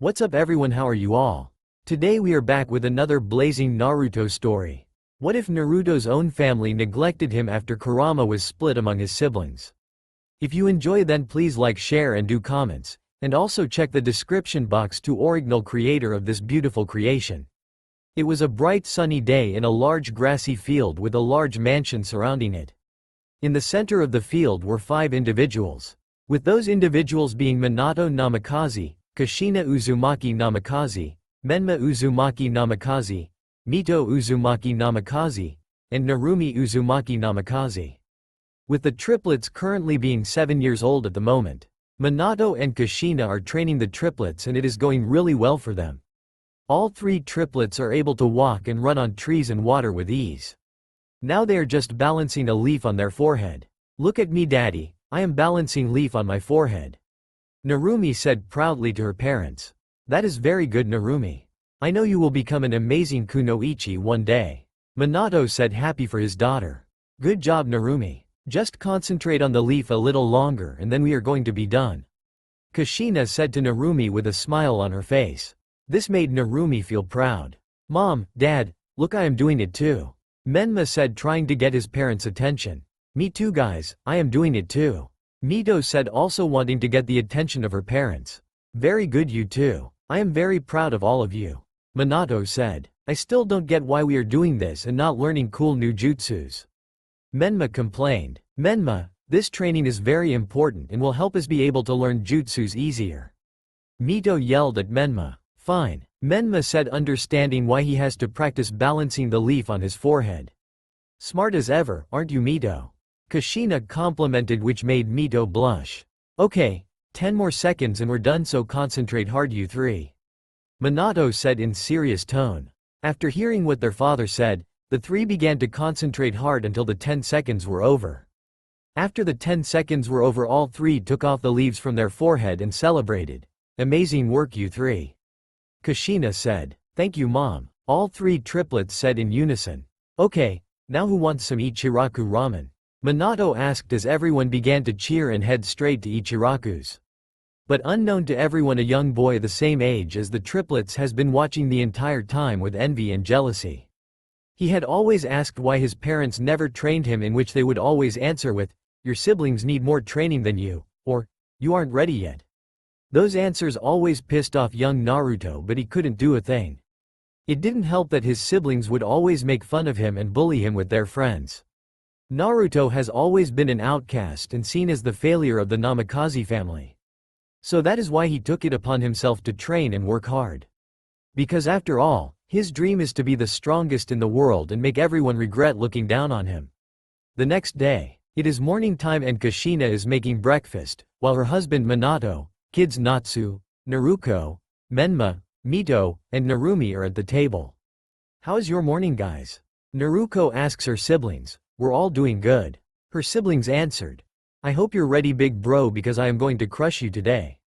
What's up everyone, how are you all? Today we are back with another blazing Naruto story. What if Naruto's own family neglected him after Kurama was split among his siblings? If you enjoy, then please like, share and do comments, and also check the description box to original creator of this beautiful creation. It was a bright sunny day in a large grassy field with a large mansion surrounding it. In the center of the field were 5 individuals, with those individuals being Minato Namikaze, Kushina Uzumaki Namikaze, Menma Uzumaki Namikaze, Mito Uzumaki Namikaze, and Narumi Uzumaki Namikaze. With the triplets currently being 7 years old at the moment, Minato and Kushina are training the triplets and it is going really well for them. All 3 triplets are able to walk and run on trees and water with ease. Now they are just balancing a leaf on their forehead. "Look at me daddy, I am balancing leaf on my forehead," Narumi said proudly to her parents. "That is very good Narumi. I know you will become an amazing kunoichi one day," Minato said, happy for his daughter. "Good job Narumi. Just concentrate on the leaf a little longer and then we are going to be done," Kushina said to Narumi with a smile on her face. This made Narumi feel proud. "Mom, Dad, look, I am doing it too," Menma said, trying to get his parents' attention. "Me too guys, I am doing it too," Mito said, also wanting to get the attention of her parents. "Very good, you too. I am very proud of all of you," Minato said. "I still don't get why we are doing this and not learning cool new jutsus," Menma complained. "Menma, this training is very important and will help us be able to learn jutsus easier," Mito yelled at Menma. "Fine," Menma said, understanding why he has to practice balancing the leaf on his forehead. "Smart as ever, aren't you Mito?" Kushina complimented, which made Mito blush. "Okay, 10 more seconds and we're done, so concentrate hard you 3," Minato said in serious tone. After hearing what their father said, the 3 began to concentrate hard until the 10 seconds were over. After the 10 seconds were over, all 3 took off the leaves from their forehead and celebrated. "Amazing work you 3," Kushina said. "Thank you Mom," all 3 triplets said in unison. "Okay, now who wants some Ichiraku ramen?" Minato asked as everyone began to cheer and head straight to Ichiraku's. But unknown to everyone, a young boy the same age as the triplets has been watching the entire time with envy and jealousy. He had always asked why his parents never trained him, in which they would always answer with, "Your siblings need more training than you," or, "You aren't ready yet." Those answers always pissed off young Naruto, but he couldn't do a thing. It didn't help that his siblings would always make fun of him and bully him with their friends. Naruto has always been an outcast and seen as the failure of the Namikaze family. So that is why he took it upon himself to train and work hard. Because after all, his dream is to be the strongest in the world and make everyone regret looking down on him. The next day, it is morning time and Kushina is making breakfast, while her husband Minato, kids Natsu, Naruko, Menma, Mito, and Narumi are at the table. "How's your morning guys?" Naruko asks her siblings. "We're all doing good," her siblings answered. "I hope you're ready big bro, because I am going to crush you today,"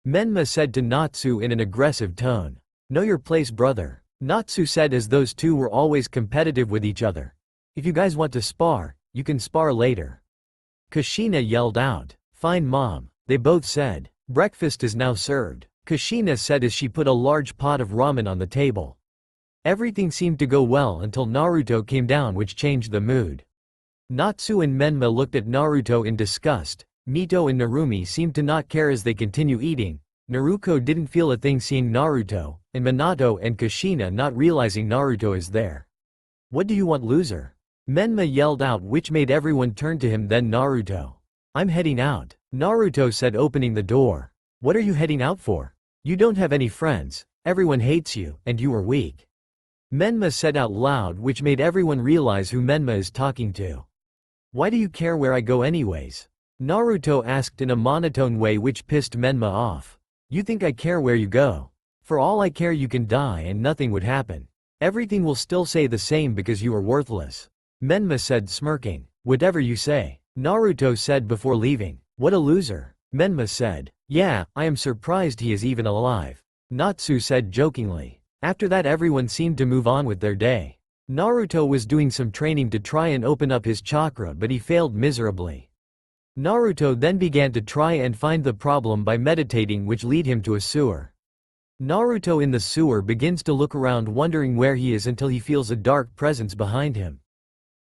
Menma said to Natsu in an aggressive tone. "Know your place brother," Natsu said, as those two were always competitive with each other. "If you guys want to spar, you can spar later," Kushina yelled out. "Fine Mom," they both said. "Breakfast is now served," Kushina said as she put a large pot of ramen on the table. Everything seemed to go well until Naruto came down, which changed the mood. Natsu and Menma looked at Naruto in disgust. Mito and Narumi seemed to not care as they continue eating. Naruko didn't feel a thing seeing Naruto, and Minato and Kushina not realizing Naruto is there. "What do you want loser?" Menma yelled out, which made everyone turn to him. Then Naruto. "I'm heading out," Naruto said, opening the door. "What are you heading out for? You don't have any friends, everyone hates you, and you are weak," Menma said out loud, which made everyone realize who Menma is talking to. "Why do you care where I go anyways?" Naruto asked in a monotone way, which pissed Menma off. "You think I care where you go? For all I care, you can die and nothing would happen. Everything will still stay the same because you are worthless," Menma said, smirking. "Whatever you say," Naruto said before leaving. "What a loser," Menma said. "Yeah, I am surprised he is even alive," Natsu said jokingly. After that, everyone seemed to move on with their day. Naruto was doing some training to try and open up his chakra, but he failed miserably. Naruto then began to try and find the problem by meditating, which lead him to a sewer. Naruto in the sewer begins to look around wondering where he is until he feels a dark presence behind him.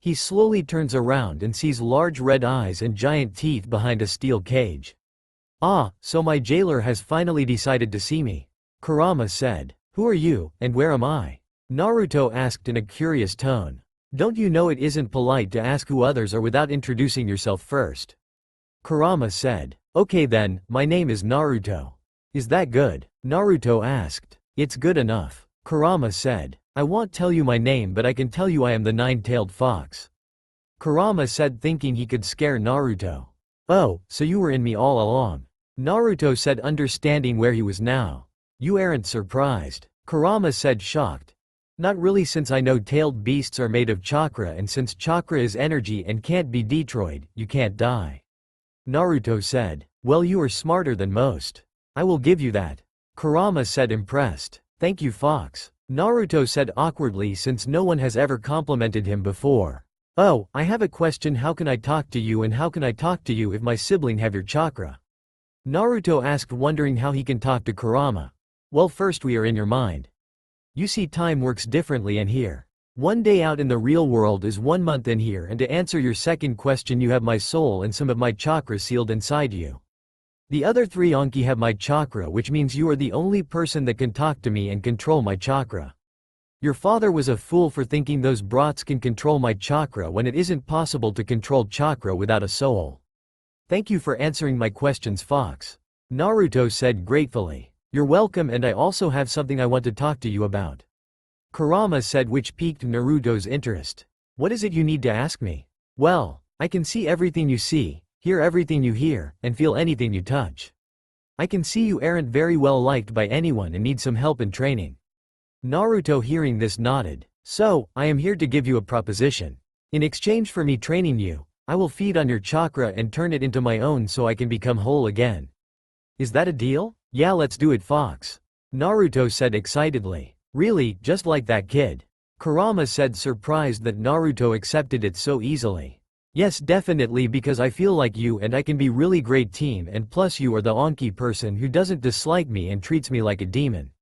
He slowly turns around and sees large red eyes and giant teeth behind a steel cage. "Ah, so my jailer has finally decided to see me," Kurama said. "Who are you, and where am I?" Naruto asked in a curious tone. "Don't you know it isn't polite to ask who others are without introducing yourself first?" Kurama said. "Okay then, my name is Naruto." "Is that good?" Naruto asked. "It's good enough," Kurama said. "I won't tell you my name, but I can tell you I am the nine-tailed fox," Kurama said, thinking he could scare Naruto. "Oh, so you were in me all along," Naruto said, understanding where he was now. "You aren't surprised," Kurama said, shocked. "Not really, since I know tailed beasts are made of chakra, and since chakra is energy and can't be destroyed, you can't die," Naruto said. "Well, you are smarter than most. I will give you that," Kurama said, impressed. "Thank you, Fox," Naruto said awkwardly, since no one has ever complimented him before. "Oh, I have a question. How can I talk to you, and how can I talk to you if my sibling have your chakra?" Naruto asked, wondering how he can talk to Kurama. "Well, first we are in your mind. You see, time works differently in here. One day out in the real world is 1 month in here, and to answer your second question, you have my soul and some of my chakra sealed inside you. The other 3 Anki have my chakra, which means you are the only person that can talk to me and control my chakra. Your father was a fool for thinking those brats can control my chakra when it isn't possible to control chakra without a soul. Thank you for answering my questions, Fox," Naruto said gratefully. "You're welcome, and I also have something I want to talk to you about," Kurama said, which piqued Naruto's interest. "What is it you need to ask me?" "Well, I can see everything you see, hear everything you hear, and feel anything you touch. I can see you aren't very well liked by anyone and need some help in training." Naruto, hearing this, nodded. "So, I am here to give you a proposition. In exchange for me training you, I will feed on your chakra and turn it into my own so I can become whole again. Is that a deal?" "Yeah, let's do it, Fox," Naruto said excitedly. "Really, just like that kid?" Kurama said, surprised that Naruto accepted it so easily. "Yes, definitely, because I feel like you and I can be really great team, and plus you are the Anki person who doesn't dislike me and treats me like a demon,"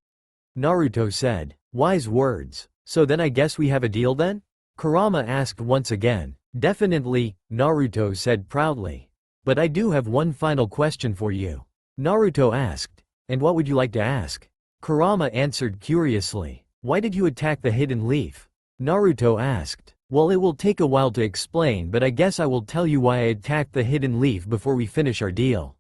Naruto said. "Wise words. So then I guess we have a deal then?" Kurama asked once again. "Definitely," Naruto said proudly. "But I do have one final question for you," Naruto asked. "And what would you like to ask?" Kurama answered curiously. "Why did you attack the hidden leaf?" Naruto asked. "Well, it will take a while to explain, but I guess I will tell you why I attacked the hidden leaf before we finish our deal,"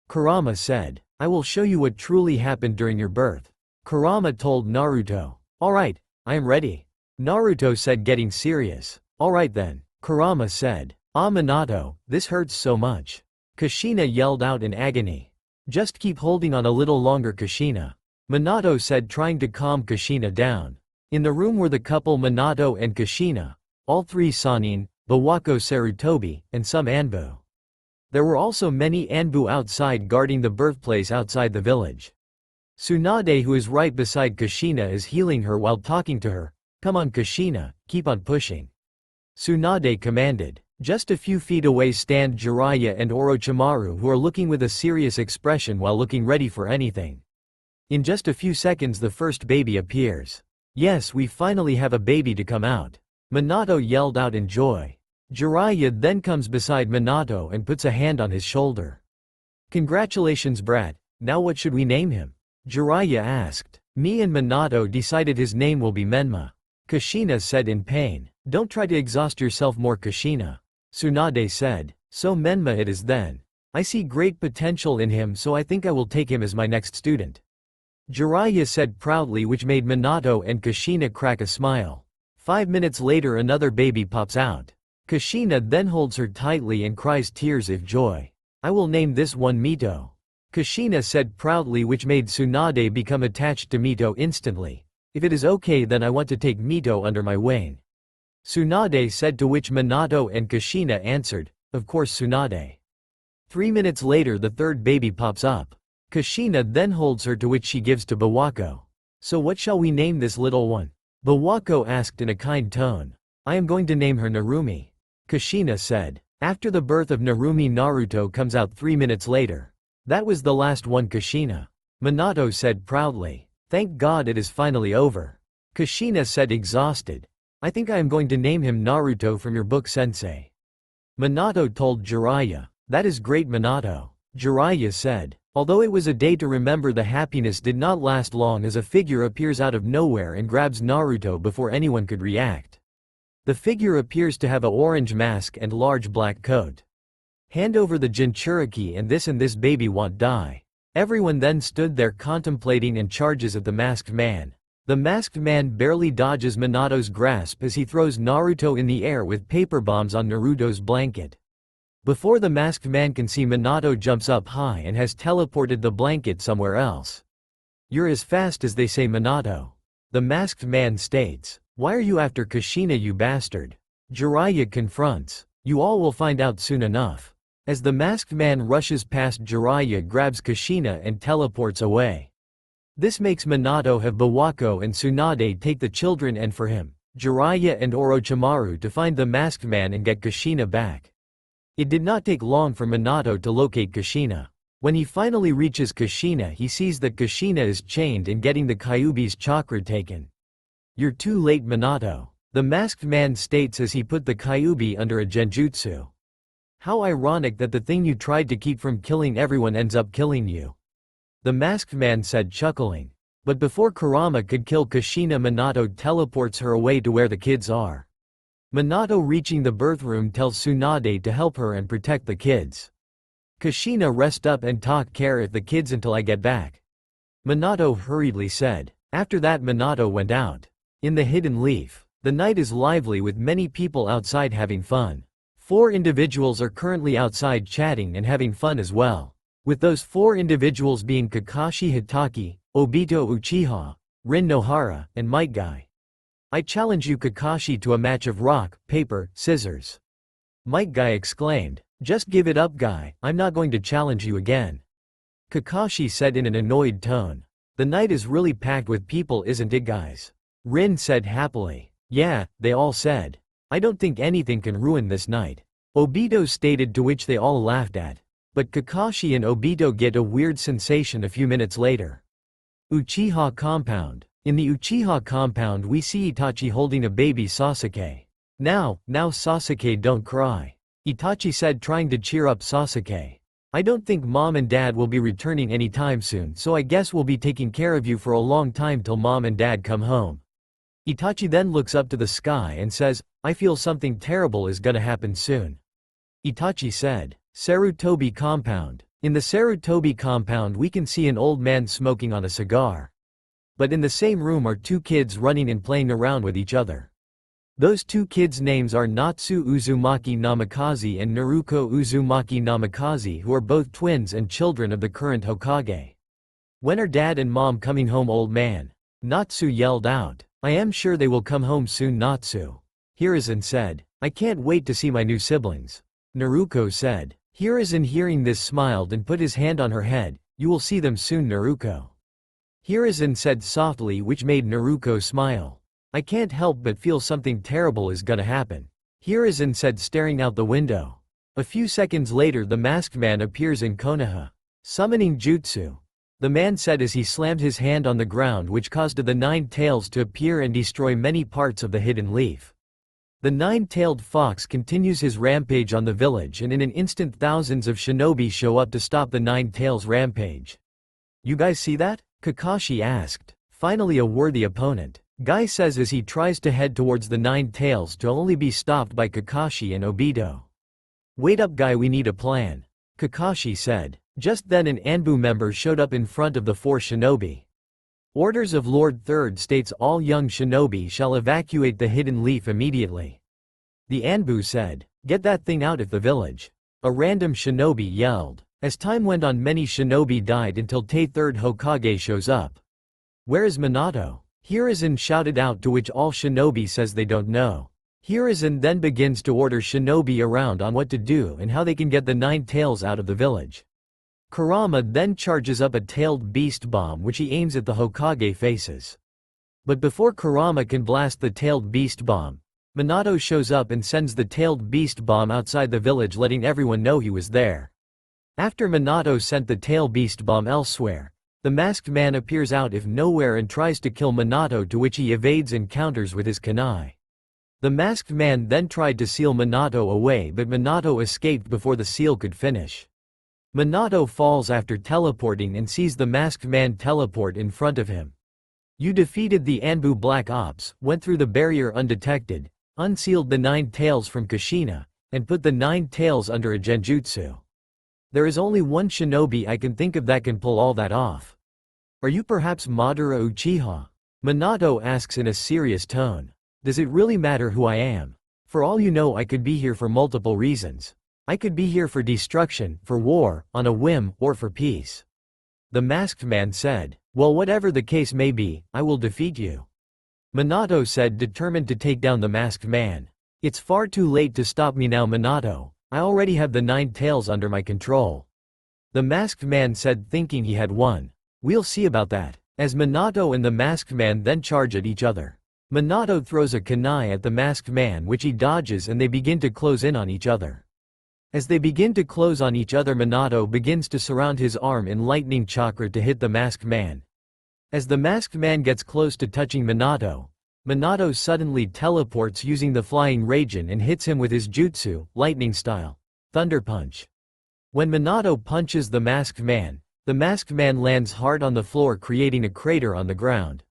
Kurama said. "I will show you what truly happened during your birth," Kurama told Naruto. "Alright, I am ready," Naruto said, getting serious. "Alright then," Kurama said. "Ah, Minato, this hurts so much," Kushina yelled out in agony. "Just keep holding on a little longer, Kushina," Minato said, trying to calm Kushina down. In the room were the couple Minato and Kushina, all 3 Sannin, Bawako, Sarutobi, and some Anbu. There were also many Anbu outside guarding the birthplace outside the village. Tsunade, who is right beside Kushina, is healing her while talking to her. "Come on, Kushina, keep on pushing," Tsunade commanded. Just a few feet away stand Jiraiya and Orochimaru, who are looking with a serious expression while looking ready for anything. In just a few seconds the first baby appears. "Yes, we finally have a baby to come out," Minato yelled out in joy. Jiraiya then comes beside Minato and puts a hand on his shoulder. "Congratulations, brat. Now what should we name him?" Jiraiya asked. Me and Minato decided his name will be Menma," Kushina said in pain. "Don't try to exhaust yourself more, Kushina," Tsunade said. "So Menma it is then. I see great potential in him, so I think I will take him as my next student," Jiraiya said proudly, which made Minato and Kushina crack a smile. 5 minutes later another baby pops out. Kushina then holds her tightly and cries tears of joy. "I will name this one Mito," Kushina said proudly, which made Tsunade become attached to Mito instantly. "If it is okay, then I want to take Mito under my wing," Tsunade said, to which Minato and Kushina answered, "Of course, Tsunade." 3 minutes later the third baby pops up. Kushina then holds her, to which she gives to Bawako. "So what shall we name this little one?" Bawako asked in a kind tone. "I am going to name her Narumi," Kushina said. After the birth of Narumi, Naruto comes out 3 minutes later. "That was the last one, Kushina," Minato said proudly. Thank God it is finally over. Kushina said exhausted. I think I am going to name him Naruto from your book, sensei. Minato told Jiraiya. That is great, Minato. Jiraiya said. Although it was a day to remember, the happiness did not last long as a figure appears out of nowhere and grabs Naruto before anyone could react. The figure appears to have a orange mask and large black coat. Hand over the Jinchuriki and this baby won't die. Everyone then stood there contemplating and charges at the masked man. The masked man barely dodges Minato's grasp as he throws Naruto in the air with paper bombs on Naruto's blanket. Before the masked man can see, Minato jumps up high and has teleported the blanket somewhere else. You're as fast as they say, Minato. The masked man states. Why are you after Kushina, you bastard? Jiraiya confronts. You all will find out soon enough. As the masked man rushes past, Jiraiya grabs Kushina and teleports away. This makes Minato have Bawako and Tsunade take the children and for him, Jiraiya and Orochimaru to find the masked man and get Kushina back. It did not take long for Minato to locate Kushina. When he finally reaches Kushina, he sees that Kushina is chained and getting the Kyuubi's chakra taken. You're too late, Minato. The masked man states as he put the Kyuubi under a genjutsu. How ironic that the thing you tried to keep from killing everyone ends up killing you. The masked man said, chuckling. But before Kurama could kill Kushina, Minato teleports her away to where the kids are. Minato, reaching the birth room, tells Tsunade to help her and protect the kids. Kushina, rest up and take care of the kids until I get back. Minato hurriedly said. After that, Minato went out. In the hidden leaf. The night is lively with many people outside having fun. 4 individuals are currently outside chatting and having fun as well. With those 4 individuals being Kakashi Hitaki, Obito Uchiha, Rin Nohara, and Might Guy. I challenge you, Kakashi, to a match of rock, paper, scissors. Might Guy exclaimed. Just give it up, Guy, I'm not going to challenge you again. Kakashi said in an annoyed tone. The night is really packed with people, isn't it, guys? Rin said happily. Yeah, they all said. I don't think anything can ruin this night. Obito stated, to which they all laughed at. But Kakashi and Obito get a weird sensation a few minutes later. Uchiha compound. In the Uchiha compound we see Itachi holding a baby Sasuke. Now Sasuke, don't cry. Itachi said, trying to cheer up Sasuke. I don't think mom and dad will be returning anytime soon, so I guess we'll be taking care of you for a long time till mom and dad come home. Itachi then looks up to the sky and says, I feel something terrible is gonna happen soon. Itachi said. Sarutobi compound. In the Sarutobi compound we can see an old man smoking on a cigar. But in the same room are 2 kids running and playing around with each other. Those 2 kids' names are Natsu Uzumaki Namikaze and Naruko Uzumaki Namikaze, who are both twins and children of the current Hokage. When are dad and mom coming home, old man? Natsu yelled out. I am sure they will come home soon, Natsu. Hiruzen said. I can't wait to see my new siblings. Naruko said. Hiruzen, hearing this, smiled and put his hand on her head. You will see them soon, Naruko. Hiruzen said softly, which made Naruko smile. I can't help but feel something terrible is gonna happen. Hiruzen said, staring out the window. A few seconds later the masked man appears in Konoha. Summoning jutsu. The man said as he slammed his hand on the ground, which caused the 9 tails to appear and destroy many parts of the hidden leaf. The 9-tailed fox continues his rampage on the village, and in an instant thousands of shinobi show up to stop the 9 tails rampage. You guys see that? Kakashi asked. Finally a worthy opponent. Guy says as he tries to head towards the 9 tails to only be stopped by Kakashi and Obito. Wait up, Guy, we need a plan. Kakashi said. Just then an Anbu member showed up in front of the 4 shinobi. Orders of Lord Third states all young shinobi shall evacuate the hidden leaf immediately. The Anbu said. Get that thing out of the village. A random shinobi yelled. As time went on many shinobi died until Third Hokage shows up. Where is Minato? Hiruzen shouted out, to which all shinobi says they don't know. Hiruzen then begins to order shinobi around on what to do and how they can get the 9 tails out of the village. Kurama then charges up a tailed beast bomb which he aims at the Hokage faces. But before Kurama can blast the tailed beast bomb, Minato shows up and sends the tailed beast bomb outside the village, letting everyone know he was there. After Minato sent the tail beast bomb elsewhere, The masked man appears out of nowhere and tries to kill Minato, to which he evades and counters with his kunai. The masked man then tried to seal Minato away, but Minato escaped before the seal could finish. Minato falls after teleporting and sees the masked man teleport in front of him. You defeated the Anbu Black Ops, went through the barrier undetected, unsealed the 9 tails from Kushina, and put the 9 tails under a genjutsu. There is only one shinobi I can think of that can pull all that off. Are you perhaps Madara Uchiha? Minato asks in a serious tone. Does it really matter who I am? For all you know, I could be here for multiple reasons. I could be here for destruction, for war, on a whim, or for peace. The masked man said, well, whatever the case may be, I will defeat you. Minato said, determined to take down the masked man. It's far too late to stop me now, Minato. I already have the 9 tails under my control. The masked man said, thinking he had won. We'll see about that. As Minato and the masked man then charge at each other. Minato throws a kunai at the masked man, which he dodges, and they begin to close in on each other. As they begin to close on each other, Minato begins to surround his arm in lightning chakra to hit the masked man. As the masked man gets close to touching Minato, Minato suddenly teleports using the flying Rasengan and hits him with his jutsu, lightning style, Thunder Punch. When Minato punches the masked man lands hard on the floor, creating a crater on the ground.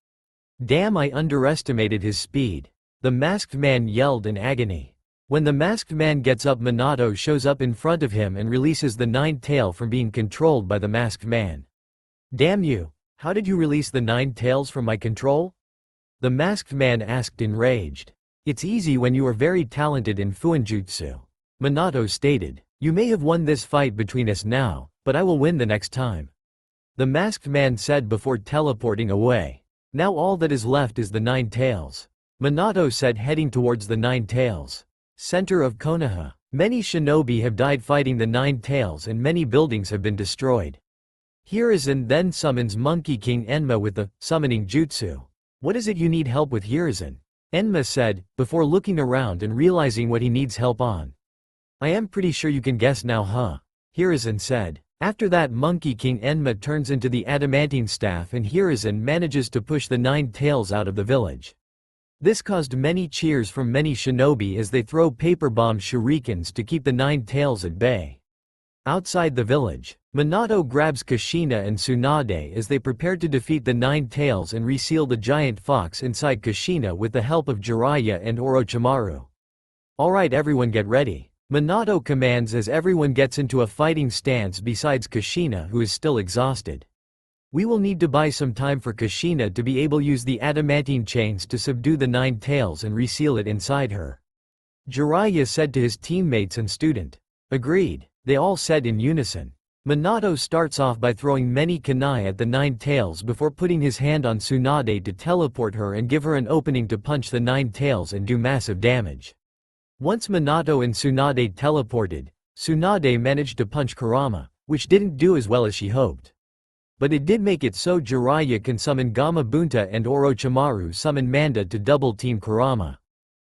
Damn, I underestimated his speed. The masked man yelled in agony. When the masked man gets up, Minato shows up in front of him and releases the 9 tail from being controlled by the masked man. Damn you, how did you release the 9 tails from my control? The masked man asked, enraged. It's easy when you are very talented in Fuinjutsu. Minato stated. You may have won this fight between us now, but I will win the next time. The masked man said before teleporting away. Now all that is left is the 9 tails. Minato said, heading towards the 9 tails. Center of Konoha. Many shinobi have died fighting the 9 tails and many buildings have been destroyed. Hiruzen then summons Monkey King Enma with the summoning jutsu. What is it you need help with, Hiruzen? Enma said, before looking around and realizing what he needs help on. I am pretty sure you can guess now, huh? Hiruzen said. After that, Monkey King Enma turns into the adamantine staff and Hiruzen manages to push the 9 tails out of the village. This caused many cheers from many shinobi as they throw paper bomb shurikens to keep the 9 tails at bay. Outside the village, Minato grabs Kushina and Tsunade as they prepare to defeat the 9 tails and reseal the giant fox inside Kushina with the help of Jiraiya and Orochimaru. Alright, everyone, get ready. Minato commands as everyone gets into a fighting stance besides Kushina, who is still exhausted. We will need to buy some time for Kushina to be able to use the adamantine chains to subdue the 9 tails and reseal it inside her. Jiraiya said to his teammates and student. Agreed, they all said in unison. Minato starts off by throwing many kunai at the 9 tails before putting his hand on Tsunade to teleport her and give her an opening to punch the 9 tails and do massive damage. Once Minato and Tsunade teleported, Tsunade managed to punch Kurama, which didn't do as well as she hoped. But it did make it so Jiraiya can summon Gamabunta and Orochimaru summon Manda to double-team Kurama.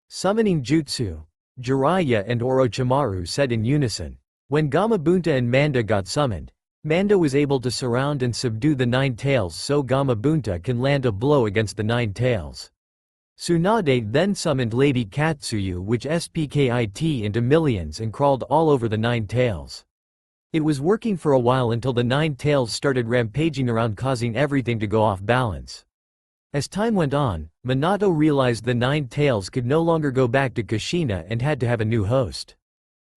Summoning Jutsu, Jiraiya and Orochimaru said in unison. When Gamabunta and Manda got summoned, Manda was able to surround and subdue the 9 tails so Gamabunta can land a blow against the 9 tails. Tsunade then summoned Lady Katsuyu, which SPKIT into millions and crawled all over the 9 tails. It was working for a while until the 9 tails started rampaging around, causing everything to go off balance. As time went on, Minato realized the 9 tails could no longer go back to Kushina and had to have a new host.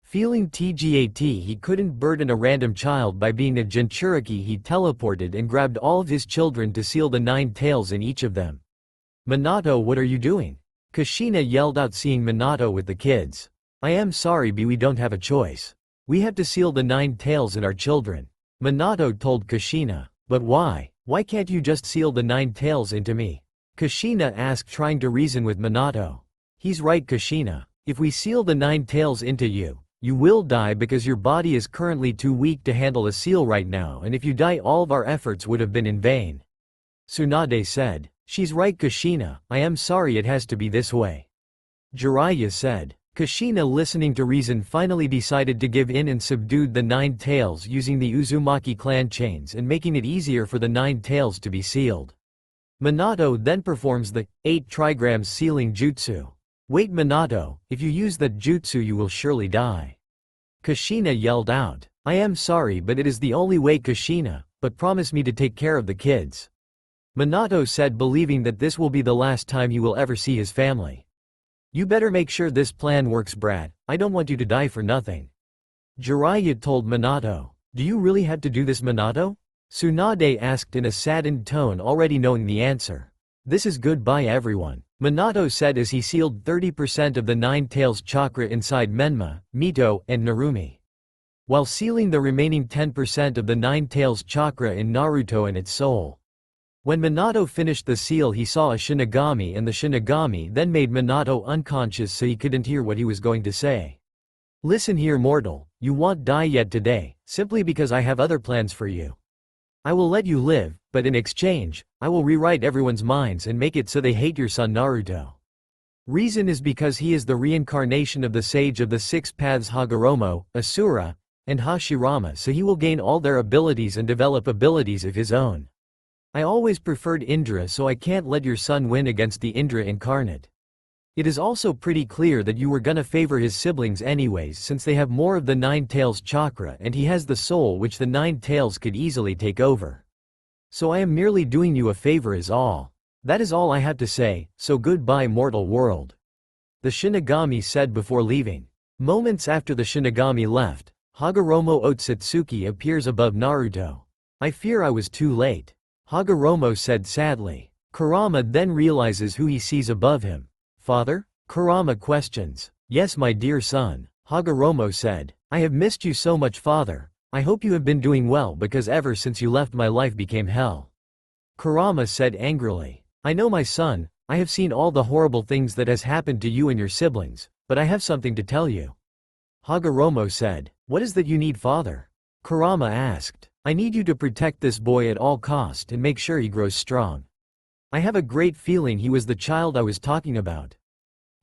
Feeling TGAT he couldn't burden a random child by being a Jinchuriki, he teleported and grabbed all of his children to seal the 9 tails in each of them. Minato, what are you doing? Kushina yelled out, seeing Minato with the kids. I am sorry, but we don't have a choice. We have to seal the 9 tails in our children. Minato told Kushina. But why? Why can't you just seal the 9 tails into me? Kushina asked, trying to reason with Minato. He's right, Kushina. If we seal the 9 tails into you, you will die because your body is currently too weak to handle a seal right now, and if you die all of our efforts would have been in vain. Tsunade said. She's right, Kushina. I am sorry it has to be this way. Jiraiya said. Kushina, listening to reason, finally decided to give in and subdued the Nine Tails using the Uzumaki clan chains and making it easier for the Nine Tails to be sealed. Minato then performs the 8 trigrams sealing jutsu. Wait, Minato, if you use that jutsu you will surely die. Kushina yelled out. I am sorry, but it is the only way, Kushina, but promise me to take care of the kids. Minato said, believing that this will be the last time he will ever see his family. You better make sure this plan works, brat. I don't want you to die for nothing. Jiraiya told Minato. Do you really have to do this, Minato? Tsunade asked in a saddened tone, already knowing the answer. This is goodbye, everyone, Minato said as he sealed 30% of the Nine Tails chakra inside Menma, Mito, and Narumi, while sealing the remaining 10% of the Nine Tails chakra in Naruto and its soul. When Minato finished the seal, he saw a Shinigami, and the Shinigami then made Minato unconscious so he couldn't hear what he was going to say. Listen here, mortal, you won't die yet today, simply because I have other plans for you. I will let you live, but in exchange, I will rewrite everyone's minds and make it so they hate your son Naruto. Reason is because he is the reincarnation of the sage of the 6 paths Hagoromo, Asura, and Hashirama, so he will gain all their abilities and develop abilities of his own. I always preferred Indra, so I can't let your son win against the Indra incarnate. It is also pretty clear that you were gonna favor his siblings anyways, since they have more of the Nine Tails chakra and he has the soul which the Nine Tails could easily take over. So I am merely doing you a favor is all. That is all I have to say, so goodbye, mortal world. The Shinigami said before leaving. Moments after the Shinigami left, Hagoromo Otsutsuki appears above Naruto. I fear I was too late, Hagoromo said sadly. Kurama then realizes who he sees above him. Father? Kurama questions. Yes, my dear son, Hagoromo said. I have missed you so much, father. I hope you have been doing well, because ever since you left my life became hell. Kurama said angrily. I know, my son, I have seen all the horrible things that has happened to you and your siblings, but I have something to tell you. Hagoromo said. What is that you need, father? Kurama asked. I need you to protect this boy at all cost and make sure he grows strong. I have a great feeling he was the child I was talking about,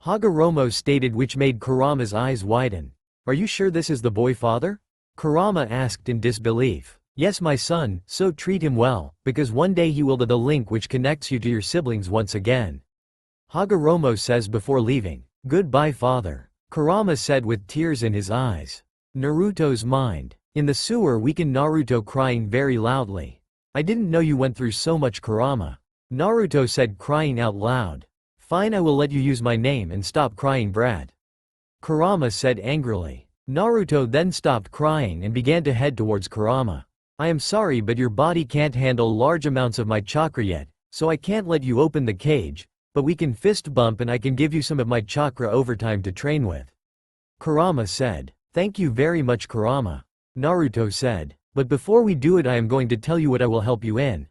Hagoromo stated, which made Kurama's eyes widen. Are you sure this is the boy, father? Kurama asked in disbelief. Yes, my son, so treat him well, because one day he will be the link which connects you to your siblings once again. Hagoromo says before leaving. Goodbye, father, Kurama said with tears in his eyes. Naruto's mind. In the sewer, weakened Naruto crying very loudly. I didn't know you went through so much, Kurama, Naruto said, crying out loud. Fine, I will let you use my name and stop crying, brat, Kurama said angrily. Naruto then stopped crying and began to head towards Kurama. I am sorry, but your body can't handle large amounts of my chakra yet, so I can't let you open the cage, but we can fist bump and I can give you some of my chakra overtime to train with, Kurama said. Thank you very much, Kurama, Naruto said. But before we do it, I am going to tell you what I will help you in,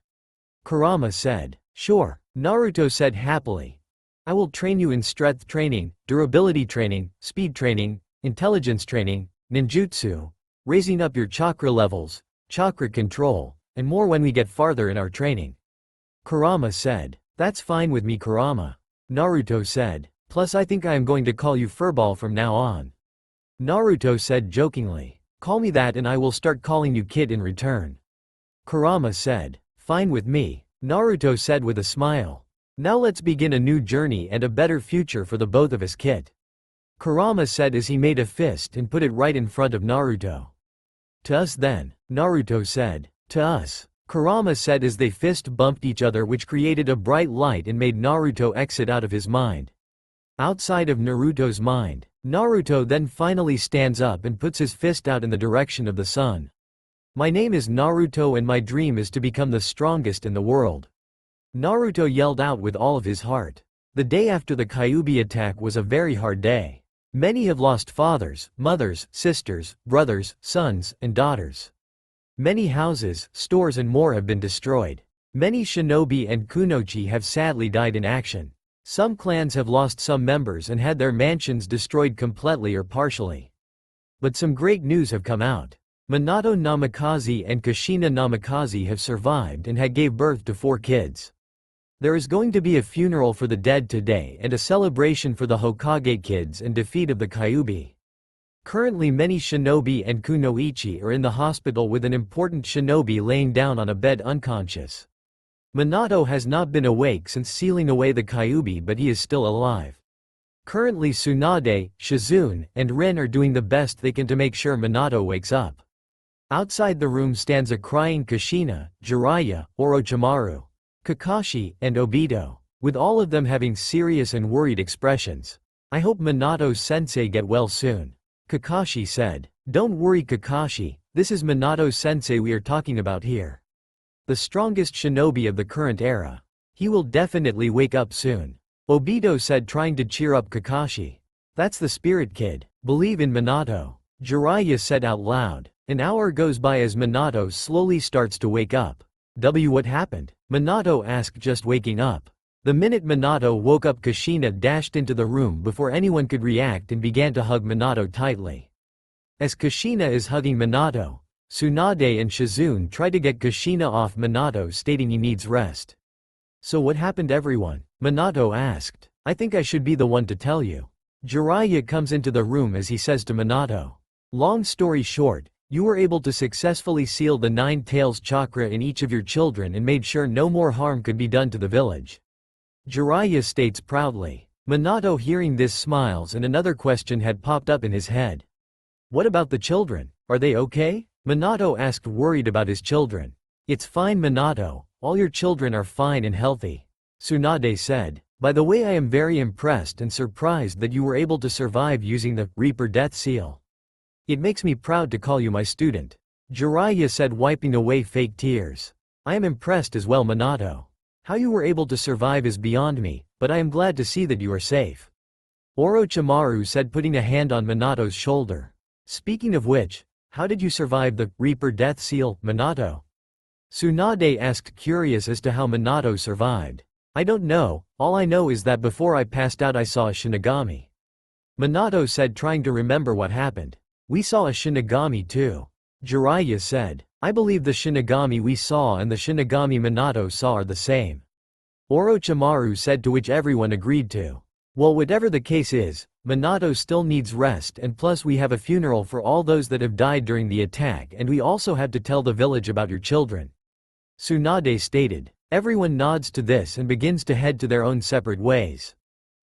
Kurama said. Sure, Naruto said happily. I will train you in strength training, durability training, speed training, intelligence training, ninjutsu, raising up your chakra levels, chakra control, and more when we get farther in our training, Kurama said. That's fine with me, Kurama, Naruto said. Plus I think I am going to call you Furball from now on, Naruto said jokingly. Call me that and I will start calling you kid in return, Kurama said. Fine with me, Naruto said with a smile. Now let's begin a new journey and a better future for the both of us, kid, Kurama said as he made a fist and put it right in front of Naruto. To us then, Naruto said. To us, Kurama said as they fist bumped each other, which created a bright light and made Naruto exit out of his mind. Outside of Naruto's mind, Naruto then finally stands up and puts his fist out in the direction of the sun. My name is Naruto and my dream is to become the strongest in the world, Naruto yelled out with all of his heart. The day after the Kyuubi attack was a very hard day. Many have lost fathers, mothers, sisters, brothers, sons, and daughters. Many houses, stores and more have been destroyed. Many shinobi and kunoichi have sadly died in action. Some clans have lost some members and had their mansions destroyed completely or partially. But some great news have come out. Minato Namikaze and Kushina Namikaze have survived and had gave birth to 4 kids. There is going to be a funeral for the dead today and a celebration for the Hokage kids and defeat of the Kyuubi. Currently many shinobi and kunoichi are in the hospital with an important shinobi laying down on a bed unconscious. Minato has not been awake since sealing away the Kyuubi, but he is still alive. Currently Tsunade, Shizune, and Rin are doing the best they can to make sure Minato wakes up. Outside the room stands a crying Kushina, Jiraiya, Orochimaru, Kakashi, and Obito, with all of them having serious and worried expressions. I hope Minato-sensei get well soon. Kakashi said. Don't worry Kakashi, this is Minato-sensei we are talking about here. The strongest shinobi of the current era. He will definitely wake up soon. Obito said, trying to cheer up Kakashi. That's the spirit kid. Believe in Minato. Jiraiya said out loud. An hour goes by as Minato slowly starts to wake up. What happened? Minato asked, just waking up. The minute Minato woke up, Kushina dashed into the room before anyone could react and began to hug Minato tightly. As Kushina is hugging Minato, Tsunade and Shizune try to get Kushina off Minato, stating he needs rest. So what happened everyone? Minato asked. I think I should be the one to tell you. Jiraiya comes into the room as he says to Minato. Long story short, you were able to successfully seal the 9 tails chakra in each of your children and made sure no more harm could be done to the village. Jiraiya states proudly. Minato hearing this smiles, and another question had popped up in his head. What about the children? Are they okay? Minato asked, worried about his children. It's fine Minato, all your children are fine and healthy. Tsunade said. By the way, I am very impressed and surprised that you were able to survive using the Reaper Death Seal. It makes me proud to call you my student. Jiraiya said, wiping away fake tears. I am impressed as well Minato. How you were able to survive is beyond me, but I am glad to see that you are safe. Orochimaru said, putting a hand on Minato's shoulder. Speaking of which, how did you survive the Reaper Death Seal, Minato? Tsunade asked, curious as to how Minato survived. I don't know, all I know is that before I passed out I saw a Shinigami. Minato said, trying to remember what happened. We saw a Shinigami too. Jiraiya said. I believe the Shinigami we saw and the Shinigami Minato saw are the same. Orochimaru said, to which everyone agreed to. Well, whatever the case is, Minato still needs rest, and plus we have a funeral for all those that have died during the attack, and we also had to tell the village about your children. Tsunade stated. Everyone nods to this and begins to head to their own separate ways.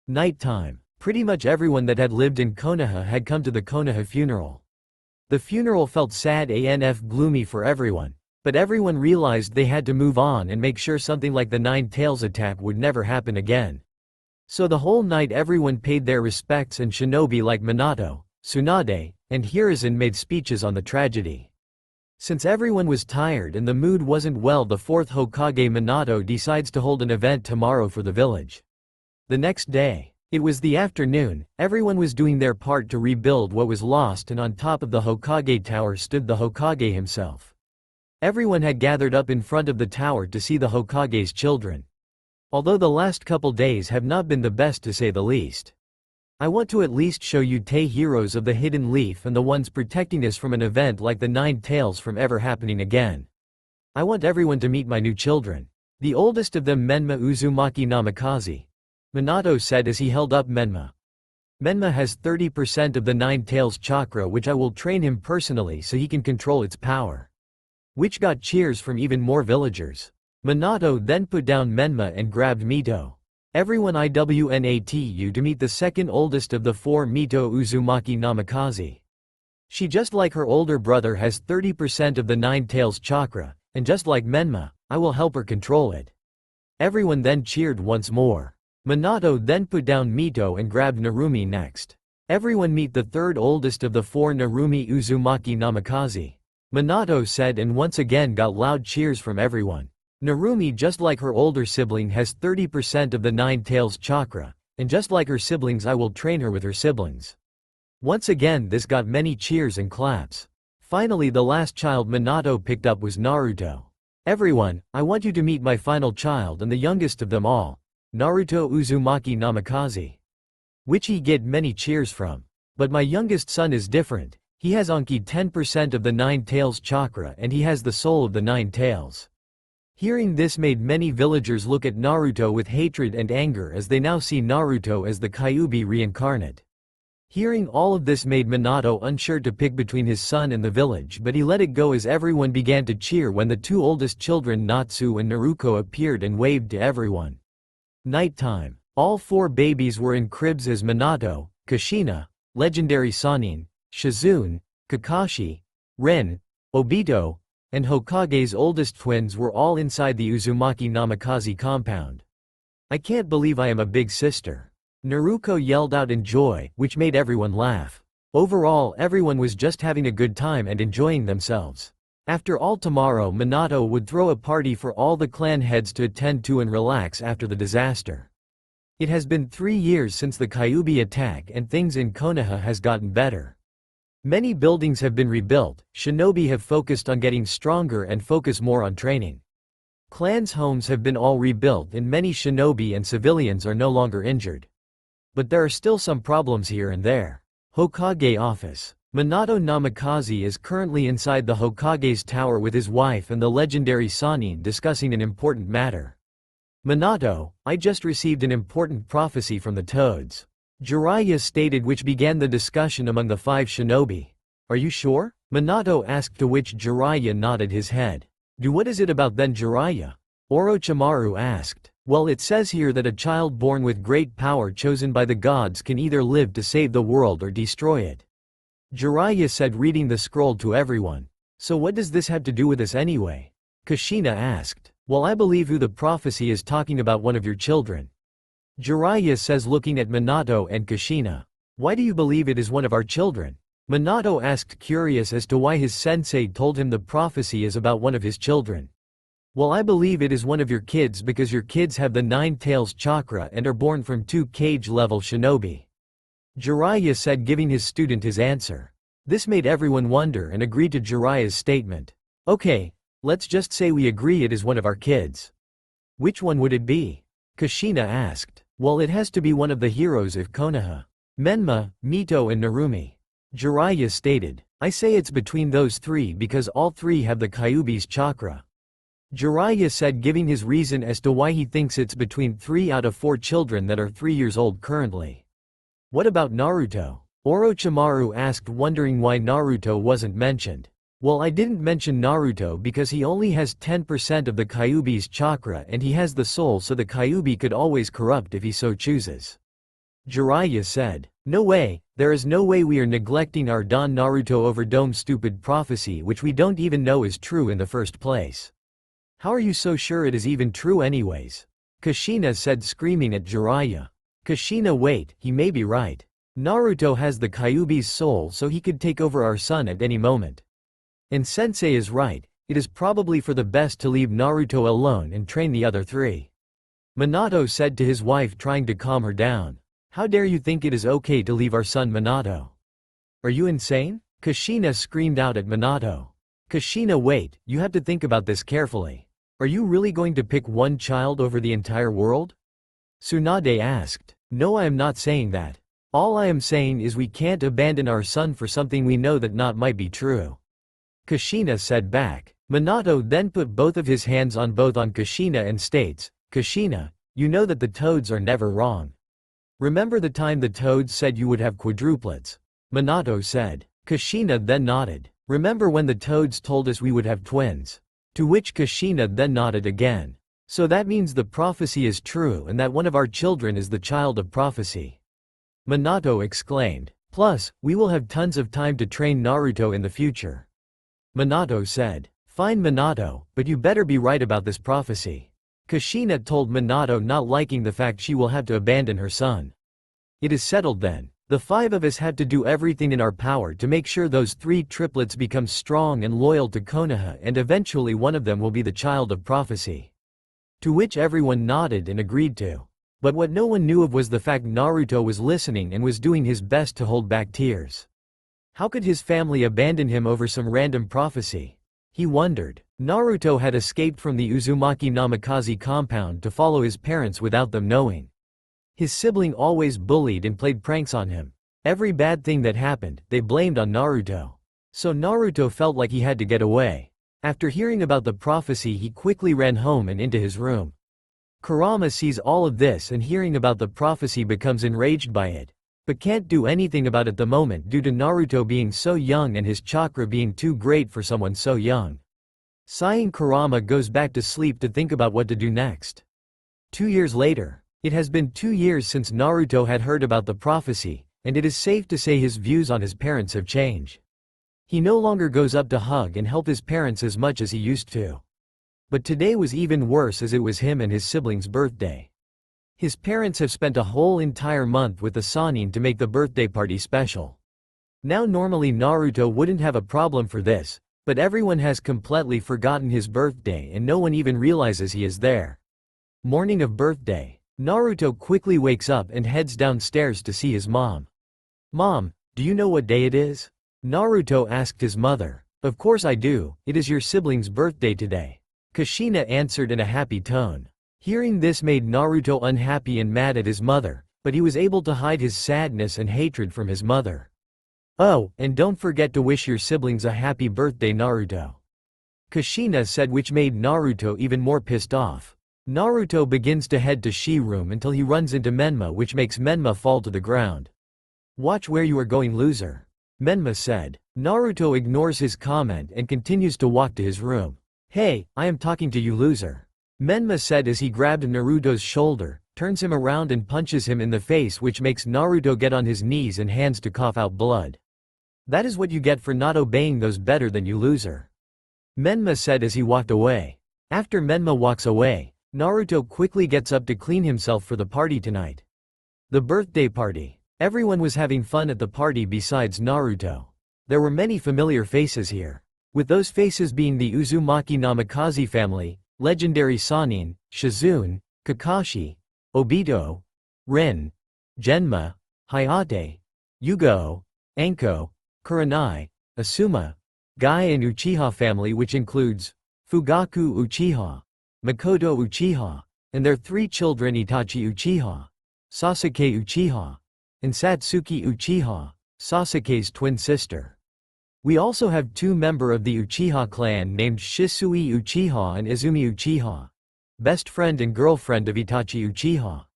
Nighttime. Pretty much everyone that had lived in Konoha had come to the Konoha funeral. The funeral felt sad and gloomy for everyone, but everyone realized they had to move on and make sure something like the 9 tails attack would never happen again. So the whole night everyone paid their respects, and shinobi like Minato, Tsunade, and Hiruzen made speeches on the tragedy. Since everyone was tired and the mood wasn't well, the 4th Hokage Minato decides to hold an event tomorrow for the village. The next day, it was the afternoon, everyone was doing their part to rebuild what was lost, and on top of the Hokage tower stood the Hokage himself. Everyone had gathered up in front of the tower to see the Hokage's children. Although the last couple days have not been the best to say the least. I want to at least show you Tay heroes of the Hidden Leaf and the ones protecting us from an event like the 9 tails from ever happening again. I want everyone to meet my new children. The oldest of them, Menma Uzumaki Namikaze. Minato said as he held up Menma. Menma has 30% of the 9 tails chakra, which I will train him personally so he can control its power. Which got cheers from even more villagers. Minato then put down Menma and grabbed Mito. Everyone IWNATU to meet the second oldest of the 4, Mito Uzumaki Namikaze. She, just like her older brother, has 30% of the 9 tails chakra, and just like Menma, I will help her control it. Everyone then cheered once more. Minato then put down Mito and grabbed Narumi next. Everyone meet the 3rd oldest of the 4, Narumi Uzumaki Namikaze. Minato said, and once again got loud cheers from everyone. Narumi, just like her older sibling, has 30% of the 9 tails chakra, and just like her siblings I will train her with her siblings. Once again this got many cheers and claps. Finally the last child Minato picked up was Naruto. Everyone, I want you to meet my final child and the youngest of them all, Naruto Uzumaki Namikaze. Which he get many cheers from. But my youngest son is different, he has Anki 10% of the 9 tails chakra and he has the soul of the 9 tails. Hearing this made many villagers look at Naruto with hatred and anger as they now see Naruto as the Kyuubi reincarnate. Hearing all of this made Minato unsure to pick between his son and the village, but he let it go as everyone began to cheer when the two oldest children Natsu and Naruko appeared and waved to everyone. Nighttime. All four babies were in cribs as Minato, Kushina, legendary Sannin, Shizune, Kakashi, Rin, Obito, and Hokage's oldest twins were all inside the Uzumaki Namikaze compound. "I can't believe I am a big sister," Naruto yelled out in joy, which made everyone laugh. Overall, everyone was just having a good time and enjoying themselves. After all, tomorrow Minato would throw a party for all the clan heads to attend to and relax after the disaster. It has been 3 years since the Kyuubi attack and things in Konoha has gotten better. Many buildings have been rebuilt, shinobi have focused on getting stronger and focus more on training. Clans' homes have been all rebuilt and many shinobi and civilians are no longer injured. But there are still some problems here and there. Hokage office. Minato Namikaze is currently inside the Hokage's tower with his wife and the legendary Sannin discussing an important matter. "Minato, I just received an important prophecy from the Toads," Jiraiya stated, which began the discussion among the 5 shinobi. "Are you sure?" Minato asked, to which Jiraiya nodded his head. What is it about then, Jiraiya?" Orochimaru asked. "Well, it says here that a child born with great power chosen by the gods can either live to save the world or destroy it," Jiraiya said, reading the scroll to everyone. "So what does this have to do with us anyway?" Kushina asked. "Well, I believe who the prophecy is talking about one of your children," Jiraiya says, looking at Minato and Kushina. "Why do you believe it is one of our children?" Minato asked, curious as to why his sensei told him the prophecy is about one of his children. "Well, I believe it is one of your kids because your kids have the 9 tails chakra and are born from 2 cage-level shinobi," Jiraiya said, giving his student his answer. This made everyone wonder and agree to Jiraiya's statement. "Okay, let's just say we agree it is one of our kids. Which one would it be?" Kushina asked. "Well, it has to be one of the heroes of Konoha. Menma, Mito and Narumi," Jiraiya stated. "I say it's between those 3 because all 3 have the Kyuubi's chakra," Jiraiya said, giving his reason as to why he thinks it's between 3 out of 4 children that are 3 years old currently. "What about Naruto?" Orochimaru asked, wondering why Naruto wasn't mentioned. "Well, I didn't mention Naruto because he only has 10% of the Kyuubi's chakra and he has the soul, so the Kyuubi could always corrupt if he so chooses," Jiraiya said. "No way, there is no way we are neglecting our Don Naruto over Dome's stupid prophecy, which we don't even know is true in the first place. How are you so sure it is even true anyways?" Kushina said, screaming at Jiraiya. "Kushina, wait, he may be right. Naruto has the Kyuubi's soul, so he could take over our son at any moment. And Sensei is right, it is probably for the best to leave Naruto alone and train the other 3. Minato said to his wife, trying to calm her down. "How dare you think it is okay to leave our son Minato? Are you insane?" Kushina screamed out at Minato. "Kushina, wait, you have to think about this carefully. Are you really going to pick one child over the entire world?" Tsunade asked. "No, I am not saying that. All I am saying is we can't abandon our son for something we know that not might be true," Kushina said back. Minato then put both of his hands on Kushina and states, "Kushina, you know that the Toads are never wrong. Remember the time the Toads said you would have quadruplets?" Minato said. Kushina then nodded. "Remember when the Toads told us we would have twins?" To which Kushina then nodded again. "So that means the prophecy is true and that one of our children is the child of prophecy," Minato exclaimed. "Plus, we will have tons of time to train Naruto in the future," Minato said. "Fine, Minato, but you better be right about this prophecy," Kushina told Minato, not liking the fact she will have to abandon her son. "It is settled then. The 5 of us have to do everything in our power to make sure those 3 triplets become strong and loyal to Konoha, and eventually one of them will be the child of prophecy." To which everyone nodded and agreed to. But what no one knew of was the fact Naruto was listening and was doing his best to hold back tears. How could his family abandon him over some random prophecy? He wondered. Naruto had escaped from the Uzumaki Namikaze compound to follow his parents without them knowing. His sibling always bullied and played pranks on him. Every bad thing that happened, they blamed on Naruto. So Naruto felt like he had to get away. After hearing about the prophecy, he quickly ran home and into his room. Kurama sees all of this and hearing about the prophecy becomes enraged by it, but can't do anything about it the moment due to Naruto being so young and his chakra being too great for someone so young. Sighing, Kurama goes back to sleep to think about what to do next. 2 years later. It has been 2 years since Naruto had heard about the prophecy, and it is safe to say his views on his parents have changed. He no longer goes up to hug and help his parents as much as he used to. But today was even worse as it was him and his siblings' birthday. His parents have spent a whole entire month with the Sannin to make the birthday party special. Now normally Naruto wouldn't have a problem for this, but everyone has completely forgotten his birthday and no one even realizes he is there. Morning of birthday. Naruto quickly wakes up and heads downstairs to see his mom. "Mom, do you know what day it is?" Naruto asked his mother. "Of course I do, it is your sibling's birthday today," Kushina answered in a happy tone. Hearing this made Naruto unhappy and mad at his mother, but he was able to hide his sadness and hatred from his mother. "Oh, and don't forget to wish your siblings a happy birthday, Naruto," Kushina said, which made Naruto even more pissed off. Naruto begins to head to Shi room until he runs into Menma, which makes Menma fall to the ground. "Watch where you are going, loser," Menma said. Naruto ignores his comment and continues to walk to his room. "Hey, I am talking to you, loser," Menma said as he grabbed Naruto's shoulder, turns him around and punches him in the face, which makes Naruto get on his knees and hands to cough out blood. "That is what you get for not obeying those better than you, loser," Menma said as he walked away. After Menma walks away, Naruto quickly gets up to clean himself for the party tonight. The birthday party. Everyone was having fun at the party besides Naruto. There were many familiar faces here, with those faces being the Uzumaki Namikaze family, legendary Sannin, Shizune, Kakashi, Obito, Rin, Genma, Hayate, Yugo, Anko, Kurenai, Asuma, Guy and Uchiha family, which includes Fugaku Uchiha, Makoto Uchiha, and their 3 children Itachi Uchiha, Sasuke Uchiha, and Satsuki Uchiha, Sasuke's twin sister. We also have 2 members of the Uchiha clan named Shisui Uchiha and Izumi Uchiha, best friend and girlfriend of Itachi Uchiha.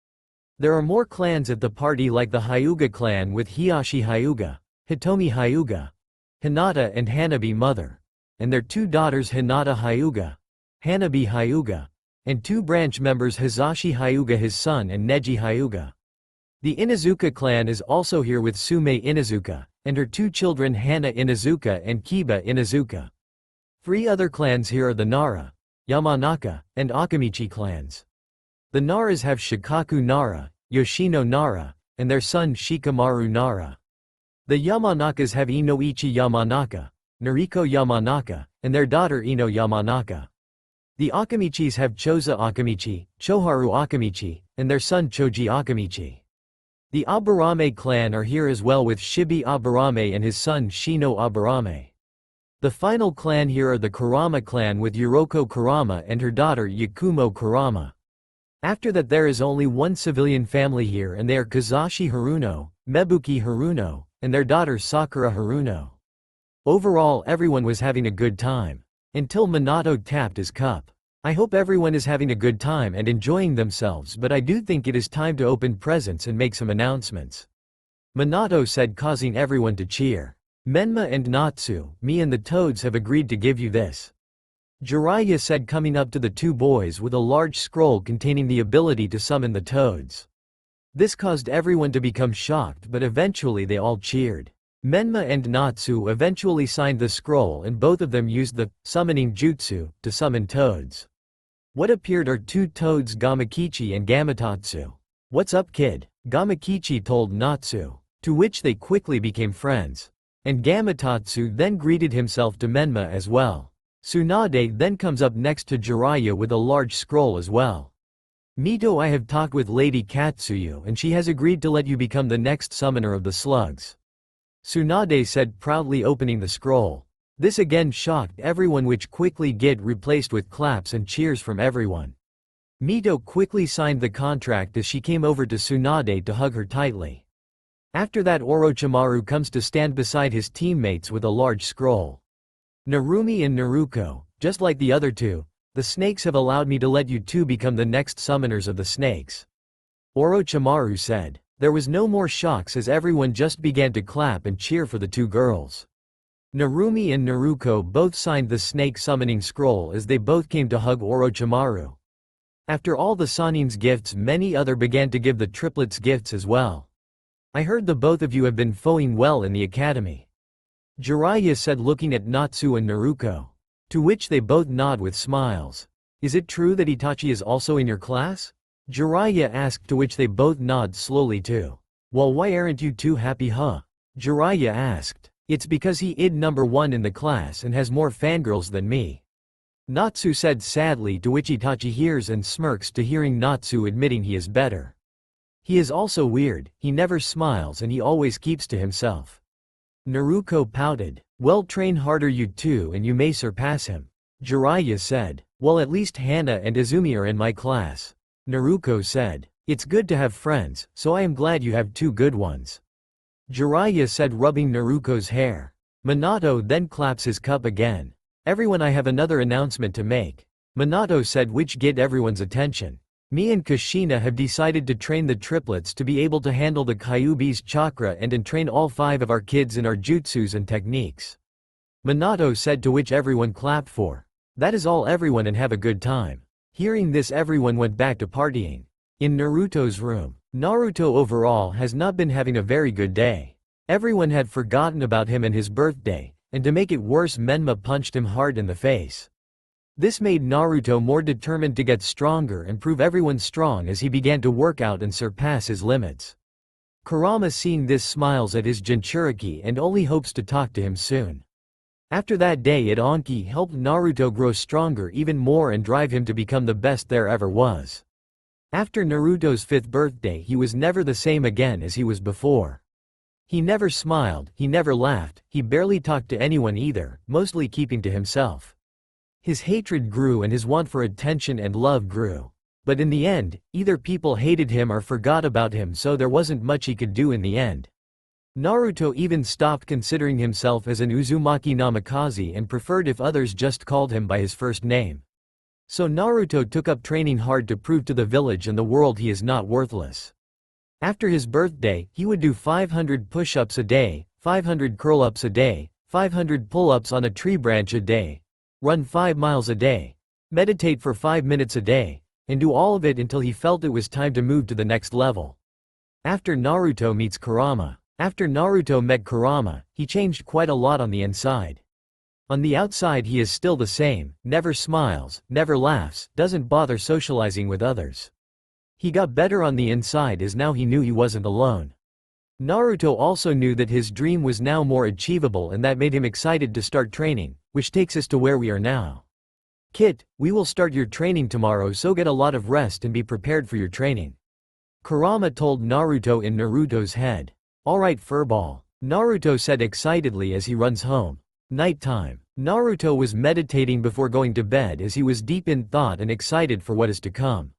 There are more clans at the party like the Hyuga clan with Hiyashi Hyuga, Hitomi Hyuga, Hinata and Hanabi mother, and their 2 daughters Hinata Hyuga, Hanabi Hyuga, and 2 branch members Hizashi Hyuga his son and Neji Hyuga. The Inuzuka clan is also here with Sume Inuzuka, and her 2 children Hana Inuzuka and Kiba Inuzuka. 3 other clans here are the Nara, Yamanaka, and Akamichi clans. The Naras have Shikaku Nara, Yoshino Nara, and their son Shikamaru Nara. The Yamanakas have Inoichi Yamanaka, Nariko Yamanaka, and their daughter Ino Yamanaka. The Akamichis have Choza Akamichi, Choharu Akamichi, and their son Choji Akamichi. The Aburame clan are here as well with Shibi Aburame and his son Shino Aburame. The final clan here are the Kurama clan with Yuroko Kurama and her daughter Yakumo Kurama. After that there is only one civilian family here and they are Kazashi Haruno, Mebuki Haruno, and their daughter Sakura Haruno. Overall everyone was having a good time. Until Minato tapped his cup. I hope everyone is having a good time and enjoying themselves, but I do think it is time to open presents and make some announcements, Minato said, causing everyone to cheer. Menma and Natsu, me and the Toads have agreed to give you this, Jiraiya said, coming up to the 2 boys with a large scroll containing the ability to summon the Toads. This caused everyone to become shocked, but eventually they all cheered. Menma and Natsu eventually signed the scroll and both of them used the summoning jutsu to summon toads. What appeared are 2 toads, Gamakichi and Gamatatsu. "What's up, kid?" Gamakichi told Natsu, to which they quickly became friends. And Gamatatsu then greeted himself to Menma as well. Tsunade then comes up next to Jiraiya with a large scroll as well. "Mito, I have talked with Lady Katsuyu and she has agreed to let you become the next summoner of the slugs," Tsunade said, proudly opening the scroll. This again shocked everyone, which quickly get replaced with claps and cheers from everyone. Mito quickly signed the contract as she came over to Tsunade to hug her tightly. After that Orochimaru comes to stand beside his teammates with a large scroll. Narumi and Naruko, Just like the other two, the snakes have allowed me to let you two become the next summoners of the snakes. Orochimaru said. There was no more shocks as everyone just began to clap and cheer for the two girls. Narumi and Naruto both signed the snake summoning scroll as they both came to hug Orochimaru. After all the Sanin's gifts, many other began to give the triplets gifts as well. I heard the both of you have been foeing well in the academy. Jiraiya said looking at Natsu and Naruto. To which they both nod with smiles. Is it true that Itachi is also in your class? Jiraiya asked, to which they both nod slowly too. Well, why aren't you too happy, huh? Jiraiya asked. It's because he id number 1 in the class and has more fangirls than me. Natsu said sadly, to which Itachi hears and smirks to hearing Natsu admitting he is better. He is also weird, he never smiles and he always keeps to himself. Naruto pouted. Well, train harder you two and you may surpass him. Jiraiya said. Well, at least Hana and Izumi are in my class. Naruto said. It's good to have friends, so I am glad you have two good ones. Jiraiya said, rubbing Naruto's hair. Minato then claps his cup again. Everyone, I have another announcement to make. Minato said, which get everyone's attention. Me and Kushina have decided to train the triplets to be able to handle the Kyuubi's chakra and train all 5 of our kids in our jutsus and techniques. Minato said, to which everyone clapped for. That is all, everyone, and have a good time. Hearing this, everyone went back to partying. In Naruto's room, Naruto overall has not been having a very good day. Everyone had forgotten about him and his birthday, and to make it worse, Menma punched him hard in the face. This made Naruto more determined to get stronger and prove everyone strong as he began to work out and surpass his limits. Kurama, seeing this, smiles at his Jinchuriki and only hopes to talk to him soon. After that day, Anki helped Naruto grow stronger even more and drive him to become the best there ever was. After Naruto's 5th birthday, he was never the same again as he was before. He never smiled, he never laughed, he barely talked to anyone either, mostly keeping to himself. His hatred grew and his want for attention and love grew. But in the end, either people hated him or forgot about him, so there wasn't much he could do in the end. Naruto even stopped considering himself as an Uzumaki Namikaze and preferred if others just called him by his first name. So Naruto took up training hard to prove to the village and the world he is not worthless. After his birthday, he would do 500 push-ups a day, 500 curl-ups a day, 500 pull-ups on a tree branch a day, run 5 miles a day, meditate for 5 minutes a day, and do all of it until he felt it was time to move to the next level. After Naruto meets Kurama. After Naruto met Kurama, he changed quite a lot on the inside. On the outside he is still the same, never smiles, never laughs, doesn't bother socializing with others. He got better on the inside as now he knew he wasn't alone. Naruto also knew that his dream was now more achievable and that made him excited to start training, which takes us to where we are now. Kit, we will start your training tomorrow, so get a lot of rest and be prepared for your training. Kurama told Naruto in Naruto's head. Alright, furball. Naruto said excitedly as he runs home. Nighttime. Naruto was meditating before going to bed as he was deep in thought and excited for what is to come.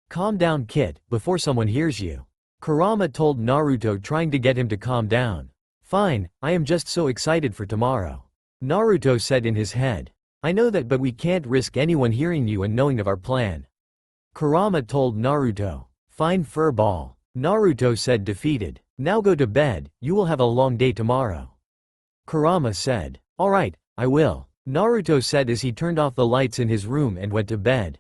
Calm down, Kit, before someone hears you. Kurama told Naruto, trying to get him to calm down. Fine, I am just so excited for tomorrow. Naruto said in his head. I know that, but we can't risk anyone hearing you and knowing of our plan. Kurama told Naruto. Fine, furball. Naruto said, defeated. Now go to bed, you will have a long day tomorrow. Kurama said. Alright, I will. Naruto said as he turned off the lights in his room and went to bed.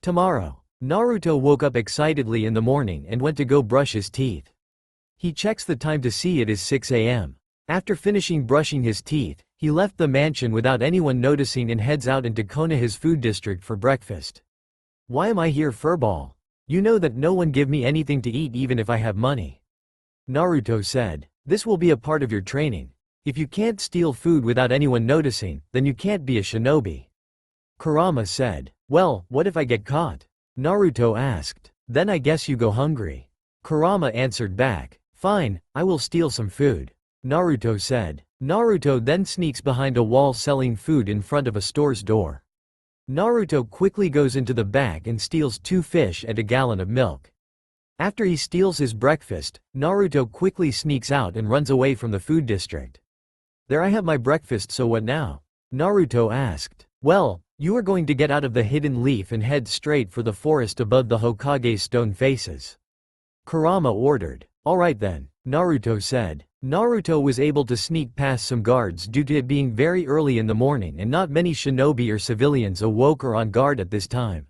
Tomorrow. Naruto woke up excitedly in the morning and went to go brush his teeth. He checks the time to see it is 6 a.m. After finishing brushing his teeth, he left the mansion without anyone noticing and heads out into Konoha's food district for breakfast. Why am I here, furball? You know that no one give me anything to eat even if I have money. Naruto said. This will be a part of your training. If you can't steal food without anyone noticing, then you can't be a shinobi. Kurama said. Well, what if I get caught? Naruto asked. Then I guess you go hungry. Kurama answered back. Fine, I will steal some food. Naruto said. Naruto then sneaks behind a wall selling food in front of a store's door. Naruto quickly goes into the back and steals 2 fish and a gallon of milk. After he steals his breakfast, Naruto quickly sneaks out and runs away from the food district. There, I have my breakfast, so what now? Naruto asked. Well, you are going to get out of the hidden leaf and head straight for the forest above the Hokage's stone faces. Kurama ordered. Alright then, Naruto said. Naruto was able to sneak past some guards due to it being very early in the morning and not many shinobi or civilians awoke or on guard at this time.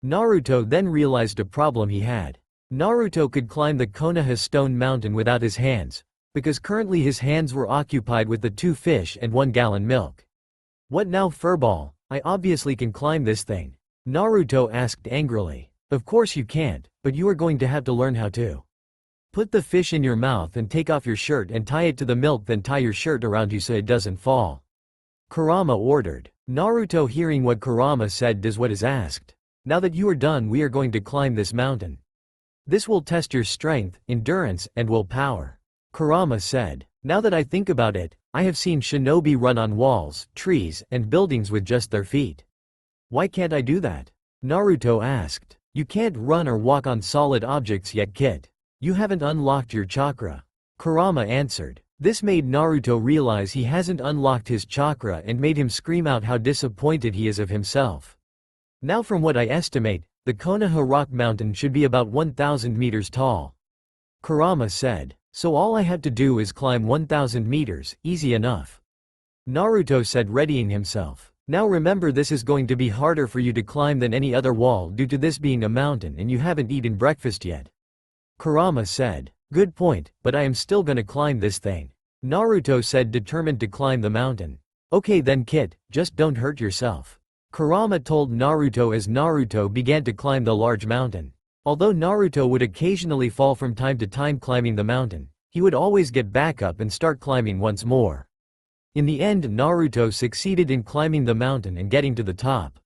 Naruto then realized a problem he had. Naruto could climb the Konoha stone mountain without his hands, because currently his hands were occupied with the 2 fish and 1 gallon milk. What now, furball? I obviously can climb this thing. Naruto asked angrily. Of course you can't, but you are going to have to learn how to. Put the fish in your mouth and take off your shirt and tie it to the milk, then tie your shirt around you so it doesn't fall. Kurama ordered. Naruto, hearing what Kurama said, does what is asked. Now that you are done, we are going to climb this mountain. This will test your strength, endurance, and willpower. Kurama said. Now that I think about it, I have seen shinobi run on walls, trees, and buildings with just their feet. Why can't I do that? Naruto asked. You can't run or walk on solid objects yet, kid. You haven't unlocked your chakra. Kurama answered. This made Naruto realize he hasn't unlocked his chakra and made him scream out how disappointed he is of himself. Now from what I estimate, the Konoha rock mountain should be about 1,000 meters tall. Kurama said. So all I have to do is climb 1,000 meters, easy enough. Naruto said, readying himself. Now remember, this is going to be harder for you to climb than any other wall due to this being a mountain and you haven't eaten breakfast yet. Kurama said. Good point, but I am still gonna climb this thing. Naruto said, determined to climb the mountain. Okay then kid, just don't hurt yourself. Kurama told Naruto as Naruto began to climb the large mountain. Although Naruto would occasionally fall from time to time climbing the mountain, he would always get back up and start climbing once more. In the end, Naruto succeeded in climbing the mountain and getting to the top.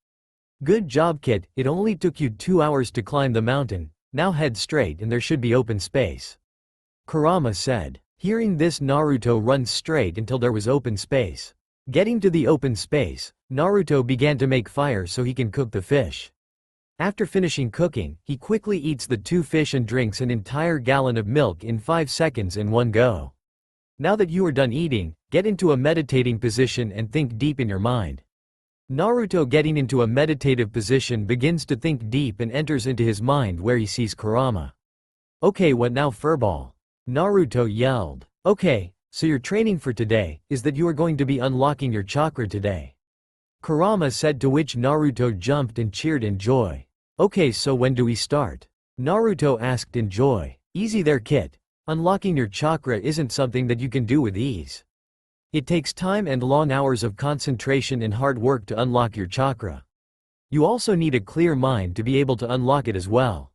Good job kid, it only took you 2 hours to climb the mountain. Now head straight and there should be open space. Kurama said. Hearing this, Naruto runs straight until there was open space. Getting to the open space, Naruto began to make fire so he can cook the fish. After finishing cooking, he quickly eats the 2 fish and drinks an entire gallon of milk in 5 seconds in one go. Now that you are done eating, get into a meditating position and think deep in your mind. Naruto, getting into a meditative position, begins to think deep and enters into his mind where he sees Kurama. Okay, what now, furball? Naruto yelled. Okay, so your training for today is that you are going to be unlocking your chakra today. Kurama said, to which Naruto jumped and cheered in joy. Okay, so when do we start? Naruto asked in joy. Easy there kid. Unlocking your chakra isn't something that you can do with ease. It takes time and long hours of concentration and hard work to unlock your chakra. You also need a clear mind to be able to unlock it as well.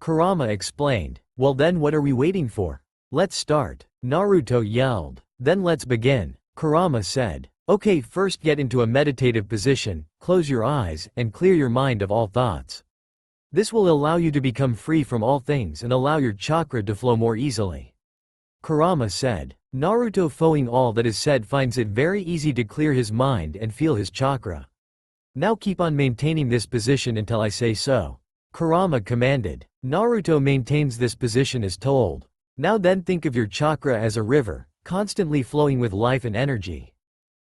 Kurama explained. Well then, what are we waiting for? Let's start. Naruto yelled. Then let's begin. Kurama said. Okay, first get into a meditative position, close your eyes, and clear your mind of all thoughts. This will allow you to become free from all things and allow your chakra to flow more easily. Kurama said. Naruto, following all that is said, finds it very easy to clear his mind and feel his chakra. Now keep on maintaining this position until I say so. Kurama commanded. Naruto maintains this position as told. Now then, think of your chakra as a river, constantly flowing with life and energy.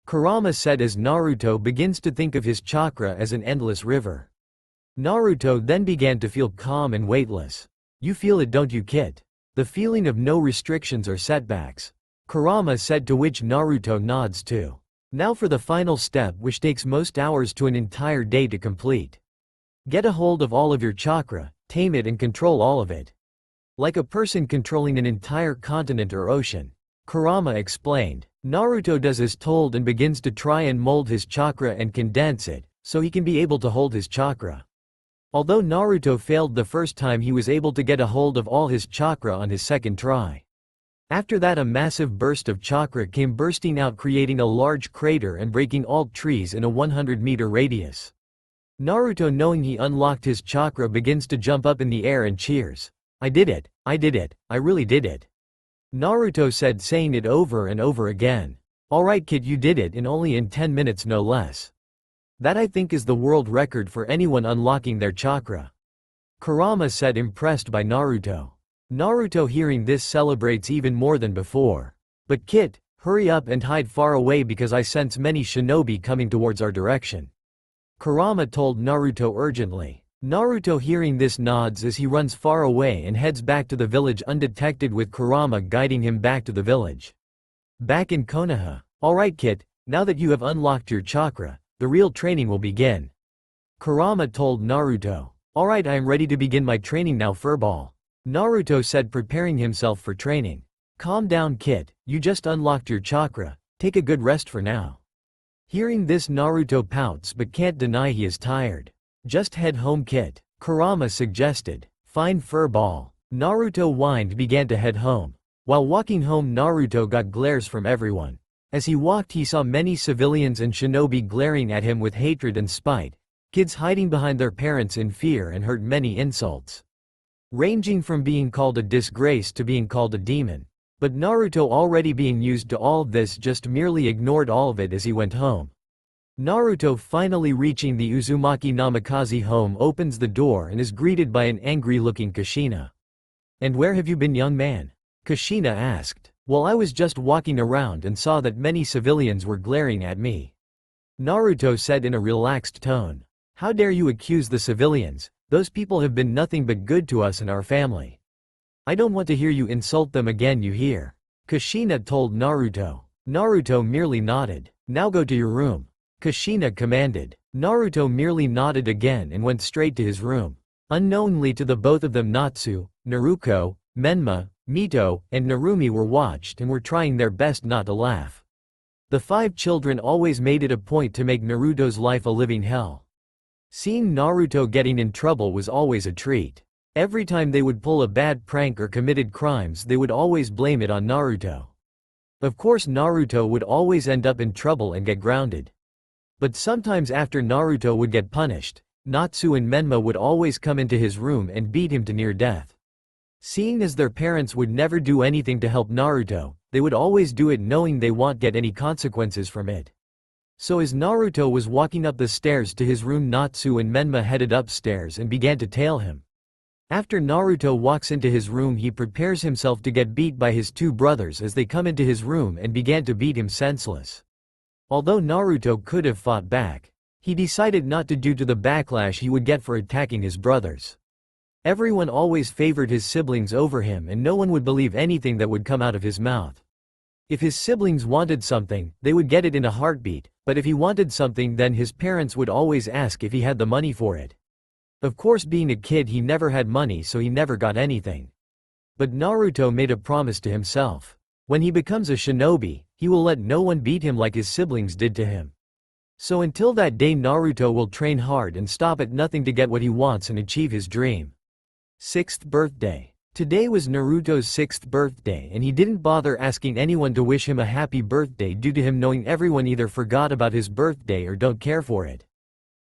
Kurama said as Naruto begins to think of his chakra as an endless river. Naruto then began to feel calm and weightless. You feel it, don't you kid? The feeling of no restrictions or setbacks. Kurama said, to which Naruto nods too. Now for the final step, which takes most hours to an entire day to complete. Get a hold of all of your chakra, tame it and control all of it. Like a person controlling an entire continent or ocean. Kurama explained. Naruto does as told and begins to try and mold his chakra and condense it, so he can be able to hold his chakra. Although Naruto failed the first time, he was able to get a hold of all his chakra on his second try. After that, a massive burst of chakra came bursting out, creating a large crater and breaking all trees in a 100-meter radius. Naruto, knowing he unlocked his chakra, begins to jump up in the air and cheers. I did it, I really did it. Naruto said, saying it over and over again. Alright kid, you did it in only 10 minutes, no less. That I think is the world record for anyone unlocking their chakra. Kurama said, impressed by Naruto. Naruto, hearing this, celebrates even more than before. But kid, Hurry up and hide far away because I sense many shinobi coming towards our direction. Kurama told Naruto urgently. Naruto hearing this nods as he runs far away and heads back to the village undetected with Kurama guiding him back to the village. Back in Konoha. Alright kid, now that you have unlocked your chakra, the real training will begin. Kurama told Naruto. Alright, I am ready to begin my training now furball. Naruto said preparing himself for training. Calm down kid, you just unlocked your chakra, take a good rest for now. Hearing this Naruto pouts but can't deny he is tired. Just head home kid, Kurama suggested. Fine furball. Naruto whined began to head home. While walking home Naruto got glares from everyone. As he walked he saw many civilians and shinobi glaring at him with hatred and spite, kids hiding behind their parents in fear and heard many insults. Ranging from being called a disgrace to being called a demon. But Naruto already being used to all of this just merely ignored all of it as he went home. Naruto finally reaching the Uzumaki Namikaze home opens the door and is greeted by an angry-looking Kushina. And where have you been young man? Kushina asked. Well, I was just walking around and saw that many civilians were glaring at me. Naruto said in a relaxed tone. How dare you accuse the civilians, those people have been nothing but good to us and our family. I don't want to hear you insult them again you hear. Kushina told Naruto. Naruto merely nodded. Now go to your room. Kushina commanded. Naruto merely nodded again and went straight to his room. Unknowingly to the both of them Natsu, Naruko, Menma, Mito, and Narumi were watched and were trying their best not to laugh. The 5 children always made it a point to make Naruto's life a living hell. Seeing Naruto getting in trouble was always a treat. Every time they would pull a bad prank or committed crimes they would always blame it on Naruto. Of course Naruto would always end up in trouble and get grounded. But sometimes after Naruto would get punished, Natsu and Menma would always come into his room and beat him to near death. Seeing as their parents would never do anything to help Naruto, they would always do it knowing they won't get any consequences from it. So as Naruto was walking up the stairs to his room Natsu and Menma headed upstairs and began to tail him. After Naruto walks into his room he prepares himself to get beat by his 2 brothers as they come into his room and began to beat him senseless. Although Naruto could have fought back, he decided not to due to the backlash he would get for attacking his brothers. Everyone always favored his siblings over him and no one would believe anything that would come out of his mouth. If his siblings wanted something, they would get it in a heartbeat, but if he wanted something then his parents would always ask if he had the money for it. Of course being a kid he never had money so he never got anything. But Naruto made a promise to himself. When he becomes a shinobi, he will let no one beat him like his siblings did to him. So until that day Naruto will train hard and stop at nothing to get what he wants and achieve his dream. 6th birthday. Today was Naruto's 6th birthday and he didn't bother asking anyone to wish him a happy birthday due to him knowing everyone either forgot about his birthday or don't care for it.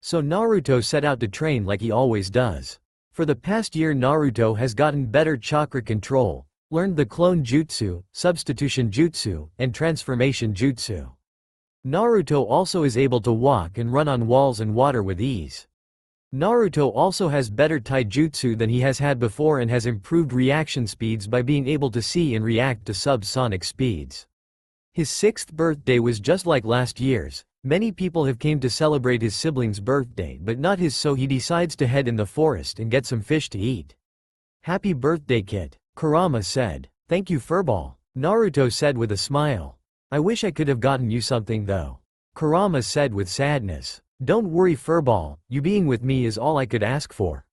So Naruto set out to train like he always does. For the past year Naruto has gotten better chakra control, learned the clone jutsu, substitution jutsu, and transformation jutsu. Naruto also is able to walk and run on walls and water with ease. Naruto also has better taijutsu than he has had before and has improved reaction speeds by being able to see and react to subsonic speeds. His 6th birthday was just like last year's. Many people have came to celebrate his sibling's birthday but not his so he decides to head in the forest and get some fish to eat. Happy birthday kid, Kurama said. Thank you furball, Naruto said with a smile. I wish I could have gotten you something though. Kurama said with sadness. Don't worry furball, you being with me is all I could ask for.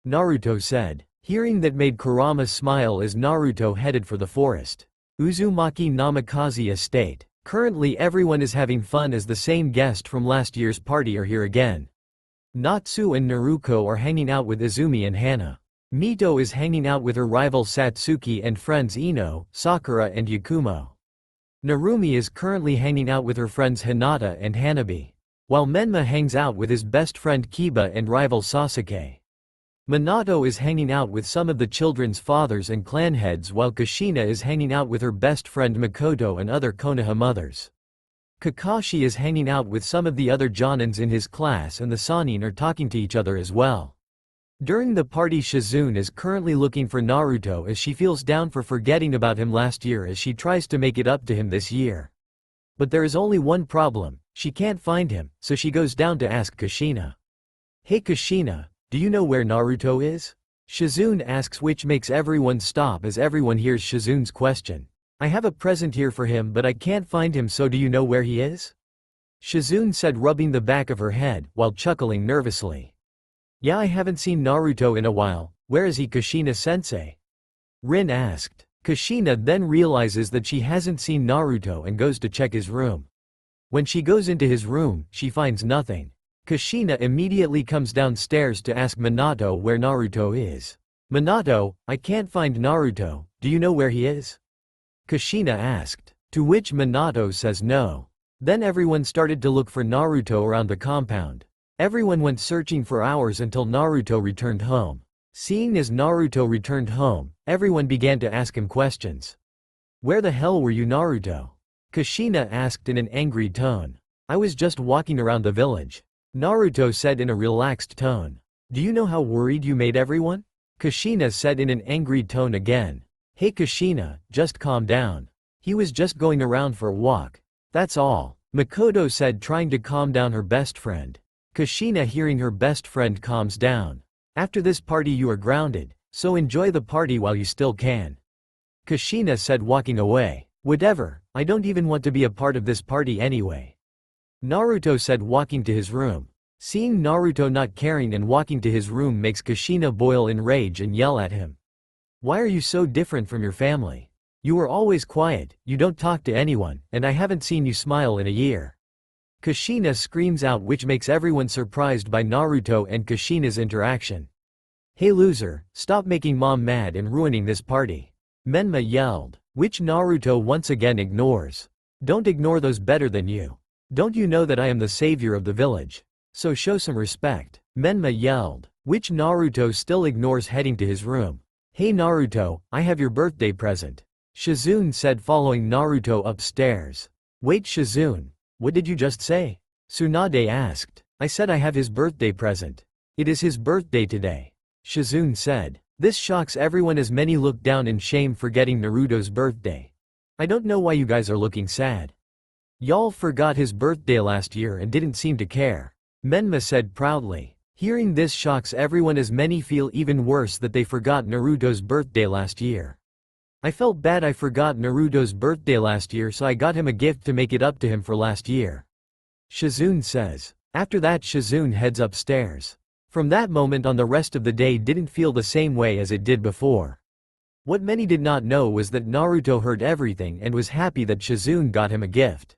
Naruto said. Hearing that made Kurama smile as Naruto headed for the forest. Uzumaki Namikaze estate. Currently everyone is having fun as the same guest from last year's party are here again. Natsu and Naruko are hanging out with Izumi and Hana. Mito is hanging out with her rival Satsuki and friends Ino, Sakura and Yakumo. Narumi is currently hanging out with her friends Hinata and Hanabi. While Menma hangs out with his best friend Kiba and rival Sasuke. Minato is hanging out with some of the children's fathers and clan heads while Kushina is hanging out with her best friend Makoto and other Konoha mothers. Kakashi is hanging out with some of the other Jonins in his class and the Sannin are talking to each other as well. During the party, Shizune is currently looking for Naruto as she feels down for forgetting about him last year as she tries to make it up to him this year. But there is only one problem, she can't find him, so she goes down to ask Kushina. Hey Kushina, do you know where Naruto is? Shizune asks, which makes everyone stop as everyone hears Shizune's question. I have a present here for him but I can't find him, so do you know where he is? Shizune said, rubbing the back of her head, while chuckling nervously. Yeah, I haven't seen Naruto in a while, where is he, Kushina-sensei? Rin asked. Kushina then realizes that she hasn't seen Naruto and goes to check his room. When she goes into his room, she finds nothing. Kushina immediately comes downstairs to ask Minato where Naruto is. Minato, I can't find Naruto, do you know where he is? Kushina asked. To which Minato says no. Then everyone started to look for Naruto around the compound. Everyone went searching for hours until Naruto returned home. Seeing as Naruto returned home, everyone began to ask him questions. Where the hell were you, Naruto? Kushina asked in an angry tone. I was just walking around the village. Naruto said in a relaxed tone. Do you know how worried you made everyone? Kushina said in an angry tone again. Hey Kushina, just calm down. He was just going around for a walk. That's all. Makoto said, trying to calm down her best friend. Kushina, hearing her best friend, calms down. After this party you are grounded, so enjoy the party while you still can. Kushina said, walking away. Whatever, I don't even want to be a part of this party anyway. Naruto said, walking to his room. Seeing Naruto not caring and walking to his room makes Kushina boil in rage and yell at him. Why are you so different from your family? You are always quiet, you don't talk to anyone, and I haven't seen you smile in a year. Kushina screams out, which makes everyone surprised by Naruto and Kushina's interaction. Hey loser, stop making mom mad and ruining this party. Menma yelled, which Naruto once again ignores. Don't ignore those better than you. Don't you know that I am the savior of the village? So show some respect. Menma yelled, which Naruto still ignores, heading to his room. Hey Naruto, I have your birthday present. Shizune said, following Naruto upstairs. Wait Shizune, what did you just say? Tsunade asked. I said I have his birthday present. It is his birthday today. Shizune said. This shocks everyone as many look down in shame, forgetting Naruto's birthday. I don't know why you guys are looking sad. Y'all forgot his birthday last year and didn't seem to care. Menma said proudly. Hearing this shocks everyone as many feel even worse that they forgot Naruto's birthday last year. I felt bad I forgot Naruto's birthday last year, so I got him a gift to make it up to him for last year. Shizune says. After that Shizune heads upstairs. From that moment on, the rest of the day didn't feel the same way as it did before. What many did not know was that Naruto heard everything and was happy that Shizune got him a gift.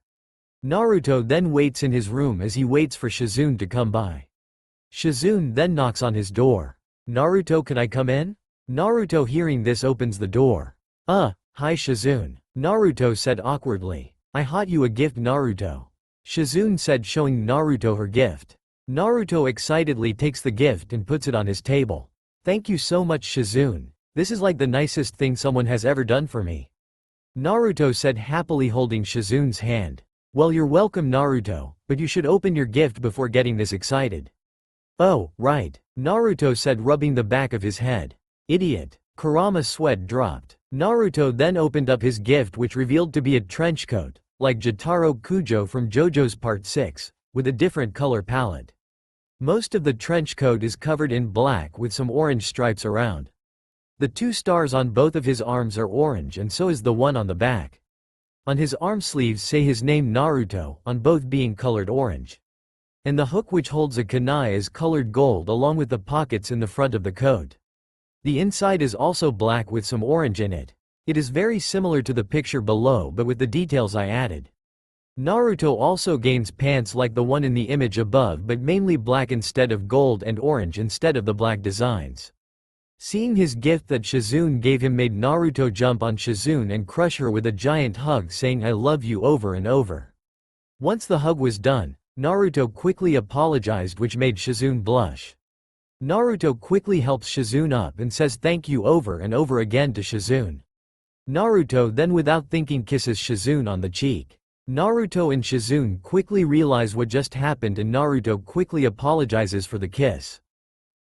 Naruto then waits in his room as he waits for Shizune to come by. Shizune then knocks on his door. Naruto, can I come in? Naruto, hearing this, opens the door. Hi Shizune. Naruto said awkwardly. I bought you a gift, Naruto. Shizune said, showing Naruto her gift. Naruto excitedly takes the gift and puts it on his table. Thank you so much Shizune. This is like the nicest thing someone has ever done for me. Naruto said, happily holding Shizune's hand. Well, you're welcome Naruto, but you should open your gift before getting this excited. Oh, right. Naruto said, rubbing the back of his head. Idiot. Kurama's sweat dropped. Naruto then opened up his gift, which revealed to be a trench coat, like Jotaro Kujo from JoJo's Part 6, with a different color palette. Most of the trench coat is covered in black with some orange stripes around. The 2 stars on both of his arms are orange, and so is the one on the back. On his arm sleeves say his name Naruto, on both being colored orange. And the hook which holds a kunai is colored gold, along with the pockets in the front of the coat. The inside is also black with some orange in it. It is very similar to the picture below, but with the details I added. Naruto also gains pants like the one in the image above, but mainly black instead of gold, and orange instead of the black designs. Seeing his gift that Shizune gave him made Naruto jump on Shizune and crush her with a giant hug, saying I love you over and over. Once the hug was done, Naruto quickly apologized, which made Shizune blush. Naruto quickly helps Shizune up and says thank you over and over again to Shizune. Naruto then, without thinking, kisses Shizune on the cheek. Naruto and Shizune quickly realize what just happened, and Naruto quickly apologizes for the kiss.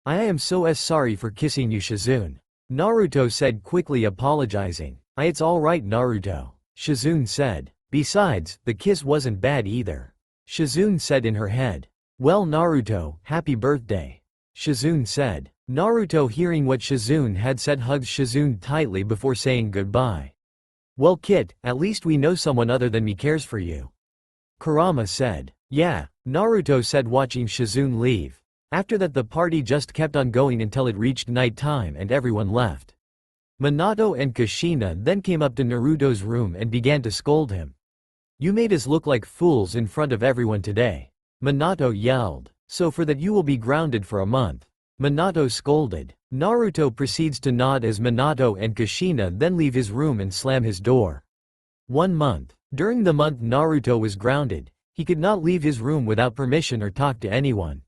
I am so sorry for kissing you, Shizune. Naruto said, quickly apologizing. It's alright, Naruto. Shizune said. Besides, the kiss wasn't bad either. Shizune said in her head. Well, Naruto, happy birthday. Shizune said. Naruto, hearing what Shizune had said, hugged Shizune tightly before saying goodbye. Well, Kit, at least we know someone other than me cares for you. Kurama said. Yeah, Naruto said, watching Shizune leave. After that, the party just kept on going until it reached night time and everyone left. Minato and Kushina then came up to Naruto's room and began to scold him. You made us look like fools in front of everyone today. Minato yelled. So for that you will be grounded for a month. Minato scolded. Naruto proceeds to nod as Minato and Kushina then leave his room and slam his door. 1 month. During the month Naruto was grounded, he could not leave his room without permission or talk to anyone.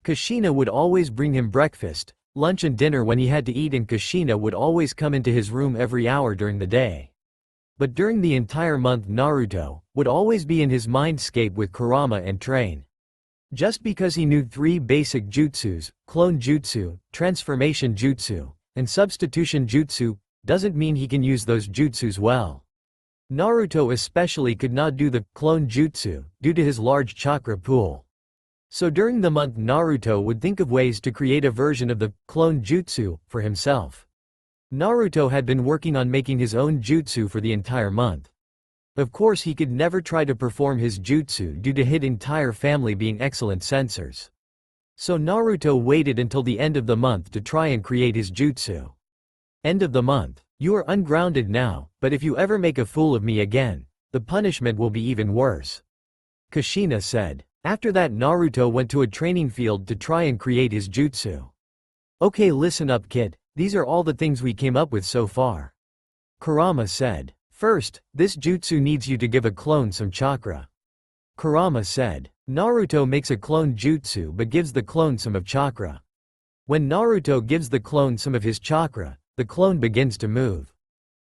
Kushina would always bring him breakfast, lunch and dinner when he had to eat, and Kushina would always come into his room every hour during the day. But during the entire month Naruto would always be in his mindscape with Kurama and train. Just because he knew 3 basic jutsus, clone jutsu, transformation jutsu, and substitution jutsu, doesn't mean he can use those jutsus well. Naruto especially could not do the clone jutsu due to his large chakra pool. So during the month Naruto would think of ways to create a version of the clone jutsu for himself. Naruto had been working on making his own jutsu for the entire month. Of course he could never try to perform his jutsu due to his entire family being excellent sensors. So Naruto waited until the end of the month to try and create his jutsu. End of the month. You are ungrounded now, but if you ever make a fool of me again, the punishment will be even worse. Kushina said. After that Naruto went to a training field to try and create his jutsu. Okay, listen up, kid, these are all the things we came up with so far. Kurama said. First, this jutsu needs you to give a clone some chakra. Kurama said. Naruto makes a clone jutsu but gives the clone some of chakra. When Naruto gives the clone some of his chakra, the clone begins to move.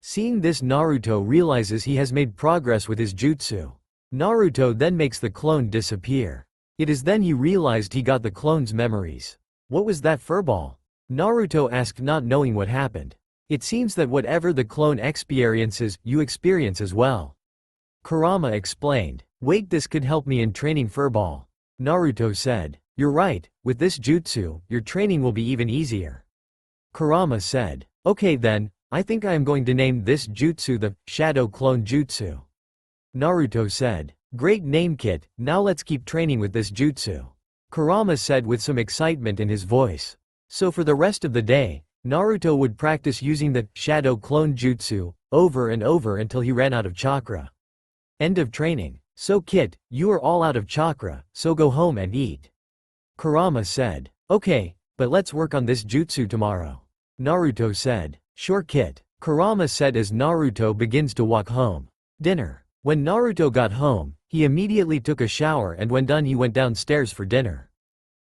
Seeing this, Naruto realizes he has made progress with his jutsu. Naruto then makes the clone disappear. It is then he realized he got the clone's memories. What was that furball? Naruto asked, not knowing what happened. It seems that whatever the clone experiences, you experience as well. Kurama explained. Wait, this could help me in training furball. Naruto said. You're right, with this jutsu, your training will be even easier. Kurama said. Okay then, I think I am going to name this jutsu the Shadow Clone Jutsu. Naruto said. Great name, Kit, now let's keep training with this jutsu. Kurama said with some excitement in his voice. So for the rest of the day, Naruto would practice using the Shadow Clone Jutsu over and over until he ran out of chakra. End of training. So Kit, you are all out of chakra, so go home and eat. Kurama said. Okay, but let's work on this jutsu tomorrow. Naruto said. Sure, Kit. Kurama said as Naruto begins to walk home. Dinner. When Naruto got home, he immediately took a shower, and when done he went downstairs for dinner.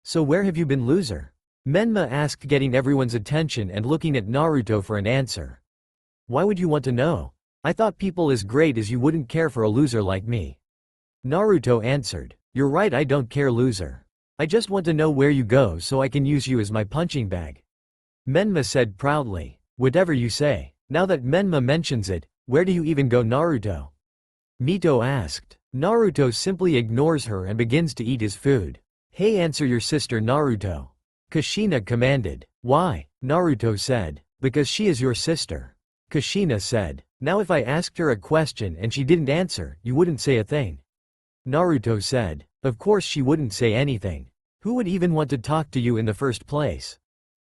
So where have you been, loser? Menma asked, getting everyone's attention and looking at Naruto for an answer. Why would you want to know? I thought people as great as you wouldn't care for a loser like me. Naruto answered. You're right, I don't care, loser. I just want to know where you go so I can use you as my punching bag. Menma said proudly. Whatever you say. Now that Menma mentions it, where do you even go, Naruto? Mito asked. Naruto simply ignores her and begins to eat his food. Hey, answer your sister, Naruto. Kushina commanded. Why? Naruto said. Because she is your sister. Kushina said. Now if I asked her a question and she didn't answer, you wouldn't say a thing. Naruto said. Of course she wouldn't say anything. Who would even want to talk to you in the first place?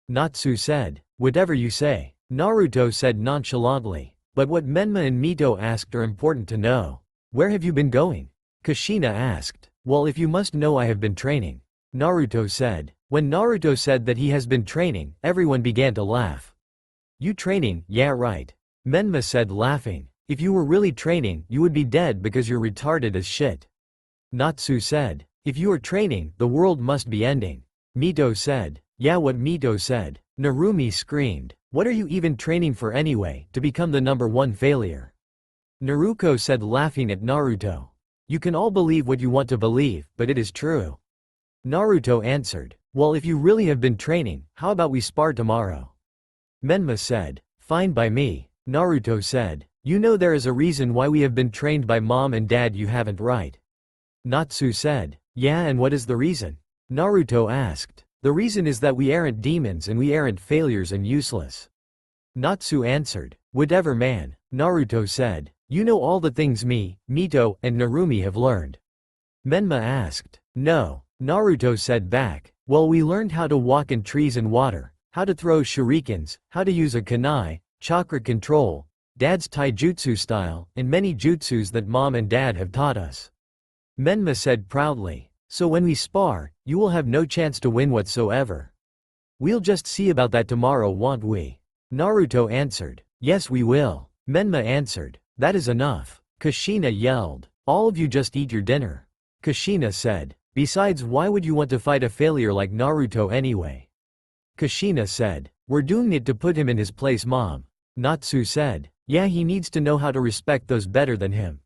Natsu said. Whatever you say. Naruto said nonchalantly. But what Menma and Mito asked are important to know. Where have you been going? Kushina asked. Well, if you must know, I have been training. Naruto said. When Naruto said that he has been training, everyone began to laugh. You training? Yeah, right. Menma said, laughing. If you were really training, you would be dead because you're retarded as shit. Natsu said. If you are training, the world must be ending. Mito said. Yeah, what Mito said. Narumi screamed. What are you even training for anyway, to become the #1 failure? Naruko said, laughing at Naruto. You can all believe what you want to believe, but it is true. Naruto answered. Well, if you really have been training, how about we spar tomorrow? Menma said. Fine by me. Naruto said. You know there is a reason why we have been trained by mom and dad, you haven't, right? Natsu said. Yeah, and what is the reason? Naruto asked. The reason is that we aren't demons and we aren't failures and useless. Natsu answered. Whatever, man. Naruto said. You know all the things me, Mito, and Narumi have learned. Menma asked. No. Naruto said back. Well, we learned how to walk in trees and water, how to throw shurikens, how to use a kunai, chakra control, dad's taijutsu style, and many jutsus that mom and dad have taught us. Menma said proudly. So when we spar, you will have no chance to win whatsoever. We'll just see about that tomorrow, won't we? Naruto answered. Yes, we will. Menma answered. That is enough. Kushina yelled. All of you just eat your dinner. Kushina said. Besides, why would you want to fight a failure like Naruto anyway? Kushina said. We're doing it to put him in his place, mom. Natsu said. Yeah, he needs to know how to respect those better than him.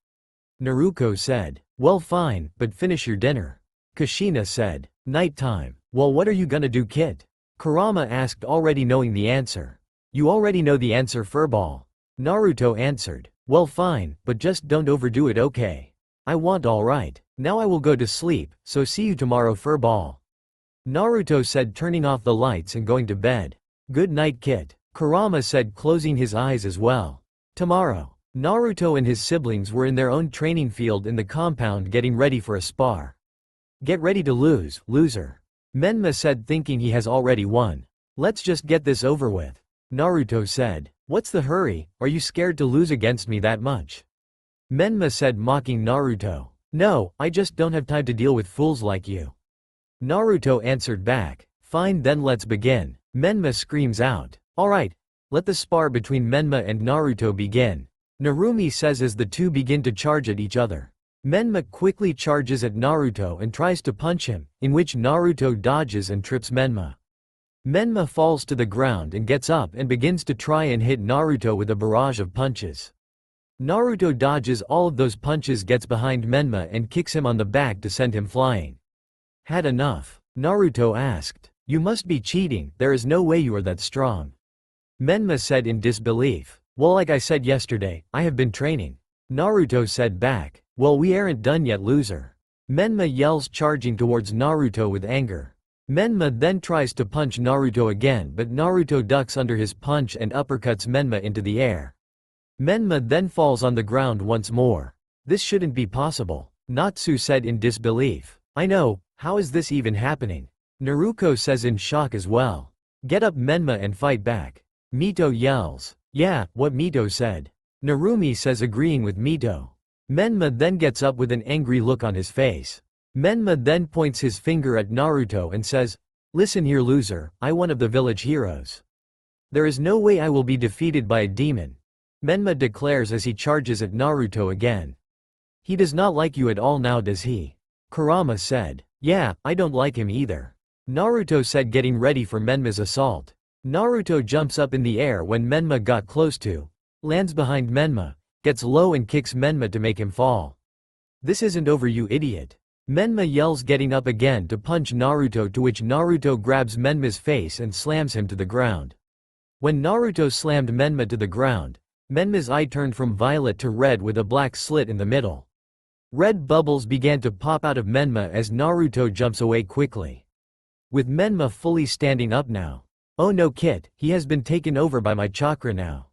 Naruko said. Well, fine, but finish your dinner. Kushina said. Nighttime. Well, what are you gonna do, kid? Kurama asked, already knowing the answer. You already know the answer, furball. Naruto answered. Well, fine, but just don't overdo it, okay? I want, alright. Now I will go to sleep, so see you tomorrow, furball. Naruto said, turning off the lights and going to bed. Good night, kid. Kurama said, closing his eyes as well. Tomorrow. Naruto and his siblings were in their own training field in the compound getting ready for a spar. Get ready to lose, loser. Menma said, thinking he has already won. Let's just get this over with. Naruto said. What's the hurry, are you scared to lose against me that much? Menma said, mocking Naruto. No, I just don't have time to deal with fools like you. Naruto answered back. Fine, then let's begin. Menma screams out. Alright, let the spar between Menma and Naruto begin. Narumi says as the two begin to charge at each other. Menma quickly charges at Naruto and tries to punch him, in which Naruto dodges and trips Menma. Menma falls to the ground and gets up and begins to try and hit Naruto with a barrage of punches. Naruto dodges all of those punches, gets behind Menma and kicks him on the back to send him flying. Had enough? Naruto asked. You must be cheating, there is no way you are that strong. Menma said in disbelief. Well, like I said yesterday, I have been training. Naruto said back. Well, we aren't done yet, loser. Menma yells, charging towards Naruto with anger. Menma then tries to punch Naruto again, but Naruto ducks under his punch and uppercuts Menma into the air. Menma then falls on the ground once more. This shouldn't be possible. Natsu said in disbelief. I know, how is this even happening? Naruto says in shock as well. Get up, Menma, and fight back. Mito yells. Yeah, what Mito said. Narumi says, agreeing with Mito. Menma then gets up with an angry look on his face. Menma then points his finger at Naruto and says, listen here, loser, I one of the village heroes. There is no way I will be defeated by a demon. Menma declares as he charges at Naruto again. He does not like you at all now, does he? Kurama said. Yeah, I don't like him either. Naruto said, getting ready for Menma's assault. Naruto jumps up in the air when Menma got close to, lands behind Menma, gets low and kicks Menma to make him fall. This isn't over, you idiot. Menma yells, getting up again to punch Naruto, to which Naruto grabs Menma's face and slams him to the ground. When Naruto slammed Menma to the ground, Menma's eye turned from violet to red with a black slit in the middle. Red bubbles began to pop out of Menma as Naruto jumps away quickly. With Menma fully standing up now. Oh no, kid, he has been taken over by my chakra now.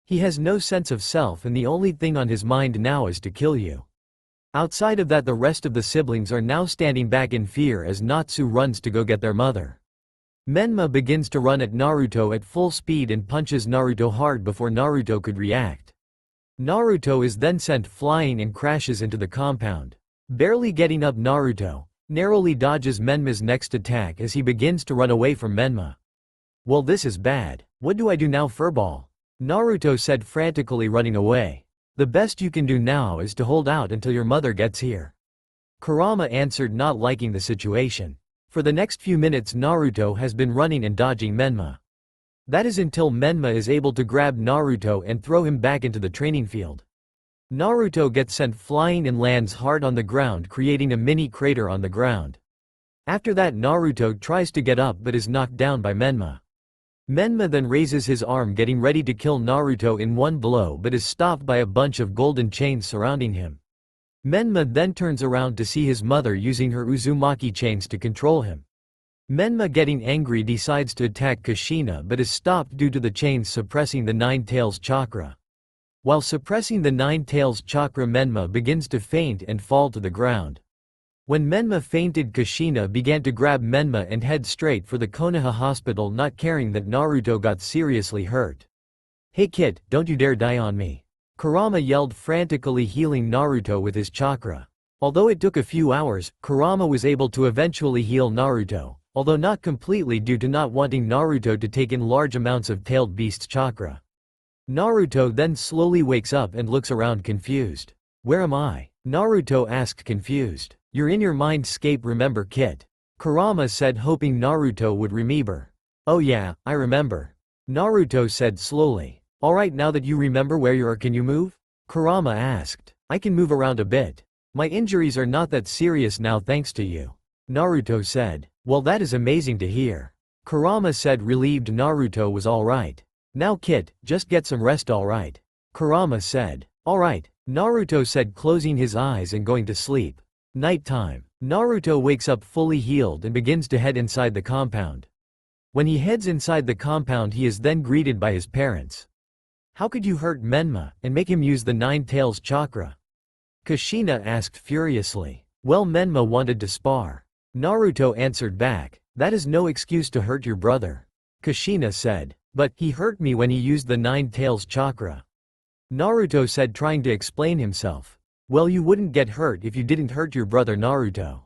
He has no sense of self and the only thing on his mind now is to kill you. Outside of that, the rest of the siblings are now standing back in fear as Natsu runs to go get their mother. Menma begins to run at Naruto at full speed and punches Naruto hard before Naruto could react. Naruto is then sent flying and crashes into the compound. Barely getting up, Naruto narrowly dodges Menma's next attack as he begins to run away from Menma. Well, this is bad. What do I do now, furball? Naruto said, frantically running away. The best you can do now is to hold out until your mother gets here. Kurama answered, not liking the situation. For the next few minutes Naruto has been running and dodging Menma. That is until Menma is able to grab Naruto and throw him back into the training field. Naruto gets sent flying and lands hard on the ground, creating a mini crater on the ground. After that Naruto tries to get up but is knocked down by Menma. Menma then raises his arm getting ready to kill Naruto in one blow but is stopped by a bunch of golden chains surrounding him. Menma then turns around to see his mother using her Uzumaki chains to control him. Menma getting angry decides to attack Kushina but is stopped due to the chains suppressing the Nine Tails chakra. While suppressing the Nine Tails chakra, Menma begins to faint and fall to the ground. When Menma fainted, Kushina began to grab Menma and head straight for the Konoha hospital, not caring that Naruto got seriously hurt. "Hey kid, don't you dare die on me," Kurama yelled, frantically healing Naruto with his chakra. Although it took a few hours, Kurama was able to eventually heal Naruto, although not completely due to not wanting Naruto to take in large amounts of tailed beast's chakra. Naruto then slowly wakes up and looks around confused. "Where am I?" Naruto asked confused. "You're in your mindscape, remember kid?" Kurama said, hoping Naruto would remember. "Oh yeah, I remember," Naruto said slowly. "Alright, now that you remember where you are, can you move?" Kurama asked. "I can move around a bit. My injuries are not that serious now thanks to you," Naruto said. "Well, that is amazing to hear," Kurama said, relieved Naruto was alright. "Now kid, just get some rest, alright?" Kurama said. "Alright," Naruto said, closing his eyes and going to sleep. Nighttime. Naruto wakes up fully healed and begins to head inside the compound. When he heads inside the compound, he is then greeted by his parents. "How could you hurt Menma and make him use the Nine Tails chakra?" Kushina asked furiously. "Well, Menma wanted to spar," Naruto answered back. "That is no excuse to hurt your brother," Kushina said. "But he hurt me when he used the Nine Tails chakra," Naruto said, trying to explain himself. "Well, you wouldn't get hurt if you didn't hurt your brother, Naruto."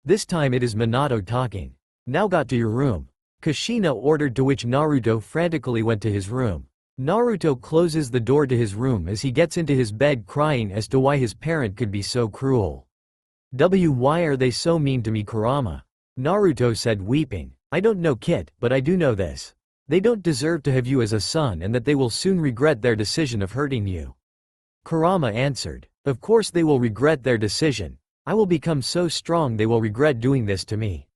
This time it is Minato talking. "Now got to your room," Kushina ordered, to which Naruto frantically went to his room. Naruto closes the door to his room as he gets into his bed crying as to why his parent could be so cruel. Why are they so mean to me, Kurama?" Naruto said, weeping. "I don't know kid, but I do know this. They don't deserve to have you as a son, and that they will soon regret their decision of hurting you." Kurama answered. "Of course they will regret their decision. I will become so strong they will regret doing this to me."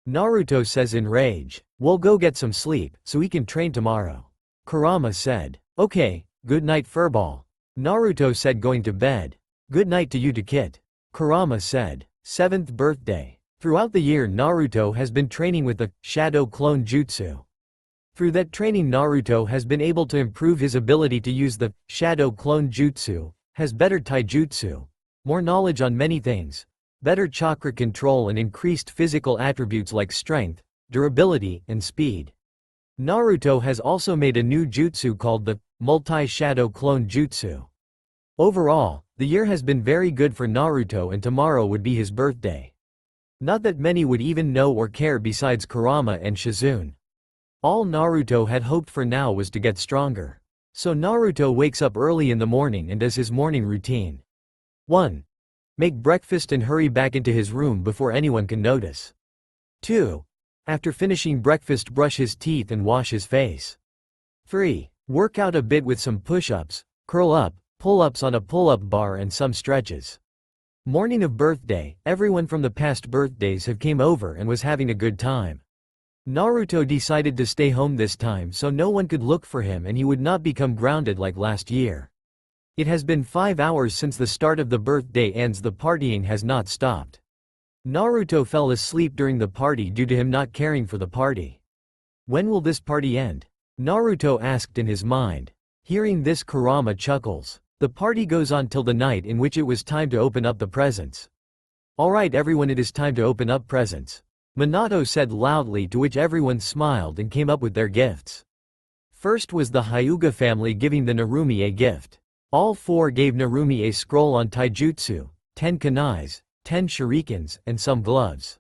Naruto says in rage. "We'll go get some sleep, so we can train tomorrow." Kurama said. "Okay, good night furball," Naruto said, going to bed. "Good night to you too kid," Kurama said. 7th birthday. Throughout the year, Naruto has been training with the Shadow Clone Jutsu. Through that training, Naruto has been able to improve his ability to use the Shadow Clone Jutsu, has better taijutsu, more knowledge on many things, better chakra control, and increased physical attributes like strength, durability, and speed. Naruto has also made a new jutsu called the Multi-Shadow Clone Jutsu. Overall, the year has been very good for Naruto, and tomorrow would be his birthday. Not that many would even know or care besides Kurama and Shizune. All Naruto had hoped for now was to get stronger. So Naruto wakes up early in the morning and does his morning routine. 1. Make breakfast and hurry back into his room before anyone can notice. 2. After finishing breakfast, brush his teeth and wash his face. 3. Work out a bit with some push-ups, curl-up, pull-ups on a pull-up bar, and some stretches. Morning of birthday, everyone from the past birthdays have came over and was having a good time. Naruto decided to stay home this time so no one could look for him and he would not become grounded like last year. It has been 5 hours since the start of the birthday ends. The partying has not stopped. Naruto fell asleep during the party due to him not caring for the party. When will this party end? Naruto asked in his mind. Hearing this, Kurama chuckles. The party goes on till the night in which it was time to open up the presents. Alright everyone, it is time to open up presents, Minato said loudly, to which everyone smiled and came up with their gifts. First was the Hyuga family giving the Narumi a gift. All four gave Narumi a scroll on taijutsu, 10 kunais, 10 shurikens, and some gloves.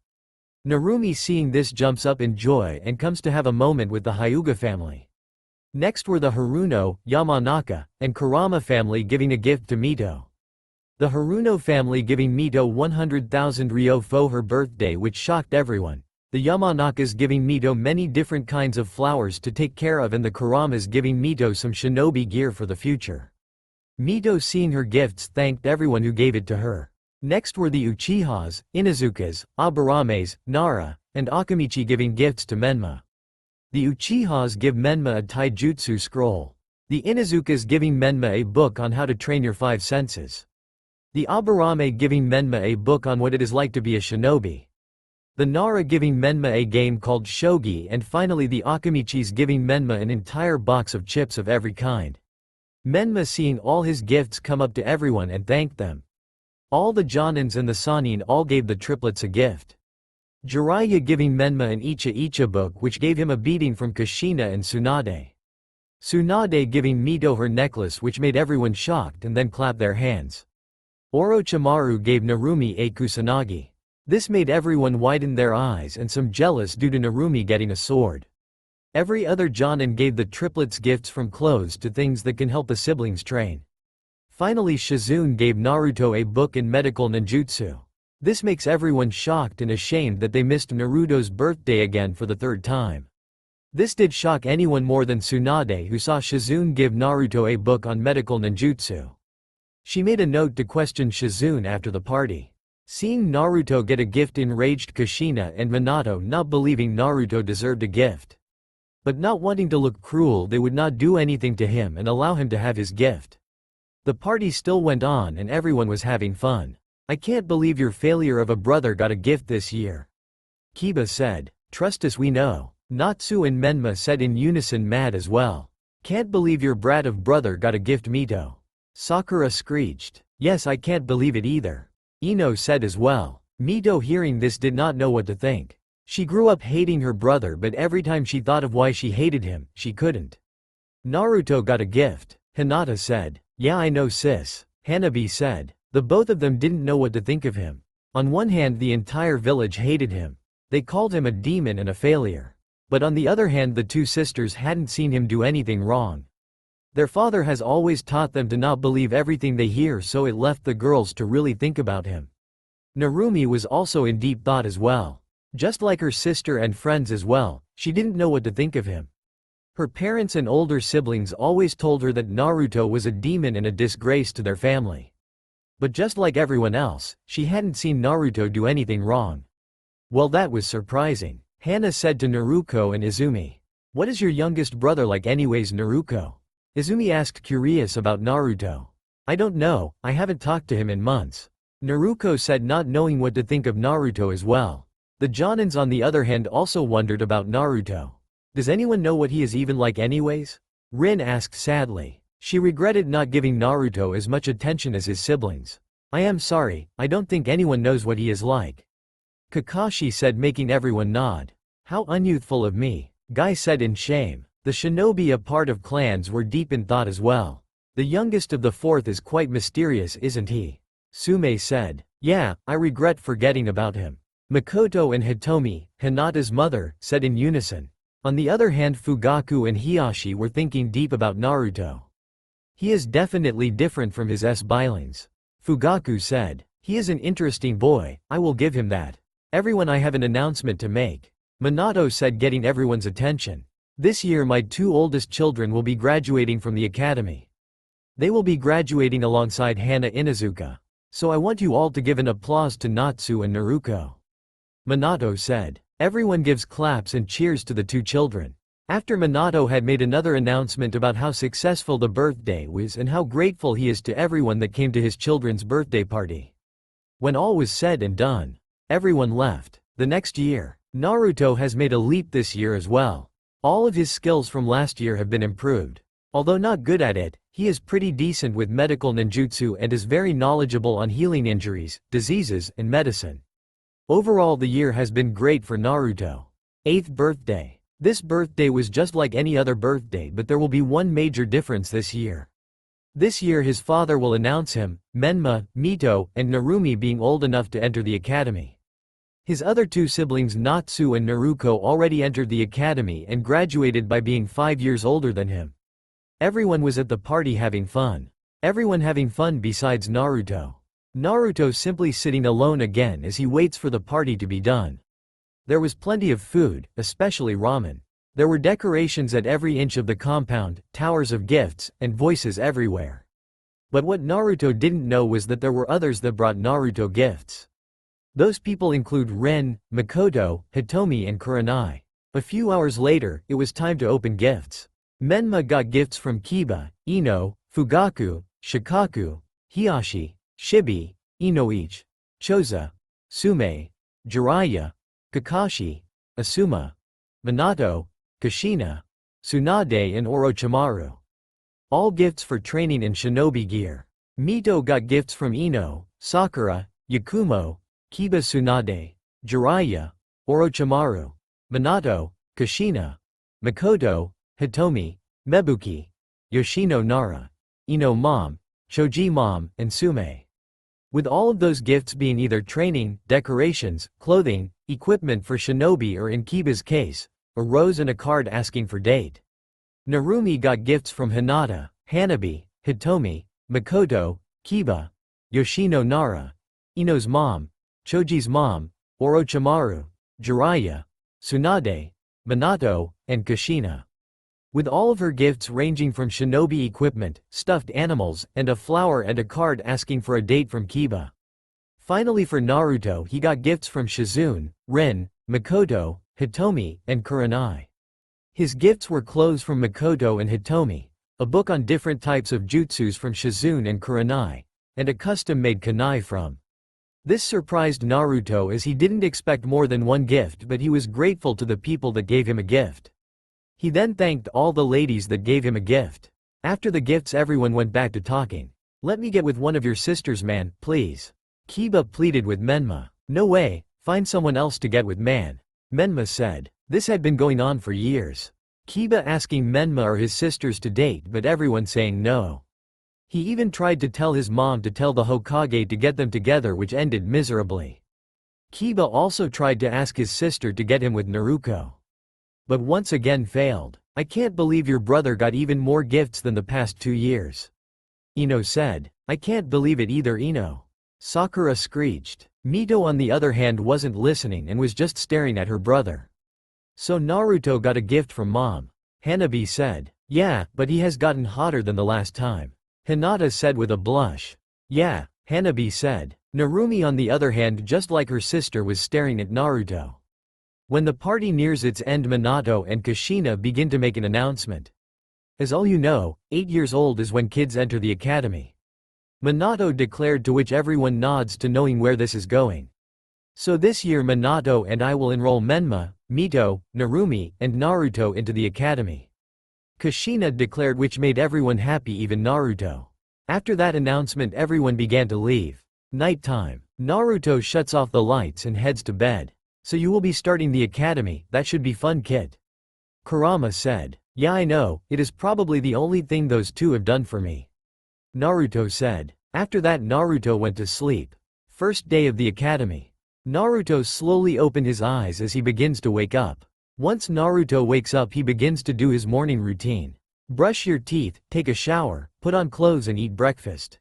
Narumi, seeing this, jumps up in joy and comes to have a moment with the Hyuga family. Next were the Haruno, Yamanaka, and Kurama family giving a gift to Mito. The Haruno family giving Mito 100,000 ryo for her birthday, which shocked everyone. The Yamanakas giving Mito many different kinds of flowers to take care of, and the Kuramas giving Mito some shinobi gear for the future. Mito, seeing her gifts, thanked everyone who gave it to her. Next were the Uchihas, Inuzukas, Abarames, Nara, and Akamichi giving gifts to Menma. The Uchihas give Menma a taijutsu scroll. The Inuzukas giving Menma a book on how to train your five senses. The Abarame giving Menma a book on what it is like to be a shinobi. The Nara giving Menma a game called shogi, and finally the Akamichis giving Menma an entire box of chips of every kind. Menma, seeing all his gifts, come up to everyone and thanked them. All the Jonins and the Sanin all gave the triplets a gift. Jiraiya giving Menma an Icha book, which gave him a beating from Kushina and Tsunade. Tsunade giving Mito her necklace, which made everyone shocked and then clap their hands. Orochimaru gave Narumi a kusanagi. This made everyone widen their eyes and some jealous due to Narumi getting a sword. Every other Jonin gave the triplets gifts, from clothes to things that can help the siblings train. Finally Shizune gave Naruto a book in medical ninjutsu. This makes everyone shocked and ashamed that they missed Naruto's birthday again for the third time. This did shock anyone more than Tsunade, who saw Shizune give Naruto a book on medical ninjutsu. She made a note to question Shizune after the party. Seeing Naruto get a gift enraged Kushina and Minato, not believing Naruto deserved a gift. But not wanting to look cruel, they would not do anything to him and allow him to have his gift. The party still went on and everyone was having fun. I can't believe your failure of a brother got a gift this year. Kiba said. Trust us, we know. Natsu and Menma said in unison, mad as well. Can't believe your brat of brother got a gift, Mito. Sakura screeched. Yes, I can't believe it either. Ino said as well. Mito, hearing this, did not know what to think. She grew up hating her brother, but every time she thought of why she hated him, she couldn't. Naruto got a gift, Hinata said. Yeah, I know, sis. Hanabi said. The both of them didn't know what to think of him. On one hand, the entire village hated him. They called him a demon and a failure. But on the other hand, the two sisters hadn't seen him do anything wrong. Their father has always taught them to not believe everything they hear, so it left the girls to really think about him. Narumi was also in deep thought as well. Just like her sister and friends as well, she didn't know what to think of him. Her parents and older siblings always told her that Naruto was a demon and a disgrace to their family. But just like everyone else, she hadn't seen Naruto do anything wrong. Well, that was surprising. Hana said to Naruko and Izumi. What is your youngest brother like anyways, Naruko? Izumi asked, curious about Naruto. I don't know, I haven't talked to him in months. Naruko said, not knowing what to think of Naruto as well. The Jonins on the other hand also wondered about Naruto. Does anyone know what he is even like anyways? Rin asked sadly. She regretted not giving Naruto as much attention as his siblings. I am sorry, I don't think anyone knows what he is like. Kakashi said, making everyone nod. How unyouthful of me, Guy said in shame. The shinobi, a part of clans, were deep in thought as well. The youngest of the fourth is quite mysterious, isn't he? Sume said. Yeah, I regret forgetting about him. Makoto and Hitomi, Hinata's mother, said in unison. On the other hand, Fugaku and Hiyashi were thinking deep about Naruto. He is definitely different from his siblings. Fugaku said. He is an interesting boy, I will give him that. Everyone, I have an announcement to make. Minato said, getting everyone's attention. This year my two oldest children will be graduating from the academy. They will be graduating alongside Hana Inuzuka. So I want you all to give an applause to Natsu and Naruko. Minato said. Everyone gives claps and cheers to the two children. After Minato had made another announcement about how successful the birthday was and how grateful he is to everyone that came to his children's birthday party. When all was said and done, everyone left. The next year, Naruto has made a leap this year as well. All of his skills from last year have been improved. Although not good at it, he is pretty decent with medical ninjutsu and is very knowledgeable on healing injuries, diseases, and medicine. Overall, the year has been great for Naruto. 8th birthday. This birthday was just like any other birthday, but there will be one major difference this year. This year his father will announce him, Menma, Mito, and Narumi being old enough to enter the academy. His other two siblings Natsu and Naruko already entered the academy and graduated by being 5 years older than him. Everyone was at the party having fun. Everyone having fun besides Naruto. Naruto simply sitting alone again as he waits for the party to be done. There was plenty of food, especially ramen. There were decorations at every inch of the compound, towers of gifts, and voices everywhere. But what Naruto didn't know was that there were others that brought Naruto gifts. Those people include Rin, Mikoto, Hitomi and Kurenai. A few hours later, it was time to open gifts. Menma got gifts from Kiba, Ino, Fugaku, Shikaku, Hiyashi, Shibi, Inoichi, Choza, Sume, Jiraiya, Kakashi, Asuma, Minato, Kushina, Tsunade and Orochimaru. All gifts for training in shinobi gear. Mito got gifts from Ino, Sakura, Yakumo, Kiba Tsunade, Jiraiya, Orochimaru, Minato, Kushina, Mikoto, Hitomi, Mebuki, Yoshino Nara, Ino Mom, Choji Mom, and Sume. With all of those gifts being either training, decorations, clothing, equipment for shinobi or in Kiba's case, a rose and a card asking for date. Narumi got gifts from Hinata, Hanabi, Hitomi, Mikoto, Kiba, Yoshino Nara, Ino's mom, Choji's mom, Orochimaru, Jiraiya, Tsunade, Minato, and Kushina. With all of her gifts ranging from shinobi equipment, stuffed animals, and a flower and a card asking for a date from Kiba. Finally for Naruto he got gifts from Shizune, Rin, Mikoto, Hitomi, and Kurenai. His gifts were clothes from Mikoto and Hitomi, a book on different types of jutsus from Shizune and Kurenai, and a custom-made kunai from. This surprised Naruto as he didn't expect more than one gift, but he was grateful to the people that gave him a gift. He then thanked all the ladies that gave him a gift. After the gifts everyone went back to talking. "Let me get with one of your sisters, man, please." Kiba pleaded with Menma. "No way, find someone else to get with, man." Menma said. This had been going on for years. Kiba asking Menma or his sisters to date but everyone saying no. He even tried to tell his mom to tell the Hokage to get them together, which ended miserably. Kiba also tried to ask his sister to get him with Naruto, but once again failed. "I can't believe your brother got even more gifts than the past 2 years." Ino said. "I can't believe it either, Ino." Sakura screeched. Mito on the other hand wasn't listening and was just staring at her brother. "So Naruto got a gift from mom," Hanabi said. "Yeah, but he has gotten hotter than the last time," Hinata said with a blush. "Yeah," Hanabi said. Narumi on the other hand, just like her sister, was staring at Naruto. When the party nears its end, Minato and Kushina begin to make an announcement. "As all you know, 8 years old is when kids enter the academy," Minato declared, to which everyone nods to knowing where this is going. "So this year Minato and I will enroll Menma, Mito, Narumi, and Naruto into the academy," Kushina declared, which made everyone happy, even Naruto. After that announcement everyone began to leave. Night time. Naruto shuts off the lights and heads to bed. "So you will be starting the academy, that should be fun, kid," Kurama said. "Yeah, I know, it is probably the only thing those two have done for me," Naruto said. After that Naruto went to sleep. First day of the academy. Naruto slowly opened his eyes as he begins to wake up. Once Naruto wakes up he begins to do his morning routine. Brush your teeth, take a shower, put on clothes and eat breakfast.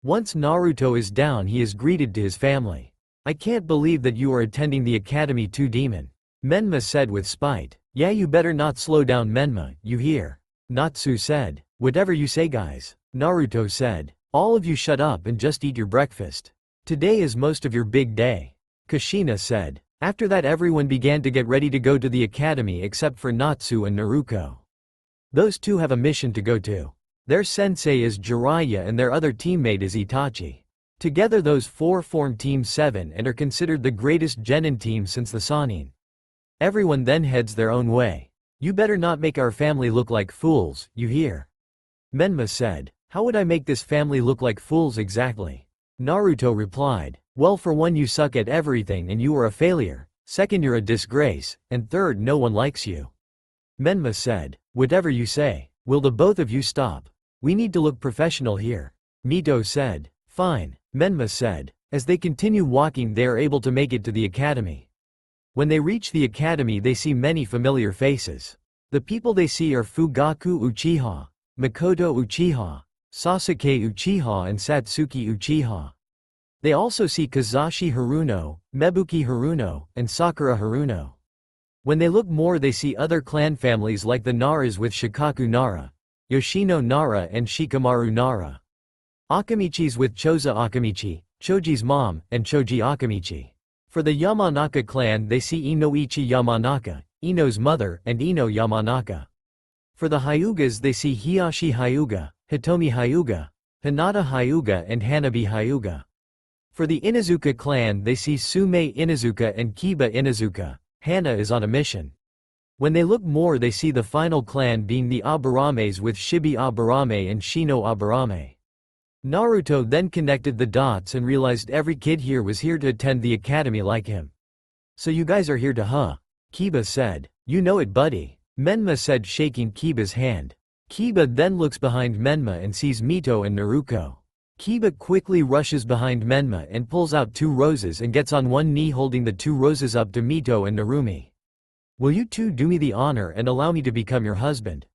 Once Naruto is down he is greeted to his family. "I can't believe that you are attending the academy too, demon," Menma said with spite. "Yeah, you better not slow down, Menma, you hear?" Natsu said. "Whatever you say, guys," Naruto said. "All of you shut up and just eat your breakfast. Today is most of your big day," Kushina said. After that everyone began to get ready to go to the academy except for Natsu and Naruto. Those two have a mission to go to. Their sensei is Jiraiya and their other teammate is Itachi. Together those four form Team 7 and are considered the greatest genin team since the Sannin. Everyone then heads their own way. "You better not make our family look like fools, you hear?" Menma said. "How would I make this family look like fools exactly?" Naruto replied. "Well, for one, you suck at everything and you are a failure, second, you're a disgrace, and third, no one likes you." Menma said. "Whatever you say. Will the both of you stop? We need to look professional here." Mito said. "Fine," Menma said. As they continue walking they are able to make it to the academy. When they reach the academy they see many familiar faces. The people they see are Fugaku Uchiha, Mikoto Uchiha, Sasuke Uchiha and Satsuki Uchiha. They also see Kazashi Haruno, Mebuki Haruno, and Sakura Haruno. When they look more they see other clan families like the Naras with Shikaku Nara, Yoshino Nara and Shikamaru Nara. Akamichi's with Choza Akamichi, Choji's mom, and Choji Akamichi. For the Yamanaka clan they see Inoichi Yamanaka, Ino's mother, and Ino Yamanaka. For the Hyugas they see Hiyashi Hyuga, Hitomi Hyuga, Hinata Hyuga and Hanabi Hyuga. For the Inuzuka clan they see Sume Inuzuka and Kiba Inuzuka. Hana is on a mission. When they look more they see the final clan being the Abarames with Shibi Abarame and Shino Abarame. Naruto then connected the dots and realized every kid here was here to attend the academy like him. So you guys are here to huh? Kiba said. You know it buddy. Menma said shaking Kiba's hand. Kiba then looks behind Menma and sees Mito and Naruto. Kiba quickly rushes behind Menma and pulls out 2 roses and gets on one knee holding the 2 roses up to Mito and Narumi. Will you two do me the honor and allow me to become your husband?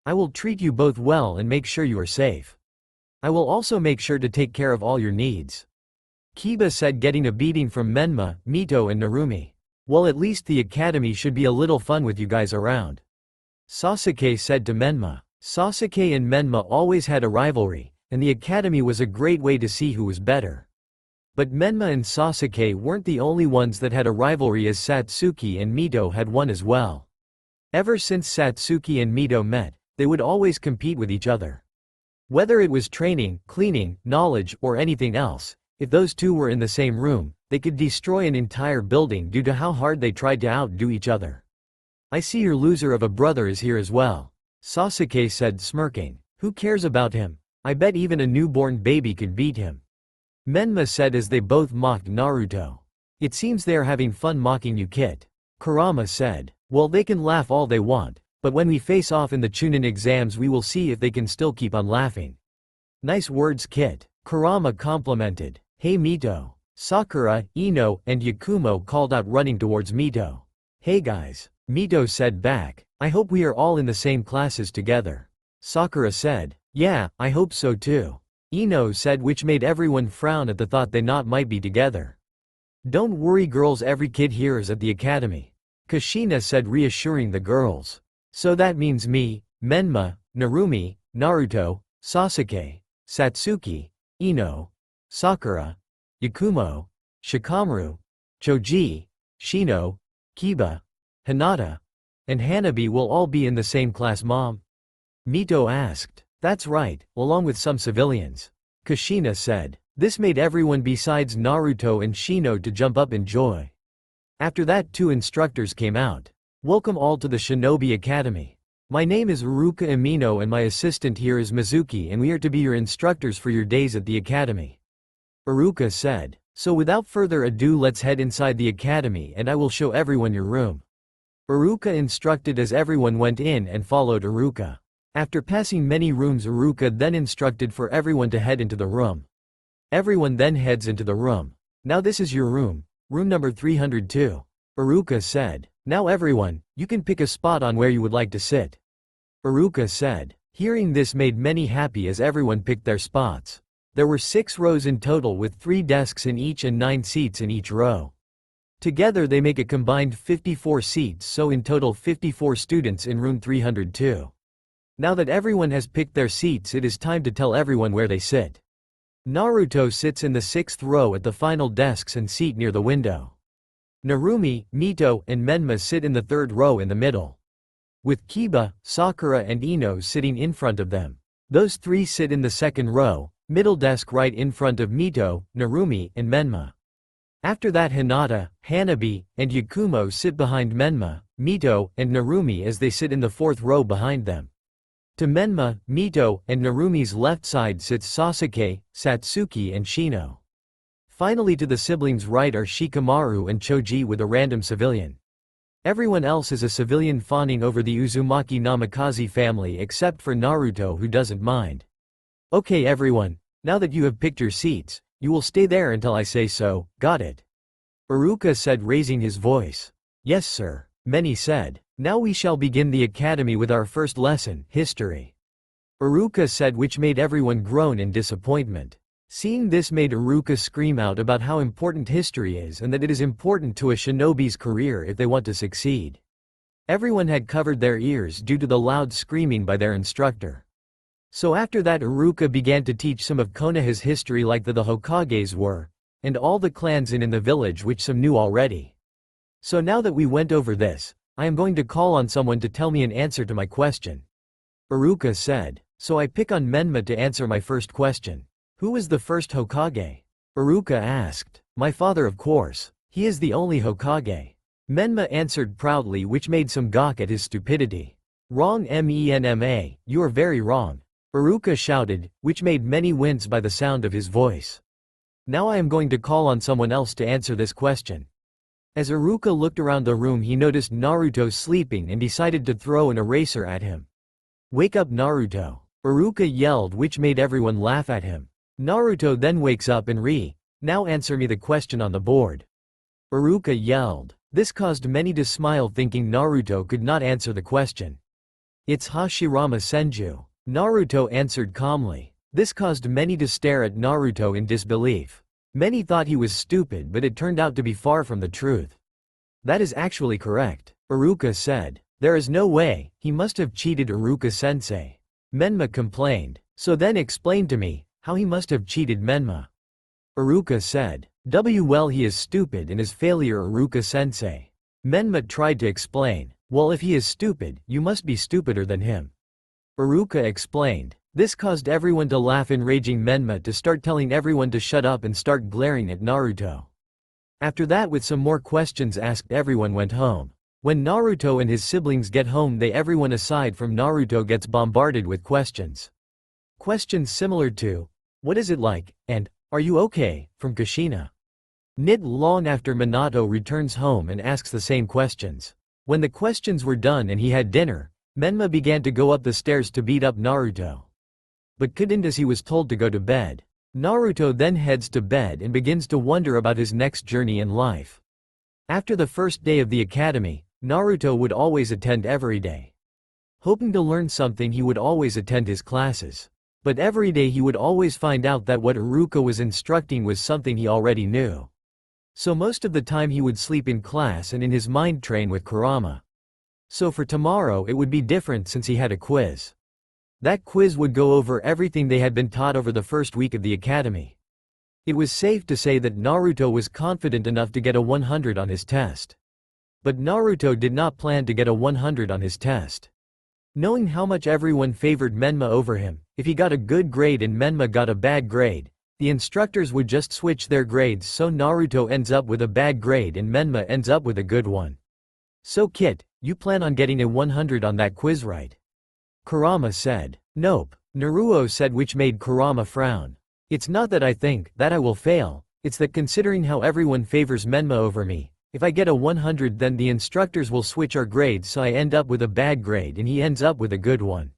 I will treat you both well and make sure you are safe. I will also make sure to take care of all your needs. Kiba said getting a beating from Menma, Mito and Narumi. Well at least the academy should be a little fun with you guys around. Sasuke said to Menma. Sasuke and Menma always had a rivalry, and the academy was a great way to see who was better. But Menma and Sasuke weren't the only ones that had a rivalry as Satsuki and Mito had one as well. Ever since Satsuki and Mito met, they would always compete with each other. Whether it was training, cleaning, knowledge, or anything else, if those two were in the same room, they could destroy an entire building due to how hard they tried to outdo each other. I see your loser of a brother is here as well. Sasuke said smirking. Who cares about him? I bet even a newborn baby could beat him. Menma said as they both mocked Naruto. It seems they are having fun mocking you kid. Kurama said. Well they can laugh all they want, but when we face off in the Chunin exams we will see if they can still keep on laughing. Nice words kid. Kurama complimented. Hey Mito. Sakura, Ino, and Yakumo called out running towards Mito. Hey guys. Mito said back. I hope we are all in the same classes together. Sakura said. Yeah, I hope so too. Ino said which made everyone frown at the thought they not might be together. Don't worry girls every kid here is at the academy. Kushina said reassuring the girls. So that means me, Menma, Narumi, Naruto, Sasuke, Satsuki, Ino, Sakura, Yakumo, Shikamaru, Choji, Shino, Kiba, Hinata, and Hanabi will all be in the same class mom? Mito asked. That's right, along with some civilians. Kushina said. This made everyone besides Naruto and Shino to jump up in joy. After that 2 instructors came out. Welcome all to the Shinobi Academy. My name is Iruka Amino and my assistant here is Mizuki and we are to be your instructors for your days at the academy. Iruka said. So without further ado let's head inside the academy and I will show everyone your room. Iruka instructed as everyone went in and followed Iruka. After passing many rooms Iruka then instructed for everyone to head into the room. Everyone then heads into the room. Now this is your room, room number 302. Iruka said. Now everyone, you can pick a spot on where you would like to sit. Iruka said. Hearing this made many happy as everyone picked their spots. There were 6 rows in total with 3 desks in each and 9 seats in each row. Together they make a combined 54 seats so in total 54 students in room 302. Now that everyone has picked their seats it is time to tell everyone where they sit. Naruto sits in the 6th row at the final desks and seat near the window. Narumi, Mito, and Menma sit in the 3rd row in the middle. With Kiba, Sakura and Ino sitting in front of them. Those 3 sit in the 2nd row, middle desk right in front of Mito, Narumi, and Menma. After that Hinata, Hanabi, and Yakumo sit behind Menma, Mito, and Narumi as they sit in the 4th row behind them. To Menma, Mito, and Narumi's left side sits Sasuke, Satsuki and Shino. Finally to the siblings' right are Shikamaru and Choji with a random civilian. Everyone else is a civilian fawning over the Uzumaki Namikaze family except for Naruto who doesn't mind. Okay everyone, now that you have picked your seats, you will stay there until I say so, got it? Iruka said raising his voice. Yes sir, many said. Now we shall begin the academy with our first lesson, history. Iruka said which made everyone groan in disappointment. Seeing this made Iruka scream out about how important history is and that it is important to a shinobi's career if they want to succeed. Everyone had covered their ears due to the loud screaming by their instructor. So after that Iruka began to teach some of Konoha's history like the Hokages were, and all the clans in the village which some knew already. So now that we went over this, I am going to call on someone to tell me an answer to my question. Iruka said. So I pick on Menma to answer my first question. Who was the first Hokage? Iruka asked. My father, of course. He is the only Hokage. Menma answered proudly, which made some gawk at his stupidity. Wrong, Menma, you are very wrong. Iruka shouted, which made many wince by the sound of his voice. Now I am going to call on someone else to answer this question. As Iruka looked around the room, he noticed Naruto sleeping and decided to throw an eraser at him. Wake up, Naruto! Iruka yelled, which made everyone laugh at him. Naruto then wakes up and now answer me the question on the board. Iruka yelled. This caused many to smile, thinking Naruto could not answer the question. It's Hashirama Senju. Naruto answered calmly. This caused many to stare at Naruto in disbelief. Many thought he was stupid, but it turned out to be far from the truth. That is actually correct, Iruka said. There is no way, he must have cheated, Iruka-sensei. Menma complained. So then explain to me, how he must have cheated, Menma. Iruka said. Well, he is stupid and is failure, Iruka-sensei. Menma tried to explain. Well, if he is stupid, you must be stupider than him. Iruka explained. This caused everyone to laugh, enraging Menma to start telling everyone to shut up and start glaring at Naruto. After that, with some more questions asked, everyone went home. When Naruto and his siblings get home, everyone aside from Naruto gets bombarded with questions. Questions similar to, what is it like, and, are you okay, from Kushina. Not long after, Minato returns home and asks the same questions. When the questions were done and he had dinner, Menma began to go up the stairs to beat up Naruto. But couldn't, as he was told to go to bed. Naruto then heads to bed and begins to wonder about his next journey in life. After the first day of the academy, Naruto would always attend every day. Hoping to learn something, he would always attend his classes. But every day he would always find out that what Iruka was instructing was something he already knew. So most of the time he would sleep in class and in his mind train with Kurama. So for tomorrow it would be different, since he had a quiz. That quiz would go over everything they had been taught over the first week of the academy. It was safe to say that Naruto was confident enough to get a 100 on his test. But Naruto did not plan to get a 100 on his test. Knowing how much everyone favored Menma over him, if he got a good grade and Menma got a bad grade, the instructors would just switch their grades, so Naruto ends up with a bad grade and Menma ends up with a good one. So Kit, you plan on getting a 100 on that quiz, right? Kurama said. Nope, Naruto said, which made Kurama frown. It's not that I think that I will fail, it's that considering how everyone favors Menma over me, if I get a 100 then the instructors will switch our grades, so I end up with a bad grade and he ends up with a good one.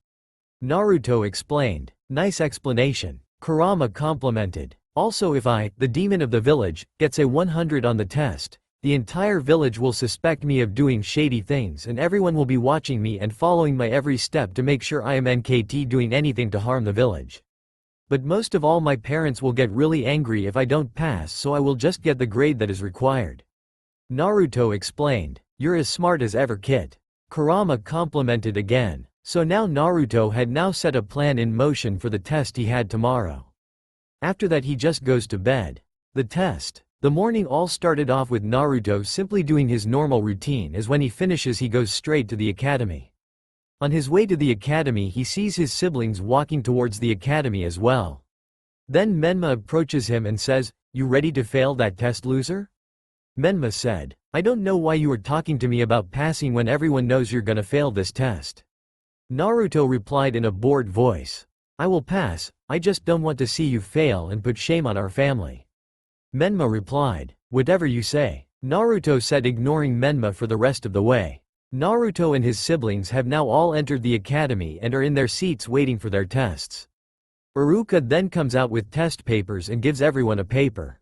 Naruto explained. Nice explanation. Kurama complimented. Also, if I, the demon of the village, gets a 100 on the test, the entire village will suspect me of doing shady things and everyone will be watching me and following my every step to make sure I am NKT doing anything to harm the village. But most of all, my parents will get really angry if I don't pass, so I will just get the grade that is required. Naruto explained. You're as smart as ever, Kit. Kurama complimented again. So now Naruto had now set a plan in motion for the test he had tomorrow. After that he just goes to bed. The test. The morning all started off with Naruto simply doing his normal routine, as when he finishes he goes straight to the academy. On his way to the academy he sees his siblings walking towards the academy as well. Then Menma approaches him and says, "You ready to fail that test, loser?" Menma said, "I don't know why you are talking to me about passing when everyone knows you're gonna fail this test." Naruto replied in a bored voice, "I will pass, I just don't want to see you fail and put shame on our family." Menma replied, "Whatever you say," Naruto said, ignoring Menma for the rest of the way. Naruto and his siblings have now all entered the academy and are in their seats waiting for their tests. Iruka then comes out with test papers and gives everyone a paper.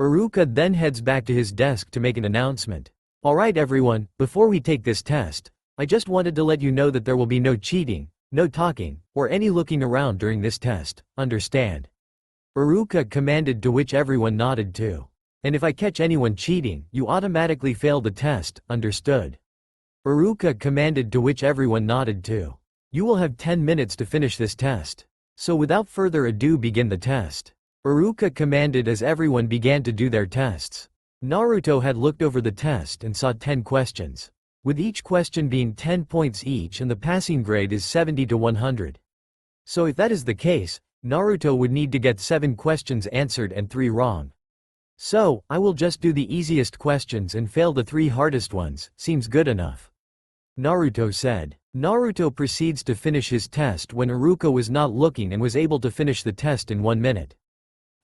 Iruka then heads back to his desk to make an announcement. "Alright everyone, before we take this test, I just wanted to let you know that there will be no cheating, no talking, or any looking around during this test, understand?" Iruka commanded, to which everyone nodded too. "And if I catch anyone cheating, you automatically fail the test, understood?" Iruka commanded, to which everyone nodded too. You will have 10 minutes to finish this test. So without further ado, begin the test. Iruka commanded as everyone began to do their tests. Naruto had looked over the test and saw 10 questions, with each question being 10 points each, and the passing grade is 70 to 100. So if that is the case, Naruto would need to get 7 questions answered and 3 wrong. So, I will just do the easiest questions and fail the 3 hardest ones. Seems good enough, Naruto said. Naruto proceeds to finish his test when Iruka was not looking and was able to finish the test in 1 minute.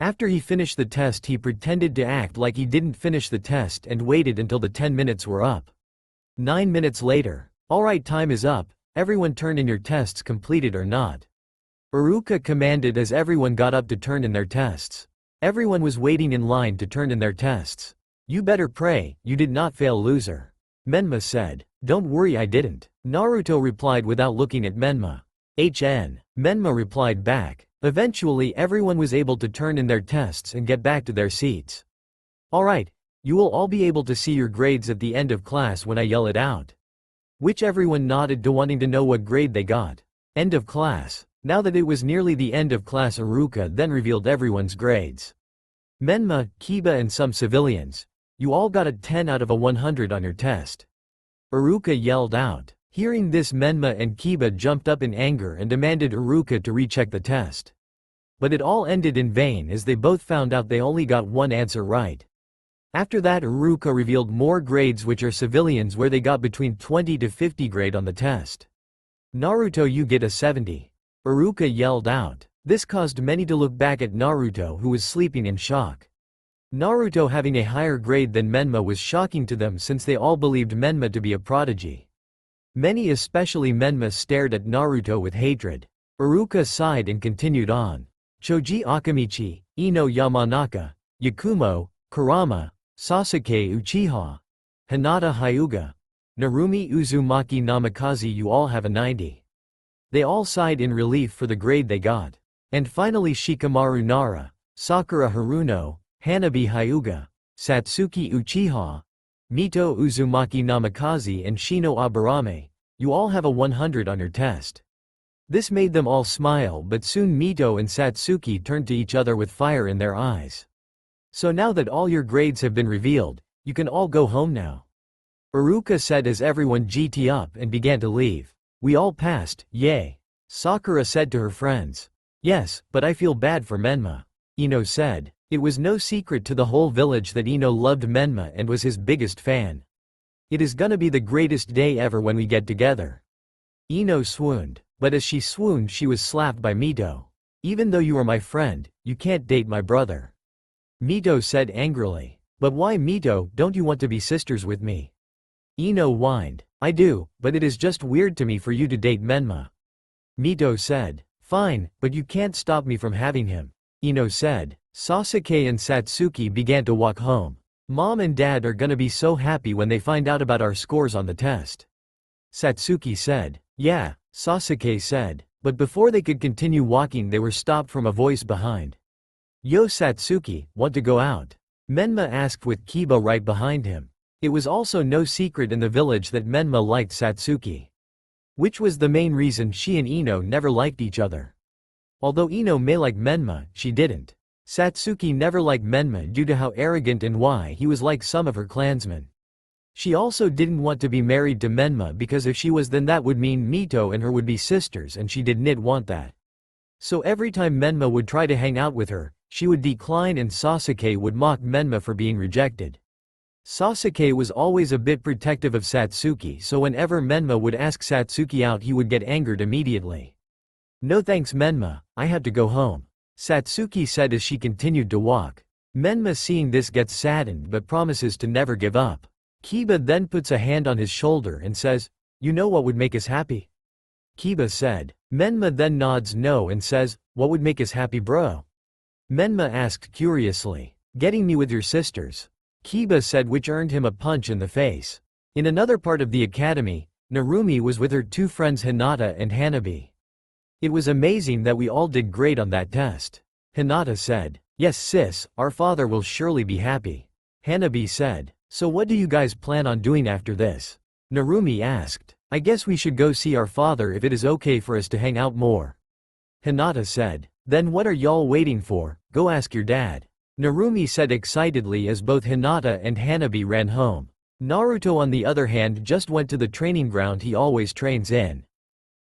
After he finished the test, he pretended to act like he didn't finish the test and waited until the 10 minutes were up. 9 minutes later. Alright, time is up, everyone turn in your tests, completed or not, Iruka commanded as everyone got up to turn in their tests. Everyone was waiting in line to turn in their tests. You better pray, you did not fail, loser, Menma said. Don't worry, I didn't, Naruto replied without looking at Menma. Menma replied back. Eventually everyone was able to turn in their tests and get back to their seats. Alright, you will all be able to see your grades at the end of class when I yell it out. Which everyone nodded to, wanting to know what grade they got. End of class. Now that it was nearly the end of class, Iruka then revealed everyone's grades. Menma, Kiba and some civilians, you all got a 10 out of a 100 on your test, Iruka yelled out. Hearing this, Menma and Kiba jumped up in anger and demanded Iruka to recheck the test. But it all ended in vain as they both found out they only got 1 answer right. After that, Iruka revealed more grades, which are civilians, where they got between 20 to 50 grade on the test. Naruto, you get a 70. Iruka yelled out. This caused many to look back at Naruto, who was sleeping, in shock. Naruto having a higher grade than Menma was shocking to them, since they all believed Menma to be a prodigy. Many, especially Menma, stared at Naruto with hatred. Iruka sighed and continued on. Choji Akamichi, Ino Yamanaka, Yakumo, Kurama, Sasuke Uchiha, Hinata Hyuga, Narumi Uzumaki Namikaze, you all have a 90. They all sighed in relief for the grade they got. And finally Shikamaru Nara, Sakura Haruno, Hanabi Hyuga, Satsuki Uchiha, Mito Uzumaki Namikaze and Shino Aburame, you all have a 100 on your test. This made them all smile, but soon Mito and Satsuki turned to each other with fire in their eyes. So now that all your grades have been revealed, you can all go home now, Iruka said as everyone GT up and began to leave. We all passed, yay, Sakura said to her friends. Yes, but I feel bad for Menma, Ino said. It was no secret to the whole village that Ino loved Menma and was his biggest fan. It is gonna be the greatest day ever when we get together. Ino swooned, but as she swooned she was slapped by Mito. Even though you are my friend, you can't date my brother, Mito said angrily. But why, Mito, don't you want to be sisters with me? Ino whined. I do, but it is just weird to me for you to date Menma, Mito said. Fine, but you can't stop me from having him, Ino said. Sasuke and Satsuki began to walk home. Mom and Dad are gonna be so happy when they find out about our scores on the test, Satsuki said. Yeah, Sasuke said. But before they could continue walking, they were stopped from a voice behind. Yo Satsuki, want to go out? Menma asked with Kiba right behind him. It was also no secret in the village that Menma liked Satsuki, which was the main reason she and Ino never liked each other. Although Ino may like Menma, she didn't. Satsuki never liked Menma due to how arrogant and why he was like some of her clansmen. She also didn't want to be married to Menma because if she was, then that would mean Mito and her would be sisters, and she didn't want that. So every time Menma would try to hang out with her, she would decline and Sasuke would mock Menma for being rejected. Sasuke was always a bit protective of Satsuki, so whenever Menma would ask Satsuki out he would get angered immediately. No thanks Menma, I have to go home, Satsuki said as she continued to walk. Menma seeing this gets saddened but promises to never give up. Kiba then puts a hand on his shoulder and says, you know what would make us happy? Kiba said. Menma then nods no and says, what would make us happy, bro? Menma asked curiously. Getting me with your sisters, Kiba said, which earned him a punch in the face. In another part of the academy, Narumi was with her 2 friends Hinata and Hanabi. It was amazing that we all did great on that test, Hinata said. Yes sis, our father will surely be happy, Hanabi said. So what do you guys plan on doing after this? Narumi asked. I guess we should go see our father if it is okay for us to hang out more. Hinata said. Then what are y'all waiting for? Go ask your dad. Narumi said excitedly as both Hinata and Hanabi ran home. Naruto on the other hand just went to the training ground he always trains in.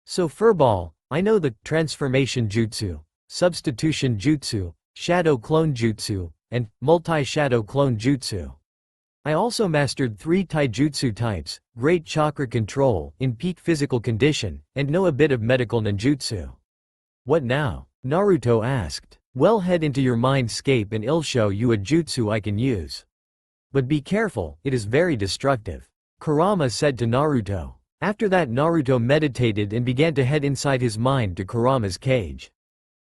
So Furball, I know the transformation jutsu, substitution jutsu, shadow clone jutsu, and multi-shadow clone jutsu. I also mastered 3 taijutsu types, great chakra control, in peak physical condition, and know a bit of medical ninjutsu. What now? Naruto asked. Well, head into your mindscape and I'll show you a jutsu I can use. But be careful, it is very destructive. Kurama said to Naruto. After that Naruto meditated and began to head inside his mind to Kurama's cage.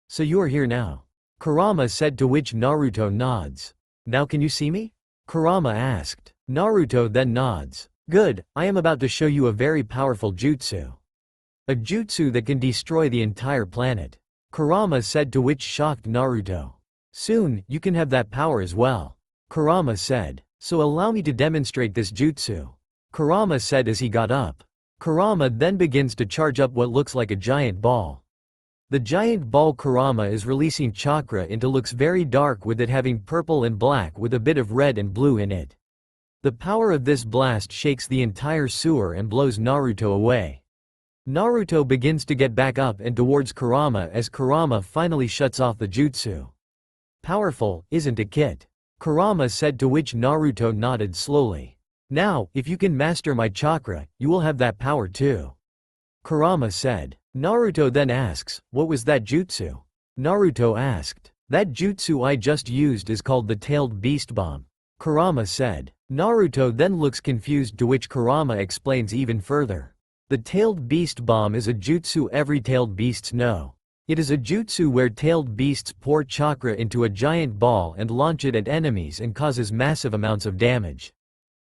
So you are here now? Kurama said, to which Naruto nods. Now can you see me? Kurama asked. Naruto then nods. Good, I am about to show you a very powerful jutsu. A jutsu that can destroy the entire planet. Kurama said, to which shocked Naruto. Soon, you can have that power as well. Kurama said. So allow me to demonstrate this jutsu. Kurama said as he got up. Kurama then begins to charge up what looks like a giant ball. The giant ball Kurama is releasing chakra into looks very dark, with it having purple and black with a bit of red and blue in it. The power of this blast shakes the entire sewer and blows Naruto away. Naruto begins to get back up and towards Kurama as Kurama finally shuts off the jutsu. Powerful, isn't it, Kit? Kurama said, to which Naruto nodded slowly. Now, if you can master my chakra, you will have that power too. Kurama said. Naruto then asks, what was that jutsu? Naruto asked. That jutsu I just used is called the Tailed Beast Bomb. Kurama said. Naruto then looks confused, to which Kurama explains even further. The Tailed Beast Bomb is a jutsu every tailed beasts know. It is a jutsu where tailed beasts pour chakra into a giant ball and launch it at enemies and causes massive amounts of damage.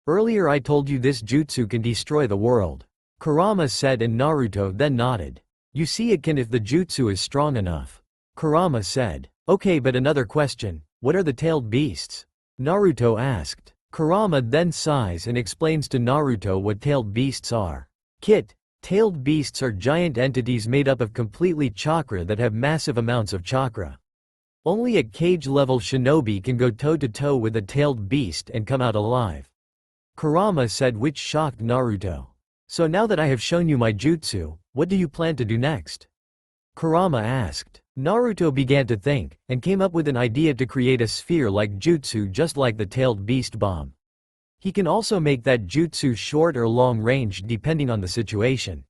Earlier I told you this jutsu can destroy the world. Kurama said, and Naruto then nodded. You see, it can if the jutsu is strong enough. Kurama said. Okay, but another question, what are the tailed beasts? Naruto asked. Kurama then sighs and explains to Naruto what tailed beasts are. Kit, tailed beasts are giant entities made up of completely chakra that have massive amounts of chakra. Only a cage-level shinobi can go toe-to-toe with a tailed beast and come out alive. Kurama said, which shocked Naruto. So now that I have shown you my jutsu, what do you plan to do next? Kurama asked. Naruto began to think, and came up with an idea to create a sphere-like jutsu just like the Tailed Beast Bomb. He can also make that jutsu short or long range depending on the situation.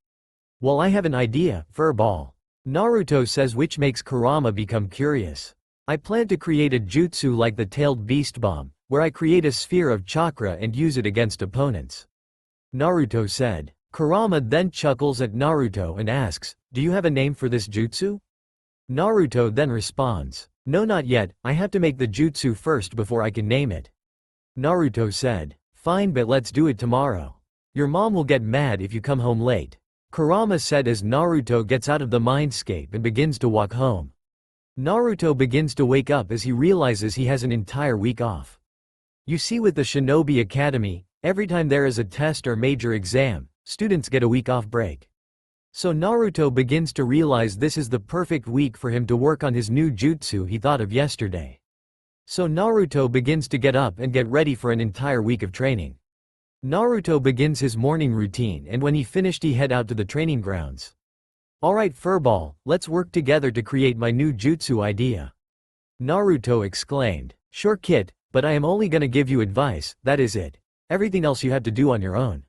Well, I have an idea, Furball. Naruto says, which makes Kurama become curious. I plan to create a jutsu like the Tailed Beast Bomb, where I create a sphere of chakra and use it against opponents. Naruto said. Kurama then chuckles at Naruto and asks, do you have a name for this jutsu? Naruto then responds, no, not yet, I have to make the jutsu first before I can name it. Naruto said, fine, but let's do it tomorrow. Your mom will get mad if you come home late. Kurama said as Naruto gets out of the mindscape and begins to walk home. Naruto begins to wake up as he realizes he has an entire week off. You see, with the Shinobi Academy, every time there is a test or major exam, students get a week off break. So Naruto begins to realize this is the perfect week for him to work on his new jutsu he thought of yesterday. So Naruto begins to get up and get ready for an entire week of training. Naruto begins his morning routine, and when he finished he head out to the training grounds. Alright Furball, let's work together to create my new jutsu idea. Naruto exclaimed. Sure Kit, but I am only gonna give you advice, that is it. Everything else you have to do on your own.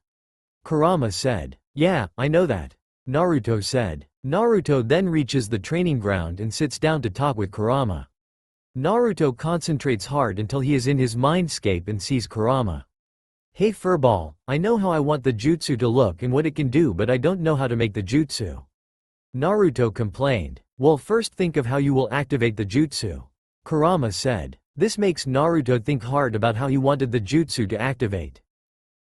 Kurama said. Yeah, I know that. Naruto said. Naruto then reaches the training ground and sits down to talk with Kurama. Naruto concentrates hard until he is in his mindscape and sees Kurama. Hey Furball, I know how I want the jutsu to look and what it can do, but I don't know how to make the jutsu. Naruto complained. Well, first think of how you will activate the jutsu. Kurama said. This makes Naruto think hard about how he wanted the jutsu to activate.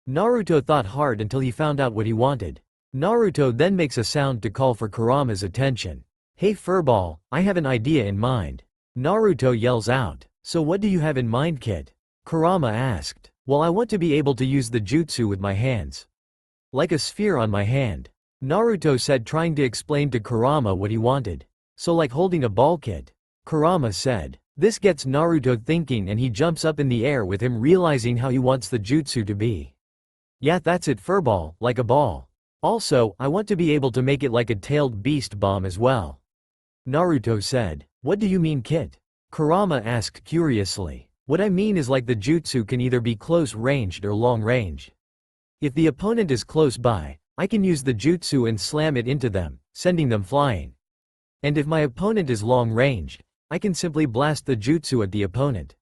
Naruto thought hard until he found out what he wanted. Naruto then makes a sound to call for Kurama's attention. Hey Furball, I have an idea in mind. Naruto yells out. So what do you have in mind, Kid? Kurama asked. Well, I want to be able to use the jutsu with my hands. Like a sphere on my hand. Naruto said, trying to explain to Kurama what he wanted. So like holding a ball kit. Kurama said. This gets Naruto thinking and he jumps up in the air with him, realizing how he wants the jutsu to be. Yeah, that's it, furball, like a ball. Also, I want to be able to make it like a tailed beast bomb as well. Naruto said. What do you mean, kit? Kurama asked curiously. What I mean is like the jutsu can either be close ranged or long range. If the opponent is close by, I can use the jutsu and slam it into them, sending them flying. And if my opponent is long ranged, I can simply blast the jutsu at the opponent.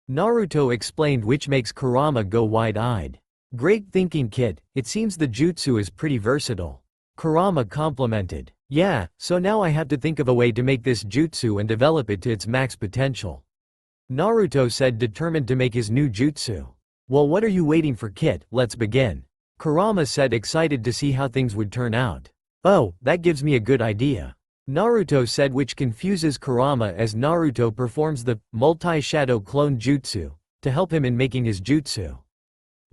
Naruto explained, which makes Kurama go wide-eyed. Great thinking, kid. It seems the jutsu is pretty versatile. Kurama complimented. Yeah, so now I have to think of a way to make this jutsu and develop it to its max potential. Naruto said, determined to make his new jutsu. Well, what are you waiting for, kid? Let's begin. Kurama said, excited to see how things would turn out. Oh, that gives me a good idea. Naruto said, which confuses Kurama as Naruto performs the multi-shadow clone jutsu to help him in making his jutsu.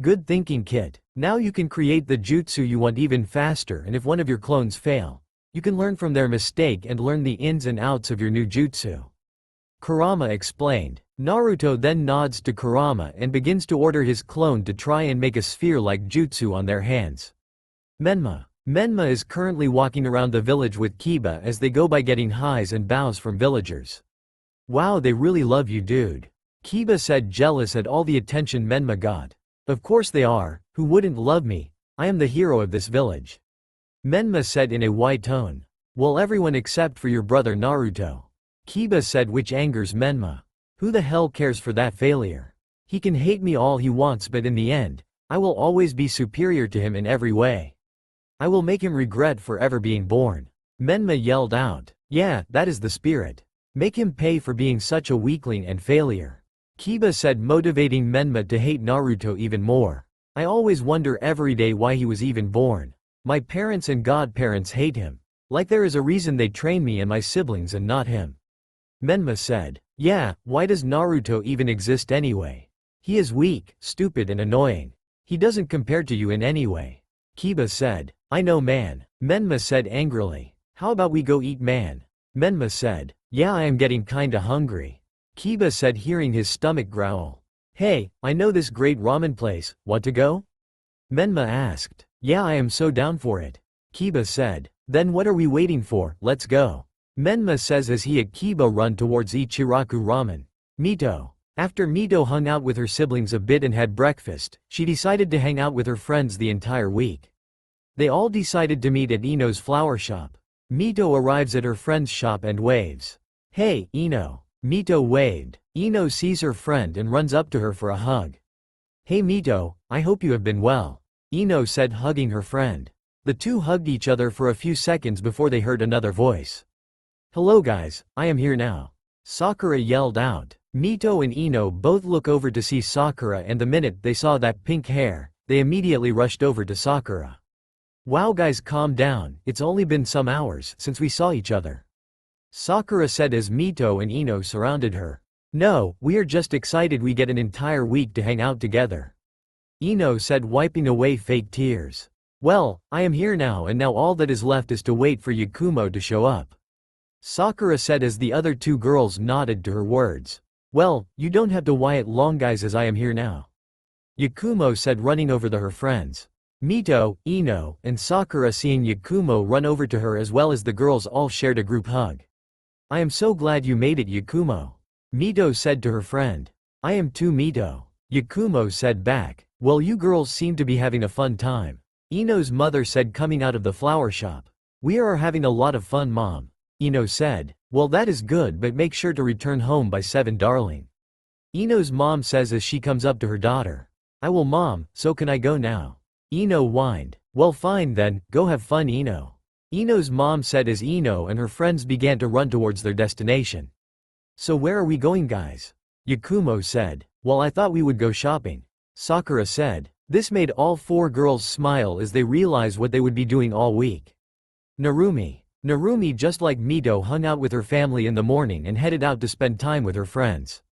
Good thinking, kid. Now you can create the jutsu you want even faster, and if one of your clones fail, you can learn from their mistake and learn the ins and outs of your new jutsu. Kurama explained. Naruto then nods to Kurama and begins to order his clone to try and make a sphere-like jutsu on their hands. Menma. Menma is currently walking around the village with Kiba as they go by, getting highs and bows from villagers. Wow, they really love you, dude. Kiba said, jealous at all the attention Menma got. Of course they are, who wouldn't love me? I am the hero of this village. Menma said in a white tone. Well, everyone except for your brother Naruto. Kiba said, which angers Menma. Who the hell cares for that failure? He can hate me all he wants, but in the end, I will always be superior to him in every way. I will make him regret forever being born. Menma yelled out. Yeah, that is the spirit. Make him pay for being such a weakling and failure. Kiba said, motivating Menma to hate Naruto even more. I always wonder every day why he was even born. My parents and godparents hate him. Like there is a reason they train me and my siblings and not him. Menma said. Yeah, why does Naruto even exist anyway? He is weak, stupid and annoying. He doesn't compare to you in any way. Kiba said. I know, man. Menma said angrily. How about we go eat, man? Menma said. Yeah, I am getting kinda hungry. Kiba said, hearing his stomach growl. Hey, I know this great ramen place, want to go? Menma asked. Yeah, I am so down for it. Kiba said. Then what are we waiting for, let's go. Menma says as he and Kiba run towards Ichiraku Ramen. Mito. After Mito hung out with her siblings a bit and had breakfast, she decided to hang out with her friends the entire week. They all decided to meet at Ino's flower shop. Mito arrives at her friend's shop and waves. Hey, Ino. Mito waved. Ino sees her friend and runs up to her for a hug. Hey Mito, I hope you have been well. Ino said, hugging her friend. The two hugged each other for a few seconds before they heard another voice. Hello guys, I am here now. Sakura yelled out. Mito and Ino both look over to see Sakura, and the minute they saw that pink hair, they immediately rushed over to Sakura. Wow guys, calm down, it's only been some hours since we saw each other. Sakura said as Mito and Ino surrounded her. No, we are just excited we get an entire week to hang out together. Ino said, wiping away fake tears. Well, I am here now, and now all that is left is to wait for Yakumo to show up. Sakura said as the other two girls nodded to her words. Well, you don't have to wait long guys, as I am here now. Yakumo said, running over to her friends. Mito, Ino, and Sakura, seeing Yakumo run over to her as well as the girls, all shared a group hug. I am so glad you made it, Yakumo. Mito said to her friend. I am too, Mito. Yakumo said back. Well, you girls seem to be having a fun time. Ino's mother said, coming out of the flower shop. We are having a lot of fun, Mom. Ino said. Well, that is good, but make sure to return home by 7, darling. Ino's mom says as she comes up to her daughter. I will, Mom, so can I go now? Ino whined. Well fine then, go have fun, Ino. Ino's mom said as Ino and her friends began to run towards their destination. So where are we going, guys? Yakumo said. Well, I thought we would go shopping. Sakura said. This made all 4 girls smile as they realized what they would be doing all week. Narumi. Narumi, just like Mito, hung out with her family in the morning and headed out to spend time with her friends.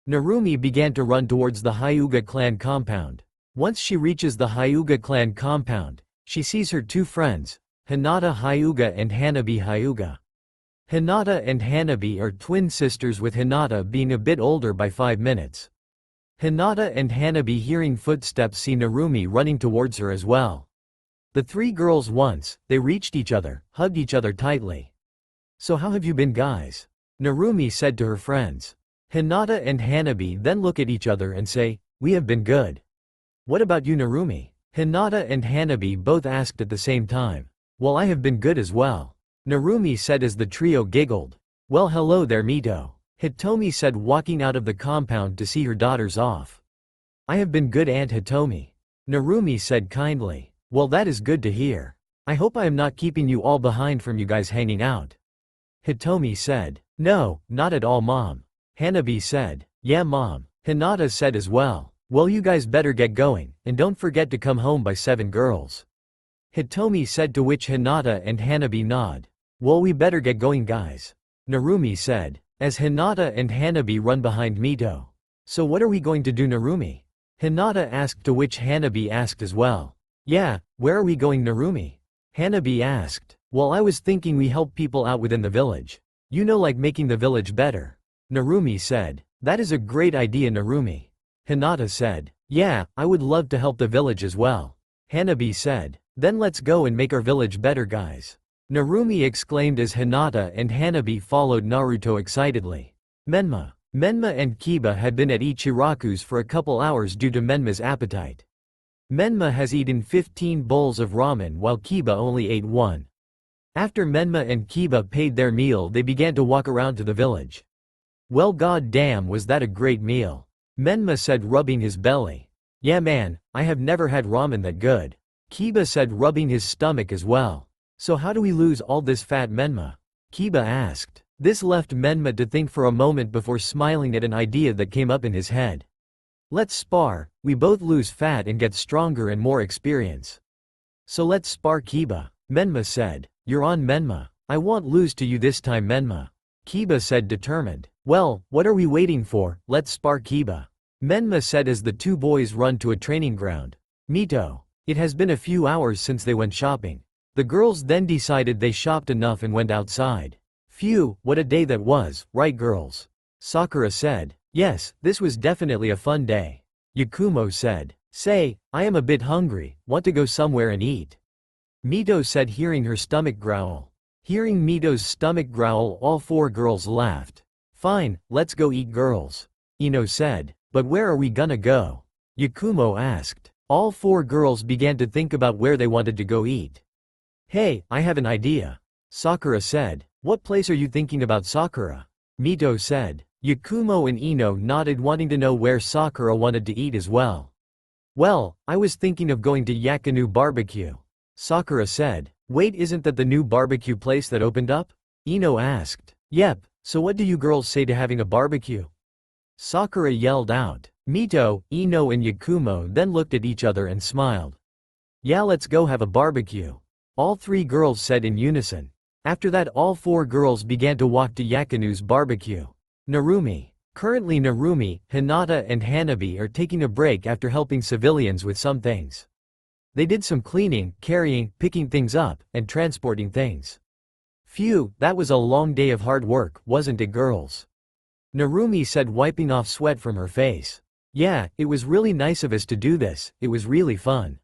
Narumi began to run towards the Hyuga clan compound. Once she reaches the Hyuga clan compound, She sees her two friends, Hinata Hyuga and Hanabi Hyuga. Hinata and Hanabi are twin sisters, with Hinata being a bit older by 5 minutes. Hinata and Hanabi, hearing footsteps, see Narumi running towards her as well. The three girls, once they reached each other, hugged each other tightly. "So how have you been, guys?" Narumi said to her friends. Hinata and Hanabi then look at each other and say, "We have been good." "What about you, Narumi?" Hinata and Hanabi both asked at the same time. "Well, I have been good as well," Narumi said as the trio giggled. "Well, hello there, Mito," Hitomi said, walking out of the compound to see her daughters off. "I have been good, Aunt Hitomi," Narumi said kindly. "Well, that is good to hear. I hope I am not keeping you all behind from you guys hanging out," Hitomi said. "No, not at all, Mom," Hanabi said. "Yeah, Mom," Hinata said as well. "Well, you guys better get going, and don't forget to come home by 7, girls," Hitomi said, to which Hinata and Hanabi nod. "Well, we better get going, guys," Narumi said, as Hinata and Hanabi run behind Mito. "So what are we going to do, Narumi?" Hinata asked, to which Hanabi asked as well. "Yeah, where are we going, Narumi?" Hanabi asked. "Well, I was thinking we help people out within the village. You know, like making the village better," Narumi said. "That is a great idea, Narumi," Hinata said. "Yeah, I would love to help the village as well," Hanabi said. "Then let's go and make our village better, guys," Narumi exclaimed as Hinata and Hanabi followed Naruto excitedly. Menma and Kiba had been at Ichiraku's for a couple hours due to Menma's appetite. Menma has eaten 15 bowls of ramen while Kiba only ate 1. After Menma and Kiba paid their meal, they began to walk around to the village. "Well, god damn, was that a great meal," Menma said, rubbing his belly. "Yeah man, I have never had ramen that good," Kiba said, rubbing his stomach as well. "So how do we lose all this fat, Menma?" Kiba asked. This left Menma to think for a moment before smiling at an idea that came up in his head. "Let's spar, we both lose fat and get stronger and more experience." "So let's spar, Kiba," Menma said. "You're on, Menma. I won't lose to you this time, Menma," Kiba said, determined. "Well, what are we waiting for, let's spar, Kiba," Menma said as the two boys run to a training ground. Mito. It has been a few hours since they went shopping. The girls then decided they shopped enough and went outside. "Phew, what a day that was, right girls?" Sakura said. "Yes, this was definitely a fun day," Yakumo said. "Say, I am a bit hungry, want to go somewhere and eat," Mito said, hearing her stomach growl. Hearing Mito's stomach growl, all 4 girls laughed. "Fine, let's go eat, girls," Ino said. "But where are we gonna go?" Yakumo asked. All 4 girls began to think about where they wanted to go eat. "Hey, I have an idea," Sakura said. "What place are you thinking about, Sakura?" Mito said. Yakumo and Ino nodded, wanting to know where Sakura wanted to eat as well. "Well, I was thinking of going to Yakinu Barbecue," Sakura said. "Wait, isn't that the new barbecue place that opened up?" Ino asked. "Yep, so what do you girls say to having a barbecue?" Sakura yelled out. Mito, Ino and Yakumo then looked at each other and smiled. "Yeah, let's go have a barbecue," all 3 girls said in unison. After that, all 4 girls began to walk to Yakinu's barbecue. Currently Narumi, Hinata and Hanabi are taking a break after helping civilians with some things. They did some cleaning, carrying, picking things up, and transporting things. "Phew, that was a long day of hard work, wasn't it, girls?" Narumi said, wiping off sweat from her face. "Yeah, it was really nice of us to do this, it was really fun,"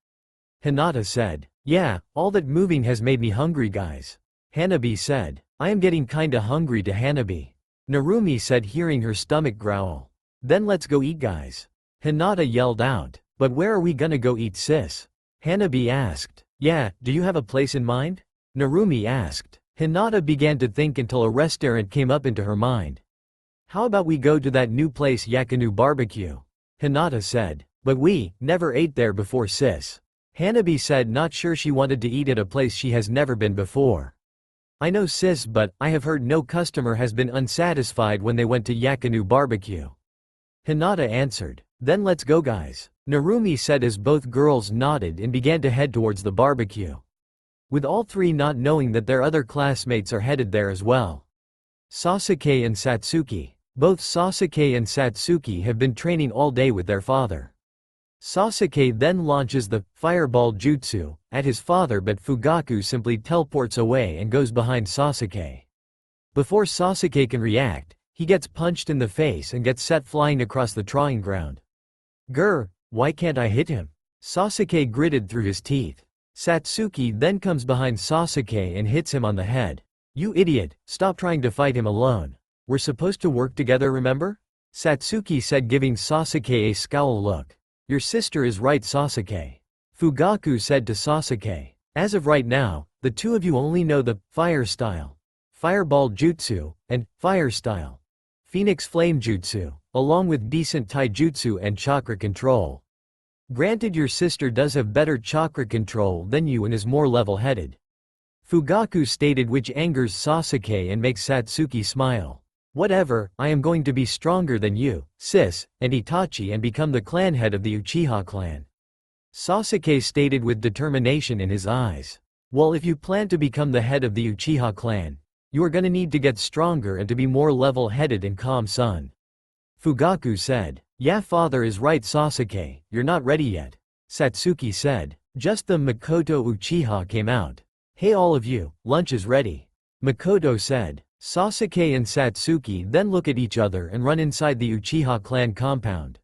Hinata said. "Yeah, all that moving has made me hungry, guys," Hanabi said. "I am getting kinda hungry to Hanabi," Narumi said, hearing her stomach growl. "Then let's go eat, guys," Hinata yelled out. "But where are we gonna go eat, sis?" Hanabi asked. "Yeah, do you have a place in mind?" Narumi asked. Hinata began to think until a restaurant came up into her mind. "How about we go to that new place, Yakinu Barbecue?" Hinata said. "But we never ate there before, sis," Hanabi said, not sure she wanted to eat at a place she has never been before. "I know, sis, but I have heard no customer has been unsatisfied when they went to Yakinu Barbecue," Hinata answered. "Then let's go, guys," Narumi said as both girls nodded and began to head towards the barbecue, with all 3 not knowing that their other classmates are headed there as well. Sasuke and Satsuki. Both Sasuke and Satsuki have been training all day with their father. Sasuke then launches the fireball jutsu at his father, but Fugaku simply teleports away and goes behind Sasuke. Before Sasuke can react, he gets punched in the face and gets set flying across the trying ground. Grr, why can't I hit him? Sasuke gritted through his teeth. Satsuki then comes behind Sasuke and hits him on the head. You idiot, stop trying to fight him alone. We're supposed to work together, remember? Satsuki said, giving Sasuke a scowl look. Your sister is right, Sasuke. Fugaku said to Sasuke. As of right now, the two of you only know the fire style, fireball jutsu, and fire style, phoenix flame jutsu, along with decent taijutsu and chakra control. Granted, your sister does have better chakra control than you and is more level-headed, Fugaku stated, which angers Sasuke and makes Satsuki smile. Whatever, I am going to be stronger than you, sis, and Itachi, and become the clan head of the Uchiha clan. Sasuke stated with determination in his eyes. Well, if you plan to become the head of the Uchiha clan, you are gonna need to get stronger and to be more level-headed and calm, son. Fugaku said. Yeah, father is right, Sasuke, you're not ready yet. Satsuki said. Just the Makoto Uchiha came out. Hey all of you, lunch is ready. Makoto said. Sasuke and Satsuki then look at each other and run inside the Uchiha clan compound.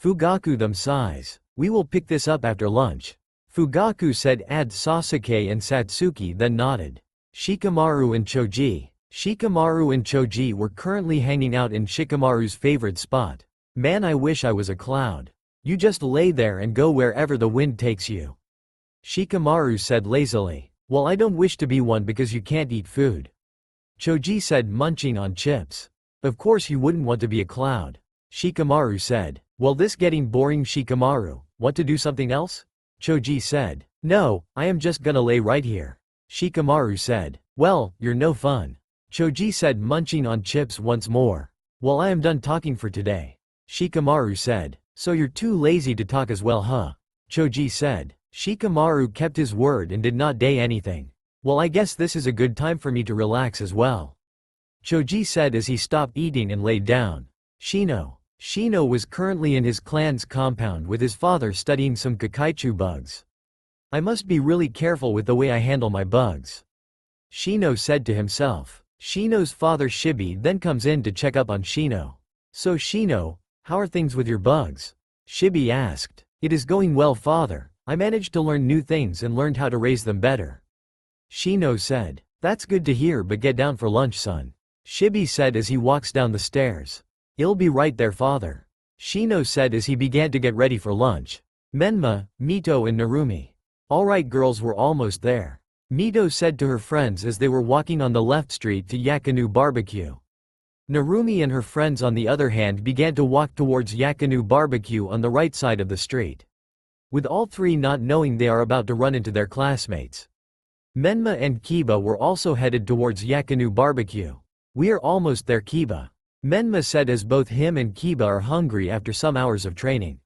Fugaku them sighs. We will pick this up after lunch. Fugaku said. Add Sasuke and Satsuki then nodded. Shikamaru and Choji. Shikamaru and Choji were currently hanging out in Shikamaru's favorite spot. Man, I wish I was a cloud. You just lay there and go wherever the wind takes you. Shikamaru said lazily. Well, I don't wish to be one because you can't eat food. Choji said, munching on chips. Of course you wouldn't want to be a cloud. Shikamaru said. Well, this getting boring, Shikamaru. Want to do something else? Choji said. No, I am just gonna lay right here. Shikamaru said. Well, you're no fun. Choji said, munching on chips once more. Well, I am done talking for today. Shikamaru said. So you're too lazy to talk as well, huh? Choji said. Shikamaru kept his word and did not say anything. Well, I guess this is a good time for me to relax as well. Choji said as he stopped eating and laid down. Shino. Shino was currently in his clan's compound with his father studying some Kakaichu bugs. I must be really careful with the way I handle my bugs, Shino said to himself. Shino's father Shibi then comes in to check up on Shino. So Shino, how are things with your bugs? Shibi asked. It is going well, father. I managed to learn new things and learned how to raise them better. Shino said. That's good to hear, but get down for lunch, son. Shibi said as he walks down the stairs. I'll be right there, father. Shino said as he began to get ready for lunch. Menma, Mito and Narumi. Alright girls, we're almost there. Mito said to her friends as they were walking on the left street to Yakinu Barbecue. Narumi and her friends on the other hand began to walk towards Yakinu Barbecue on the right side of the street, with all three not knowing they are about to run into their classmates. Menma and Kiba were also headed towards Yakinu Barbecue. We are almost there, Kiba. Menma said as both him and Kiba are hungry after some hours of training.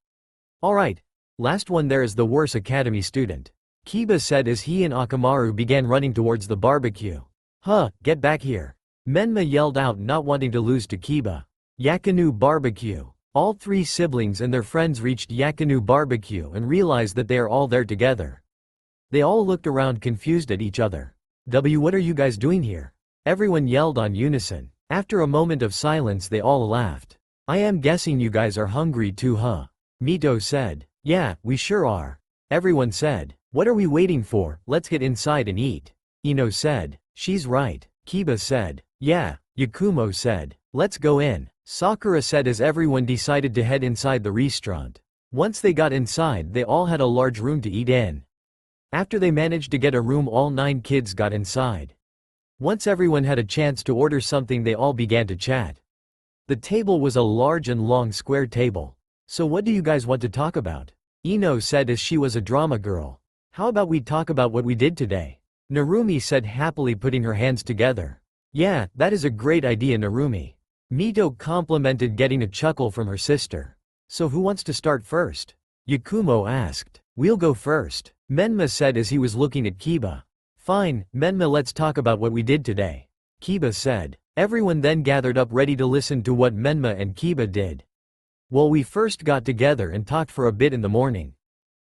Alright, last one there is the worst academy student, Kiba said as he and Akamaru began running towards the barbecue. Huh, get back here. Menma yelled out, not wanting to lose to Kiba. Yakinu Barbecue. All three siblings and their friends reached Yakinu Barbecue and realized that they are all there together. They all looked around confused at each other. What are you guys doing here? Everyone yelled on unison. After a moment of silence they all laughed. I am guessing you guys are hungry too, huh? Mito said. Yeah, we sure are. Everyone said. What are we waiting for? Let's get inside and eat. Ino said. She's right. Kiba said. Yeah. Yakumo said. Let's go in. Sakura said as everyone decided to head inside the restaurant. Once they got inside they all had a large room to eat in. After they managed to get a room, all 9 kids got inside. Once everyone had a chance to order something they all began to chat. The table was a large and long square table. So what do you guys want to talk about? Ino said as she was a drama girl. How about we talk about what we did today? Narumi said happily, putting her hands together. Yeah, that is a great idea, Narumi. Mito complimented, getting a chuckle from her sister. So who wants to start first? Yakumo asked. We'll go first, Menma said as he was looking at Kiba. Fine, Menma, let's talk about what we did today, Kiba said. Everyone then gathered up ready to listen to what Menma and Kiba did. Well, we first got together and talked for a bit in the morning.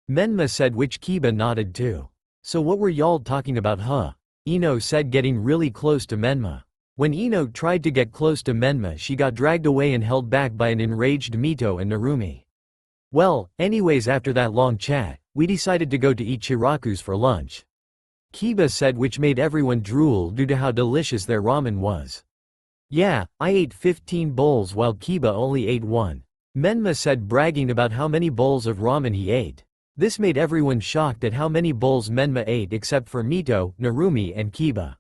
Menma said, which Kiba nodded too. So what were y'all talking about, huh? Ino said, getting really close to Menma. When Ino tried to get close to Menma, she got dragged away and held back by an enraged Mito and Narumi. Well, anyways, after that long chat, we decided to go to eat Chiraku's for lunch. Kiba said, which made everyone drool due to how delicious their ramen was. Yeah, I ate 15 bowls while Kiba only ate 1. Menma said, bragging about how many bowls of ramen he ate. This made everyone shocked at how many bowls Menma ate except for Mito, Narumi and Kiba.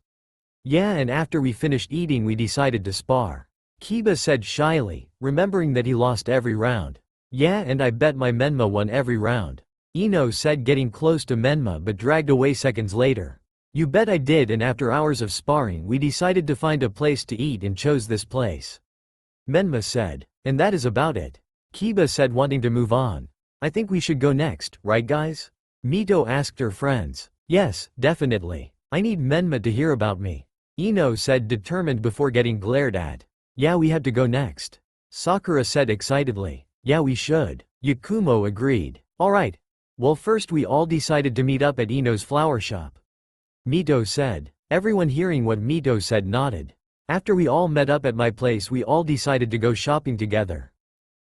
Yeah, and after we finished eating we decided to spar. Kiba said shyly, remembering that he lost every round. Yeah, and I bet my Menma won every round. Ino said, getting close to Menma but dragged away seconds later. You bet I did, and after hours of sparring we decided to find a place to eat and chose this place. Menma said. And that is about it. Kiba said, wanting to move on. I think we should go next, right guys? Mito asked her friends. Yes, definitely. I need Menma to hear about me. Ino said, determined before getting glared at. Yeah, we have to go next. Sakura said excitedly. Yeah, we should. Yakumo agreed. Alright. Well, first we all decided to meet up at Ino's flower shop. Mito said. Everyone hearing what Mito said nodded. After we all met up at my place we all decided to go shopping together.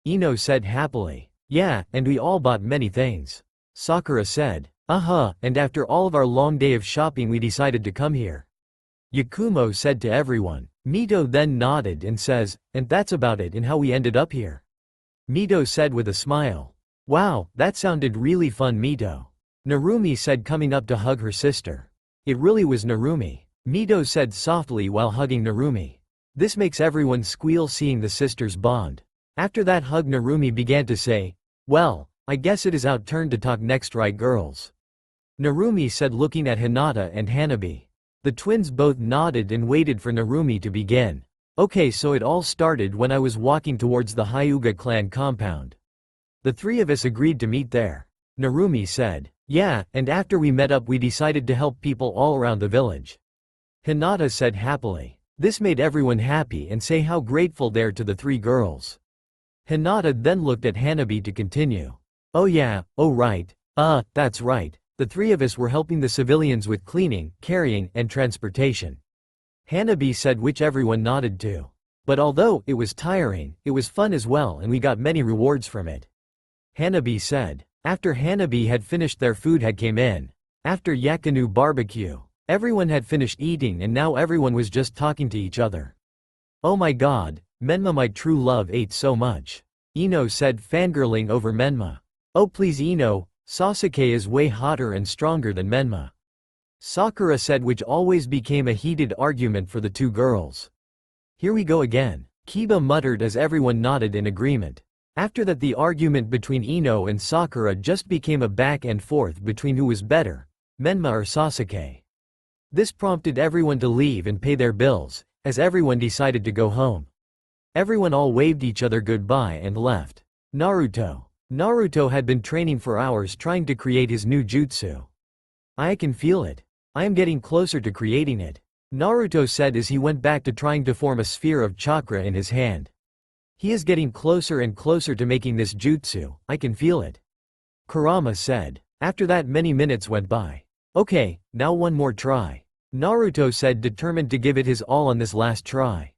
Ino said happily. Yeah, and we all bought many things. Sakura said. And after all of our long day of shopping we decided to come here. Yakumo said to everyone. Mito then nodded and says, and that's about it and how we ended up here. Mito said with a smile. Wow, that sounded really fun, Mito. Narumi said, coming up to hug her sister. It really was, Narumi. Mito said softly while hugging Narumi. This makes everyone squeal seeing the sisters bond. After that hug Narumi began to say, well, I guess it is our turn to talk next, right girls? Narumi said, looking at Hinata and Hanabi. The twins both nodded and waited for Narumi to begin. Okay, so it all started when I was walking towards the Hyuga clan compound. The three of us agreed to meet there. Narumi said. Yeah, and after we met up we decided to help people all around the village. Hinata said happily. This made everyone happy and say how grateful they are to the three girls. Hinata then looked at Hanabi to continue. Oh yeah, oh right. That's right. The three of us were helping the civilians with cleaning, carrying, and transportation. Hanabi said, which everyone nodded to. But although it was tiring, it was fun as well and we got many rewards from it. Hanabi said. After Hanabi had finished their food had came in. After Yakinu barbecue. Everyone had finished eating and now everyone was just talking to each other. Oh my god, Menma, my true love, ate so much. Ino said, fangirling over Menma. Oh please Ino, Sasuke is way hotter and stronger than Menma. Sakura said, which always became a heated argument for the two girls. Here we go again. Kiba muttered as everyone nodded in agreement. After that the argument between Ino and Sakura just became a back and forth between who was better, Menma or Sasuke. This prompted everyone to leave and pay their bills, as everyone decided to go home. Everyone all waved each other goodbye and left. Naruto. Naruto had been training for hours trying to create his new jutsu. I can feel it. I am getting closer to creating it. Naruto said as he went back to trying to form a sphere of chakra in his hand. He is getting closer and closer to making this jutsu, I can feel it. Kurama said. After that many minutes went by. Okay, now one more try. Naruto said, determined to give it his all on this last try.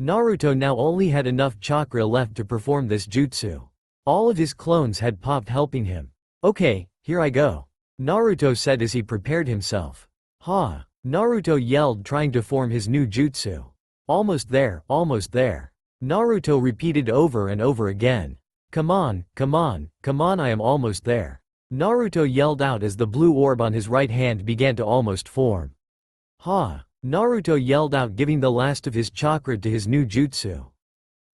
Naruto now only had enough chakra left to perform this jutsu. All of his clones had popped helping him. Okay, here I go. Naruto said as he prepared himself. Ha! Naruto yelled trying to form his new jutsu. Almost there, almost there. Naruto repeated over and over again. Come on, come on, come on, I am almost there. Naruto yelled out as the blue orb on his right hand began to almost form. Ha! Naruto yelled out, giving the last of his chakra to his new jutsu.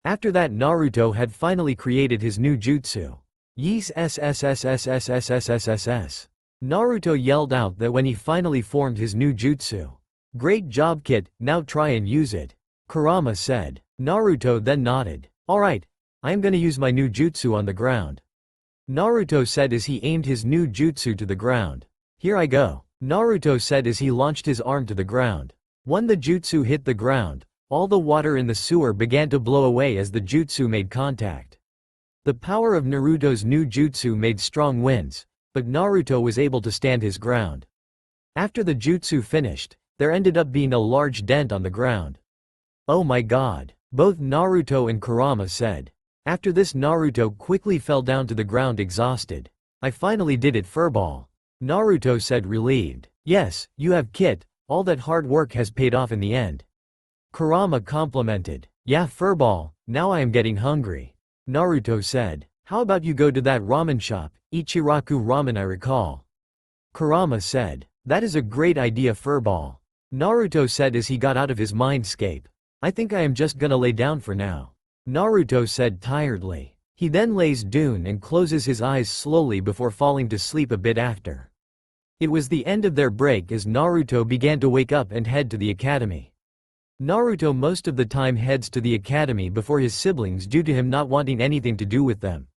After that Naruto had finally created his new jutsu. Yees SSSSSSSSSSS. Naruto yelled out that when he finally formed his new jutsu. Great job kid, now try and use it. Kurama said. Naruto then nodded. Alright, I am gonna use my new jutsu on the ground. Naruto said as he aimed his new jutsu to the ground. Here I go. Naruto said as he launched his arm to the ground. When the jutsu hit the ground, all the water in the sewer began to blow away as the jutsu made contact. The power of Naruto's new jutsu made strong winds, but Naruto was able to stand his ground. After the jutsu finished, there ended up being a large dent on the ground. "Oh my god," both Naruto and Kurama said. After this, Naruto quickly fell down to the ground exhausted. "I finally did it, Furball," Naruto said, relieved. "Yes, you have, Kit, all that hard work has paid off in the end," Kurama complimented. "Yeah, Furball, now I am getting hungry," Naruto said. "How about you go to that ramen shop, Ichiraku Ramen I recall," Kurama said. "That is a great idea, Furball," Naruto said as he got out of his mindscape. "I think I am just gonna lay down for now," Naruto said tiredly. He then lays down and closes his eyes slowly before falling to sleep a bit after. It was the end of their break as Naruto began to wake up and head to the academy. Naruto most of the time heads to the academy before his siblings due to him not wanting anything to do with them.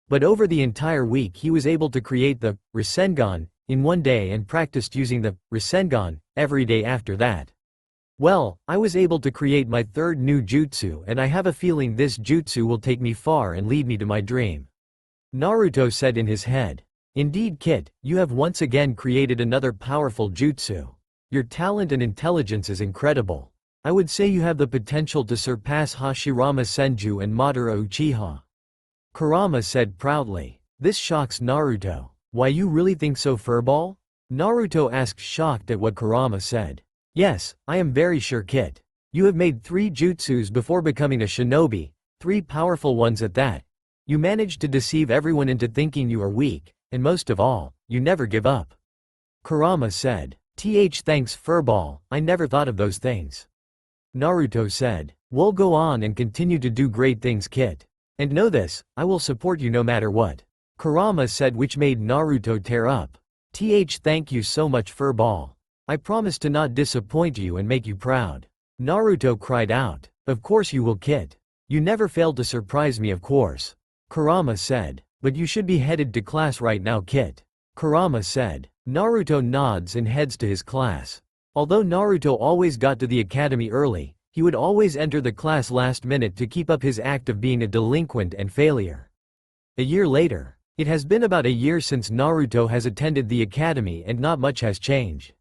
But over the entire week he was able to create the Rasengan in one day and practiced using the Rasengan every day after that. "Well, I was able to create my third new jutsu and I have a feeling this jutsu will take me far and lead me to my dream," Naruto said in his head. "Indeed, Kit, you have once again created another powerful jutsu. Your talent and intelligence is incredible. I would say you have the potential to surpass Hashirama Senju and Madara Uchiha," Kurama said proudly. This shocks Naruto. "Why, you really think so, Furball?" Naruto asked, shocked at what Kurama said. "Yes, I am very sure, Kit. You have made 3 jutsus before becoming a shinobi, 3 powerful ones at that. You managed to deceive everyone into thinking you are weak, and most of all, you never give up," Kurama said. Thanks, Furball, I never thought of those things," Naruto said. "We'll go on and continue to do great things, Kit. And know this, I will support you no matter what," Kurama said, which made Naruto tear up. Thank you so much, Furball. I promise to not disappoint you and make you proud," Naruto cried out. "Of course you will, Kit. You never failed to surprise me, of course," Kurama said. "But you should be headed to class right now, Kit," Kurama said. Naruto nods and heads to his class. Although Naruto always got to the academy early, he would always enter the class last minute to keep up his act of being a delinquent and failure. A year later. It has been about a year since Naruto has attended the academy and not much has changed.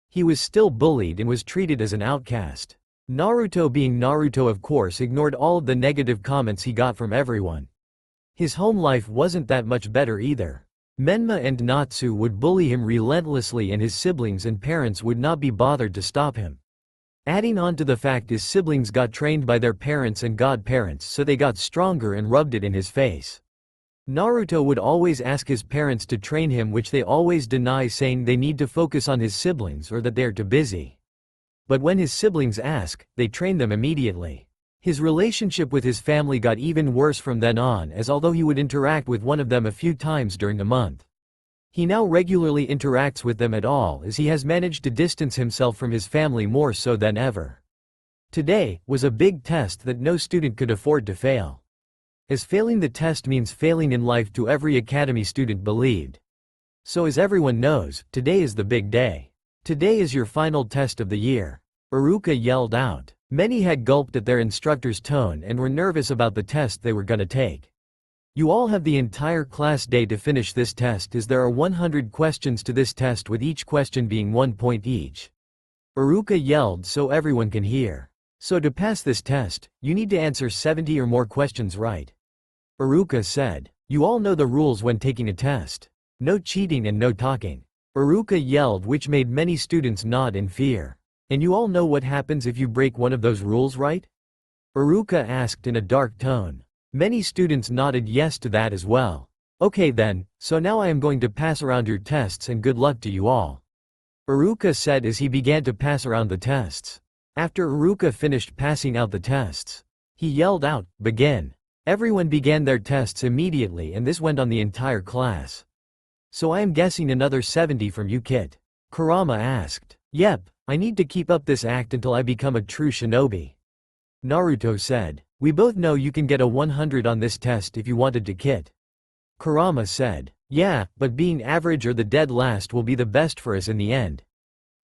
He was still bullied and was treated as an outcast. Naruto, being Naruto, of course, ignored all of the negative comments he got from everyone. His home life wasn't that much better either. Menma and Natsu would bully him relentlessly and his siblings and parents would not be bothered to stop him. Adding on to the fact his siblings got trained by their parents and godparents, so they got stronger and rubbed it in his face. Naruto would always ask his parents to train him, which they always deny, saying they need to focus on his siblings or that they are too busy. But when his siblings ask, they train them immediately. His relationship with his family got even worse from then on, as although he would interact with one of them a few times during the month, he now regularly interacts with them at all, as he has managed to distance himself from his family more so than ever. Today was a big test that no student could afford to fail, as failing the test means failing in life to every academy student believed. So as everyone knows, today is the big day. Today is your final test of the year, Iruka yelled out. Many had gulped at their instructor's tone and were nervous about the test they were gonna take. "You all have the entire class day to finish this test, as there are 100 questions to this test, with each question being 1 point each," Iruka yelled so everyone can hear. "So to pass this test, you need to answer 70 or more questions right," Iruka said. "You all know the rules when taking a test. No cheating and no talking," Iruka yelled, which made many students nod in fear. "And you all know what happens if you break one of those rules, right?" Iruka asked in a dark tone. Many students nodded yes to that as well. "Okay then, so now I am going to pass around your tests and good luck to you all," Iruka said as he began to pass around the tests. After Iruka finished passing out the tests, he yelled out, "Begin." Everyone began their tests immediately, and this went on the entire class. "So I am guessing another 70 from you, Kit?" Kurama asked. "Yep, I need to keep up this act until I become a true shinobi," Naruto said. "We both know you can get a 100 on this test if you wanted to, Kit," Kurama said. "Yeah, but being average or the dead last will be the best for us in the end,"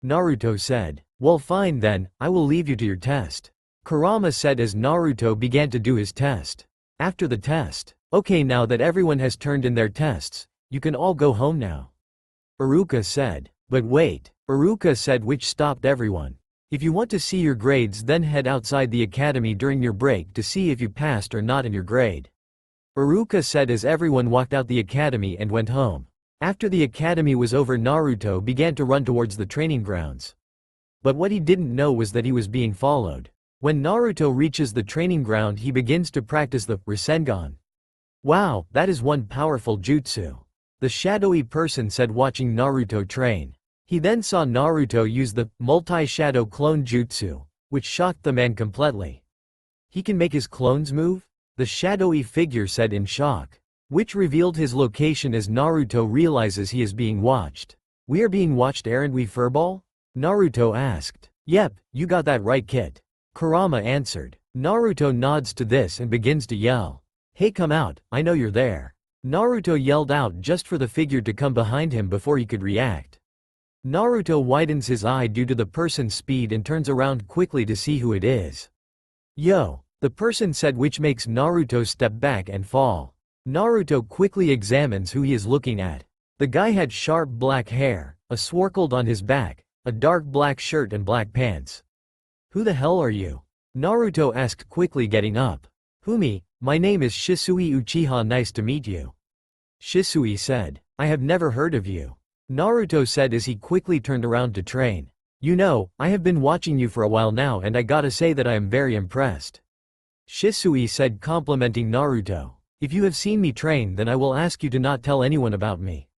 Naruto said. "Well fine then, I will leave you to your test," Kurama said as Naruto began to do his test. After the test, Okay, now that everyone has turned in their tests, you can all go home now. Iruka said. But wait, Iruka said, which stopped everyone. If you want to see your grades, then head outside the academy during your break to see if you passed or not in your grade. Iruka said as everyone walked out the academy and went home. After the academy was over, Naruto began to run towards the training grounds. But what he didn't know was that he was being followed. When Naruto reaches the training ground, he begins to practice the Rasengan. Wow, that is one powerful jutsu. The shadowy person said, watching Naruto train. He then saw Naruto use the multi-shadow clone jutsu, which shocked the man completely. He can make his clones move? The shadowy figure said in shock, which revealed his location as Naruto realizes he is being watched. We are being watched, aren't we, Furball? Naruto asked. Yep, you got that right, kid. Kurama answered. Naruto nods to this and begins to yell. Hey, come out, I know you're there. Naruto yelled out just for the figure to come behind him before he could react. Naruto widens his eye due to the person's speed and turns around quickly to see who it is. Yo, the person said, which makes Naruto step back and fall. Naruto quickly examines who he is looking at. The guy had sharp black hair, a swarkle on his back, a dark black shirt and black pants. Who the hell are you? Naruto asked quickly, getting up. Me, my name is Shisui Uchiha, nice to meet you. Shisui said. I have never heard of you. Naruto said as he quickly turned around to train. You know, I have been watching you for a while now and I gotta say that I am very impressed. Shisui said, complimenting Naruto. If you have seen me train, then I will ask you to not tell anyone about me.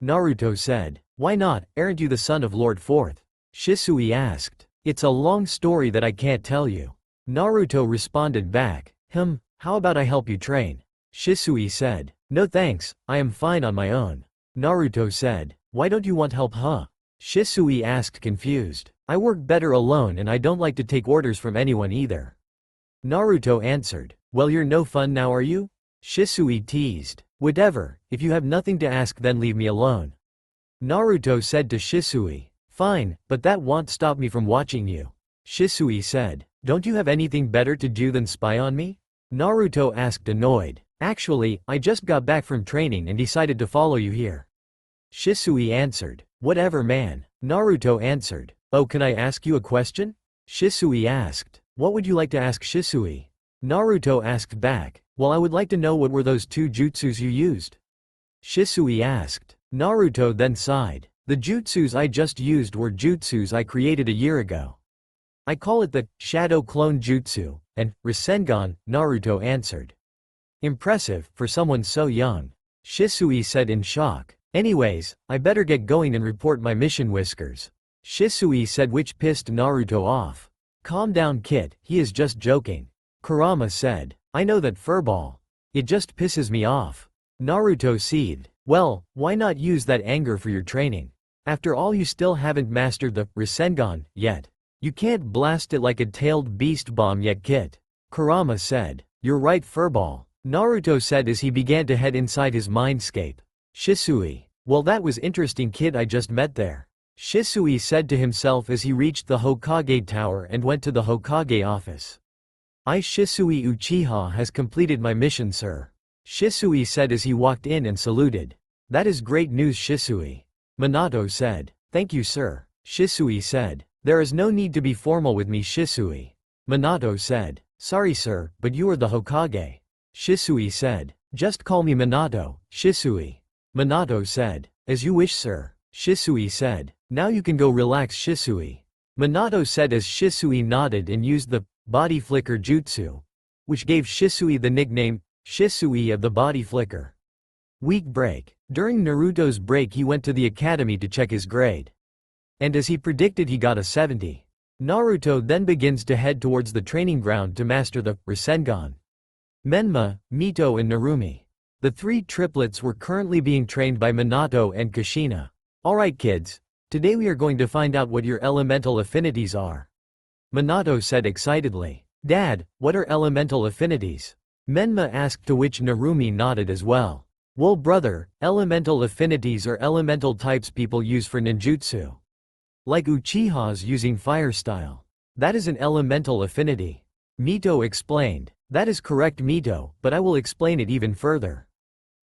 Naruto said. Why not, aren't you the son of Lord Fourth? Shisui asked. It's a long story that I can't tell you. Naruto responded back. How about I help you train? Shisui said. No thanks, I am fine on my own. Naruto said. Why don't you want help, huh? Shisui asked, confused. I work better alone and I don't like to take orders from anyone either. Naruto answered. Well, you're no fun now, are you? Shisui teased. Whatever, if you have nothing to ask then leave me alone. Naruto said to Shisui. Fine, but that won't stop me from watching you. Shisui said. Don't you have anything better to do than spy on me? Naruto asked, annoyed. Actually, I just got back from training and decided to follow you here. Shisui answered. Whatever, man. Naruto answered. Oh, can I ask you a question? Shisui asked. What would you like to ask, Shisui? Naruto asked back. Well, I would like to know what were those two jutsus you used? Shisui asked. Naruto then sighed. The jutsus I just used were jutsus I created a year ago. I call it the Shadow Clone Jutsu, and Rasengan, Naruto answered. Impressive, for someone so young. Shisui said in shock. Anyways, I better get going and report my mission, Whiskers. Shisui said, which pissed Naruto off. Calm down, kid, he is just joking. Kurama said. I know that, Furball. It just pisses me off. Naruto seethed. Well, why not use that anger for your training? After all, you still haven't mastered the Rasengan yet. You can't blast it like a tailed beast bomb yet, kid. Kurama said. You're right, Furball. Naruto said as he began to head inside his mindscape. Shisui. Well, that was interesting, kid I just met there. Shisui said to himself as he reached the Hokage Tower and went to the Hokage office. I, Shisui Uchiha, has completed my mission, sir. Shisui said as he walked in and saluted. That is great news, Shisui. Minato said. Thank you, sir. Shisui said. There is no need to be formal with me, Shisui. Minato said. Sorry, sir, but you are the Hokage. Shisui said. Just call me Minato, Shisui. Minato said. As you wish, sir. Shisui said. Now you can go relax, Shisui. Minato said as Shisui nodded and used the body flicker jutsu, which gave Shisui the nickname Shisui of the body flicker. Week break. During Naruto's break, he went to the academy to check his grade. And as he predicted, he got a 70. Naruto then begins to head towards the training ground to master the Rasengan. Menma, Mito and Narumi. The three triplets were currently being trained by Minato and Kushina. Alright kids, today we are going to find out what your elemental affinities are. Minato said excitedly. Dad, what are elemental affinities? Menma asked, to which Narumi nodded as well. Well brother, elemental affinities are elemental types people use for ninjutsu. Like Uchihas using fire style. That is an elemental affinity. Mito explained. That is correct, Mito, but I will explain it even further.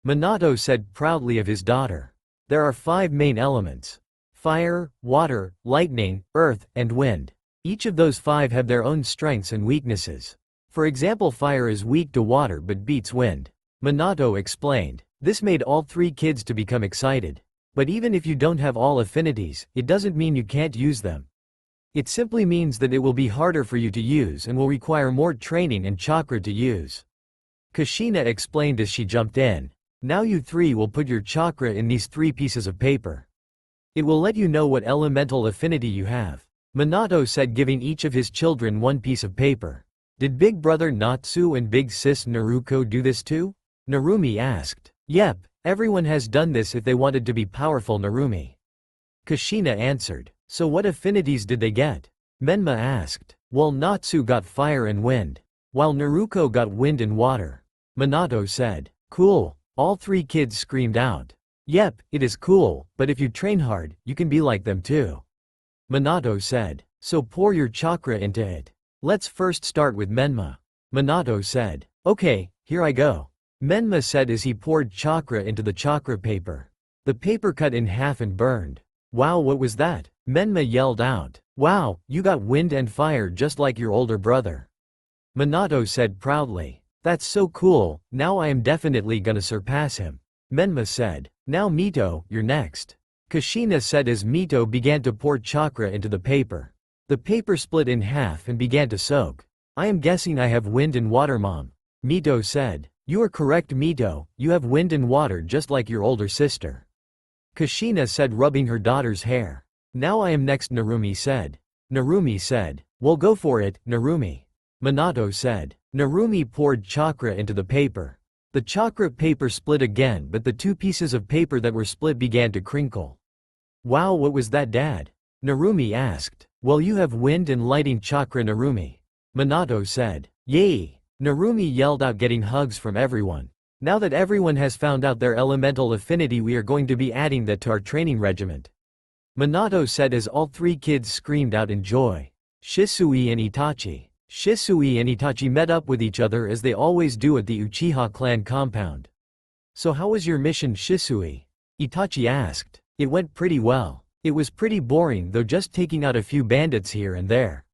Minato said proudly of his daughter. There are 5 main elements: fire, water, lightning, earth, and wind. Each of those 5 have their own strengths and weaknesses. For example, fire is weak to water but beats wind. Minato explained. This made all 3 kids to become excited. But even if you don't have all affinities, it doesn't mean you can't use them. It simply means that it will be harder for you to use and will require more training and chakra to use. Kushina explained as she jumped in. Now you 3 will put your chakra in these 3 pieces of paper. It will let you know what elemental affinity you have. Minato said, giving each of his children 1 piece of paper. Did big brother Natsu and big sis Naruto do this too? Narumi asked. Yep, everyone has done this if they wanted to be powerful, Narumi. Kushina answered. So what affinities did they get? Menma asked. Well, Natsu got fire and wind, while Naruto got wind and water. Minato said. Cool. All 3 kids screamed out. Yep, it is cool, but if you train hard, you can be like them too. Minato said. So pour your chakra into it. Let's first start with Menma. Minato said. Okay, here I go. Menma said as he poured chakra into the chakra paper. The paper cut in half and burned. Wow, what was that? Menma yelled out. Wow, you got wind and fire just like your older brother. Minato said proudly. That's so cool, now I am definitely gonna surpass him. Menma said. Now Mito, you're next. Kushina said as Mito began to pour chakra into the paper. The paper split in half and began to soak. I am guessing I have wind and water, Mom. Mito said. You are correct, Mito, you have wind and water just like your older sister. Kushina said, rubbing her daughter's hair. Now I am next, Narumi said. Narumi said. Well, go for it, Narumi. Minato said. Narumi poured chakra into the paper. The chakra paper split again, but the 2 pieces of paper that were split began to crinkle. Wow, what was that, Dad? Narumi asked. Well, you have wind and lighting chakra, Narumi. Minato said. Yay! Narumi yelled out, getting hugs from everyone. Now that everyone has found out their elemental affinity, we are going to be adding that to our training regiment. Minato said as all 3 kids screamed out in joy. Shisui and Itachi. Shisui and Itachi met up with each other as they always do at the Uchiha clan compound. So how was your mission, Shisui? Itachi asked. It went pretty well. It was pretty boring though, just taking out a few bandits here and there.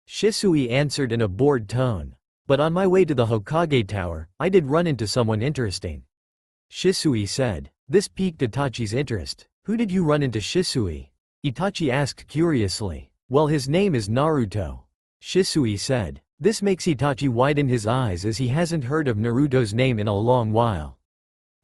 Shisui answered in a bored tone. But on my way to the Hokage Tower, I did run into someone interesting. Shisui said. This piqued Itachi's interest. Who did you run into, Shisui? Itachi asked curiously. Well, his name is Naruto. Shisui said. This makes Itachi widen his eyes as he hasn't heard of Naruto's name in a long while.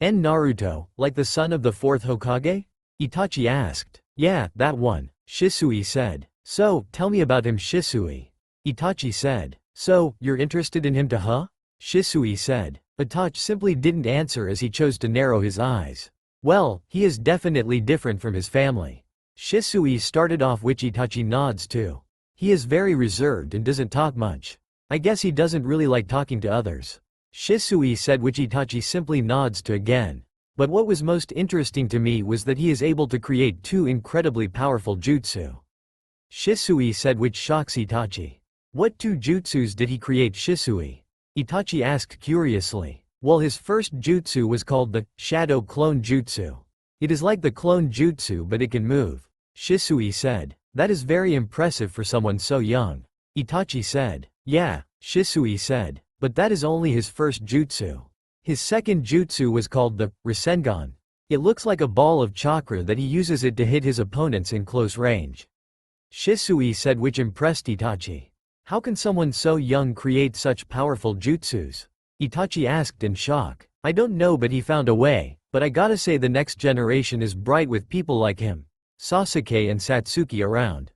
And Naruto, like the son of the 4th Hokage? Itachi asked. Yeah, that one, Shisui said. So, tell me about him, Shisui. Itachi said. So, you're interested in him too, huh? Shisui said. Itachi simply didn't answer as he chose to narrow his eyes. Well, he is definitely different from his family. Shisui started off, which Itachi nods to. He is very reserved and doesn't talk much. I guess he doesn't really like talking to others. Shisui said, which Itachi simply nods to again. But what was most interesting to me was that he is able to create 2 incredibly powerful jutsu. Shisui said, which shocks Itachi. What 2 jutsus did he create, Shisui? Itachi asked curiously. Well, his first jutsu was called the Shadow Clone Jutsu. It is like the clone jutsu but it can move. Shisui said. That is very impressive for someone so young. Itachi said. Yeah, Shisui said. But that is only his first jutsu. His second jutsu was called the Rasengan. It looks like a ball of chakra that he uses it to hit his opponents in close range. Shisui said, which impressed Itachi. How can someone so young create such powerful jutsus? Itachi asked in shock. I don't know, but he found a way, but I gotta say the next generation is bright with people like him, Sasuke and Satsuki around.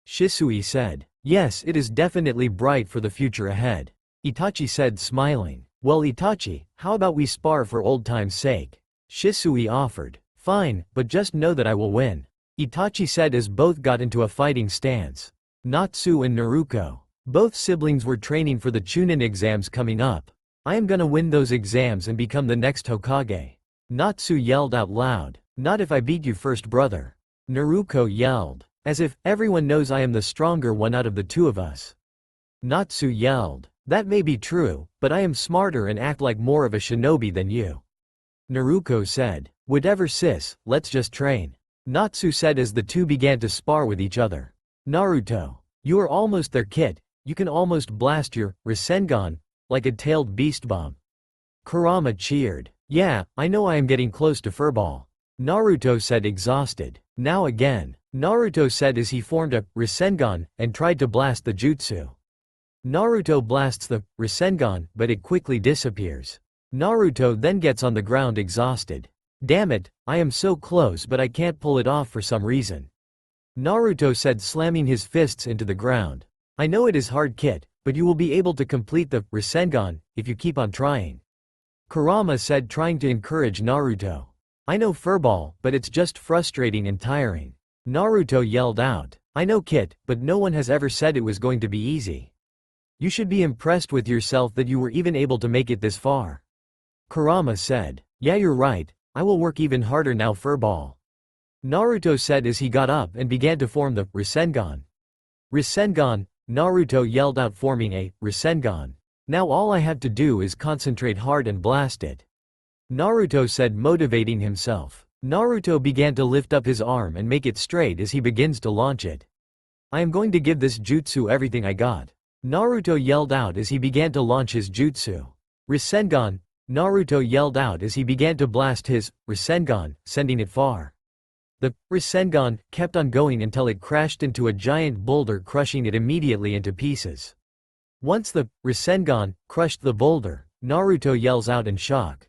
Shisui said. Yes, it is definitely bright for the future ahead. Itachi said, smiling. Well, Itachi, how about we spar for old time's sake? Shisui offered. Fine, but just know that I will win. Itachi said as both got into a fighting stance. Natsu and Naruto. Both siblings were training for the Chunin exams coming up. I am gonna win those exams and become the next Hokage. Natsu yelled out loud. Not if I beat you first, brother. Naruto yelled. As if everyone knows I am the stronger one out of the 2 of us. Natsu yelled. That may be true, but I am smarter and act like more of a shinobi than you. Naruto said. Whatever sis, let's just train. Natsu said as the two began to spar with each other. Naruto. You are almost there kid, you can almost blast your Rasengan like a tailed beast bomb. Kurama cheered. Yeah, I know I am getting close to furball. Naruto said exhausted. Now again. Naruto said as he formed a Rasengan and tried to blast the jutsu. Naruto blasts the Rasengan, but it quickly disappears. Naruto then gets on the ground exhausted. Damn it, I am so close but I can't pull it off for some reason. Naruto said slamming his fists into the ground. I know it is hard kid, but you will be able to complete the Rasengan if you keep on trying. Kurama said trying to encourage Naruto. I know furball, but it's just frustrating and tiring. Naruto yelled out. I know kid, but no one has ever said it was going to be easy. You should be impressed with yourself that you were even able to make it this far. Kurama said. Yeah you're right, I will work even harder now furball. Naruto said as he got up and began to form the Rasengan. Rasengan, Naruto yelled out forming a Rasengan. Now all I have to do is concentrate hard and blast it. Naruto said motivating himself. Naruto began to lift up his arm and make it straight as he begins to launch it. I am going to give this jutsu everything I got. Naruto yelled out as he began to launch his jutsu. Rasengan, Naruto yelled out as he began to blast his Rasengan, sending it far. The Rasengan kept on going until it crashed into a giant boulder, crushing it immediately into pieces. Once the Rasengan crushed the boulder, Naruto yells out in shock.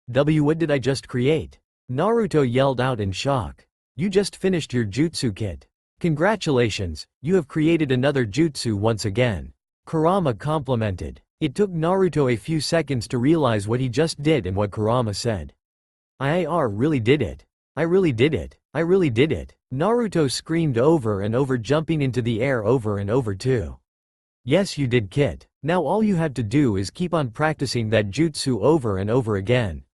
What did I just create? Naruto yelled out in shock. You just finished your jutsu kit. Congratulations, you have created another jutsu once again. Kurama complimented. It took Naruto a few seconds to realize what he just did and what Kurama said. I really did it. I really did it. I really did it. Naruto screamed over and over, jumping into the air over and over too. Yes you did kid. Now all you have to do is keep on practicing that jutsu over and over again.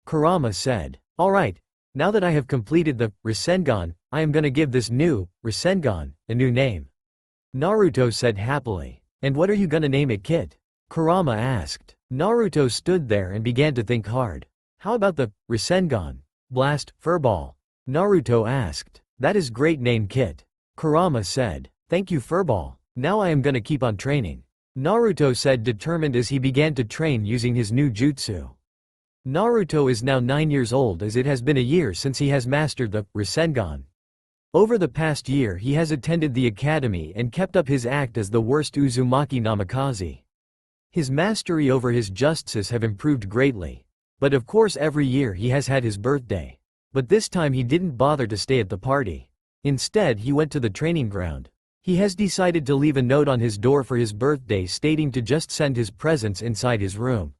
Kurama said. Alright, now that I have completed the Rasengan, I am gonna give this new Rasengan a new name. Naruto said happily. And what are you gonna name it kid? Kurama asked. Naruto stood there and began to think hard. How about the Rasengan? Blast, furball? Naruto asked. That is great name kid. Kurama said. Thank you furball. Now I am gonna keep on training. Naruto said determined as he began to train using his new jutsu. Naruto is now 9 years old as it has been a year since he has mastered the Rasengan. Over the past year he has attended the academy and kept up his act as the worst Uzumaki Namikaze. His mastery over his jutsus have improved greatly. But of course every year he has had his birthday. But this time he didn't bother to stay at the party. Instead he went to the training ground. He has decided to leave a note on his door for his birthday stating to just send his presents inside his room.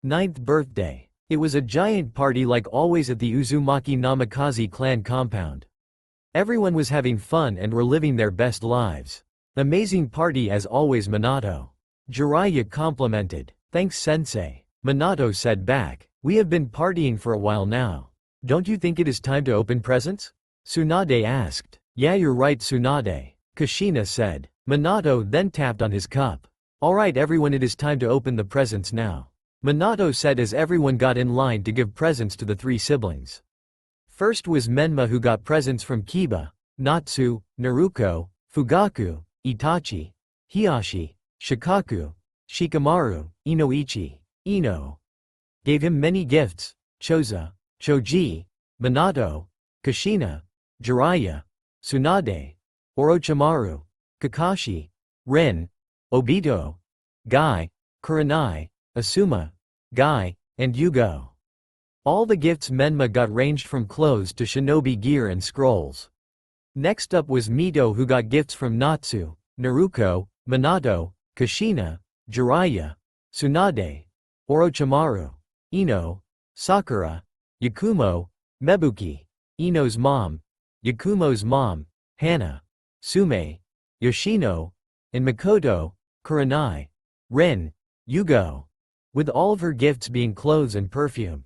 9th birthday. It was a giant party like always at the Uzumaki Namikaze clan compound. Everyone was having fun and were living their best lives. Amazing party as always Minato. Jiraiya complimented. Thanks sensei. Minato said back. We have been partying for a while now. Don't you think it is time to open presents? Tsunade asked. Yeah you're right Tsunade. Kushina said. Minato then tapped on his cup. Alright everyone, it is time to open the presents now. Minato said as everyone got in line to give presents to the three siblings. First was Menma, who got presents from Kiba, Natsu, Naruto, Fugaku, Itachi, Hiyashi, Shikaku, Shikamaru, Inoichi, Ino. Gave him many gifts: Choza, Choji, Minato, Kushina, Jiraiya, Tsunade, Orochimaru, Kakashi, Rin, Obito, Guy, Kurenai, Asuma, Guy, and Yugo. All the gifts Menma got ranged from clothes to shinobi gear and scrolls. Next up was Mito, who got gifts from Natsu, Naruto, Minato, Kushina, Jiraiya, Tsunade, Orochimaru, Ino, Sakura, Yakumo, Mebuki, Ino's mom, Yakumo's mom, Hana, Sume, Yoshino, and Makoto, Kurenai, Rin, Yugo. With all of her gifts being clothes and perfume.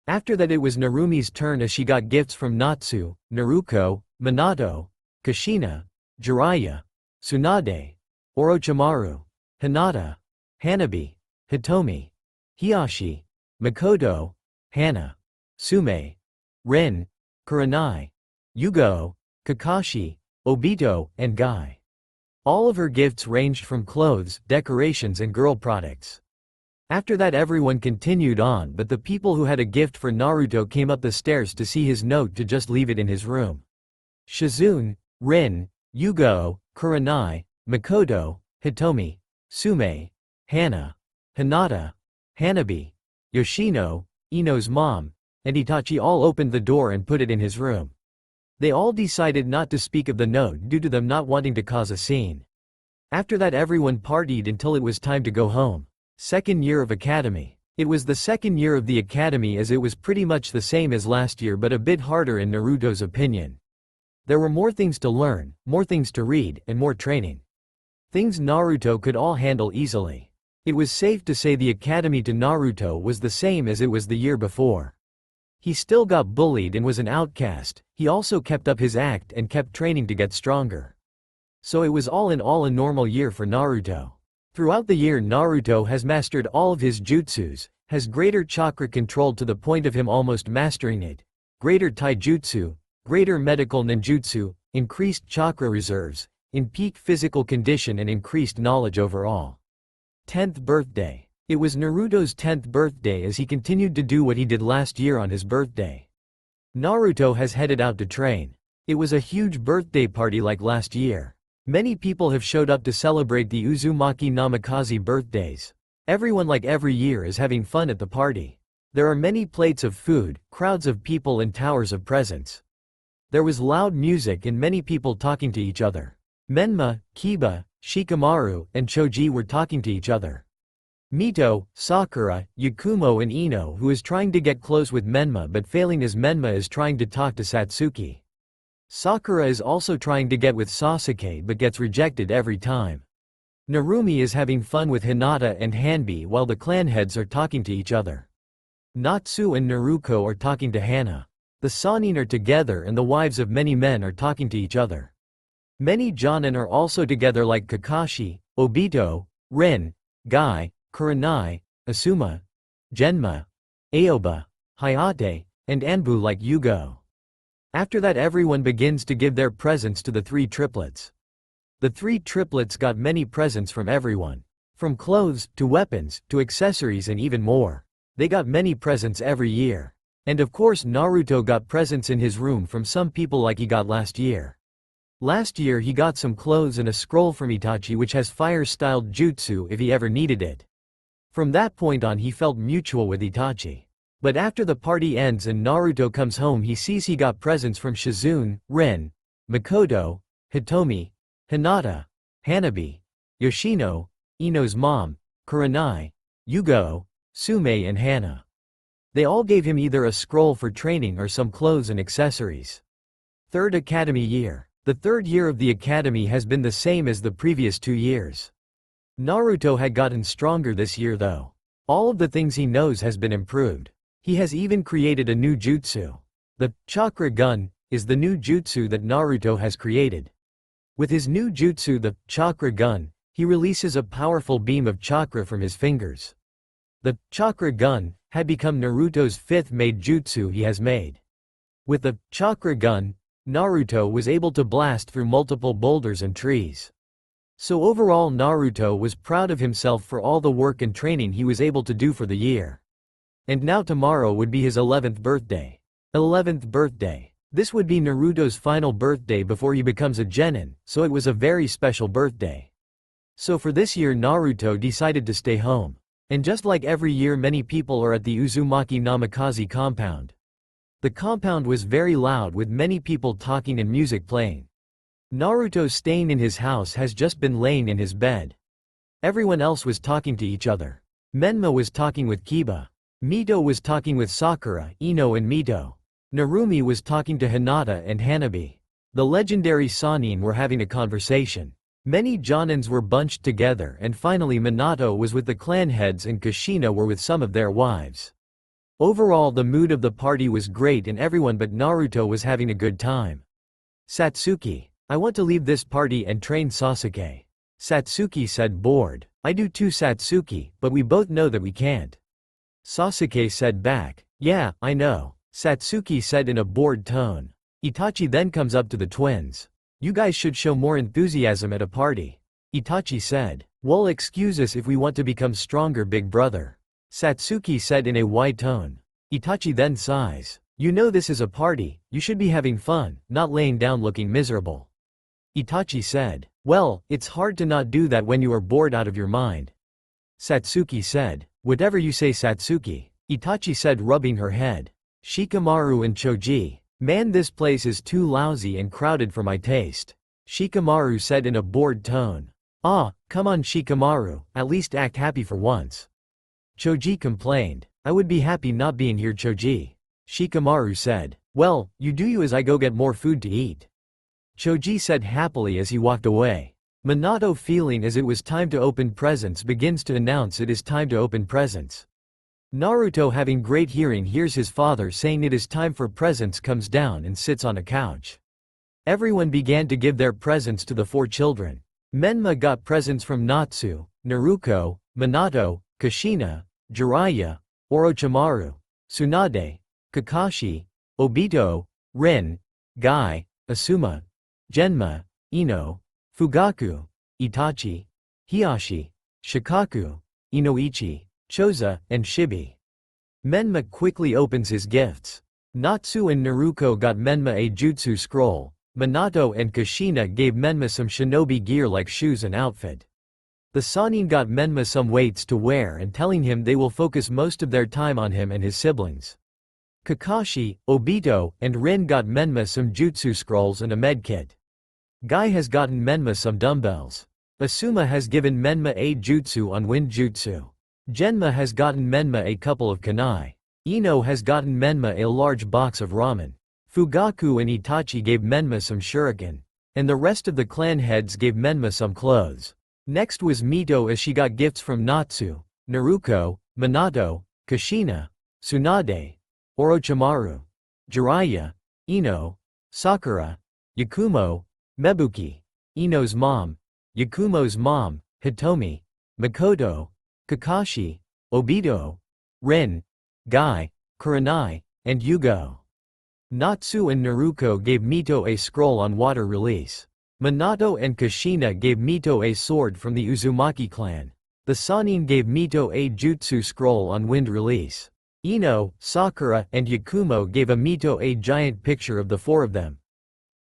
After that it was Narumi's turn as she got gifts from Natsu, Naruto, Minato, Kushina, Jiraiya, Tsunade, Orochimaru, Hinata, Hanabi, Hitomi, Hiyashi, Makoto, Hana, Sume, Rin, Kurenai, Yugo, Kakashi, Obito, and Guy. All of her gifts ranged from clothes, decorations and girl products. After that everyone continued on, but the people who had a gift for Naruto came up the stairs to see his note to just leave it in his room. Shizune, Rin, Yugo, Kurenai, Makoto, Hitomi, Sume, Hana, Hinata, Hanabi, Yoshino, Ino's mom, and Itachi all opened the door and put it in his room. They all decided not to speak of the note due to them not wanting to cause a scene. After that everyone partied until it was time to go home. Second year of academy. It was the second year of the academy as it was pretty much the same as last year but a bit harder in Naruto's opinion. There were more things to learn, more things to read, and more training. Things Naruto could all handle easily. It was safe to say the academy to Naruto was the same as it was the year before. He still got bullied and was an outcast, he also kept up his act and kept training to get stronger. So it was all in all a normal year for Naruto. Throughout the year Naruto has mastered all of his jutsus, has greater chakra control to the point of him almost mastering it, greater taijutsu, greater medical ninjutsu, increased chakra reserves, in peak physical condition and increased knowledge overall. 10th birthday. It was Naruto's 10th birthday as he continued to do what he did last year on his birthday. Naruto has headed out to train. It was a huge birthday party like last year. Many people have showed up to celebrate the Uzumaki Namikaze birthdays. Everyone like every year is having fun at the party. There are many plates of food, crowds of people and towers of presents. There was loud music and many people talking to each other. Menma, Kiba, Shikamaru, and Choji were talking to each other. Mito, Sakura, Yakumo and Ino who is trying to get close with Menma but failing as Menma is trying to talk to Satsuki. Sakura is also trying to get with Sasuke but gets rejected every time. Narumi is having fun with Hinata and Hanbi while the clan heads are talking to each other. Natsu and Naruko are talking to Hana. The Sannin are together and the wives of many men are talking to each other. Many Jonin are also together like Kakashi, Obito, Rin, Guy, Kurenai, Asuma, Genma, Aoba, Hayate, and Anbu like Yugo. After that everyone begins to give their presents to the three triplets. The three triplets got many presents from everyone. From clothes, to weapons, to accessories and even more. They got many presents every year. And of course Naruto got presents in his room from some people like he got last year. Last year he got some clothes and a scroll from Itachi which has fire-styled jutsu if he ever needed it. From that point on he felt mutual with Itachi. But after the party ends and Naruto comes home he sees he got presents from Shizune, Rin, Makoto, Hitomi, Hinata, Hanabi, Yoshino, Ino's mom, Kurenai, Yugo, Sume and Hana. They all gave him either a scroll for training or some clothes and accessories. Third academy year. The third year of the academy has been the same as the previous 2 years. Naruto had gotten stronger this year though. All of the things he knows has been improved. He has even created a new jutsu. The chakra gun is the new jutsu that Naruto has created. With his new jutsu the chakra gun, he releases a powerful beam of chakra from his fingers. The chakra gun had become Naruto's 5th made jutsu he has made. With the chakra gun, Naruto was able to blast through multiple boulders and trees. So overall Naruto was proud of himself for all the work and training he was able to do for the year. And now tomorrow would be his 11th birthday. 11th birthday. This would be Naruto's final birthday before he becomes a genin, so it was a very special birthday. So for this year Naruto decided to stay home. And just like every year many people are at the Uzumaki Namikaze compound. The compound was very loud with many people talking and music playing. Naruto staying in his house has just been laying in his bed. Everyone else was talking to each other. Menma was talking with Kiba. Mito was talking with Sakura, Ino and Mito. Narumi was talking to Hinata and Hanabi. The legendary Sannin were having a conversation. Many Jonins were bunched together and finally Minato was with the clan heads and Kushina were with some of their wives. Overall the mood of the party was great and everyone but Naruto was having a good time. Satsuki, I want to leave this party and train Sasuke. Satsuki said bored. I do too, Satsuki, but we both know that we can't. Sasuke said back. Yeah, I know, Satsuki said in a bored tone. Itachi then comes up to the twins. You guys should show more enthusiasm at a party. Itachi said. Well, excuse us if we want to become stronger, big brother. Satsuki said in a wide tone. Itachi then sighs. You know this is a party, you should be having fun, not laying down looking miserable. Itachi said. Well, it's hard to not do that when you are bored out of your mind. Satsuki said. Whatever you say, Satsuki. Itachi said, rubbing her head. Shikamaru and Choji. Man, this place is too lousy and crowded for my taste. Shikamaru said in a bored tone. Ah, come on Shikamaru, at least act happy for once. Choji complained. I would be happy not being here, Choji. Shikamaru said. Well, you do you as I go get more food to eat. Choji said happily as he walked away. Minato, feeling as it was time to open presents, begins to announce it is time to open presents. Naruto, having great hearing, hears his father saying it is time for presents, comes down and sits on a couch. Everyone began to give their presents to the 4 children. Menma got presents from Natsu, Naruto, Minato, Kushina, Jiraiya, Orochimaru, Tsunade, Kakashi, Obito, Rin, Guy, Asuma, Genma, Ino, Fugaku, Itachi, Hiashi, Shikaku, Inoichi, Choza, and Shibi. Menma quickly opens his gifts. Natsu and Naruto got Menma a jutsu scroll. Minato and Kushina gave Menma some shinobi gear like shoes and outfit. The Sannin got Menma some weights to wear and telling him they will focus most of their time on him and his siblings. Kakashi, Obito, and Rin got Menma some jutsu scrolls and a medkit. Guy has gotten Menma some dumbbells. Asuma has given Menma a jutsu on wind jutsu. Genma has gotten Menma a couple of kunai. Ino has gotten Menma a large box of ramen. Fugaku and Itachi gave Menma some shuriken. And the rest of the clan heads gave Menma some clothes. Next was Mito, as she got gifts from Natsu, Naruto, Minato, Kushina, Tsunade, Orochimaru, Jiraiya, Ino, Sakura, Yakumo, Mebuki, Ino's mom, Yakumo's mom, Hitomi, Makoto, Kakashi, Obito, Rin, Guy, Kurenai, and Yugo. Natsu and Naruto gave Mito a scroll on water release. Minato and Kushina gave Mito a sword from the Uzumaki clan. The Sannin gave Mito a jutsu scroll on wind release. Ino, Sakura, and Yakumo gave a Mito a giant picture of the 4 of them.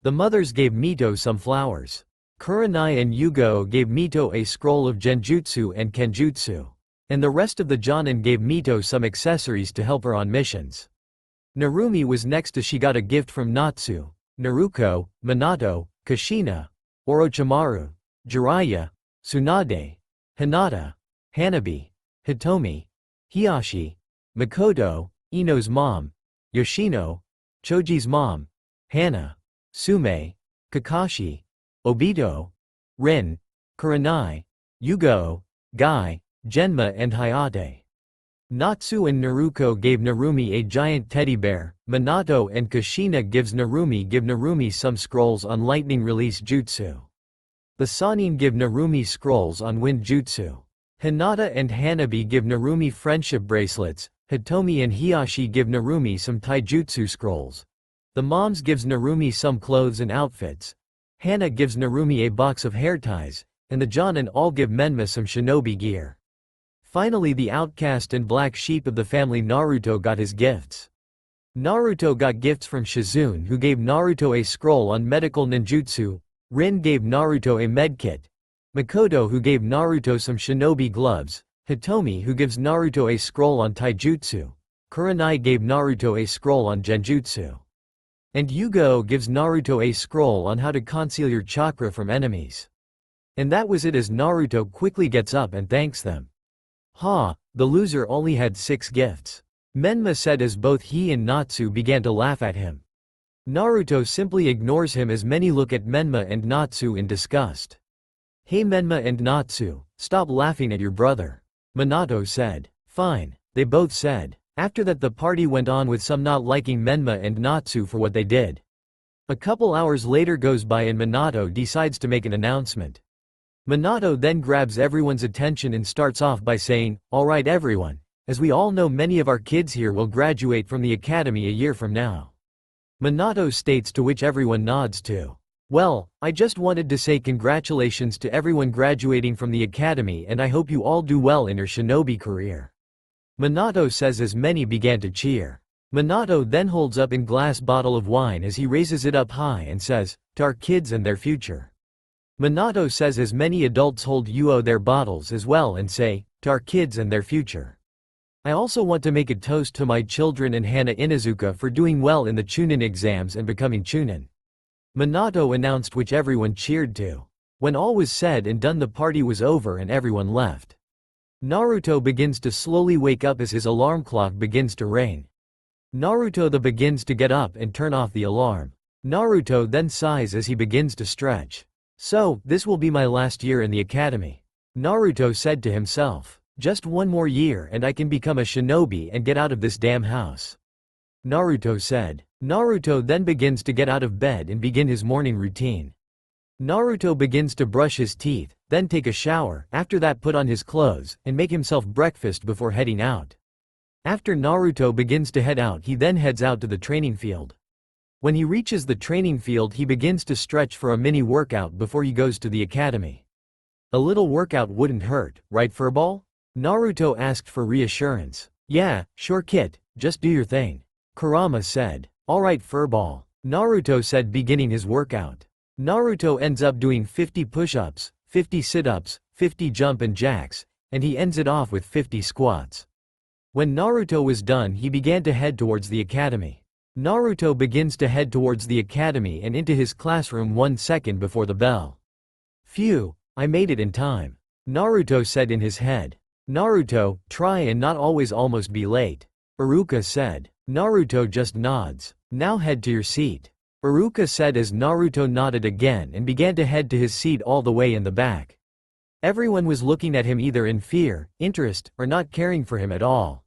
The mothers gave Mito some flowers. Kurenai and Yugo gave Mito a scroll of genjutsu and kenjutsu. And the rest of the Jonin gave Mito some accessories to help her on missions. Narumi was next, as she got a gift from Natsu, Naruto, Minato, Kushina, Orochimaru, Jiraiya, Tsunade, Hinata, Hanabi, Hitomi, Hiashi, Makoto, Ino's mom, Yoshino, Choji's mom, Hana, Sume, Kakashi, Obito, Rin, Kurenai, Yugo, Guy, Genma, and Hayate. Natsu and Naruto gave Narumi a giant teddy bear. Minato and Kushina give Narumi some scrolls on lightning release jutsu. The Sannin give Narumi scrolls on wind jutsu. Hinata and Hanabi give Narumi friendship bracelets. Hitomi and Hiashi give Narumi some taijutsu scrolls. The moms gives Narumi some clothes and outfits. Hana gives Narumi a box of hair ties, and the Jonin all give Menma some shinobi gear. Finally, the outcast and black sheep of the family Naruto got his gifts. Naruto got gifts from Shizune, who gave Naruto a scroll on medical ninjutsu. Rin gave Naruto a medkit. Makoto, who gave Naruto some shinobi gloves. Hitomi, who gives Naruto a scroll on taijutsu. Kurenai gave Naruto a scroll on genjutsu. And Yugo gives Naruto a scroll on how to conceal your chakra from enemies. And that was it, as Naruto quickly gets up and thanks them. Ha, the loser only had 6 gifts. Menma said as both he and Natsu began to laugh at him. Naruto simply ignores him as many look at Menma and Natsu in disgust. Hey Menma and Natsu, stop laughing at your brother. Minato said. Fine, they both said. After that, the party went on, with some not liking Menma and Natsu for what they did. A couple hours later goes by and Minato decides to make an announcement. Minato then grabs everyone's attention and starts off by saying, "Alright everyone, as we all know many of our kids here will graduate from the academy a year from now." Minato states, to which everyone nods to. "Well, I just wanted to say congratulations to everyone graduating from the academy and I hope you all do well in your shinobi career." Minato says as many began to cheer. Minato then holds up in glass bottle of wine as he raises it up high and says, "To our kids and their future." Minato says as many adults hold their bottles as well and say, "To our kids and their future." I also want to make a toast to my children and Hana Inuzuka for doing well in the Chunin exams and becoming Chunin. Minato announced, which everyone cheered to. When all was said and done, the party was over and everyone left. Naruto begins to slowly wake up as his alarm clock begins to ring. Naruto begins to get up and turn off the alarm. Naruto then sighs as he begins to stretch. "So, this will be my last year in the academy," Naruto said to himself. "Just one more year and I can become a shinobi and get out of this damn house," Naruto said. Naruto then begins to get out of bed and begin his morning routine. Naruto begins to brush his teeth, then take a shower, after that put on his clothes, and make himself breakfast before heading out. After Naruto begins to head out, he then heads out to the training field. When he reaches the training field, he begins to stretch for a mini workout before he goes to the academy. "A little workout wouldn't hurt, right Furball?" Naruto asked for reassurance. "Yeah, sure kid, just do your thing," Kurama said. "Alright Furball," Naruto said, beginning his workout. Naruto ends up doing 50 push-ups, 50 sit-ups, 50 jump and jacks, and he ends it off with 50 squats. When Naruto was done, he began to head towards the academy. Naruto begins to head towards the academy and into his classroom 1 second before the bell. "Phew, I made it in time," Naruto said in his head. "Naruto, try and not always almost be late," Iruka said. Naruto just nods. "Now head to your seat," Iruka said as Naruto nodded again and began to head to his seat all the way in the back. Everyone was looking at him either in fear, interest, or not caring for him at all.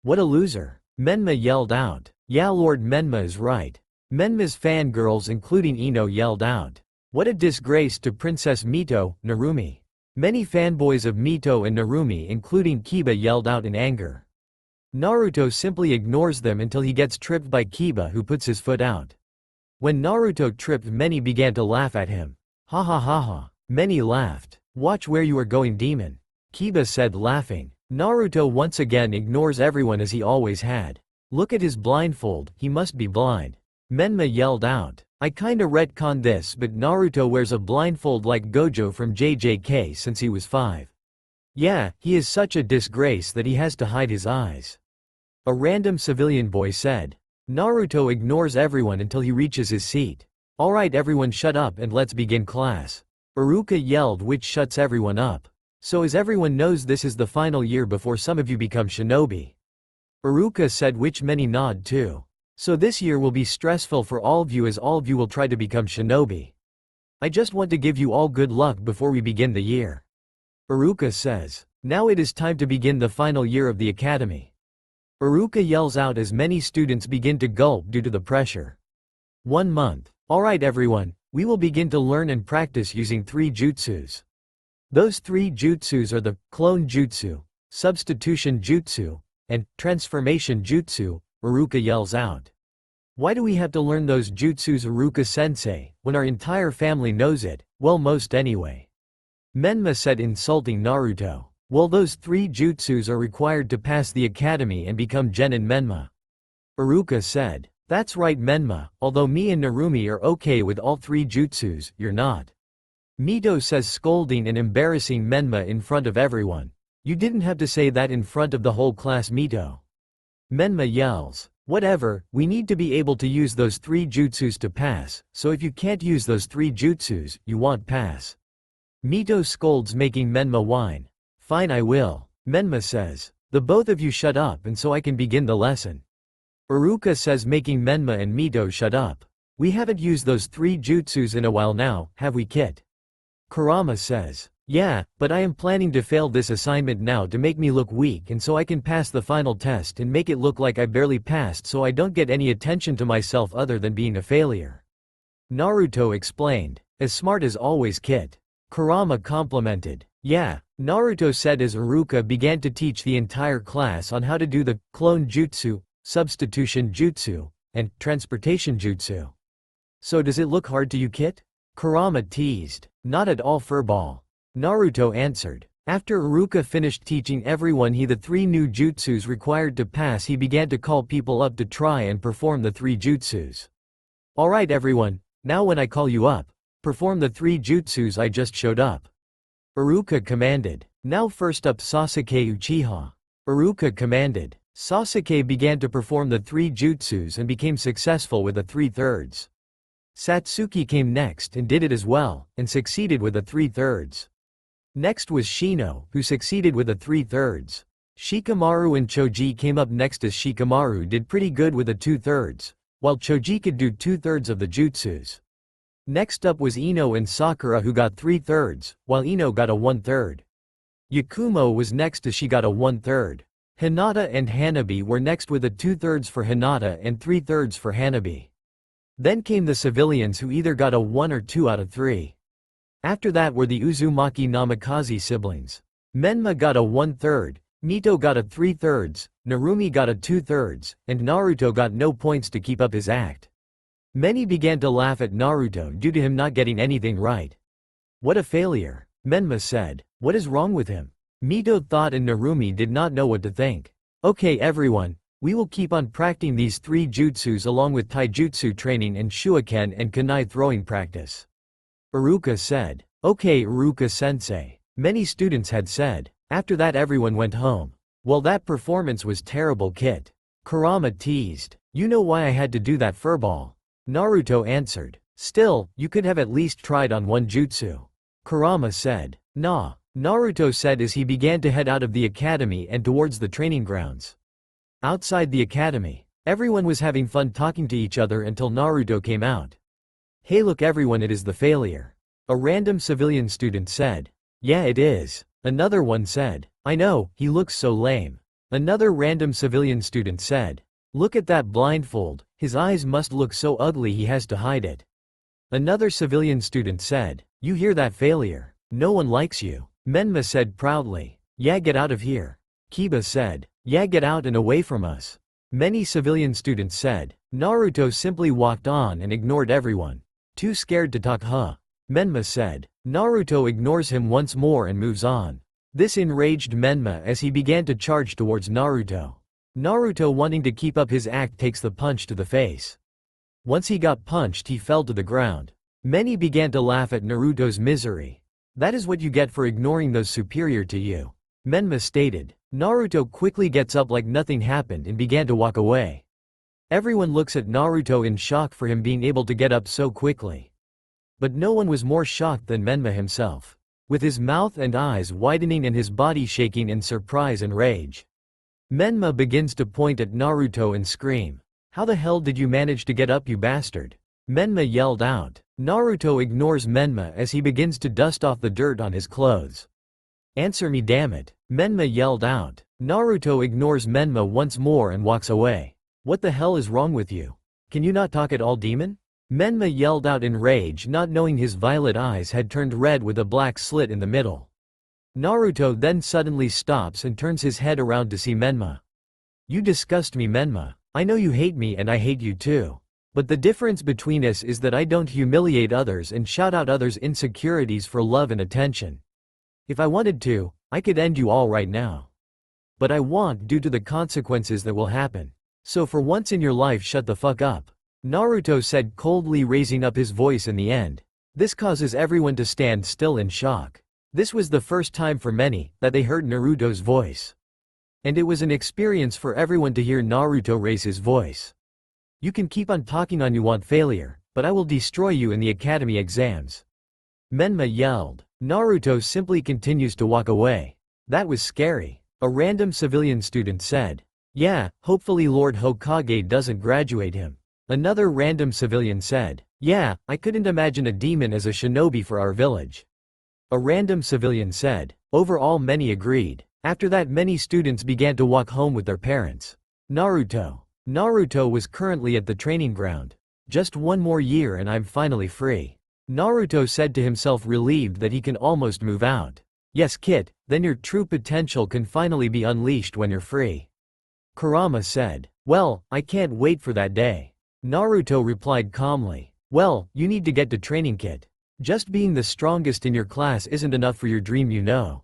"What a loser," Menma yelled out. "Yeah, Lord Menma is right," Menma's fangirls including Ino yelled out. "What a disgrace to Princess Mito, Narumi." Many fanboys of Mito and Narumi including Kiba yelled out in anger. Naruto simply ignores them until he gets tripped by Kiba, who puts his foot out. When Naruto tripped, many began to laugh at him. "Ha ha ha ha." Many laughed. "Watch where you are going, demon," Kiba said, laughing. Naruto once again ignores everyone as he always had. "Look at his blindfold, he must be blind," Menma yelled out. "I kinda retconned this, but Naruto wears a blindfold like Gojo from JJK since he was 5. Yeah, he is such a disgrace that he has to hide his eyes," a random civilian boy said. Naruto ignores everyone until he reaches his seat. "Alright everyone, shut up and let's begin class," Iruka yelled, which shuts everyone up. "So as everyone knows, this is the final year before some of you become shinobi," Iruka said, which many nod too. "So this year will be stressful for all of you as all of you will try to become shinobi. I just want to give you all good luck before we begin the year," Iruka says. "Now it is time to begin the final year of the academy," Iruka yells out as many students begin to gulp due to the pressure. 1 month. Alright everyone, we will begin to learn and practice using 3 jutsus. Those 3 jutsus are the clone jutsu, substitution jutsu, and transformation jutsu, Iruka yells out. "Why do we have to learn those jutsus, Iruka-sensei, when our entire family knows it? Well, most anyway," Menma said, insulting Naruto. "Well, those 3 jutsus are required to pass the academy and become Genin Menma," Iruka said. "That's right Menma, although me and Narumi are okay with all 3 jutsus, you're not," Mito says, scolding and embarrassing Menma in front of everyone. "You didn't have to say that in front of the whole class, Mito," Menma yells. "Whatever, we need to be able to use those 3 jutsus to pass, so if you can't use those 3 jutsus, you won't pass," Mito scolds, making Menma whine. "Fine, I will," Menma says. "The both of you shut up and so I can begin the lesson," Iruka says, making Menma and Mito shut up. "We haven't used those 3 jutsus in a while now, have we, Kit?" Kurama says. "Yeah, but I am planning to fail this assignment now to make me look weak and so I can pass the final test and make it look like I barely passed so I don't get any attention to myself other than being a failure," Naruto explained. "As smart as always, Kit." Kurama complimented. Yeah, Naruto said as Iruka began to teach the entire class on how to do the clone jutsu, substitution jutsu, and transportation jutsu. So does it look hard to you, Kit? Kurama teased. Not at all, furball. Naruto answered. After Iruka finished teaching everyone the 3 new jutsus required to pass, he began to call people up to try and perform the 3 jutsus. Alright everyone, now when I call you up, perform the 3 jutsus I just showed up. Iruka commanded. Now first up Sasuke Uchiha. Iruka commanded. Sasuke began to perform the 3 jutsus and became successful with a 3/3. Satsuki came next and did it as well, and succeeded with a 3/3. Next was Shino, who succeeded with a 3/3. Shikamaru and Choji came up next as Shikamaru did pretty good with a 2/3, while Choji could do 2/3 of the jutsus. Next up was Ino and Sakura, who got 3/3, while Ino got a 1/3. Yakumo was next as she got a 1/3. Hinata and Hanabi were next with a 2/3 for Hinata and 3/3 for Hanabi. Then came the civilians, who either got a 1 or 2 out of 3. After that were the Uzumaki Namikaze siblings. Menma got a 1/3, Mito got a 3/3, Narumi got a 2/3, and Naruto got no points to keep up his act. Many began to laugh at Naruto due to him not getting anything right. What a failure, Menma said. What is wrong with him? Mito thought and Narumi did not know what to think. Okay everyone, we will keep on practicing these 3 jutsus along with taijutsu training and shuoken and kunai throwing practice. Iruka said. Okay Iruka-sensei. Many students had said. After that everyone went home. Well, that performance was terrible, Kit. Kurama teased. You know why I had to do that, furball. Naruto answered. Still, you could have at least tried on 1 jutsu. Kurama said. Nah. Naruto said as he began to head out of the academy and towards the training grounds. Outside the academy, everyone was having fun talking to each other until Naruto came out. Hey look everyone, it is the failure. A random civilian student said. Yeah it is. Another one said. I know, he looks so lame. Another random civilian student said. Look at that blindfold, his eyes must look so ugly he has to hide it. Another civilian student said. You hear that, failure? No one likes you. Menma said proudly. Yeah, get out of here. Kiba said. Yeah, get out and away from us. Many civilian students said. Naruto simply walked on and ignored everyone. Too scared to talk, huh? Menma said. Naruto ignores him once more and moves on. This enraged Menma as he began to charge towards Naruto. Naruto, wanting to keep up his act, takes the punch to the face. Once he got punched, he fell to the ground. Many began to laugh at Naruto's misery. That is what you get for ignoring those superior to you, Menma stated. Naruto quickly gets up like nothing happened and began to walk away. Everyone looks at Naruto in shock for him being able to get up so quickly. But no one was more shocked than Menma himself. With his mouth and eyes widening and his body shaking in surprise and rage. Menma begins to point at Naruto and scream. How the hell did you manage to get up, you bastard? Menma yelled out. Naruto ignores Menma as he begins to dust off the dirt on his clothes. Answer me, damn it, Menma yelled out. Naruto ignores Menma once more and walks away. What the hell is wrong with you? Can you not talk at all, demon? Menma yelled out in rage, not knowing his violet eyes had turned red with a black slit in the middle. Naruto then suddenly stops and turns his head around to see Menma. You disgust me, Menma. I know you hate me and I hate you too. But the difference between us is that I don't humiliate others and shout out others' insecurities for love and attention. If I wanted to, I could end you all right now. But I won't due to the consequences that will happen. So for once in your life, shut the fuck up. Naruto said coldly, raising up his voice in the end. This causes everyone to stand still in shock. This was the first time for many that they heard Naruto's voice. And it was an experience for everyone to hear Naruto raise his voice. You can keep on talking on you want, failure, but I will destroy you in the academy exams. Menma yelled. Naruto simply continues to walk away. That was scary. A random civilian student said. Yeah, hopefully Lord Hokage doesn't graduate him. Another random civilian said. Yeah, I couldn't imagine a demon as a shinobi for our village. A random civilian said. Overall many agreed. After that many students began to walk home with their parents. Naruto was currently at the training ground. Just one more year and I'm finally free. Naruto said to himself, relieved that he can almost move out. Yes, kid, then your true potential can finally be unleashed when you're free. Kurama said. Well, I can't wait for that day. Naruto replied calmly. Well, you need to get to training, kid. Just being the strongest in your class isn't enough for your dream, you know.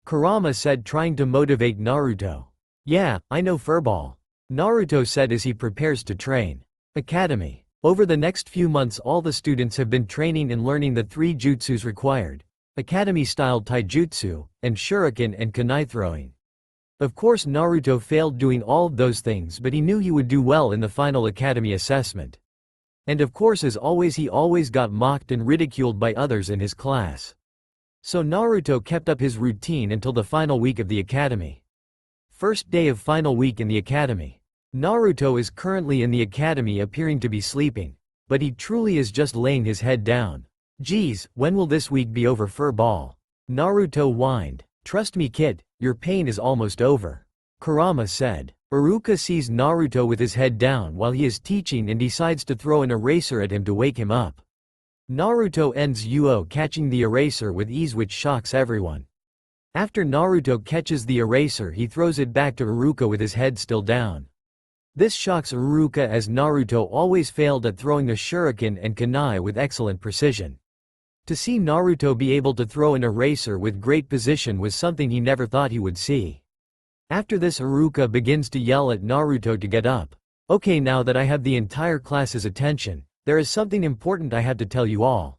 Kurama said, trying to motivate Naruto. Yeah, I know, furball. Naruto said as he prepares to train. Academy. Over the next few months all the students have been training and learning the 3 jutsus required. Academy-style taijutsu, and shuriken and kunai throwing. Of course Naruto failed doing all of those things, but he knew he would do well in the final academy assessment. And of course, as always, he always got mocked and ridiculed by others in his class. So Naruto kept up his routine until the final week of the academy. First day of final week in the academy. Naruto is currently in the academy, appearing to be sleeping, but he truly is just laying his head down. Geez, when will this week be over, furball? Naruto whined. Trust me, kid, your pain is almost over. Kurama said. Iruka sees Naruto with his head down while he is teaching and decides to throw an eraser at him to wake him up. Naruto ends Uo catching the eraser with ease, which shocks everyone. After Naruto catches the eraser, he throws it back to Iruka with his head still down. This shocks Iruka, as Naruto always failed at throwing a shuriken and kunai with excellent precision. To see Naruto be able to throw an eraser with great precision was something he never thought he would see. After this, Iruka begins to yell at Naruto to get up. Okay, now that I have the entire class's attention, there is something important I have to tell you all.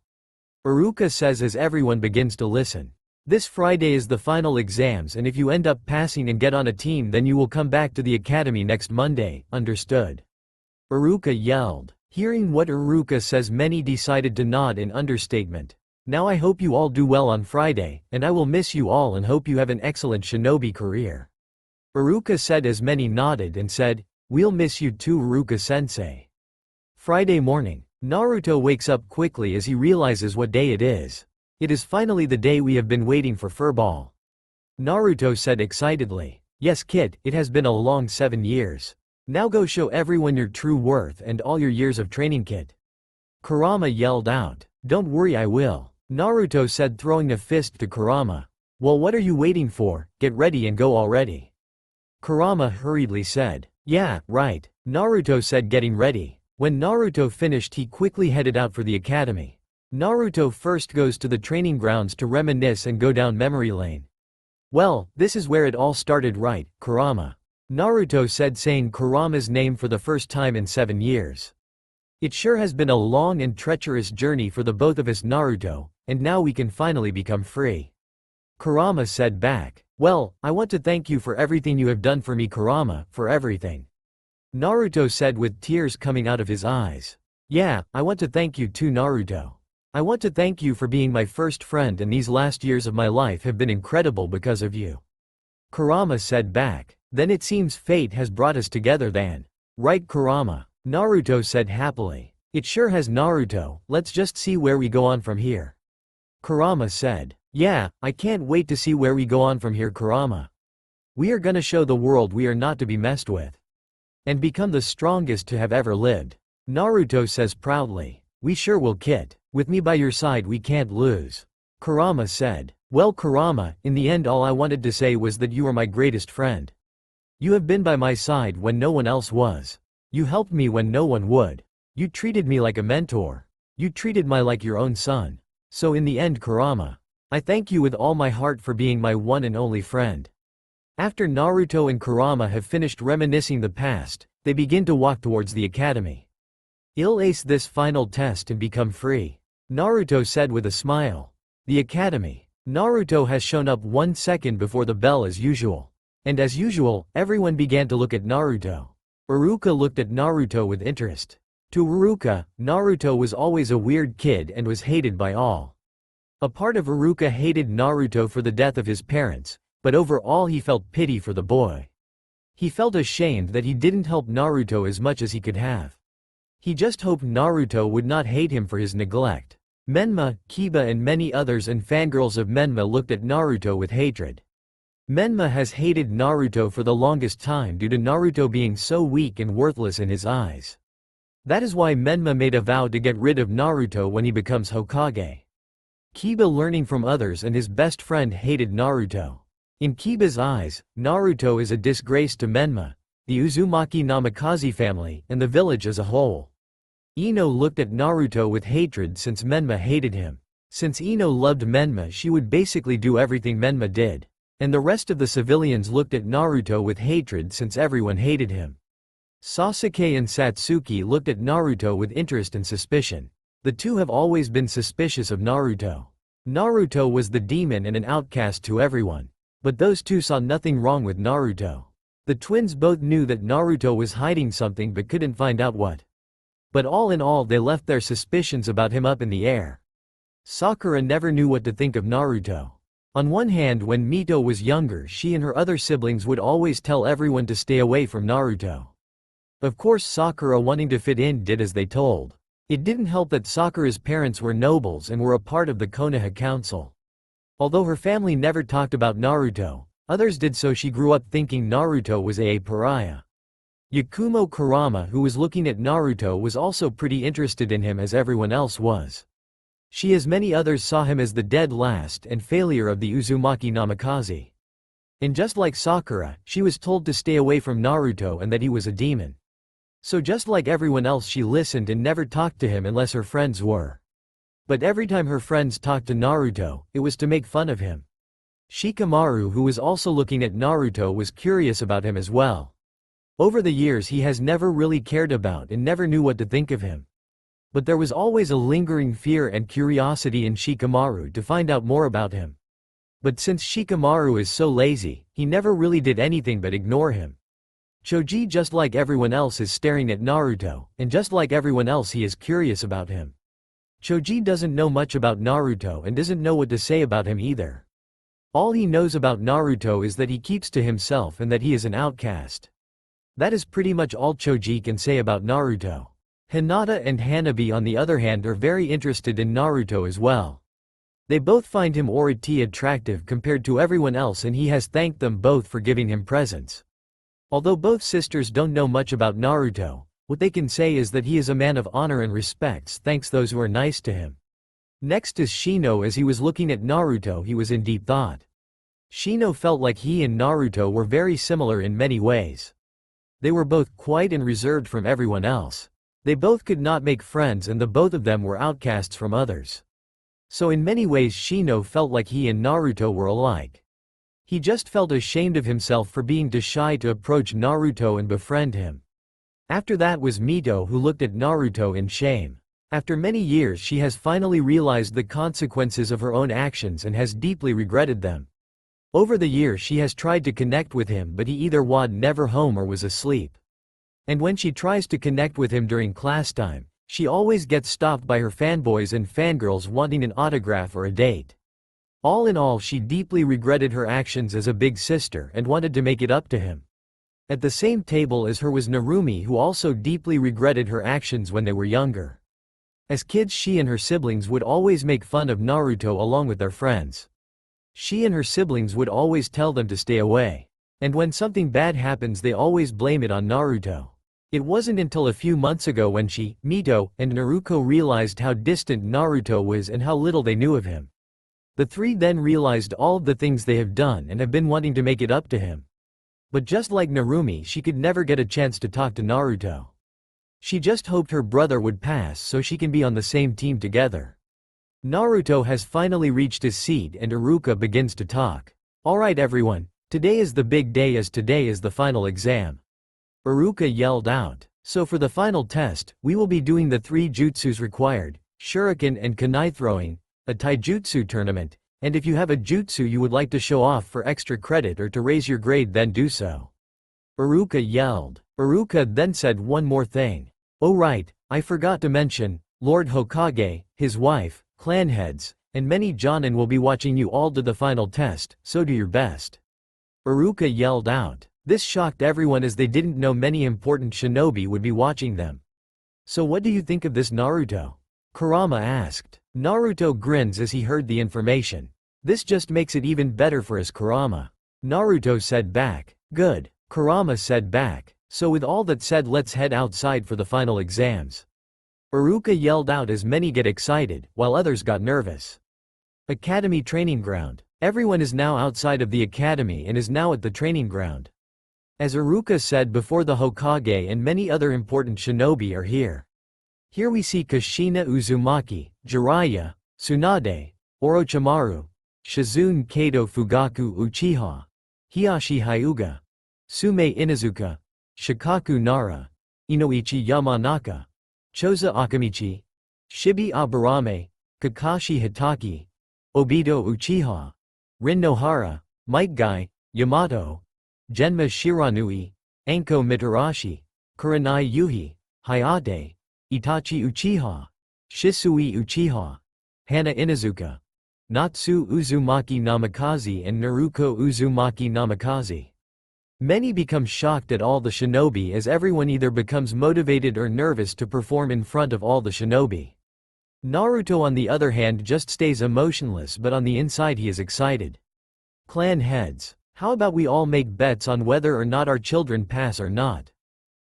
Iruka says as everyone begins to listen. This Friday is the final exams, and if you end up passing and get on a team, then you will come back to the academy next Monday, understood? Iruka yelled. Hearing what Iruka says, many decided to nod in understatement. Now I hope you all do well on Friday, and I will miss you all and hope you have an excellent shinobi career. Iruka said as many nodded and said, we'll miss you too, Iruka-sensei. Friday morning. Naruto wakes up quickly as he realizes what day it is. It is finally the day we have been waiting for, furball. Naruto said excitedly. Yes, kid, it has been a long 7 years. Now go show everyone your true worth and all your years of training, kid. Kurama yelled out. Don't worry, I will. Naruto said, throwing a fist to Kurama. Well, what are you waiting for? Get ready and go already. Kurama hurriedly said. Yeah, right. Naruto said, getting ready. When Naruto finished, he quickly headed out for the academy. Naruto first goes to the training grounds to reminisce and go down memory lane. Well, this is where it all started, right, Kurama? Naruto said, saying Kurama's name for the first time in 7 years. It sure has been a long and treacherous journey for the both of us, Naruto, and now we can finally become free. Kurama said back. Well, I want to thank you for everything you have done for me, Kurama, for everything. Naruto said with tears coming out of his eyes. Yeah, I want to thank you too, Naruto. I want to thank you for being my first friend, and these last years of my life have been incredible because of you. Kurama said back. Then it seems fate has brought us together then. Right, Kurama? Naruto said happily. It sure has, Naruto, let's just see where we go on from here. Kurama said. Yeah, I can't wait to see where we go on from here, Kurama. We are gonna show the world we are not to be messed with. And become the strongest to have ever lived. Naruto says proudly. We sure will, kid. With me by your side we can't lose. Kurama said. Well, Kurama, in the end all I wanted to say was that you are my greatest friend. You have been by my side when no one else was. You helped me when no one would. You treated me like a mentor. You treated me like your own son. So in the end, Kurama, I thank you with all my heart for being my one and only friend. After Naruto and Kurama have finished reminiscing the past, they begin to walk towards the academy. I'll ace this final test and become free, Naruto said with a smile. The academy. Naruto has shown up 1 second before the bell as usual. And as usual, everyone began to look at Naruto. Iruka looked at Naruto with interest. To Iruka, Naruto was always a weird kid and was hated by all. A part of Iruka hated Naruto for the death of his parents, but overall he felt pity for the boy. He felt ashamed that he didn't help Naruto as much as he could have. He just hoped Naruto would not hate him for his neglect. Menma, Kiba and many others and fangirls of Menma looked at Naruto with hatred. Menma has hated Naruto for the longest time due to Naruto being so weak and worthless in his eyes. That is why Menma made a vow to get rid of Naruto when he becomes Hokage. Kiba, learning from others and his best friend, hated Naruto. In Kiba's eyes, Naruto is a disgrace to Menma, the Uzumaki Namikaze family, and the village as a whole. Ino looked at Naruto with hatred since Menma hated him. Since Ino loved Menma, she would basically do everything Menma did. And the rest of the civilians looked at Naruto with hatred since everyone hated him. Sasuke and Satsuki looked at Naruto with interest and suspicion. The two have always been suspicious of Naruto. Naruto was the demon and an outcast to everyone. But those two saw nothing wrong with Naruto. The twins both knew that Naruto was hiding something but couldn't find out what. But all in all, they left their suspicions about him up in the air. Sakura never knew what to think of Naruto. On one hand, when Mito was younger, she and her other siblings would always tell everyone to stay away from Naruto. Of course, Sakura, wanting to fit in, did as they told. It didn't help that Sakura's parents were nobles and were a part of the Konoha Council. Although her family never talked about Naruto, others did, so she grew up thinking Naruto was a pariah. Yakumo Kurama, who was looking at Naruto, was also pretty interested in him as everyone else was. She, as many others, saw him as the dead last and failure of the Uzumaki Namikaze. And just like Sakura, she was told to stay away from Naruto and that he was a demon. So just like everyone else, she listened and never talked to him unless her friends were. But every time her friends talked to Naruto, it was to make fun of him. Shikamaru, who was also looking at Naruto, was curious about him as well. Over the years, he has never really cared about and never knew what to think of him. But there was always a lingering fear and curiosity in Shikamaru to find out more about him. But since Shikamaru is so lazy, he never really did anything but ignore him. Choji, just like everyone else, is staring at Naruto, and just like everyone else, he is curious about him. Choji doesn't know much about Naruto and doesn't know what to say about him either. All he knows about Naruto is that he keeps to himself and that he is an outcast. That is pretty much all Choji can say about Naruto. Hinata and Hanabi, on the other hand, are very interested in Naruto as well. They both find him Orochi attractive compared to everyone else, and he has thanked them both for giving him presents. Although both sisters don't know much about Naruto, what they can say is that he is a man of honor and respects thanks those who are nice to him. Next is Shino. As he was looking at Naruto, he was in deep thought. Shino felt like he and Naruto were very similar in many ways. They were both quiet and reserved from everyone else. They both could not make friends, and the both of them were outcasts from others. So in many ways, Shino felt like he and Naruto were alike. He just felt ashamed of himself for being too shy to approach Naruto and befriend him. After that was Mito, who looked at Naruto in shame. After many years, she has finally realized the consequences of her own actions and has deeply regretted them. Over the years, she has tried to connect with him, but he either was never home or was asleep. And when she tries to connect with him during class time, she always gets stopped by her fanboys and fangirls wanting an autograph or a date. All in all, she deeply regretted her actions as a big sister and wanted to make it up to him. At the same table as her was Narumi, who also deeply regretted her actions when they were younger. As kids, she and her siblings would always make fun of Naruto along with their friends. She and her siblings would always tell them to stay away. And when something bad happens, they always blame it on Naruto. It wasn't until a few months ago when she, Mito, and Naruto realized how distant Naruto was and how little they knew of him. The three then realized all of the things they have done and have been wanting to make it up to him. But just like Narumi, she could never get a chance to talk to Naruto. She just hoped her brother would pass so she can be on the same team together. Naruto has finally reached his seat and Iruka begins to talk. Alright everyone, today is the big day, as today is the final exam. Iruka yelled out. So for the final test, we will be doing the 3 jutsus required, shuriken and kunai throwing, a taijutsu tournament, and if you have a jutsu you would like to show off for extra credit or to raise your grade, then do so. Iruka yelled. Iruka then said one more thing. Oh right, I forgot to mention, Lord Hokage, his wife, clan heads, and many jonin will be watching you all do the final test, so do your best. Iruka yelled out. This shocked everyone as they didn't know many important shinobi would be watching them. So what do you think of this, Naruto? Kurama asked. Naruto grins as he heard the information. This just makes it even better for us, Kurama. Naruto said back. Good. Kurama said back. So with all that said, let's head outside for the final exams. Iruka yelled out as many get excited, while others got nervous. Academy training ground. Everyone is now outside of the academy and is now at the training ground. As Iruka said before, the Hokage and many other important shinobi are here. Here we see Kushina Uzumaki, Jiraiya, Tsunade, Orochimaru, Shizune Kato, Fugaku Uchiha, Hiyashi Hyuga, Sume Inuzuka, Shikaku Nara, Inoichi Yamanaka, Choza Akamichi, Shibi Aburame, Kakashi Hitaki, Obito Uchiha, Rin Nohara, Might Guy, Yamato, Genma Shiranui, Anko Mitarashi, Kurenai Yuhi, Hayate, Itachi Uchiha, Shisui Uchiha, Hana Inuzuka, Natsu Uzumaki Namikaze and Naruto Uzumaki Namikaze. Many become shocked at all the shinobi, as everyone either becomes motivated or nervous to perform in front of all the shinobi. Naruto on the other hand just stays emotionless, but on the inside he is excited. Clan heads. How about we all make bets on whether or not our children pass or not?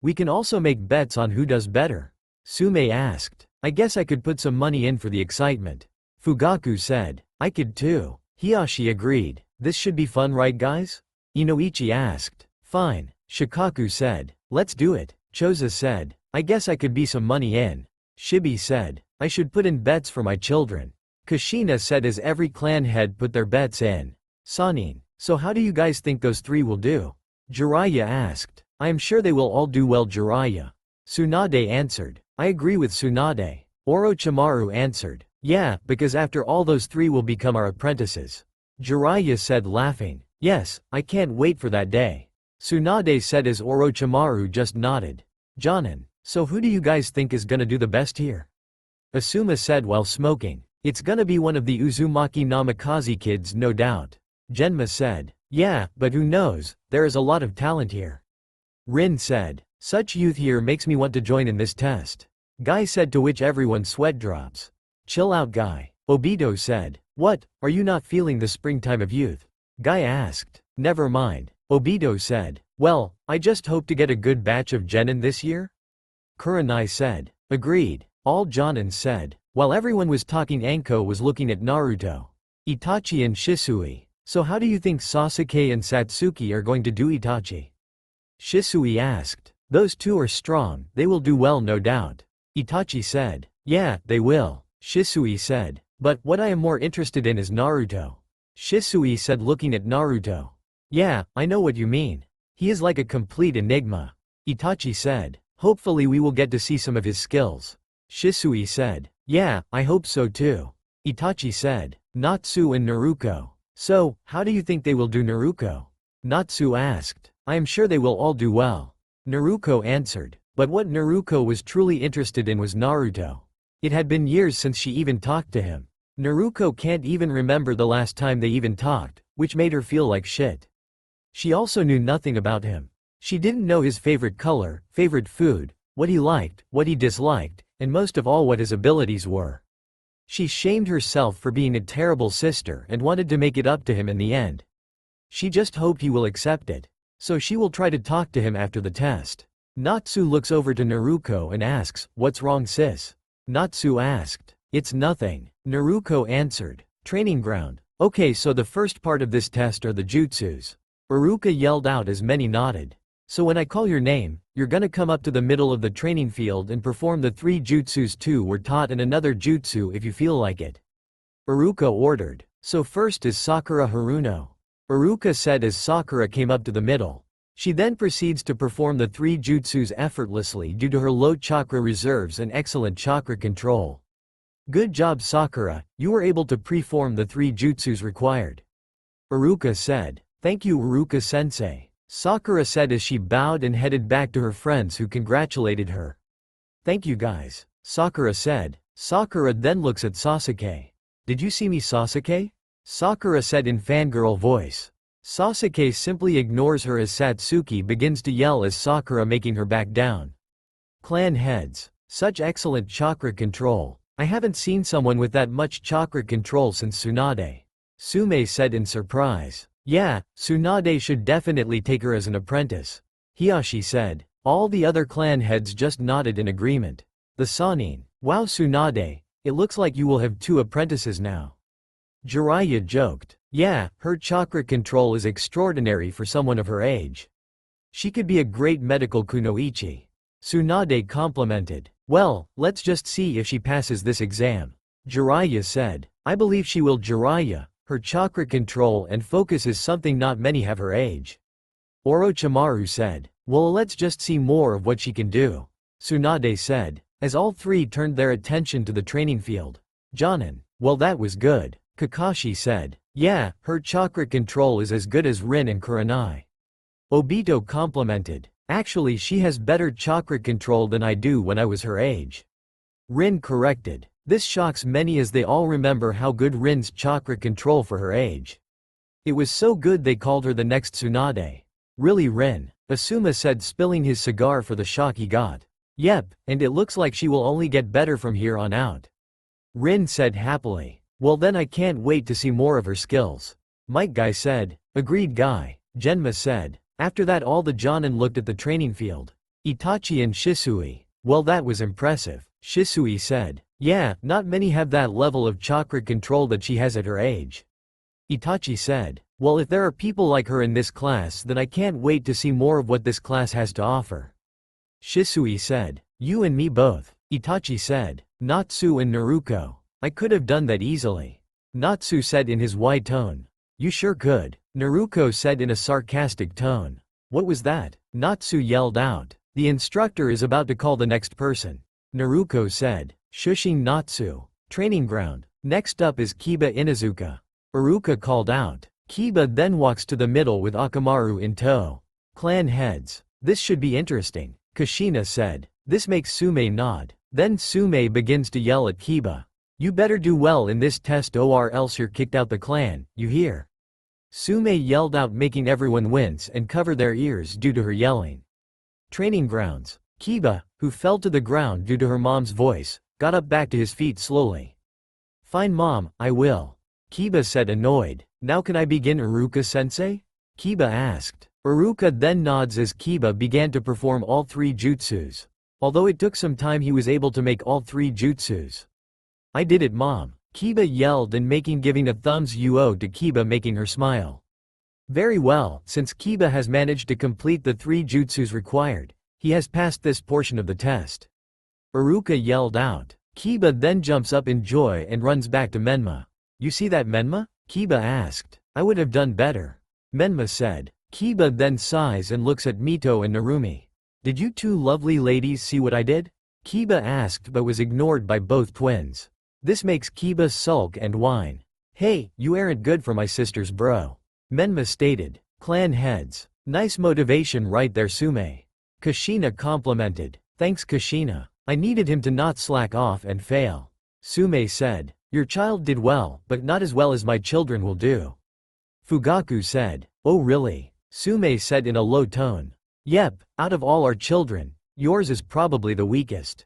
We can also make bets on who does better. Sume asked. I guess I could put some money in for the excitement. Fugaku said. I could too. Hiyashi agreed. This should be fun, right guys? Inoichi asked. Fine. Shikaku said. Let's do it. Choza said. I guess I could be some money in. Shibi said. I should put in bets for my children. Kushina said as every clan head put their bets in. Sanin. So how do you guys think those three will do? Jiraiya asked. I am sure they will all do well, Jiraiya. Tsunade answered. I agree with Tsunade. Orochimaru answered. Yeah, because after all those three will become our apprentices. Jiraiya said, laughing. Yes, I can't wait for that day. Tsunade said as Orochimaru just nodded. Jonin. So who do you guys think is gonna do the best here? Asuma said while smoking. It's gonna be one of the Uzumaki Namikaze kids, no doubt. Genma said. Yeah, but who knows, there is a lot of talent here. Rin said. Such youth here makes me want to join in this test. Guy said, to which everyone sweat drops. Chill out, Guy. Obito said. What, are you not feeling the springtime of youth? Guy asked. Never mind. Obito said. Well, I just hope to get a good batch of genin this year? Kurenai said. Agreed. All Jonin said. While everyone was talking, Anko was looking at Naruto, Itachi and Shisui. So how do you think Sasuke and Satsuki are going to do, Itachi? Shisui asked. Those two are strong, they will do well, no doubt. Itachi said. Yeah, they will. Shisui said. But what I am more interested in is Naruto. Shisui said, looking at Naruto. Yeah, I know what you mean. He is like a complete enigma. Itachi said. Hopefully we will get to see some of his skills. Shisui said. Yeah, I hope so too. Itachi said. Natsu and Naruto. So, how do you think they will do, Naruto? Natsu asked. I am sure they will all do well. Naruto answered. But what Naruto was truly interested in was Naruto. It had been years since she even talked to him. Naruto can't even remember the last time they even talked, which made her feel like shit. She also knew nothing about him. She didn't know his favorite color, favorite food, what he liked, what he disliked, and most of all what his abilities were. She shamed herself for being a terrible sister and wanted to make it up to him in the end. She just hoped he will accept it. So she will try to talk to him after the test. Natsu looks over to Naruto and asks, what's wrong, sis? Natsu asked. It's nothing. Naruto answered. Training ground. Okay, so the first part of this test are the jutsus. Iruka yelled out as many nodded. So when I call your name, you're gonna come up to the middle of the training field and perform the 3 jutsus 2 were taught and another jutsu if you feel like it. Iruka ordered. So first is Sakura Haruno. Iruka said as Sakura came up to the middle. She then proceeds to perform the 3 jutsus effortlessly due to her low chakra reserves and excellent chakra control. Good job, Sakura, you were able to preform the 3 jutsus required. Iruka said. Thank you, Iruka-sensei. Sakura said as she bowed and headed back to her friends who congratulated her. Thank you guys, Sakura said. Sakura then looks at Sasuke. Did you see me, Sasuke? Sakura said in fangirl voice. Sasuke simply ignores her as Satsuki begins to yell as Sakura making her back down. Clan heads. Such excellent chakra control. I haven't seen someone with that much chakra control since Tsunade. Sume said in surprise. Yeah, Tsunade should definitely take her as an apprentice. Hiyashi said. All the other clan heads just nodded in agreement. The Sanin. Wow Tsunade, it looks like you will have 2 apprentices now. Jiraiya joked. Yeah, her chakra control is extraordinary for someone of her age. She could be a great medical kunoichi. Tsunade complimented. Well, let's just see if she passes this exam. Jiraiya said. I believe she will. Jiraiya, her chakra control and focus is something not many have her age. Orochimaru said. Well, let's just see more of what she can do. Tsunade said, as all 3 turned their attention to the training field. Jonin. Well, that was good. Kakashi said. Yeah, her chakra control is as good as Rin and Kurenai. Obito complimented. Actually, she has better chakra control than I do when I was her age. Rin corrected. This shocks many as they all remember how good Rin's chakra control for her age. It was so good they called her the next Tsunade. Really, Rin? Asuma said, spilling his cigar for the shock he got. Yep, and it looks like she will only get better from here on out. Rin said happily. Well then I can't wait to see more of her skills. Might Guy said. Agreed Guy. Genma said. After that all the Jonin looked at the training field. Itachi and Shisui. Well, that was impressive. Shisui said. Yeah, not many have that level of chakra control that she has at her age. Itachi said. Well, if there are people like her in this class, then I can't wait to see more of what this class has to offer. Shisui said. You and me both. Itachi said. Natsu and Naruto. I could have done that easily. Natsu said in his wide tone. You sure could. Naruto said in a sarcastic tone. What was that? Natsu yelled out. The instructor is about to call the next person. Naruto said. Shushing Natsu. Training ground. Next up is Kiba Inuzuka. Iruka called out. Kiba then walks to the middle with Akamaru in tow. Clan heads. This should be interesting. Kushina said. This makes Sume nod. Then Sume begins to yell at Kiba. You better do well in this test or else you're kicked out the clan, you hear? Sume yelled out, making everyone wince and cover their ears due to her yelling. Training grounds. Kiba, who fell to the ground due to her mom's voice, got up back to his feet slowly. Fine mom, I will. Kiba said, annoyed. Now can I begin, Iruka-sensei? Kiba asked. Iruka then nods as Kiba began to perform all 3 jutsus. Although it took some time, he was able to make all 3 jutsus. I did it, mom. Kiba yelled and giving a thumbs up to Kiba, making her smile. Very well, since Kiba has managed to complete the 3 jutsus required, he has passed this portion of the test. Iruka yelled out. Kiba then jumps up in joy and runs back to Menma. You see that, Menma? Kiba asked. I would have done better. Menma said. Kiba then sighs and looks at Mito and Narumi. Did you 2 lovely ladies see what I did? Kiba asked but was ignored by both twins. This makes Kiba sulk and whine. Hey, you aren't good for my sisters, bro. Menma stated. Clan heads. Nice motivation right there, Sume. Kushina complimented. Thanks, Kushina. I needed him to not slack off and fail. Sume said. Your child did well, but not as well as my children will do. Fugaku said. Oh really? Sume said in a low tone. Yep, out of all our children, yours is probably the weakest.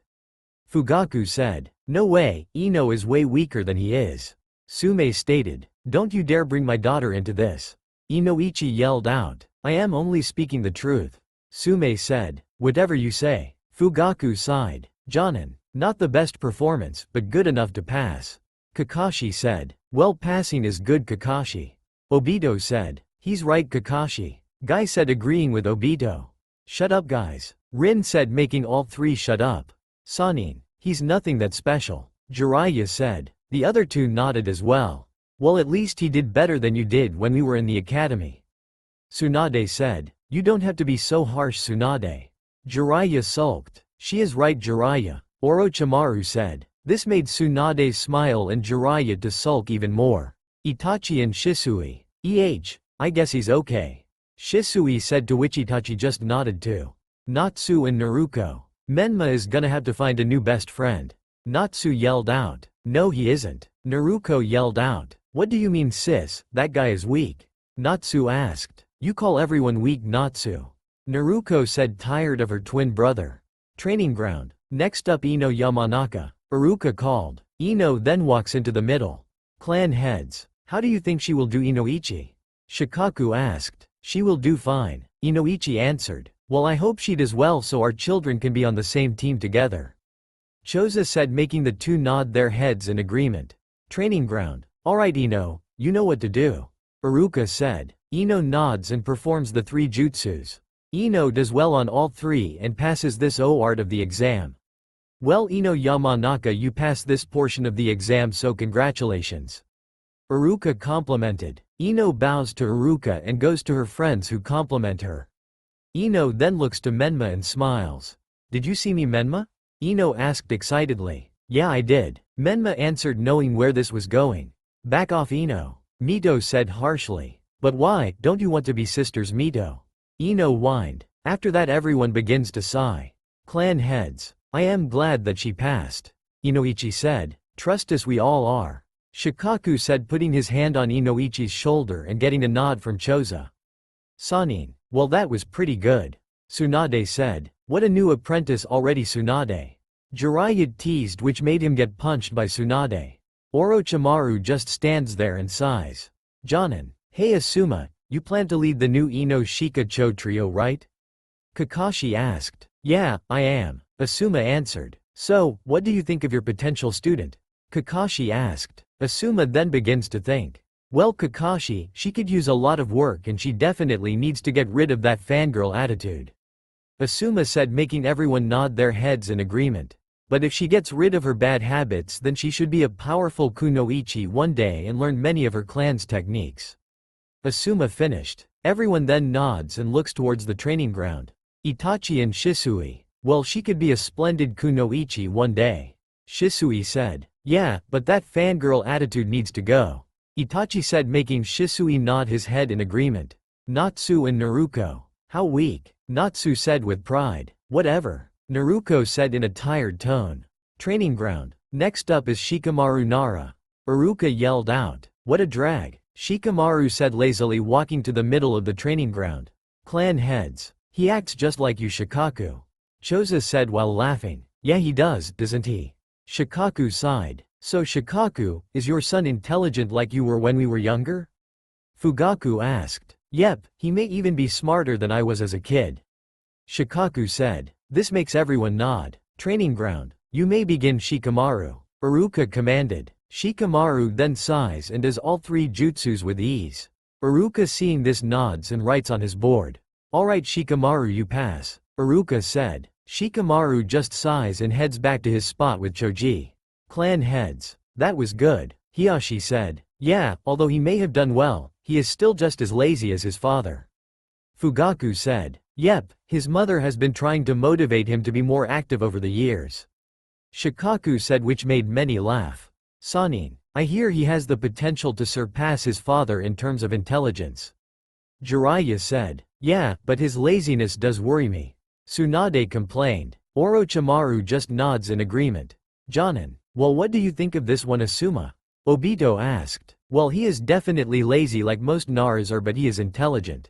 Fugaku said. No way, Ino is way weaker than he is. Sume stated. Don't you dare bring my daughter into this. Inoichi yelled out. I am only speaking the truth. Sume said. Whatever you say. Fugaku sighed. Jonin. Not the best performance, but good enough to pass. Kakashi said. Well, passing is good, Kakashi. Obito said. He's right, Kakashi. Guy said, agreeing with Obito. Shut up, guys. Rin said, making all 3 shut up. Sanin. He's nothing that special. Jiraiya said. The other 2 nodded as well. Well, at least he did better than you did when we were in the academy. Tsunade said. You don't have to be so harsh, Tsunade. Jiraiya sulked. She is right, Jiraiya. Orochimaru said. This made Tsunade smile and Jiraiya to sulk even more. Itachi and Shisui. I guess he's okay. Shisui said, to which Itachi just nodded too. Natsu and Naruto. Menma is gonna have to find a new best friend. Natsu yelled out. No he isn't. Naruto yelled out. What do you mean, sis? That guy is weak. Natsu asked. You call everyone weak, Natsu. Naruto said, tired of her twin brother. Training ground. Next up, Ino Yamanaka. Iruka called. Ino then walks into the middle. Clan heads. How do you think she will do, Inoichi? Shikaku asked. She will do fine. Inoichi answered. Well, I hope she does well so our children can be on the same team together. Choza said, making the two nod their heads in agreement. Training ground. Alright Ino, you know what to do. Iruka said. Ino nods and performs the 3 jutsus. Ino does well on all 3 and passes this art of the exam. Well Ino Yamanaka, you passed this portion of the exam, so congratulations. Iruka complimented. Ino bows to Iruka and goes to her friends who compliment her. Ino then looks to Menma and smiles. Did you see me, Menma? Ino asked excitedly. Yeah, I did. Menma answered, knowing where this was going. Back off, Ino. Mito said harshly. But why, don't you want to be sisters, Mito? Ino whined. After that everyone begins to sigh. Clan heads. I am glad that she passed. Inoichi said. Trust us, we all are. Shikaku said, putting his hand on Inoichi's shoulder and getting a nod from Choza. Sanin. Well, that was pretty good. Tsunade said. What a new apprentice already, Tsunade. Jiraiya teased, which made him get punched by Tsunade. Orochimaru just stands there and sighs. Jonin. Hey Asuma, you plan to lead the new Ino Shika-cho trio, right? Kakashi asked. Yeah, I am. Asuma answered. So, what do you think of your potential student? Kakashi asked. Asuma then begins to think. Well, Kakashi, she could use a lot of work and she definitely needs to get rid of that fangirl attitude. Asuma said, making everyone nod their heads in agreement. But if she gets rid of her bad habits, then she should be a powerful kunoichi one day and learn many of her clan's techniques. Asuma finished. Everyone then nods and looks towards the training ground. Itachi and Shisui. Well, she could be a splendid kunoichi one day. Shisui said. Yeah, but that fangirl attitude needs to go. Itachi said, making Shisui nod his head in agreement. Natsu and Naruto. How weak. Natsu said with pride. Whatever. Naruto said in a tired tone. Training ground. Next up is Shikamaru Nara. Iruka yelled out. What a drag. Shikamaru said lazily, walking to the middle of the training ground. Clan heads. He acts just like you, Shikaku. Choza said while laughing. Yeah, he does, doesn't he? Shikaku sighed. So Shikaku, is your son intelligent like you were when we were younger? Fugaku asked. Yep, he may even be smarter than I was as a kid. Shikaku said. This makes everyone nod. Training ground. You may begin, Shikamaru. Iruka commanded. Shikamaru then sighs and does all 3 jutsus with ease. Iruka, seeing this, nods and writes on his board. Alright Shikamaru, you pass. Iruka said. Shikamaru just sighs and heads back to his spot with Choji. Clan heads. That was good. Hiyashi said. Yeah, although he may have done well, he is still just as lazy as his father. Fugaku said. Yep, his mother has been trying to motivate him to be more active over the years. Shikaku said, which made many laugh. Sanin. I hear he has the potential to surpass his father in terms of intelligence. Jiraiya said. Yeah, but his laziness does worry me. Tsunade complained. Orochimaru just nods in agreement. Jonin. Well, what do you think of this one, Asuma? Obito asked. Well, he is definitely lazy like most Naras are, but he is intelligent.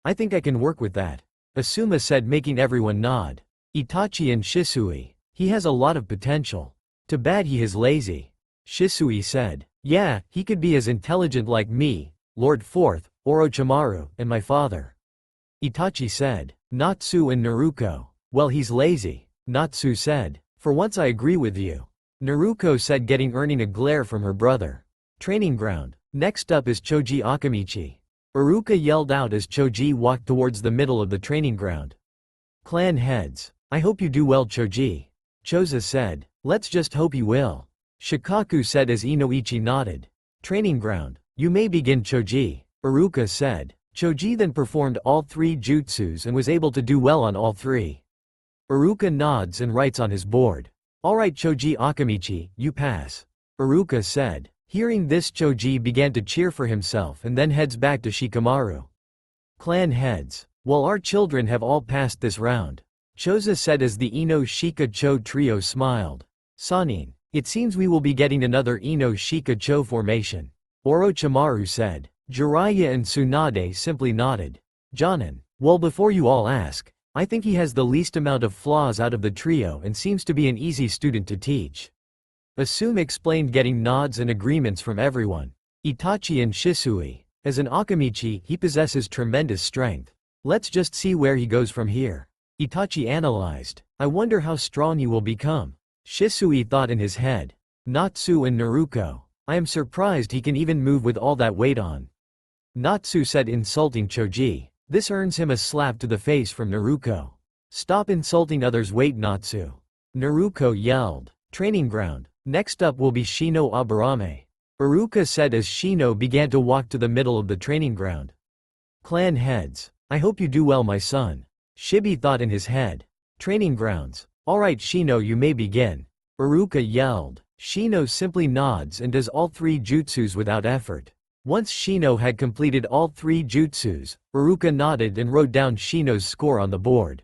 I think I can work with that. Asuma said, making everyone nod. Itachi and Shisui. He has a lot of potential. Too bad he is lazy. Shisui said. Yeah, he could be as intelligent like me, Lord Fourth, Orochimaru, and my father. Itachi said. Natsu and Naruto. Well, he's lazy. Natsu said. For once I agree with you. Naruto said, earning a glare from her brother. Training ground. Next up is Choji Akamichi. Iruka yelled out as Choji walked towards the middle of the training ground. Clan heads. I hope you do well, Choji. Choza said. Let's just hope he will. Shikaku said as Inoichi nodded. Training ground. You may begin, Choji. Iruka said. Choji then performed all 3 jutsus and was able to do well on all 3. Iruka nods and writes on his board. Alright Choji Akamichi, you pass. Iruka said. Hearing this, Choji began to cheer for himself and then heads back to Shikamaru. Clan heads. Well, our children have all passed this round. Choza said as the Ino Shika-cho trio smiled. Sanin. It seems we will be getting another Ino Shika-cho formation. Orochimaru said. Jiraiya and Tsunade simply nodded. Jonin. Well, before you all ask, I think he has the least amount of flaws out of the trio and seems to be an easy student to teach. Asuma explained, getting nods and agreements from everyone. Itachi and Shisui. As an Akamichi, he possesses tremendous strength. Let's just see where he goes from here. Itachi analyzed. I wonder how strong you will become. Shisui thought in his head. Natsu and Naruto. I am surprised he can even move with all that weight on. Natsu said, insulting Choji. This earns him a slap to the face from Naruto. Stop insulting others, wait, Natsu. Naruto yelled. Training ground. Next up will be Shino Aburame. Iruka said as Shino began to walk to the middle of the training ground. Clan heads. I hope you do well, my son. Shibi thought in his head. Training grounds. Alright Shino, you may begin. Iruka yelled. Shino simply nods and does all 3 jutsus without effort. Once Shino had completed all 3 jutsus, Iruka nodded and wrote down Shino's score on the board.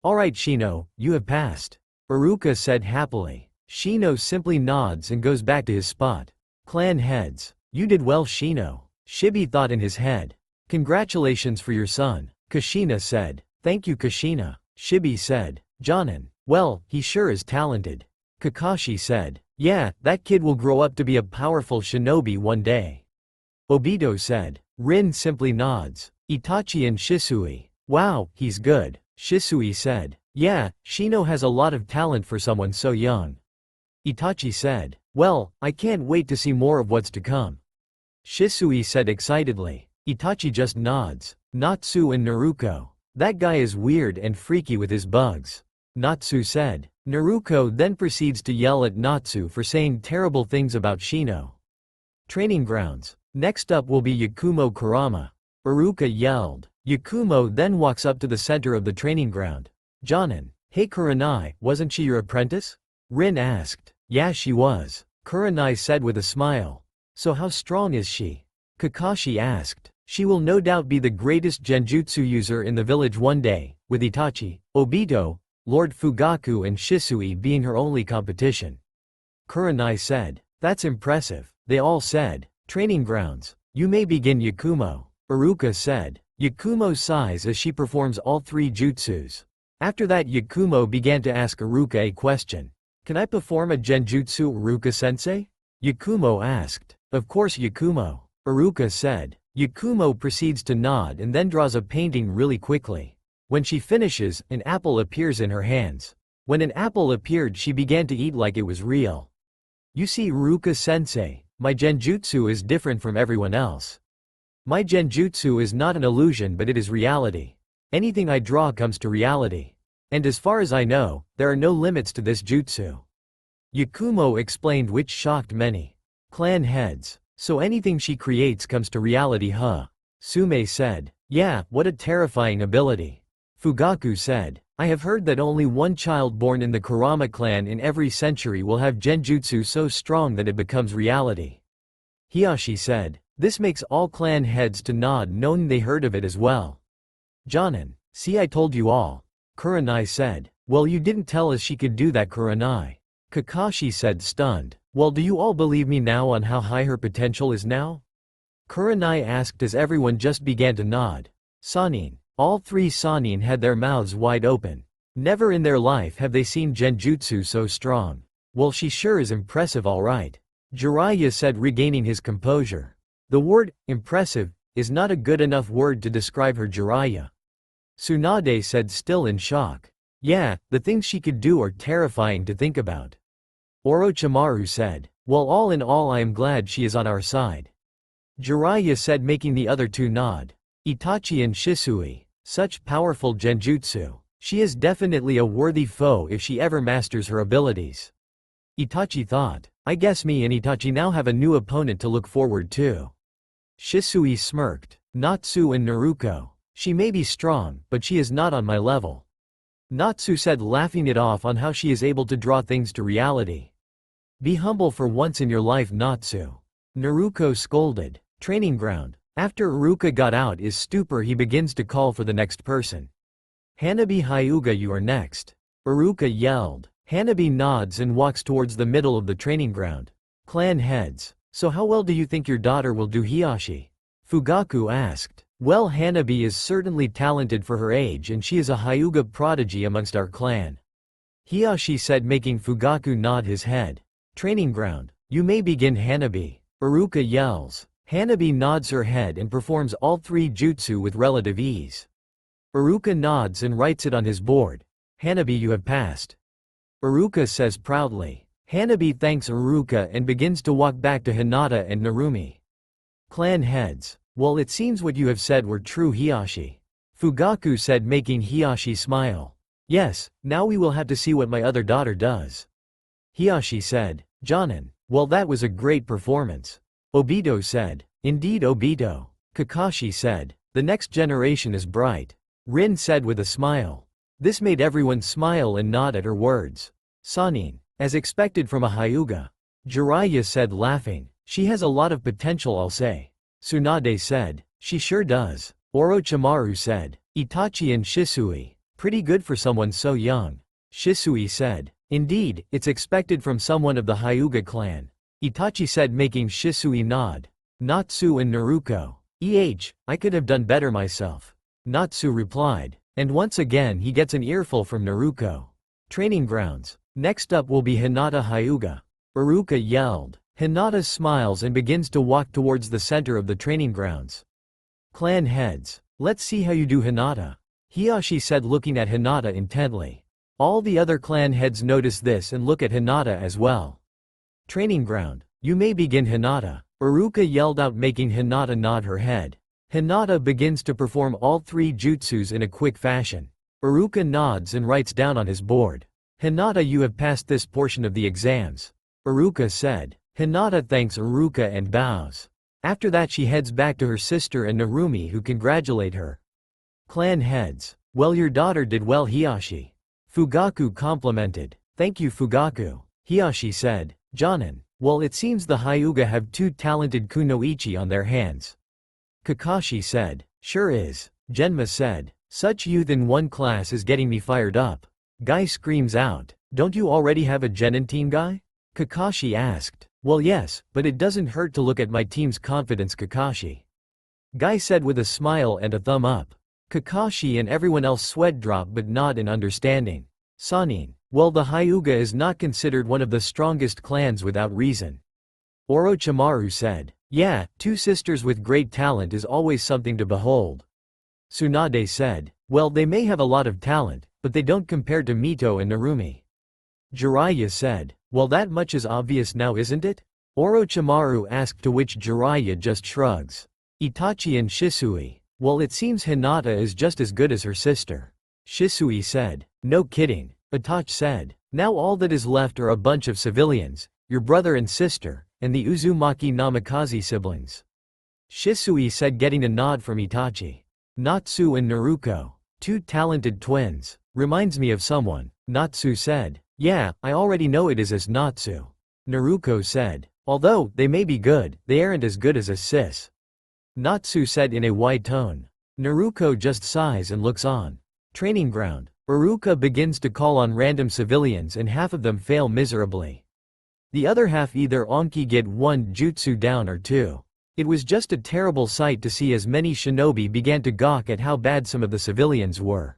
Alright Shino, you have passed. Iruka said happily. Shino simply nods and goes back to his spot. Clan heads. You did well Shino. Shibi thought in his head. Congratulations for your son, Kushina said. Thank you Kushina. Shibi said. Jonin. Well, he sure is talented. Kakashi said. Yeah, that kid will grow up to be a powerful shinobi one day. Obito said. Rin simply nods. Itachi and Shisui. Wow, he's good. Shisui said. Yeah, Shino has a lot of talent for someone so young. Itachi said. Well, I can't wait to see more of what's to come. Shisui said excitedly. Itachi just nods. Natsu and Naruto. That guy is weird and freaky with his bugs. Natsu said. Naruto then proceeds to yell at Natsu for saying terrible things about Shino. Training grounds. Next up will be Yakumo Kurama. Iruka yelled. Yakumo then walks up to the center of the training ground. Jonin. Hey Kuranai, wasn't she your apprentice? Rin asked. Yeah, she was. Kuranai said with a smile. So how strong is she? Kakashi asked. She will no doubt be the greatest genjutsu user in the village one day, with Itachi, Obito, Lord Fugaku and Shisui being her only competition. Kuranai said. That's impressive. They all said. Training grounds. You may begin Yakumo. Iruka said. Yakumo sighs as she performs all 3 jutsus. After that Yakumo began to ask Iruka a question. Can I perform a genjutsu, Iruka-sensei? Yakumo asked. Of course Yakumo. Iruka said. Yakumo proceeds to nod and then draws a painting really quickly. When she finishes, an apple appears in her hands. When an apple appeared, she began to eat like it was real. You see, Iruka-sensei, my genjutsu is different from everyone else. My genjutsu is not an illusion but it is reality. Anything I draw comes to reality. And as far as I know, there are no limits to this jutsu. Yakumo explained, which shocked many. Clan heads. So anything she creates comes to reality, huh? Sume said. Yeah, what a terrifying ability. Fugaku said. I have heard that only one child born in the Kurama clan in every century will have genjutsu so strong that it becomes reality. Hiyashi said. This makes all clan heads to nod, knowing they heard of it as well. Jonin. See, I told you all. Kuranai said. Well, you didn't tell us she could do that, Kuranai. Kakashi said, stunned. Well, do you all believe me now on how high her potential is now? Kuranai asked as everyone just began to nod. Sannin. All 3 Sannin had their mouths wide open. Never in their life have they seen genjutsu so strong. Well, she sure is impressive, alright. Jiraiya said, regaining his composure. The word, impressive, is not a good enough word to describe her, Jiraiya. Tsunade said, still in shock. Yeah, the things she could do are terrifying to think about. Orochimaru said. Well, all in all, I am glad she is on our side. Jiraiya said, making the other 2 nod. Itachi and Shisui. Such powerful genjutsu. She is definitely a worthy foe if she ever masters her abilities. Itachi thought. I guess me and Itachi now have a new opponent to look forward to. Shisui smirked. Natsu and Naruto. She may be strong, but she is not on my level. Natsu said, laughing it off on how she is able to draw things to reality. Be humble for once in your life, Natsu. Naruto scolded. Training ground. After Iruka got out his stupor, he begins to call for the next person. Hanabi Hyuga, you are next. Iruka yelled. Hanabi nods and walks towards the middle of the training ground. Clan heads. So how well do you think your daughter will do, Hiyashi? Fugaku asked. Well, Hanabi is certainly talented for her age and she is a Hyuga prodigy amongst our clan. Hiyashi said, making Fugaku nod his head. Training ground. You may begin, Hanabi. Iruka yells. Hanabi nods her head and performs all 3 jutsu with relative ease. Iruka nods and writes it on his board. Hanabi, you have passed. Iruka says proudly. Hanabi thanks Iruka and begins to walk back to Hinata and Narumi. Clan heads. Well, it seems what you have said were true, Hiyashi. Fugaku said, making Hiyashi smile. Yes, now we will have to see what my other daughter does. Hiyashi said. Jonin. Well, that was a great performance. Obito said. Indeed, Obito. Kakashi said. The next generation is bright. Rin said with a smile. This made everyone smile and nod at her words. Sanin. As expected from a Hyuga. Jiraiya said, laughing. She has a lot of potential, I'll say. Tsunade said. She sure does. Orochimaru said. Itachi and Shisui. Pretty good for someone so young. Shisui said. Indeed, it's expected from someone of the Hyuga clan. Itachi said, making Shisui nod. Natsu and Naruto. I could have done better myself. Natsu replied. And once again he gets an earful from Naruto. Training grounds. Next up will be Hinata Hyuga. Iruka yelled. Hinata smiles and begins to walk towards the center of the training grounds. Clan heads. Let's see how you do, Hinata. Hiyashi said, looking at Hinata intently. All the other clan heads notice this and look at Hinata as well. Training ground. You may begin, Hinata. Iruka yelled out, making Hinata nod her head. Hinata begins to perform all three jutsus in a quick fashion. Iruka nods and writes down on his board. Hinata, you have passed this portion of the exams. Iruka said. Hinata thanks Iruka and bows. After that she heads back to her sister and Narumi, who congratulate her. Clan heads. Well, your daughter did well, Hiyashi. Fugaku complimented. Thank you, Fugaku. Hiyashi said. Jonin. Well, it seems the Hyuga have two talented kunoichi on their hands. Kakashi said. Sure is. Genma said. Such youth in one class is getting me fired up. Guy screams out. Don't you already have a genin team, Guy? Kakashi asked. Well, yes, but it doesn't hurt to look at my team's confidence, Kakashi. Guy said with a smile and a thumb up. Kakashi and everyone else sweat drop but nod in understanding. Sanin. Well, the Hyuga is not considered one of the strongest clans without reason. Orochimaru said. Yeah, two sisters with great talent is always something to behold. Tsunade said. Well, they may have a lot of talent, but they don't compare to Mito and Narumi. Jiraiya said. Well, that much is obvious now, isn't it? Orochimaru asked, to which Jiraiya just shrugs. Itachi and Shisui. Well, it seems Hinata is just as good as her sister. Shisui said. No kidding. Itachi said. Now all that is left are a bunch of civilians, your brother and sister, and the Uzumaki Namikaze siblings. Shisui said, getting a nod from Itachi. Natsu and Naruto. Two talented twins. Reminds me of someone. Natsu said. Yeah, I already know it is as Natsu. Naruto said. Although, they may be good, they aren't as good as a sis. Natsu said in a wide tone. Naruto just sighs and looks on. Training ground. Iruka begins to call on random civilians and half of them fail miserably. The other half either onki get one jutsu down or two. It was just a terrible sight to see as many shinobi began to gawk at how bad some of the civilians were.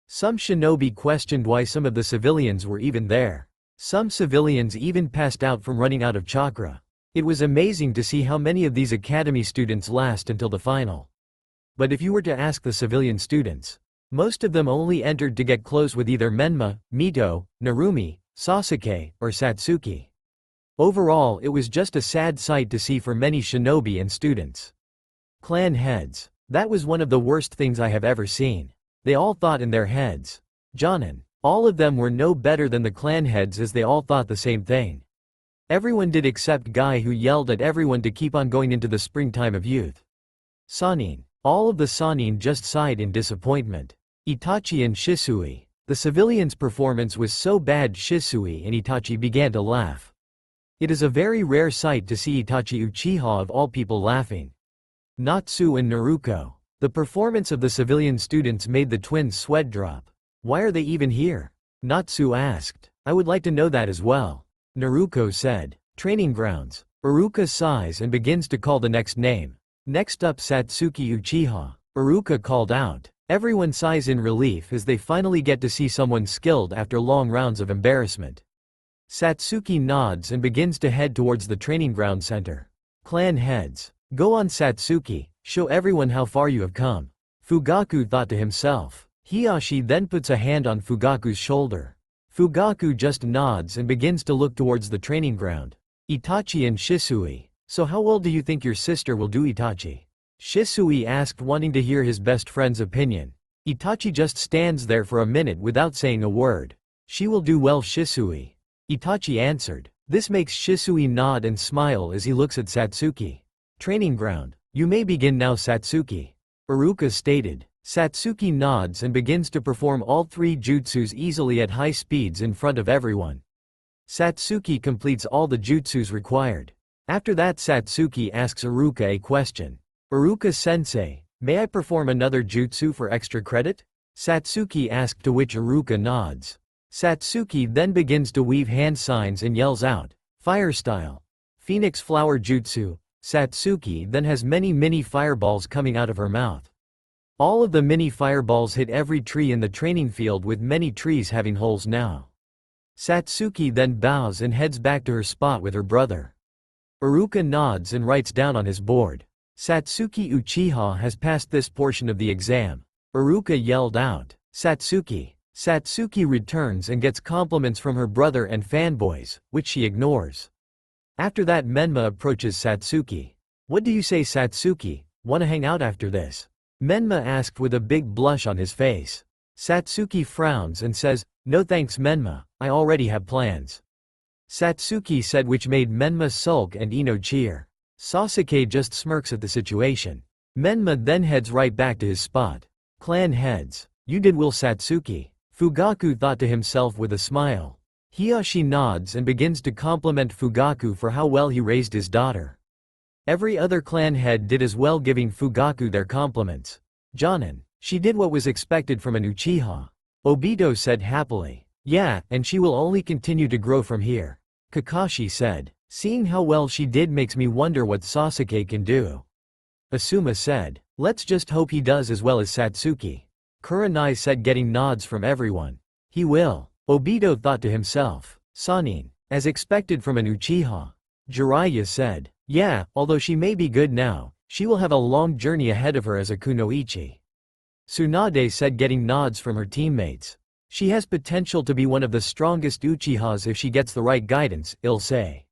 Some shinobi questioned why some of the civilians were even there. Some civilians even passed out from running out of chakra. It was amazing to see how many of these academy students last until the final. But if you were to ask the civilian students, most of them only entered to get close with either Menma, Mito, Narumi, Sasuke, or Satsuki. Overall, it was just a sad sight to see for many shinobi and students. Clan heads. That was one of the worst things I have ever seen. They all thought in their heads. Jonin. All of them were no better than the clan heads, as they all thought the same thing. Everyone did except Guy, who yelled at everyone to keep on going into the springtime of youth. Sanin. All of the Sanin just sighed in disappointment. Itachi and Shisui. The civilians' performance was so bad, Shisui and Itachi began to laugh. It is a very rare sight to see Itachi Uchiha of all people laughing. Natsu and Naruto. The performance of the civilian students made the twins sweat drop. Why are they even here? Natsu asked. I would like to know that as well. Naruto said. Training grounds. Iruka sighs and begins to call the next name. Next up, Satsuki Uchiha. Iruka called out. Everyone sighs in relief as they finally get to see someone skilled after long rounds of embarrassment. Satsuki nods and begins to head towards the training ground center. Clan heads. Go on, Satsuki, show everyone how far you have come. Fugaku thought to himself. Hiyashi then puts a hand on Fugaku's shoulder. Fugaku just nods and begins to look towards the training ground. Itachi and Shisui. So how well do you think your sister will do, Itachi? Shisui asked, wanting to hear his best friend's opinion. Itachi just stands there for a minute without saying a word. She will do well, Shisui. Itachi answered. This makes Shisui nod and smile as he looks at Satsuki. Training ground. You may begin now, Satsuki. Iruka stated. Satsuki nods and begins to perform all 3 jutsus easily at high speeds in front of everyone. Satsuki completes all the jutsus required. After that, Satsuki asks Iruka a question. Iruka-sensei, may I perform another jutsu for extra credit? Satsuki asked, to which Iruka nods. Satsuki then begins to weave hand signs and yells out, Fire style. Phoenix flower jutsu. Satsuki then has many mini fireballs coming out of her mouth. All of the mini fireballs hit every tree in the training field, with many trees having holes now. Satsuki then bows and heads back to her spot with her brother. Iruka nods and writes down on his board. Satsuki Uchiha has passed this portion of the exam. Iruka yelled out, Satsuki. Satsuki returns and gets compliments from her brother and fanboys, which she ignores. After that, Menma approaches Satsuki. What do you say, Satsuki? Wanna hang out after this? Menma asked with a big blush on his face. Satsuki frowns and says, No thanks, Menma, I already have plans. Satsuki said, which made Menma sulk and Ino cheer. Sasuke just smirks at the situation. Menma then heads right back to his spot. Clan heads. You did well, Satsuki. Fugaku thought to himself with a smile. Hiyashi nods and begins to compliment Fugaku for how well he raised his daughter. Every other clan head did as well, giving Fugaku their compliments. Jonin. She did what was expected from an Uchiha. Obito said happily. Yeah, and she will only continue to grow from here. Kakashi said. Seeing how well she did makes me wonder what Sasuke can do. Asuma said. Let's just hope he does as well as Satsuki. Kurenai said, getting nods from everyone. He will. Obito thought to himself. Sanin. As expected from an Uchiha. Jiraiya said. Yeah, although she may be good now, she will have a long journey ahead of her as a kunoichi. Tsunade said, getting nods from her teammates. She has potential to be one of the strongest Uchihas if she gets the right guidance, I'll say.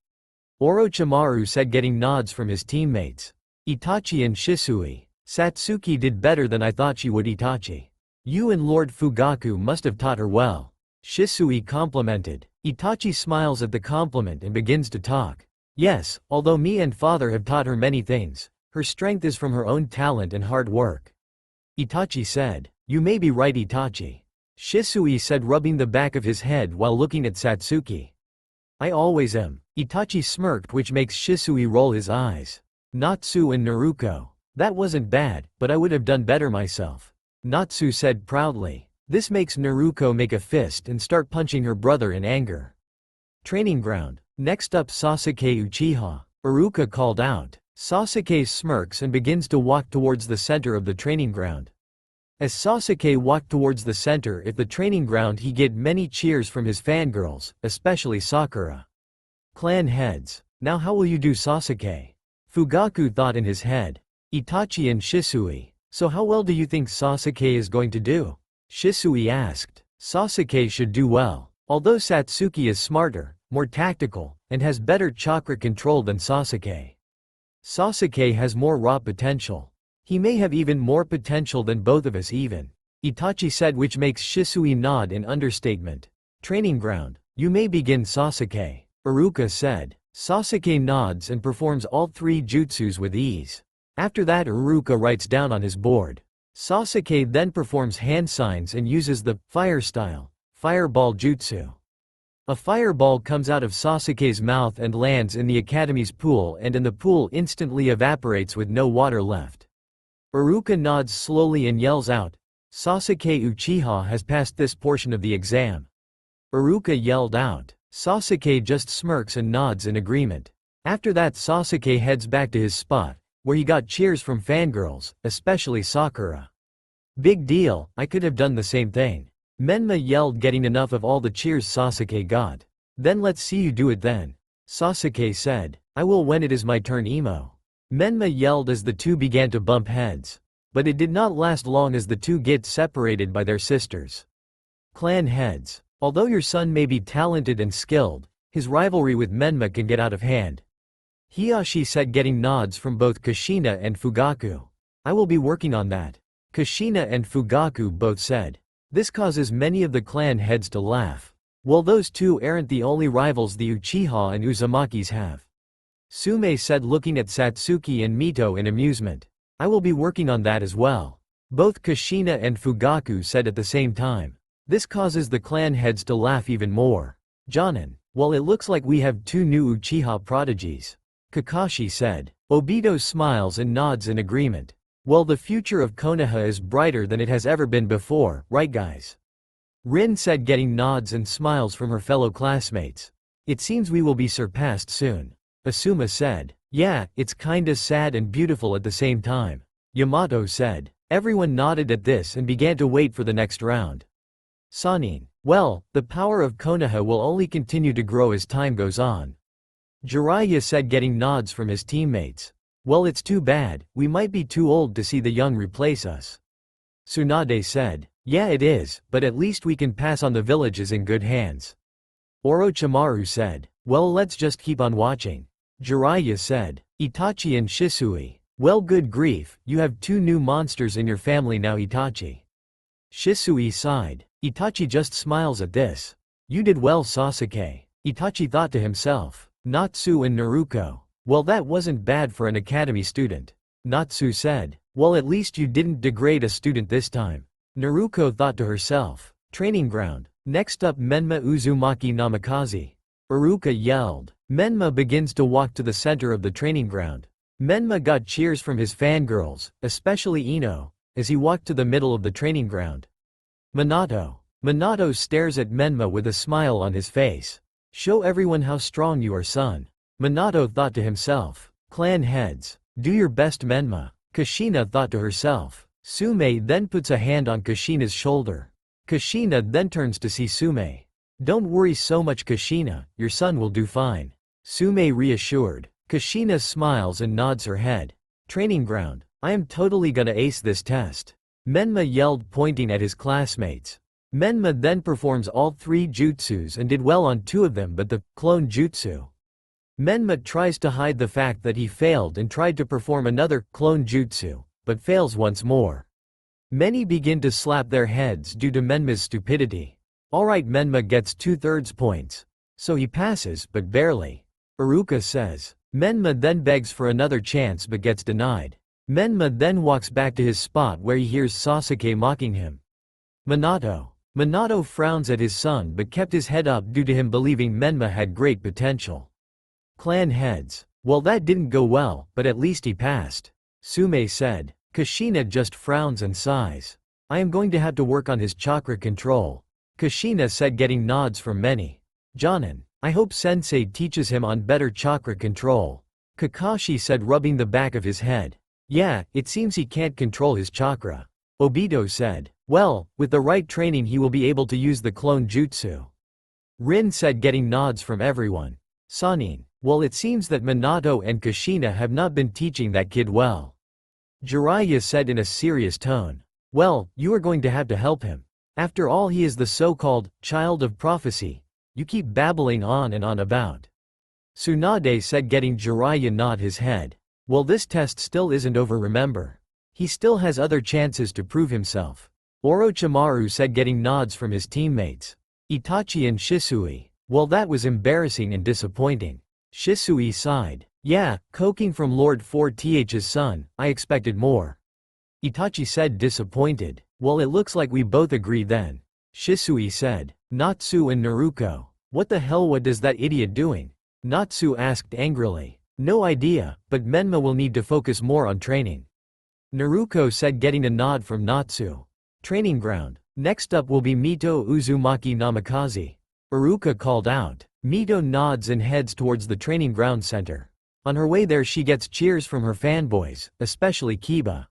Orochimaru said, getting nods from his teammates. Itachi and Shisui. Satsuki did better than I thought she would, Itachi. You and Lord Fugaku must have taught her well. Shisui complimented. Itachi smiles at the compliment and begins to talk. Yes, although me and father have taught her many things, her strength is from her own talent and hard work. Itachi said. You may be right, Itachi. Shisui said, rubbing the back of his head while looking at Satsuki. I always am. Itachi smirked, which makes Shisui roll his eyes. Natsu and Naruto. That wasn't bad, but I would have done better myself. Natsu said proudly. This makes Naruto make a fist and start punching her brother in anger. Training ground. Next up, Sasuke Uchiha. Iruka called out. Sasuke smirks and begins to walk towards the center of the training ground. As Sasuke walked towards the center of the training ground, he get many cheers from his fangirls, especially Sakura. Clan heads. Now how will you do, Sasuke? Fugaku thought in his head. Itachi and Shisui. So how well do you think Sasuke is going to do? Shisui asked. Sasuke should do well. Although Satsuki is smarter, more tactical, and has better chakra control than Sasuke. Sasuke has more raw potential. He may have even more potential than both of us even. Itachi said, which makes Shisui nod in understatement. Training ground. You may begin, Sasuke. Iruka said. Sasuke nods and performs all 3 jutsus with ease. After that, Iruka writes down on his board. Sasuke then performs hand signs and uses the fire style, fireball jutsu. A fireball comes out of Sasuke's mouth and lands in the academy's pool, and in the pool instantly evaporates with no water left. Iruka nods slowly and yells out, Sasuke Uchiha has passed this portion of the exam. Iruka yelled out. Sasuke just smirks and nods in agreement. After that, Sasuke heads back to his spot, where he got cheers from fangirls, especially Sakura. Big deal, I could have done the same thing. Menma yelled, getting enough of all the cheers Sasuke got. Then let's see you do it then. Sasuke said. I will when it is my turn, Emo. Menma yelled as the two began to bump heads. But it did not last long as the two get separated by their sisters. Clan heads. Although your son may be talented and skilled, his rivalry with Menma can get out of hand. Hiyashi said, getting nods from both Kushina and Fugaku. I will be working on that. Kushina and Fugaku both said. This causes many of the clan heads to laugh. Well, those two aren't the only rivals the Uchiha and Uzumakis have. Sume said, looking at Satsuki and Mito in amusement. I will be working on that as well. Both Kushina and Fugaku said at the same time. This causes the clan heads to laugh even more. Jonin. Well, it looks like we have two new Uchiha prodigies. Kakashi said. Obito smiles and nods in agreement. Well, the future of Konoha is brighter than it has ever been before, right guys? Rin said, getting nods and smiles from her fellow classmates. It seems we will be surpassed soon. Asuma said. Yeah, it's kinda sad and beautiful at the same time. Yamato said. Everyone nodded at this and began to wait for the next round. Sanin. Well, the power of Konoha will only continue to grow as time goes on. Jiraiya said, getting nods from his teammates. Well, it's too bad, we might be too old to see the young replace us. Tsunade said. Yeah, it is, but at least we can pass on the villages in good hands. Orochimaru said. Well, let's just keep on watching. Jiraiya said. Itachi and Shisui. Well, good grief, you have two new monsters in your family now, Itachi. Shisui sighed. Itachi just smiles at this. You did well, Sasuke. Itachi thought to himself. Natsu and Naruto. Well, that wasn't bad for an academy student. Natsu said. Well, at least you didn't degrade a student this time. Naruto thought to herself. Training ground. Next up, Menma Uzumaki Namikaze. Iruka yelled. Menma begins to walk to the center of the training ground. Menma got cheers from his fangirls, especially Ino, as he walked to the middle of the training ground. Minato. Minato stares at Menma with a smile on his face. Show everyone how strong you are, son. Minato thought to himself. Clan heads. Do your best, Menma. Kushina thought to herself. Sume then puts a hand on Kushina's shoulder. Kushina then turns to see Sume. Don't worry so much, Kushina, your son will do fine. Sume reassured. Kushina smiles and nods her head. Training ground. I am totally gonna ace this test. Menma yelled, pointing at his classmates. Menma then performs all three jutsus and did well on two of them but the clone jutsu. Menma tries to hide the fact that he failed and tried to perform another clone jutsu, but fails once more. Many begin to slap their heads due to Menma's stupidity. Alright, Menma gets 2/3 points. So he passes, but barely. Iruka says. Menma then begs for another chance but gets denied. Menma then walks back to his spot where he hears Sasuke mocking him. Minato. Minato frowns at his son but kept his head up due to him believing Menma had great potential. Clan heads. Well, that didn't go well, but at least he passed. Sume said. Kushina just frowns and sighs. I am going to have to work on his chakra control. Kushina said, getting nods from many. Jonin. I hope sensei teaches him on better chakra control. Kakashi said, rubbing the back of his head. Yeah, it seems he can't control his chakra. Obito said. Well, with the right training he will be able to use the clone jutsu. Rin said, getting nods from everyone. Sanin. Well, it seems that Minato and Kushina have not been teaching that kid well. Jiraiya said in a serious tone. Well, you are going to have to help him. After all, he is the so-called child of prophecy. You keep babbling on and on about. Tsunade said, getting Jiraiya nod his head. Well, this test still isn't over, remember. He still has other chances to prove himself. Orochimaru said, getting nods from his teammates. Itachi and Shisui. Well, that was embarrassing and disappointing. Shisui sighed. Yeah, coking from Lord 4Th's son, I expected more. Itachi said, disappointed. Well, it looks like we both agree then. Shisui said. Natsu and Naruto. What the hell, what is that idiot doing? Natsu asked angrily. No idea, but Menma will need to focus more on training. Naruto said, getting a nod from Natsu. Training ground. Next up will be Mito Uzumaki Namikaze. Iruka called out. Mito nods and heads towards the training ground center. On her way there she gets cheers from her fanboys, especially Kiba.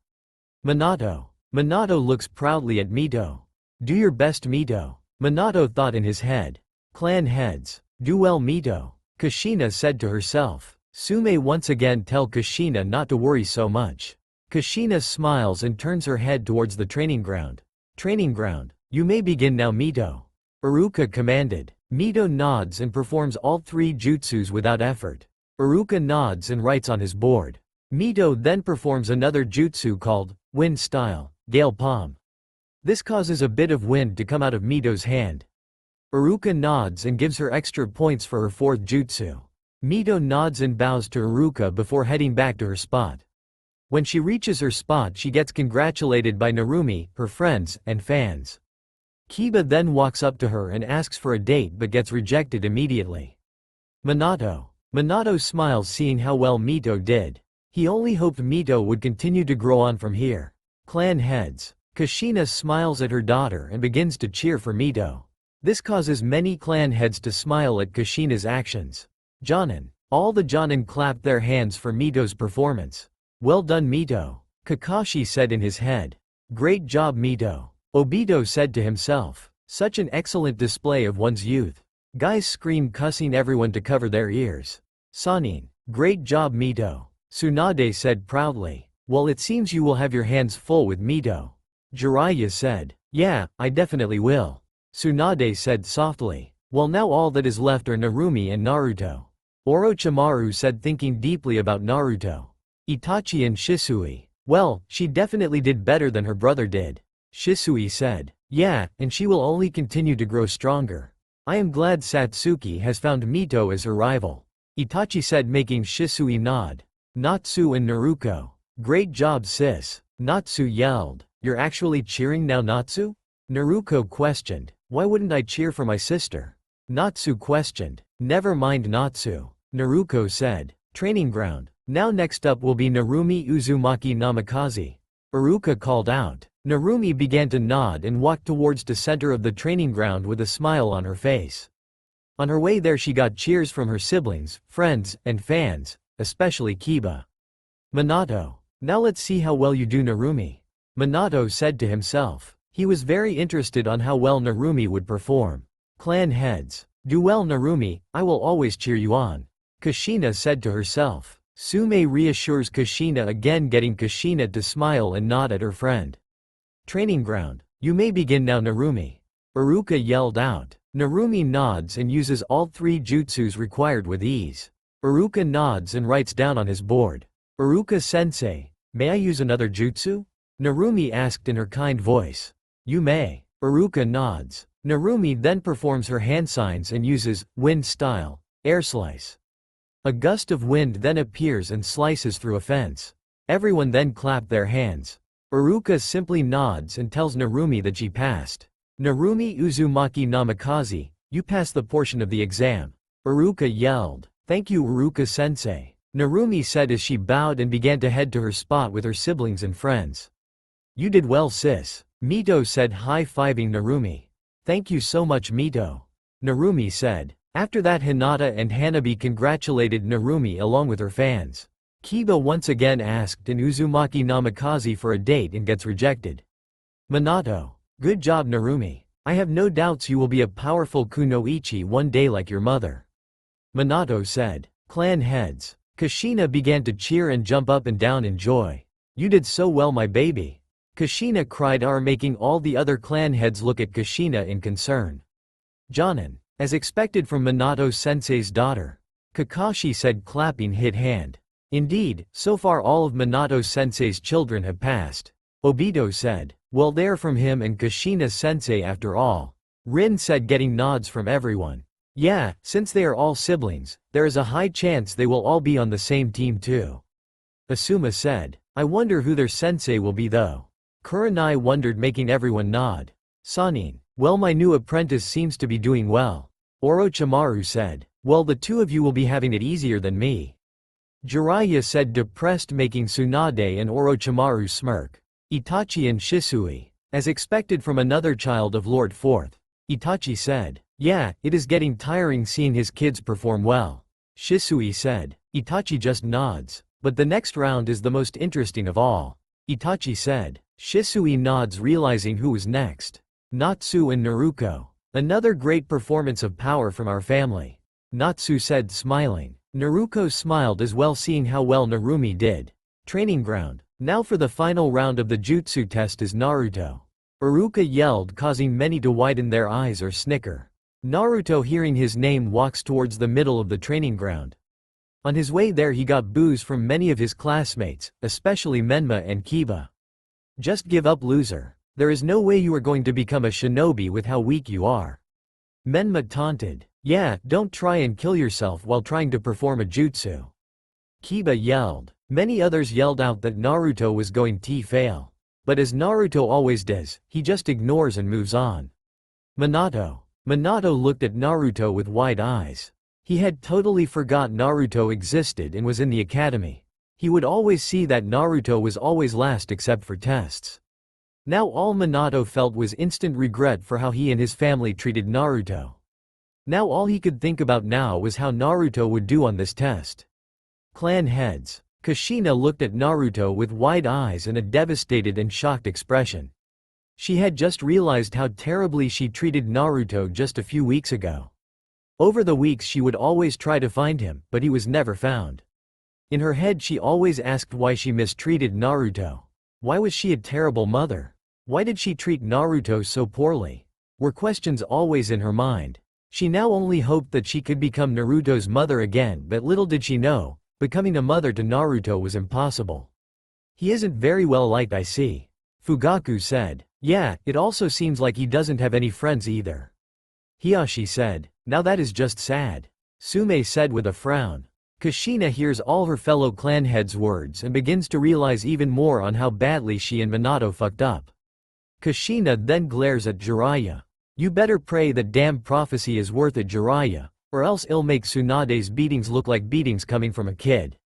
Minato. Minato looks proudly at Mito. Do your best, Mito. Minato thought in his head. Clan heads. Do well, Mito. Kushina said to herself. Sume once again tell Kushina not to worry so much. Kushina smiles and turns her head towards the training ground. Training ground. You may begin now, Mito. Iruka commanded. Mito nods and performs all 3 jutsus without effort. Iruka nods and writes on his board. Mito then performs another jutsu called Wind Style, Gale Palm. This causes a bit of wind to come out of Mito's hand. Iruka nods and gives her extra points for her 4th jutsu. Mito nods and bows to Iruka before heading back to her spot. When she reaches her spot, she gets congratulated by Narumi, her friends, and fans. Kiba then walks up to her and asks for a date but gets rejected immediately. Minato smiles seeing how well Mito did. He only hoped Mito would continue to grow on from here. Clan heads. Kushina smiles at her daughter and begins to cheer for Mito. This causes many clan heads to smile at Kushina's actions. Jonin. All the Jonin clapped their hands for Mito's performance. Well done, Mito. Kakashi said in his head. Great job, Mito. Obito said to himself. Such an excellent display of one's youth. Guys screamed, cussing everyone to cover their ears. Sanin. Great job, Mito. Tsunade said proudly. Well, it seems you will have your hands full with Mito. Jiraiya said. Yeah, I definitely will. Tsunade said softly. Well, now all that is left are Narumi and Naruto. Orochimaru said, thinking deeply about Naruto. Itachi and Shisui. Well, she definitely did better than her brother did. Shisui said. Yeah, and she will only continue to grow stronger. I am glad Satsuki has found Mito as her rival. Itachi said, making Shisui nod. Natsu and Naruko. Great job, sis. Natsu yelled. You're actually cheering now, Natsu? Naruko questioned. Why wouldn't I cheer for my sister? Natsu questioned. Never mind, Natsu. Naruko said. Training ground. Now next up will be Narumi Uzumaki Namikaze. Iruka called out. Narumi began to nod and walked towards the center of the training ground with a smile on her face. On her way there she got cheers from her siblings, friends, and fans, especially Kiba. Minato. Now let's see how well you do, Narumi. Minato said to himself. He was very interested on how well Narumi would perform. Clan heads. Do well, Narumi, I will always cheer you on. Kushina said to herself. Sume reassures Kushina, again getting Kushina to smile and nod at her friend. Training ground. You may begin now, Narumi. Iruka yelled out. Narumi nods and uses all 3 jutsus required with ease. Iruka nods and writes down on his board. Iruka-sensei, may I use another jutsu? Narumi asked in her kind voice. You may. Iruka nods. Narumi then performs her hand signs and uses wind style, air slice. A gust of wind then appears and slices through a fence. Everyone then clapped their hands. Iruka simply nods and tells Narumi that she passed. Narumi Uzumaki Namikaze, you passed the portion of the exam. Iruka yelled. Thank you, Iruka-sensei. Narumi said as she bowed and began to head to her spot with her siblings and friends. You did well, sis. Mito said, high-fiving Narumi. Thank you so much, Mito. Narumi said. After that, Hinata and Hanabi congratulated Narumi along with her fans. Kiba once again asked in Uzumaki Namikaze for a date and gets rejected. Minato. Good job, Narumi. I have no doubts you will be a powerful kunoichi one day like your mother. Minato said. Clan heads. Kushina began to cheer and jump up and down in joy. You did so well, my baby. Kushina cried, making all the other clan heads look at Kushina in concern. Jonin. As expected from Minato-sensei's daughter. Kakashi said, clapping hit hand. Indeed, so far all of Minato-sensei's children have passed. Obito said. Well, they're from him and Kushina-sensei after all. Rin said, getting nods from everyone. Yeah, since they are all siblings, there is a high chance they will all be on the same team too. Asuma said. I wonder who their sensei will be though. Kurenai wondered, making everyone nod. Sanin. Well, my new apprentice seems to be doing well. Orochimaru said. Well, the 2 of you will be having it easier than me. Jiraiya said, depressed, making Tsunade and Orochimaru smirk. Itachi and Shisui. As expected from another child of Lord Fourth. Itachi said. Yeah, it is getting tiring seeing his kids perform well. Shisui said. Itachi just nods. But the next round is the most interesting of all. Itachi said. Shisui nods, realizing who was next. Natsu and Naruko. Another great performance of power from our family. Natsu said, smiling. Naruko smiled as well, seeing how well Narumi did. Training ground. Now for the final round of the jutsu test is Naruto. Iruka yelled, causing many to widen their eyes or snicker. Naruto, hearing his name, walks towards the middle of the training ground. On his way there he got boos from many of his classmates, especially Menma and Kiba. Just give up, loser. There is no way you are going to become a shinobi with how weak you are. Menma taunted. Yeah, don't try and kill yourself while trying to perform a jutsu. Kiba yelled. Many others yelled out that Naruto was going to fail. But as Naruto always does, he just ignores and moves on. Minato looked at Naruto with wide eyes. He had totally forgot Naruto existed and was in the academy. He would always see that Naruto was always last except for tests. Now all Minato felt was instant regret for how he and his family treated Naruto. Now all he could think about now was how Naruto would do on this test. Clan heads. Kushina looked at Naruto with wide eyes and a devastated and shocked expression. She had just realized how terribly she treated Naruto just a few weeks ago. Over the weeks she would always try to find him, but he was never found. In her head she always asked why she mistreated Naruto. Why was she a terrible mother? Why did she treat Naruto so poorly? Were questions always in her mind. She now only hoped that she could become Naruto's mother again, but little did she know, becoming a mother to Naruto was impossible. He isn't very well liked, I see. Fugaku said. Yeah, it also seems like he doesn't have any friends either. Hiyashi said. Now that is just sad. Sume said with a frown. Kushina hears all her fellow clan heads' words and begins to realize even more on how badly she and Minato fucked up. Kushina then glares at Jiraiya. You better pray that damn prophecy is worth it, Jiraiya, or else it'll make Tsunade's beatings look like beatings coming from a kid.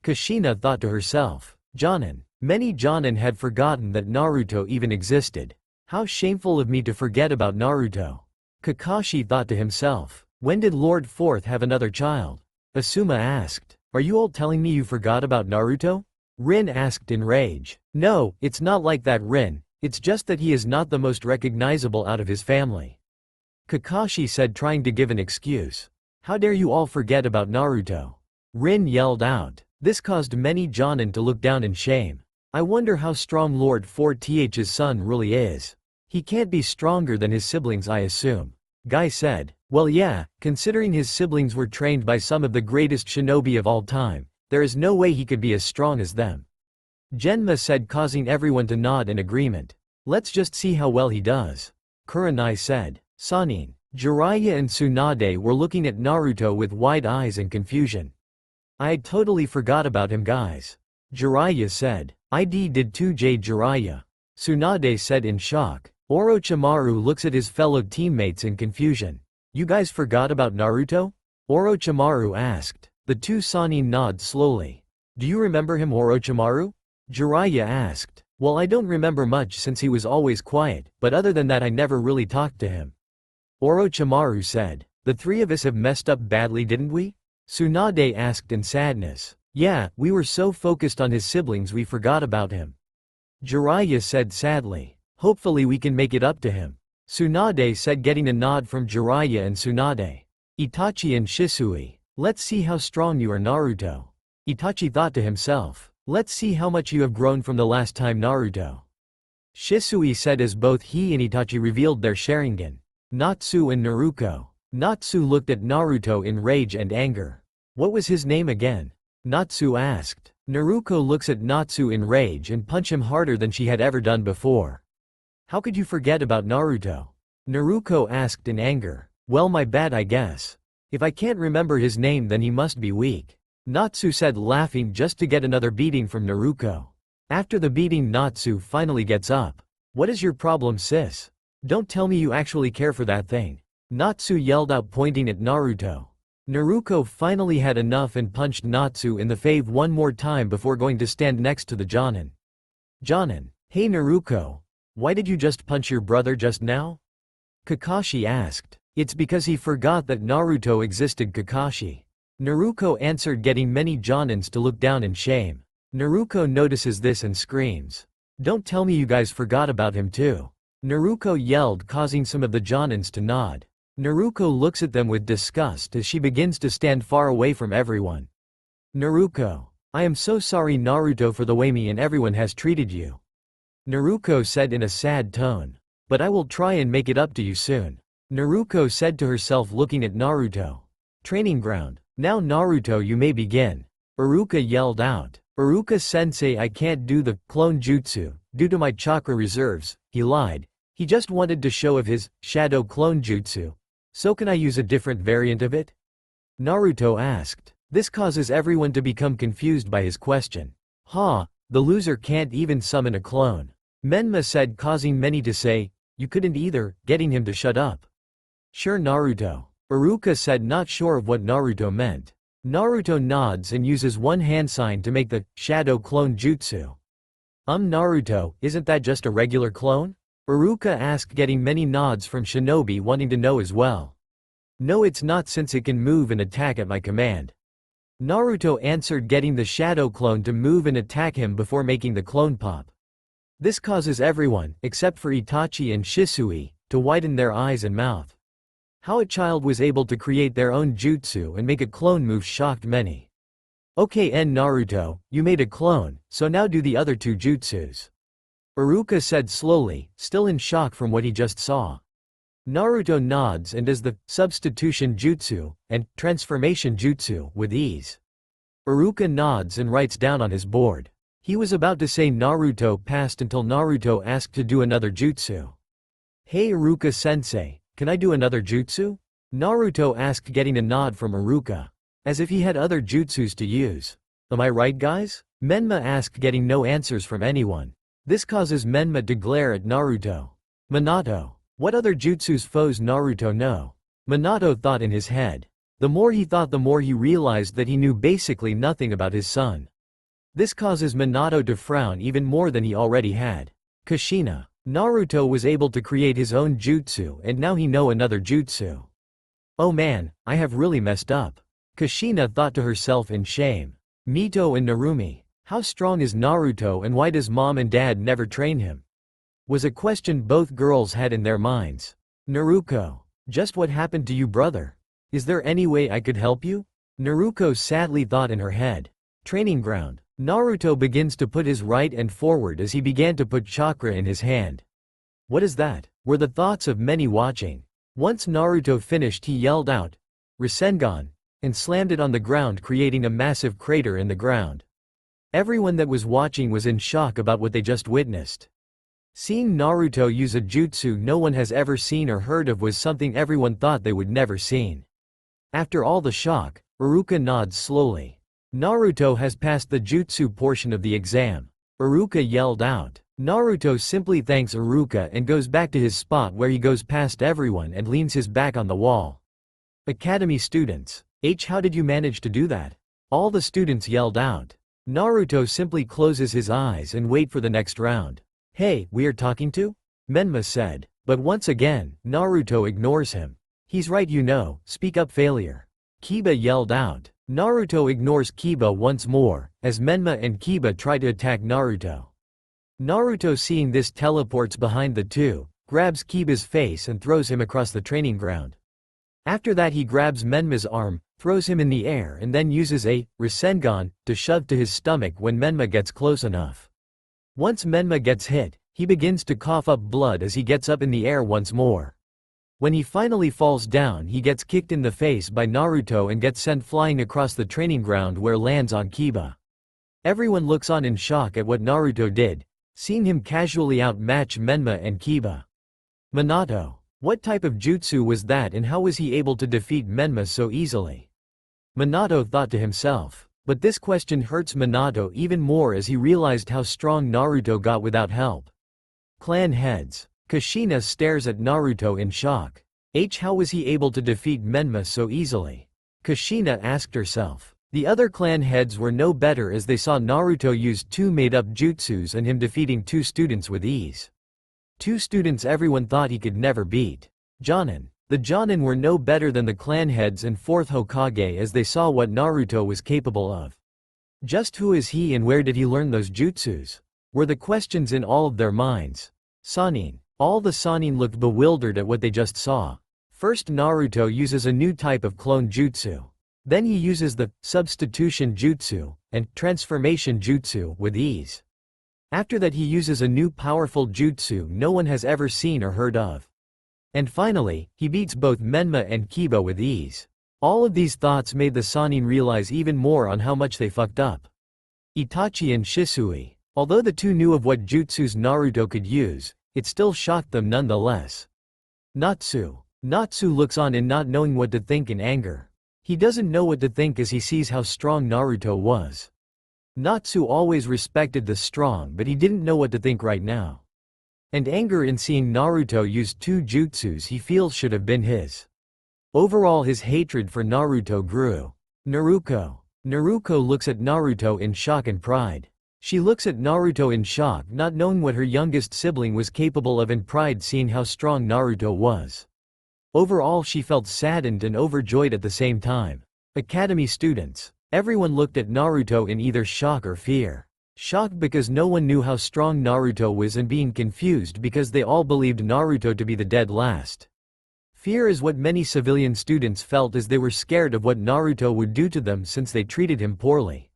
Kushina thought to herself. Jonin. Many Jonin had forgotten that Naruto even existed. How shameful of me to forget about Naruto. Kakashi thought to himself. When did Lord Fourth have another child? Asuma asked. Are you all telling me you forgot about Naruto? Rin asked in rage. No, it's not like that, Rin. It's just that he is not the most recognizable out of his family. Kakashi said, trying to give an excuse. How dare you all forget about Naruto? Rin yelled out. This caused many Jonin to look down in shame. I wonder how strong Lord 4Th's son really is. He can't be stronger than his siblings, I assume. Guy said. Well, yeah, considering his siblings were trained by some of the greatest shinobi of all time, there is no way he could be as strong as them. Genma said, causing everyone to nod in agreement. Let's just see how well he does. Kurenai said. Sanin. Jiraiya and Tsunade were looking at Naruto with wide eyes and confusion. I had totally forgot about him, guys. Jiraiya said. I did too, Jiraiya. Tsunade said in shock. Orochimaru looks at his fellow teammates in confusion. You guys forgot about Naruto? Orochimaru asked. The two Sanin nod slowly. Do you remember him, Orochimaru? Jiraiya asked. Well, I don't remember much since he was always quiet, but other than that I never really talked to him. Orochimaru said. The three of us have messed up badly, didn't we? Tsunade asked in sadness. Yeah, we were so focused on his siblings we forgot about him. Jiraiya said sadly. Hopefully we can make it up to him. Tsunade said, getting a nod from Jiraiya and Tsunade. Itachi and Shisui. Let's see how strong you are, Naruto. Itachi thought to himself. Let's see how much you have grown from the last time, Naruto. Shisui said as both he and Itachi revealed their Sharingan. Natsu and Naruto. Natsu looked at Naruto in rage and anger. What was his name again? Natsu asked. Naruto looks at Natsu in rage and punch him harder than she had ever done before. How could you forget about Naruto? Naruto asked in anger. Well, my bad, I guess. If I can't remember his name, then he must be weak. Natsu said, laughing just to get another beating from Naruto. After the beating, Natsu finally gets up. What is your problem, sis? Don't tell me you actually care for that thing. Natsu yelled out, pointing at Naruto. Naruto finally had enough and punched Natsu in the face one more time before going to stand next to the Jonin. Jonin. Hey Naruto. Why did you just punch your brother just now? Kakashi asked. It's because he forgot that Naruto existed, Kakashi. Naruto answered, getting many Jonins to look down in shame. Naruto notices this and screams. Don't tell me you guys forgot about him too. Naruto yelled, causing some of the Jonins to nod. Naruto looks at them with disgust as she begins to stand far away from everyone. Naruto. I am so sorry Naruto for the way me and everyone has treated you. Naruto said in a sad tone. But I will try and make it up to you soon. Naruto said to herself looking at Naruto. Training ground. Now Naruto, you may begin. Iruka yelled out. Iruka-sensei, I can't do the clone jutsu due to my chakra reserves. He lied. He just wanted to show of his shadow clone jutsu. So can I use a different variant of it? Naruto asked. This causes everyone to become confused by his question. The loser can't even summon a clone. Menma said, causing many to say, you couldn't either, getting him to shut up. Sure Naruto. Iruka said, not sure of what Naruto meant. Naruto nods and uses one hand sign to make the shadow clone jutsu. Naruto, isn't that just a regular clone? Iruka asked, getting many nods from Shinobi wanting to know as well. No, it's not, since it can move and attack at my command. Naruto answered, getting the shadow clone to move and attack him before making the clone pop. This causes everyone, except for Itachi and Shisui, to widen their eyes and mouth. How a child was able to create their own jutsu and make a clone move shocked many. Okay, Naruto, you made a clone, so now do the other two jutsus. Iruka said slowly, still in shock from what he just saw. Naruto nods and does the substitution jutsu and transformation jutsu with ease. Iruka nods and writes down on his board. He was about to say Naruto passed until Naruto asked to do another jutsu. Hey Iruka-sensei, can I do another jutsu? Naruto asked, getting a nod from Iruka. As if he had other jutsus to use. Am I right, guys? Menma asked, getting no answers from anyone. This causes Menma to glare at Naruto. Minato. What other jutsu's foes Naruto know? Minato thought in his head. The more he thought, the more he realized that he knew basically nothing about his son. This causes Minato to frown even more than he already had. Kushina. Naruto was able to create his own jutsu and now he know another jutsu. Oh man, I have really messed up. Kushina thought to herself in shame. Mito and Narumi. How strong is Naruto and why does mom and dad never train him? Was a question both girls had in their minds. Naruto. Just what happened to you, brother? Is there any way I could help you? Naruto sadly thought in her head. Training ground. Naruto begins to put his right hand forward as he began to put chakra in his hand. What is that? Were the thoughts of many watching. Once Naruto finished, he yelled out, Rasengan, and slammed it on the ground, creating a massive crater in the ground. Everyone that was watching was in shock about what they just witnessed. Seeing Naruto use a jutsu no one has ever seen or heard of was something everyone thought they would never seen. After all the shock, Iruka nods slowly. Naruto has passed the jutsu portion of the exam. Iruka yelled out. Naruto simply thanks Iruka and goes back to his spot where he goes past everyone and leans his back on the wall. Academy students. How did you manage to do that? All the students yelled out. Naruto simply closes his eyes and wait for the next round. Hey, we are talking to? Menma said. But once again, Naruto ignores him. He's right, speak up, failure. Kiba yelled out. Naruto ignores Kiba once more, as Menma and Kiba try to attack Naruto. Naruto, seeing this, teleports behind the two, grabs Kiba's face and throws him across the training ground. After that he grabs Menma's arm, throws him in the air and then uses a Rasengan to shove to his stomach when Menma gets close enough. Once Menma gets hit, he begins to cough up blood as he gets up in the air once more. When he finally falls down, he gets kicked in the face by Naruto and gets sent flying across the training ground where lands on Kiba. Everyone looks on in shock at what Naruto did, seeing him casually outmatch Menma and Kiba. Minato. What type of jutsu was that and how was he able to defeat Menma so easily? Minato thought to himself. But this question hurts Minato even more as he realized how strong Naruto got without help. Clan heads. Kushina stares at Naruto in shock. How was he able to defeat Menma so easily? Kushina asked herself. The other clan heads were no better as they saw Naruto use two made-up jutsus and him defeating two students with ease. Two students everyone thought he could never beat. Jonin. The Jonin were no better than the clan heads and fourth Hokage as they saw what Naruto was capable of. Just who is he and where did he learn those jutsus? Were the questions in all of their minds. Sannin. All the Sannin looked bewildered at what they just saw. First, Naruto uses a new type of clone jutsu. Then he uses the substitution jutsu and transformation jutsu with ease. After that he uses a new powerful jutsu no one has ever seen or heard of. And finally, he beats both Menma and Kiba with ease. All of these thoughts made the Sannin realize even more on how much they fucked up. Itachi and Shisui. Although the two knew of what jutsus Naruto could use, it still shocked them nonetheless. Natsu looks on in not knowing what to think in anger. He doesn't know what to think as he sees how strong Naruto was. Natsu always respected the strong, but he didn't know what to think right now. And anger in seeing Naruto use two jutsus he feels should have been his. Overall his hatred for Naruto grew. Naruto looks at Naruto in shock and pride. She looks at Naruto in shock, not knowing what her youngest sibling was capable of, and pride seeing how strong Naruto was. Overall she felt saddened and overjoyed at the same time. Academy students. Everyone looked at Naruto in either shock or fear. Shocked because no one knew how strong Naruto was, and being confused because they all believed Naruto to be the dead last. Fear is what many civilian students felt, as they were scared of what Naruto would do to them since they treated him poorly.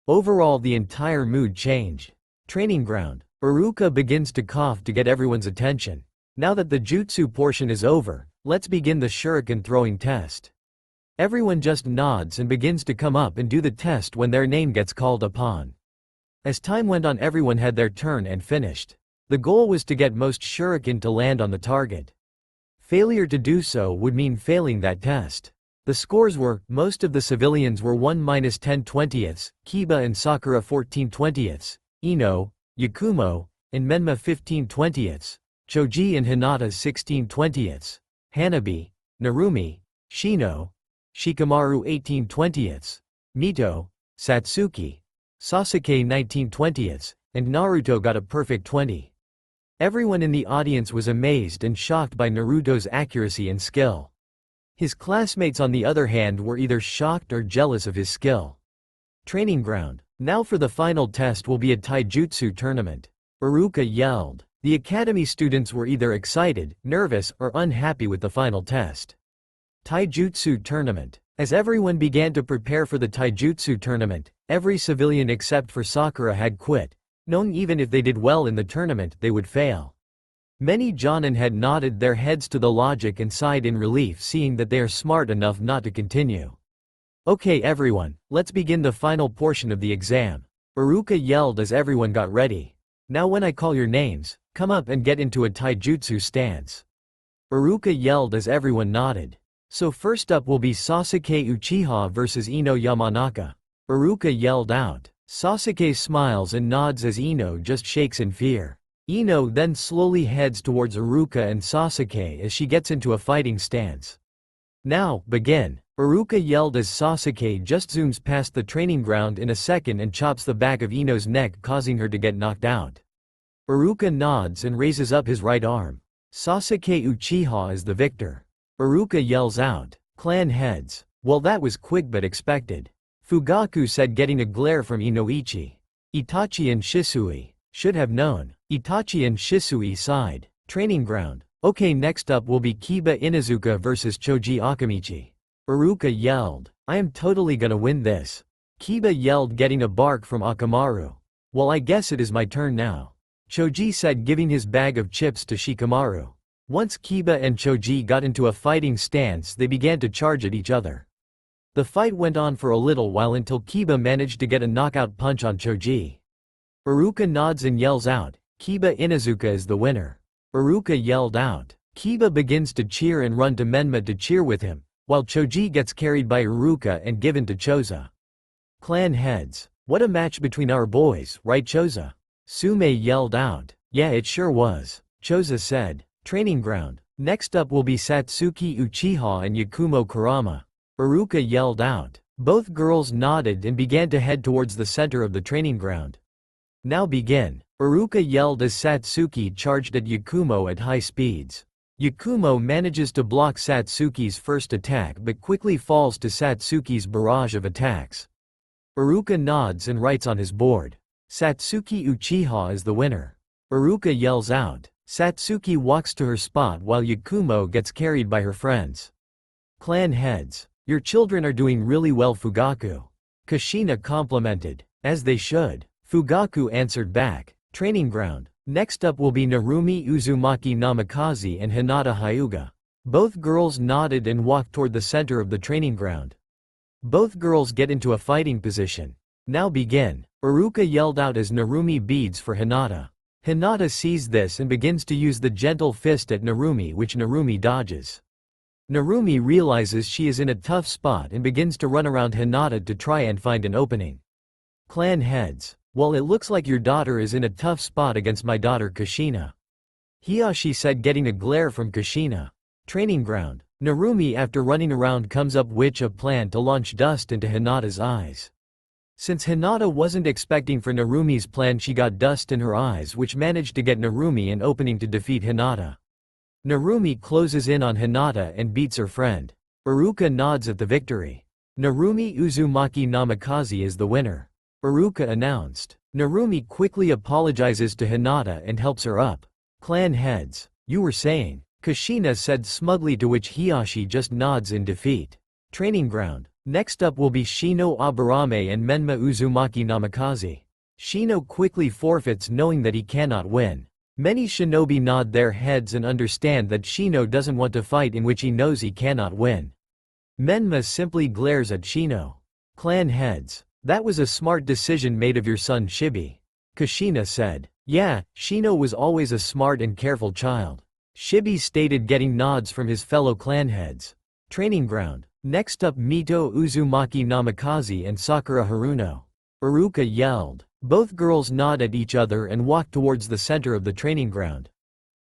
Overall the entire mood changed. Training ground. Iruka begins to cough to get everyone's attention. Now that the jutsu portion is over, let's begin the shuriken throwing test. Everyone just nods and begins to come up and do the test when their name gets called upon. As time went on everyone had their turn and finished. The goal was to get most shuriken to land on the target. Failure to do so would mean failing that test. The scores were, most of the civilians were 1-10/20, Kiba and Sakura 14/20, Ino, Yakumo, and Menma 15/20, Choji and Hinata 16/20, Hanabi, Narumi, Shino, Shikamaru 18/20, Mito, Satsuki, Sasuke 19/20, and Naruto got a perfect 20. Everyone in the audience was amazed and shocked by Naruto's accuracy and skill. His classmates on the other hand were either shocked or jealous of his skill. Training ground. Now for the final test will be a taijutsu tournament. Iruka yelled. The academy students were either excited, nervous, or unhappy with the final test. Taijutsu tournament. As everyone began to prepare for the taijutsu tournament, every civilian except for Sakura had quit, knowing even if they did well in the tournament they would fail. Many Jonin had nodded their heads to the logic and sighed in relief, seeing that they are smart enough not to continue. Okay everyone, let's begin the final portion of the exam. Iruka yelled as everyone got ready. Now when I call your names, come up and get into a taijutsu stance. Iruka yelled as everyone nodded. So first up will be Sasuke Uchiha versus Ino Yamanaka. Iruka yelled out. Sasuke smiles and nods as Ino just shakes in fear. Ino then slowly heads towards Iruka and Sasuke as she gets into a fighting stance. Now, begin. Iruka yelled as Sasuke just zooms past the training ground in a second and chops the back of Ino's neck, causing her to get knocked out. Iruka nods and raises up his right arm. Sasuke Uchiha is the victor. Iruka yells out. Clan heads. Well, that was quick but expected. Fugaku said, getting a glare from Inoichi. Itachi and Shisui. Should have known. Itachi and Shisui sighed. Training ground. Okay, next up will be Kiba Inuzuka versus Choji Akamichi. Iruka yelled. I am totally gonna win this. Kiba yelled, getting a bark from Akamaru. Well, I guess it is my turn now. Choji said, giving his bag of chips to Shikamaru. Once Kiba and Choji got into a fighting stance, they began to charge at each other. The fight went on for a little while until Kiba managed to get a knockout punch on Choji. Iruka nods and yells out, Kiba Inuzuka is the winner. Iruka yelled out. Kiba begins to cheer and run to Menma to cheer with him, while Choji gets carried by Iruka and given to Choza. Clan heads. What a match between our boys, right Choza? Sume yelled out. Yeah, it sure was. Choza said. Training ground. Next up will be Satsuki Uchiha and Yakumo Kurama. Iruka yelled out. Both girls nodded and began to head towards the center of the training ground. Now begin. Iruka yelled as Satsuki charged at Yakumo at high speeds. Yakumo manages to block Satsuki's first attack but quickly falls to Satsuki's barrage of attacks. Iruka nods and writes on his board. Satsuki Uchiha is the winner. Iruka yells out. Satsuki walks to her spot while Yakumo gets carried by her friends. Clan heads. Your children are doing really well, Fugaku. Kushina complimented. As they should. Fugaku answered back. Training ground. Next up will be Narumi Uzumaki Namikaze and Hinata Hyuga. Both girls nodded and walked toward the center of the training ground. Both girls get into a fighting position. Now begin. Iruka yelled out as Narumi beads for Hinata. Hinata sees this and begins to use the gentle fist at Narumi, which Narumi dodges. Narumi realizes she is in a tough spot and begins to run around Hinata to try and find an opening. Clan heads. Well, it looks like your daughter is in a tough spot against my daughter Kushina. Hiyashi said, getting a glare from Kushina. Training ground. Narumi, after running around, comes up with a plan to launch dust into Hinata's eyes. Since Hinata wasn't expecting for Narumi's plan, she got dust in her eyes, which managed to get Narumi an opening to defeat Hinata. Narumi closes in on Hinata and beats her friend. Iruka nods at the victory. Narumi Uzumaki Namikaze is the winner. Iruka announced. Narumi quickly apologizes to Hinata and helps her up. Clan heads. You were saying. Kushina said smugly, to which Hiyashi just nods in defeat. Training ground. Next up will be Shino Aburame and Menma Uzumaki Namikaze. Shino quickly forfeits, knowing that he cannot win. Many shinobi nod their heads and understand that Shino doesn't want to fight in which he knows he cannot win. Menma simply glares at Shino. Clan heads. That was a smart decision made of your son Shibi. Kushina said. Yeah, Shino was always a smart and careful child. Shibi stated, getting nods from his fellow clan heads. Training ground. Next up, Mito Uzumaki Namikaze and Sakura Haruno. Iruka yelled. Both girls nod at each other and walk towards the center of the training ground.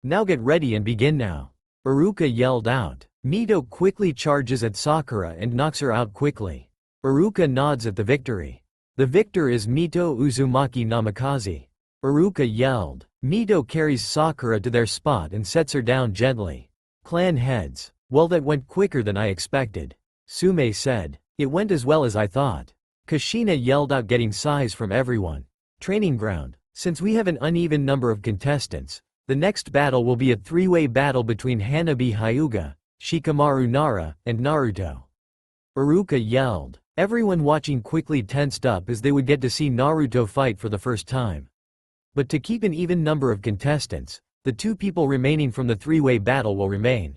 Now get ready and begin now. Iruka yelled out. Mito quickly charges at Sakura and knocks her out quickly. Iruka nods at the victory. The victor is Mito Uzumaki Namikaze. Iruka yelled. Mito carries Sakura to their spot and sets her down gently. Clan heads. Well, that went quicker than I expected. Sume said. It went as well as I thought. Kushina yelled out, getting sighs from everyone. Training ground. Since we have an uneven number of contestants, the next battle will be a three-way battle between Hanabi Hyuga, Shikamaru Nara, and Naruto. Iruka yelled. Everyone watching quickly tensed up, as they would get to see Naruto fight for the first time. But to keep an even number of contestants, the two people remaining from the three-way battle will remain.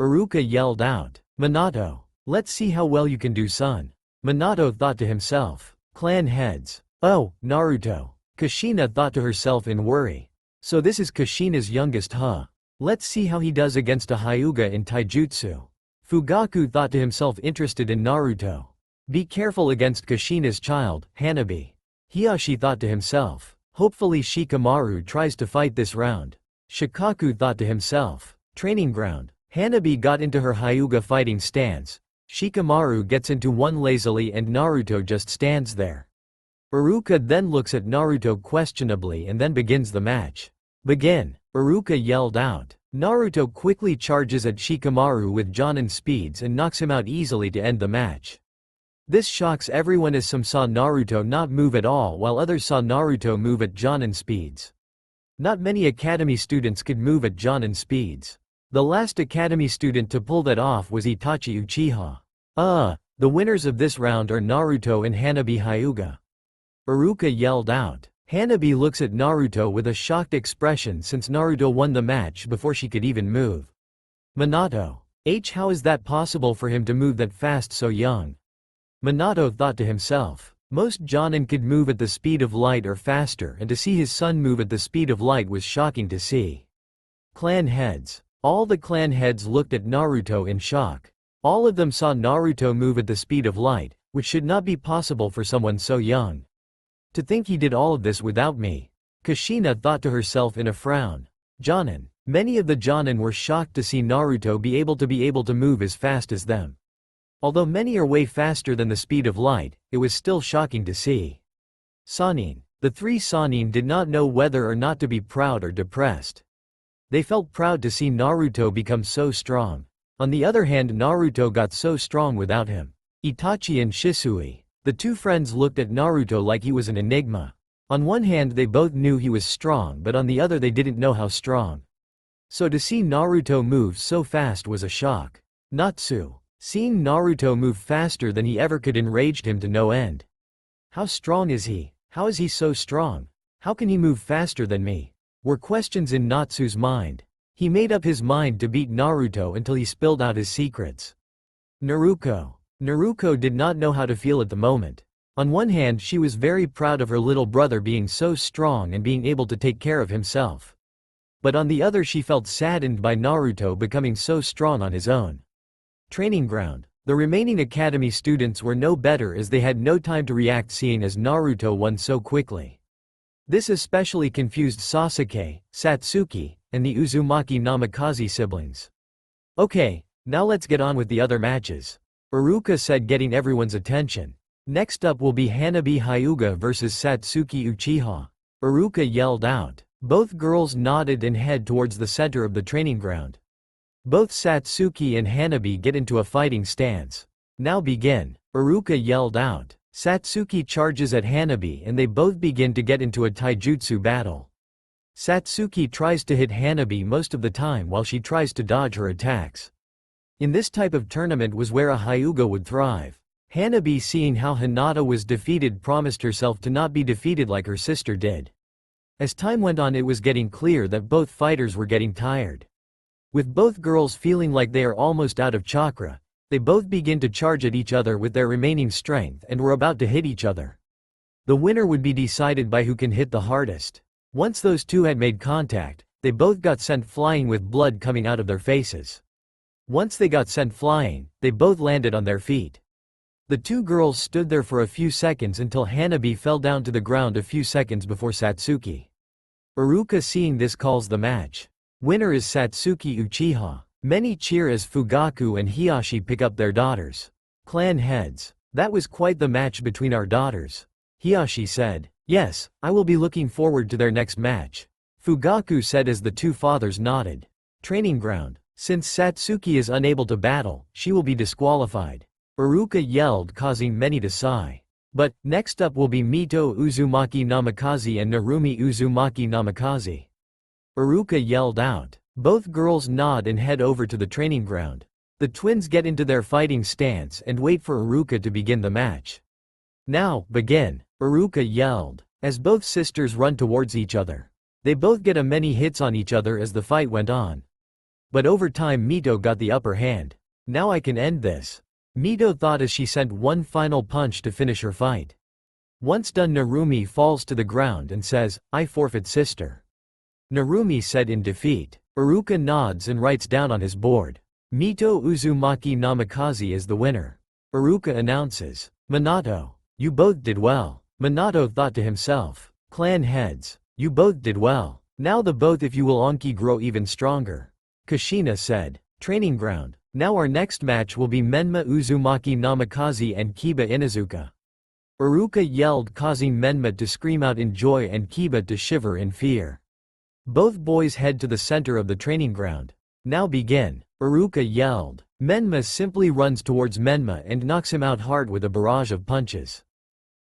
Iruka yelled out. Minato. Let's see how well you can do, son. Minato thought to himself. Clan heads. Oh, Naruto. Kushina thought to herself in worry. So this is Kushina's youngest, huh? Let's see how he does against a Hyuga in taijutsu. Fugaku thought to himself, interested in Naruto. Be careful against Kushina's child, Hanabi. Hiyashi thought to himself. Hopefully Shikamaru tries to fight this round. Shikaku thought to himself. Training ground. Hanabi got into her Hyuga fighting stance. Shikamaru gets into one lazily and Naruto just stands there. Iruka then looks at Naruto questionably and then begins the match. Begin. Iruka yelled out. Naruto quickly charges at Shikamaru with Jonin speeds and knocks him out easily to end the match. This shocks everyone, as some saw Naruto not move at all while others saw Naruto move at Jonin speeds. Not many academy students could move at Jonin speeds. The last academy student to pull that off was Itachi Uchiha. The winners of this round are Naruto and Hanabi Hyuga. Iruka yelled out. Hanabi looks at Naruto with a shocked expression, since Naruto won the match before she could even move. Minato. How is that possible for him to move that fast so young? Minato thought to himself. Most Jonin could move at the speed of light or faster, and to see his son move at the speed of light was shocking to see. Clan heads. All the clan heads looked at Naruto in shock. All of them saw Naruto move at the speed of light, which should not be possible for someone so young. To think he did all of this without me. Kushina thought to herself in a frown. Jonin. Many of the Jonin were shocked to see Naruto be able to move as fast as them. Although many are way faster than the speed of light, it was still shocking to see. Sannin. The three Sannin did not know whether or not to be proud or depressed. They felt proud to see Naruto become so strong. On the other hand, Naruto got so strong without him. Itachi and Shisui. The two friends looked at Naruto like he was an enigma. On one hand they both knew he was strong, but on the other they didn't know how strong. So to see Naruto move so fast was a shock. Natsu. Seeing Naruto move faster than he ever could enraged him to no end. How strong is he? How is he so strong? How can he move faster than me? Were questions in Natsu's mind. He made up his mind to beat Naruto until he spilled out his secrets. Naruto did not know how to feel at the moment. On one hand, she was very proud of her little brother being so strong and being able to take care of himself. But on the other, she felt saddened by Naruto becoming so strong on his own. Training ground. The remaining academy students were no better as they had no time to react seeing as Naruto won so quickly. This especially confused Sasuke, Satsuki, and the Uzumaki Namikaze siblings. Okay, now let's get on with the other matches. Iruka said, getting everyone's attention. Next up will be Hanabi Hyuga vs Satsuki Uchiha. Iruka yelled out. Both girls nodded and head towards the center of the training ground. Both Satsuki and Hanabi get into a fighting stance. Now begin. Iruka yelled out. Satsuki charges at Hanabi and they both begin to get into a taijutsu battle. Satsuki tries to hit Hanabi most of the time while she tries to dodge her attacks. In this type of tournament was where a Hyuga would thrive. Hanabi, seeing how Hinata was defeated, promised herself to not be defeated like her sister did. As time went on, it was getting clear that both fighters were getting tired. With both girls feeling like they are almost out of chakra, they both begin to charge at each other with their remaining strength and were about to hit each other. The winner would be decided by who can hit the hardest. Once those two had made contact, they both got sent flying with blood coming out of their faces. Once they got sent flying, they both landed on their feet. The two girls stood there for a few seconds until Hanabi fell down to the ground a few seconds before Satsuki. Iruka, seeing this, calls the match. Winner is Satsuki Uchiha. Many cheer as Fugaku and Hiyashi pick up their daughters. Clan heads. That was quite the match between our daughters. Hiyashi said. Yes, I will be looking forward to their next match. Fugaku said as the two fathers nodded. Training ground. Since Satsuki is unable to battle, she will be disqualified. Iruka yelled, causing many to sigh. But, next up will be Mito Uzumaki Namikaze and Narumi Uzumaki Namikaze. Iruka yelled out. Both girls nod and head over to the training ground. The twins get into their fighting stance and wait for Iruka to begin the match. Now, begin, Iruka yelled, as both sisters run towards each other. They both get many hits on each other as the fight went on. But over time Mito got the upper hand. Now I can end this, Mito thought as she sent one final punch to finish her fight. Once done, Narumi falls to the ground and says, I forfeit, sister. Narumi said in defeat. Iruka nods and writes down on his board. Mito Uzumaki Namikaze is the winner. Iruka announces. Minato. You both did well. Minato thought to himself. Clan heads. You both did well. Now the both of you will Anki grow even stronger. Kushina said. Training ground. Now our next match will be Menma Uzumaki Namikaze and Kiba Inuzuka. Iruka yelled, causing Menma to scream out in joy and Kiba to shiver in fear. Both boys head to the center of the training ground. Now begin, Iruka yelled. Menma simply runs towards Menma and knocks him out hard with a barrage of punches.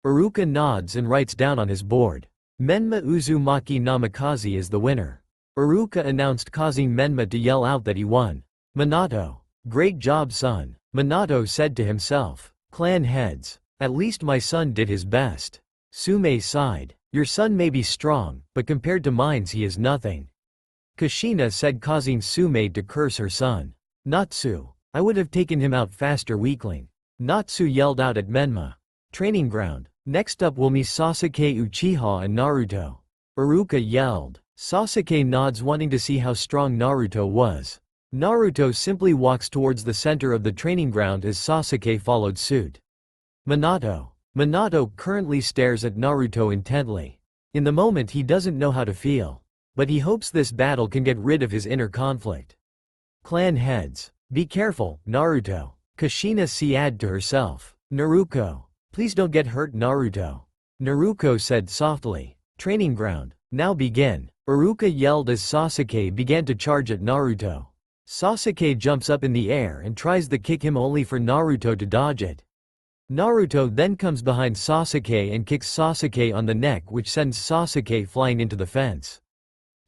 Iruka nods and writes down on his board. Menma Uzumaki Namikaze is the winner. Iruka announced, causing Menma to yell out that he won. Minato. Great job, son. Minato said to himself. Clan heads. At least my son did his best. Sume sighed. Your son may be strong, but compared to mine's he is nothing. Kushina said, causing Sume to curse her son. Natsu. I would have taken him out faster, weakling. Natsu yelled out at Menma. Training ground. Next up will be Sasuke Uchiha and Naruto. Iruka yelled. Sasuke nods, wanting to see how strong Naruto was. Naruto simply walks towards the center of the training ground as Sasuke followed suit. Minato. Minato currently stares at Naruto intently. In the moment he doesn't know how to feel. But he hopes this battle can get rid of his inner conflict. Clan heads. Be careful, Naruto. Kushina said to herself. Naruto. Please don't get hurt, Naruto. Naruto said softly. Training ground. Now begin. Iruka yelled as Sasuke began to charge at Naruto. Sasuke jumps up in the air and tries to kick him, only for Naruto to dodge it. Naruto then comes behind Sasuke and kicks Sasuke on the neck, which sends Sasuke flying into the fence.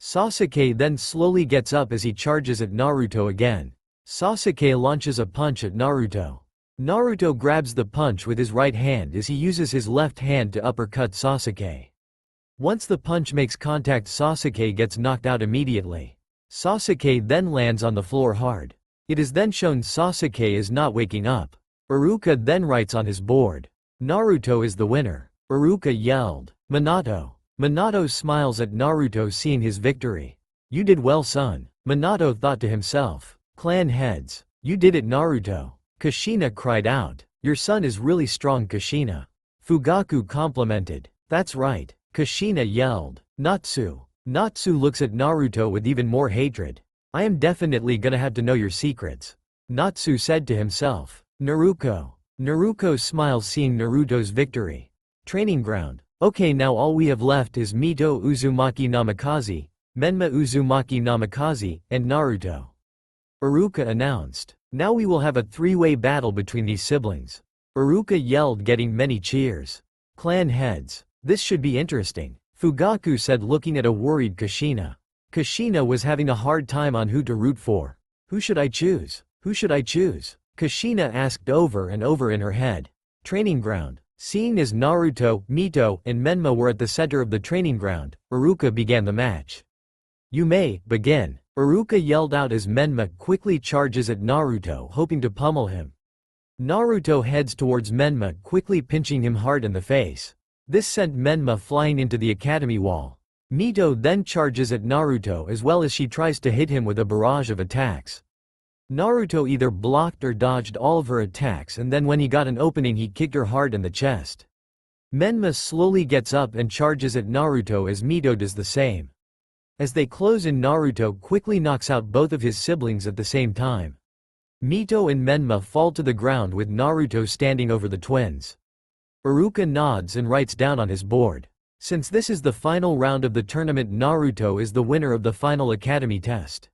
Sasuke then slowly gets up as he charges at Naruto again. Sasuke launches a punch at Naruto. Naruto grabs the punch with his right hand as he uses his left hand to uppercut Sasuke. Once the punch makes contact, Sasuke gets knocked out immediately. Sasuke then lands on the floor hard. It is then shown Sasuke is not waking up. Iruka then writes on his board, "Naruto is the winner." Iruka yelled, "Minato." Minato smiles at Naruto seeing his victory. "You did well, son." Minato thought to himself. Clan heads, "You did it, Naruto." Kushina cried out, "Your son is really strong, Kushina." Fugaku complimented, "That's right." Kushina yelled, "Natsu." Natsu looks at Naruto with even more hatred. "I am definitely gonna have to know your secrets," Natsu said to himself. Naruto. Naruto smiles seeing Naruto's victory. Training ground. Okay, now all we have left is Mito Uzumaki Namikaze, Menma Uzumaki Namikaze, and Naruto. Iruka announced. Now we will have a three-way battle between these siblings. Iruka yelled, getting many cheers. Clan heads. This should be interesting, Fugaku said, looking at a worried Kushina. Kushina was having a hard time on who to root for. Who should I choose? Who should I choose? Kushina asked over and over in her head. Training ground. Seeing as Naruto, Mito, and Menma were at the center of the training ground, Iruka began the match. "You may begin," Iruka yelled out as Menma quickly charges at Naruto, hoping to pummel him. Naruto heads towards Menma, quickly pinching him hard in the face. This sent Menma flying into the academy wall. Mito then charges at Naruto as well as she tries to hit him with a barrage of attacks. Naruto either blocked or dodged all of her attacks, and then when he got an opening he kicked her hard in the chest. Menma slowly gets up and charges at Naruto as Mito does the same. As they close in, Naruto quickly knocks out both of his siblings at the same time. Mito and Menma fall to the ground with Naruto standing over the twins. Iruka nods and writes down on his board. Since this is the final round of the tournament, Naruto is the winner of the final academy test.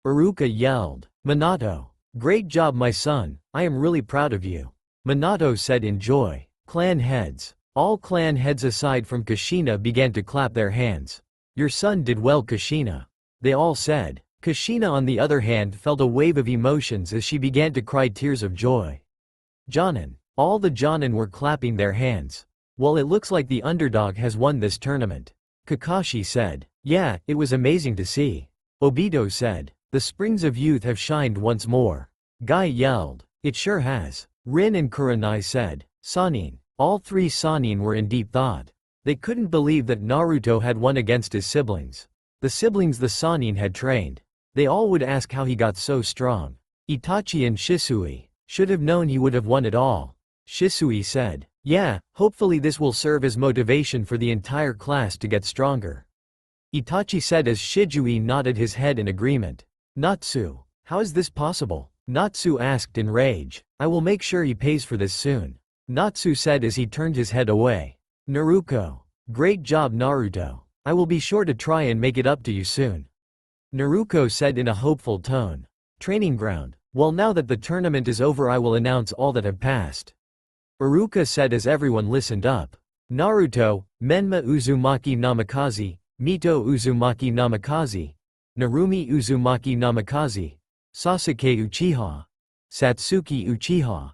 Iruka yelled, "Minato. Great job, my son, I am really proud of you." Minato said in joy. Clan heads. All clan heads aside from Kushina began to clap their hands. "Your son did well, Kushina," they all said. Kushina on the other hand felt a wave of emotions as she began to cry tears of joy. Jonin. All the Jonin were clapping their hands. "Well, it looks like the underdog has won this tournament," Kakashi said. "Yeah, it was amazing to see." Obito said. "The springs of youth have shined once more." Guy yelled. "It sure has." Rin and Kurenai said. Sannin. All three Sannin were in deep thought. They couldn't believe that Naruto had won against his siblings. The siblings the Sannin had trained. They all would ask how he got so strong. Itachi and Shisui. Should have known he would have won it all. Shisui said. "Yeah, hopefully this will serve as motivation for the entire class to get stronger." Itachi said as Shijui nodded his head in agreement. Natsu. How is this possible? Natsu asked in rage. "I will make sure he pays for this soon," Natsu said as he turned his head away. Naruto. Great job, Naruto. I will be sure to try and make it up to you soon, Naruto said in a hopeful tone. Training ground. Well, now that the tournament is over, I will announce all that have passed, Iruka said as everyone listened up. Naruto, Menma Uzumaki Namikaze, Mito Uzumaki Namikaze, Narumi Uzumaki Namikaze, Sasuke Uchiha, Satsuki Uchiha,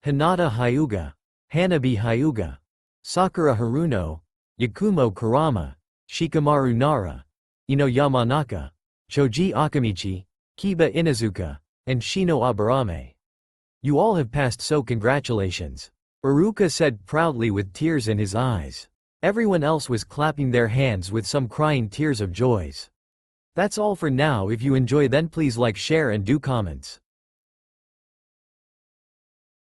Hinata Hyuga, Hanabi Hyuga, Sakura Haruno, Yakumo Kurama, Shikamaru Nara, Ino Yamanaka, Choji Akamichi, Kiba Inazuka, and Shino Aburame. You all have passed, so congratulations, Iruka said proudly with tears in his eyes. Everyone else was clapping their hands with some crying tears of joys. That's all for now. If you enjoy, then please like, share and do comments.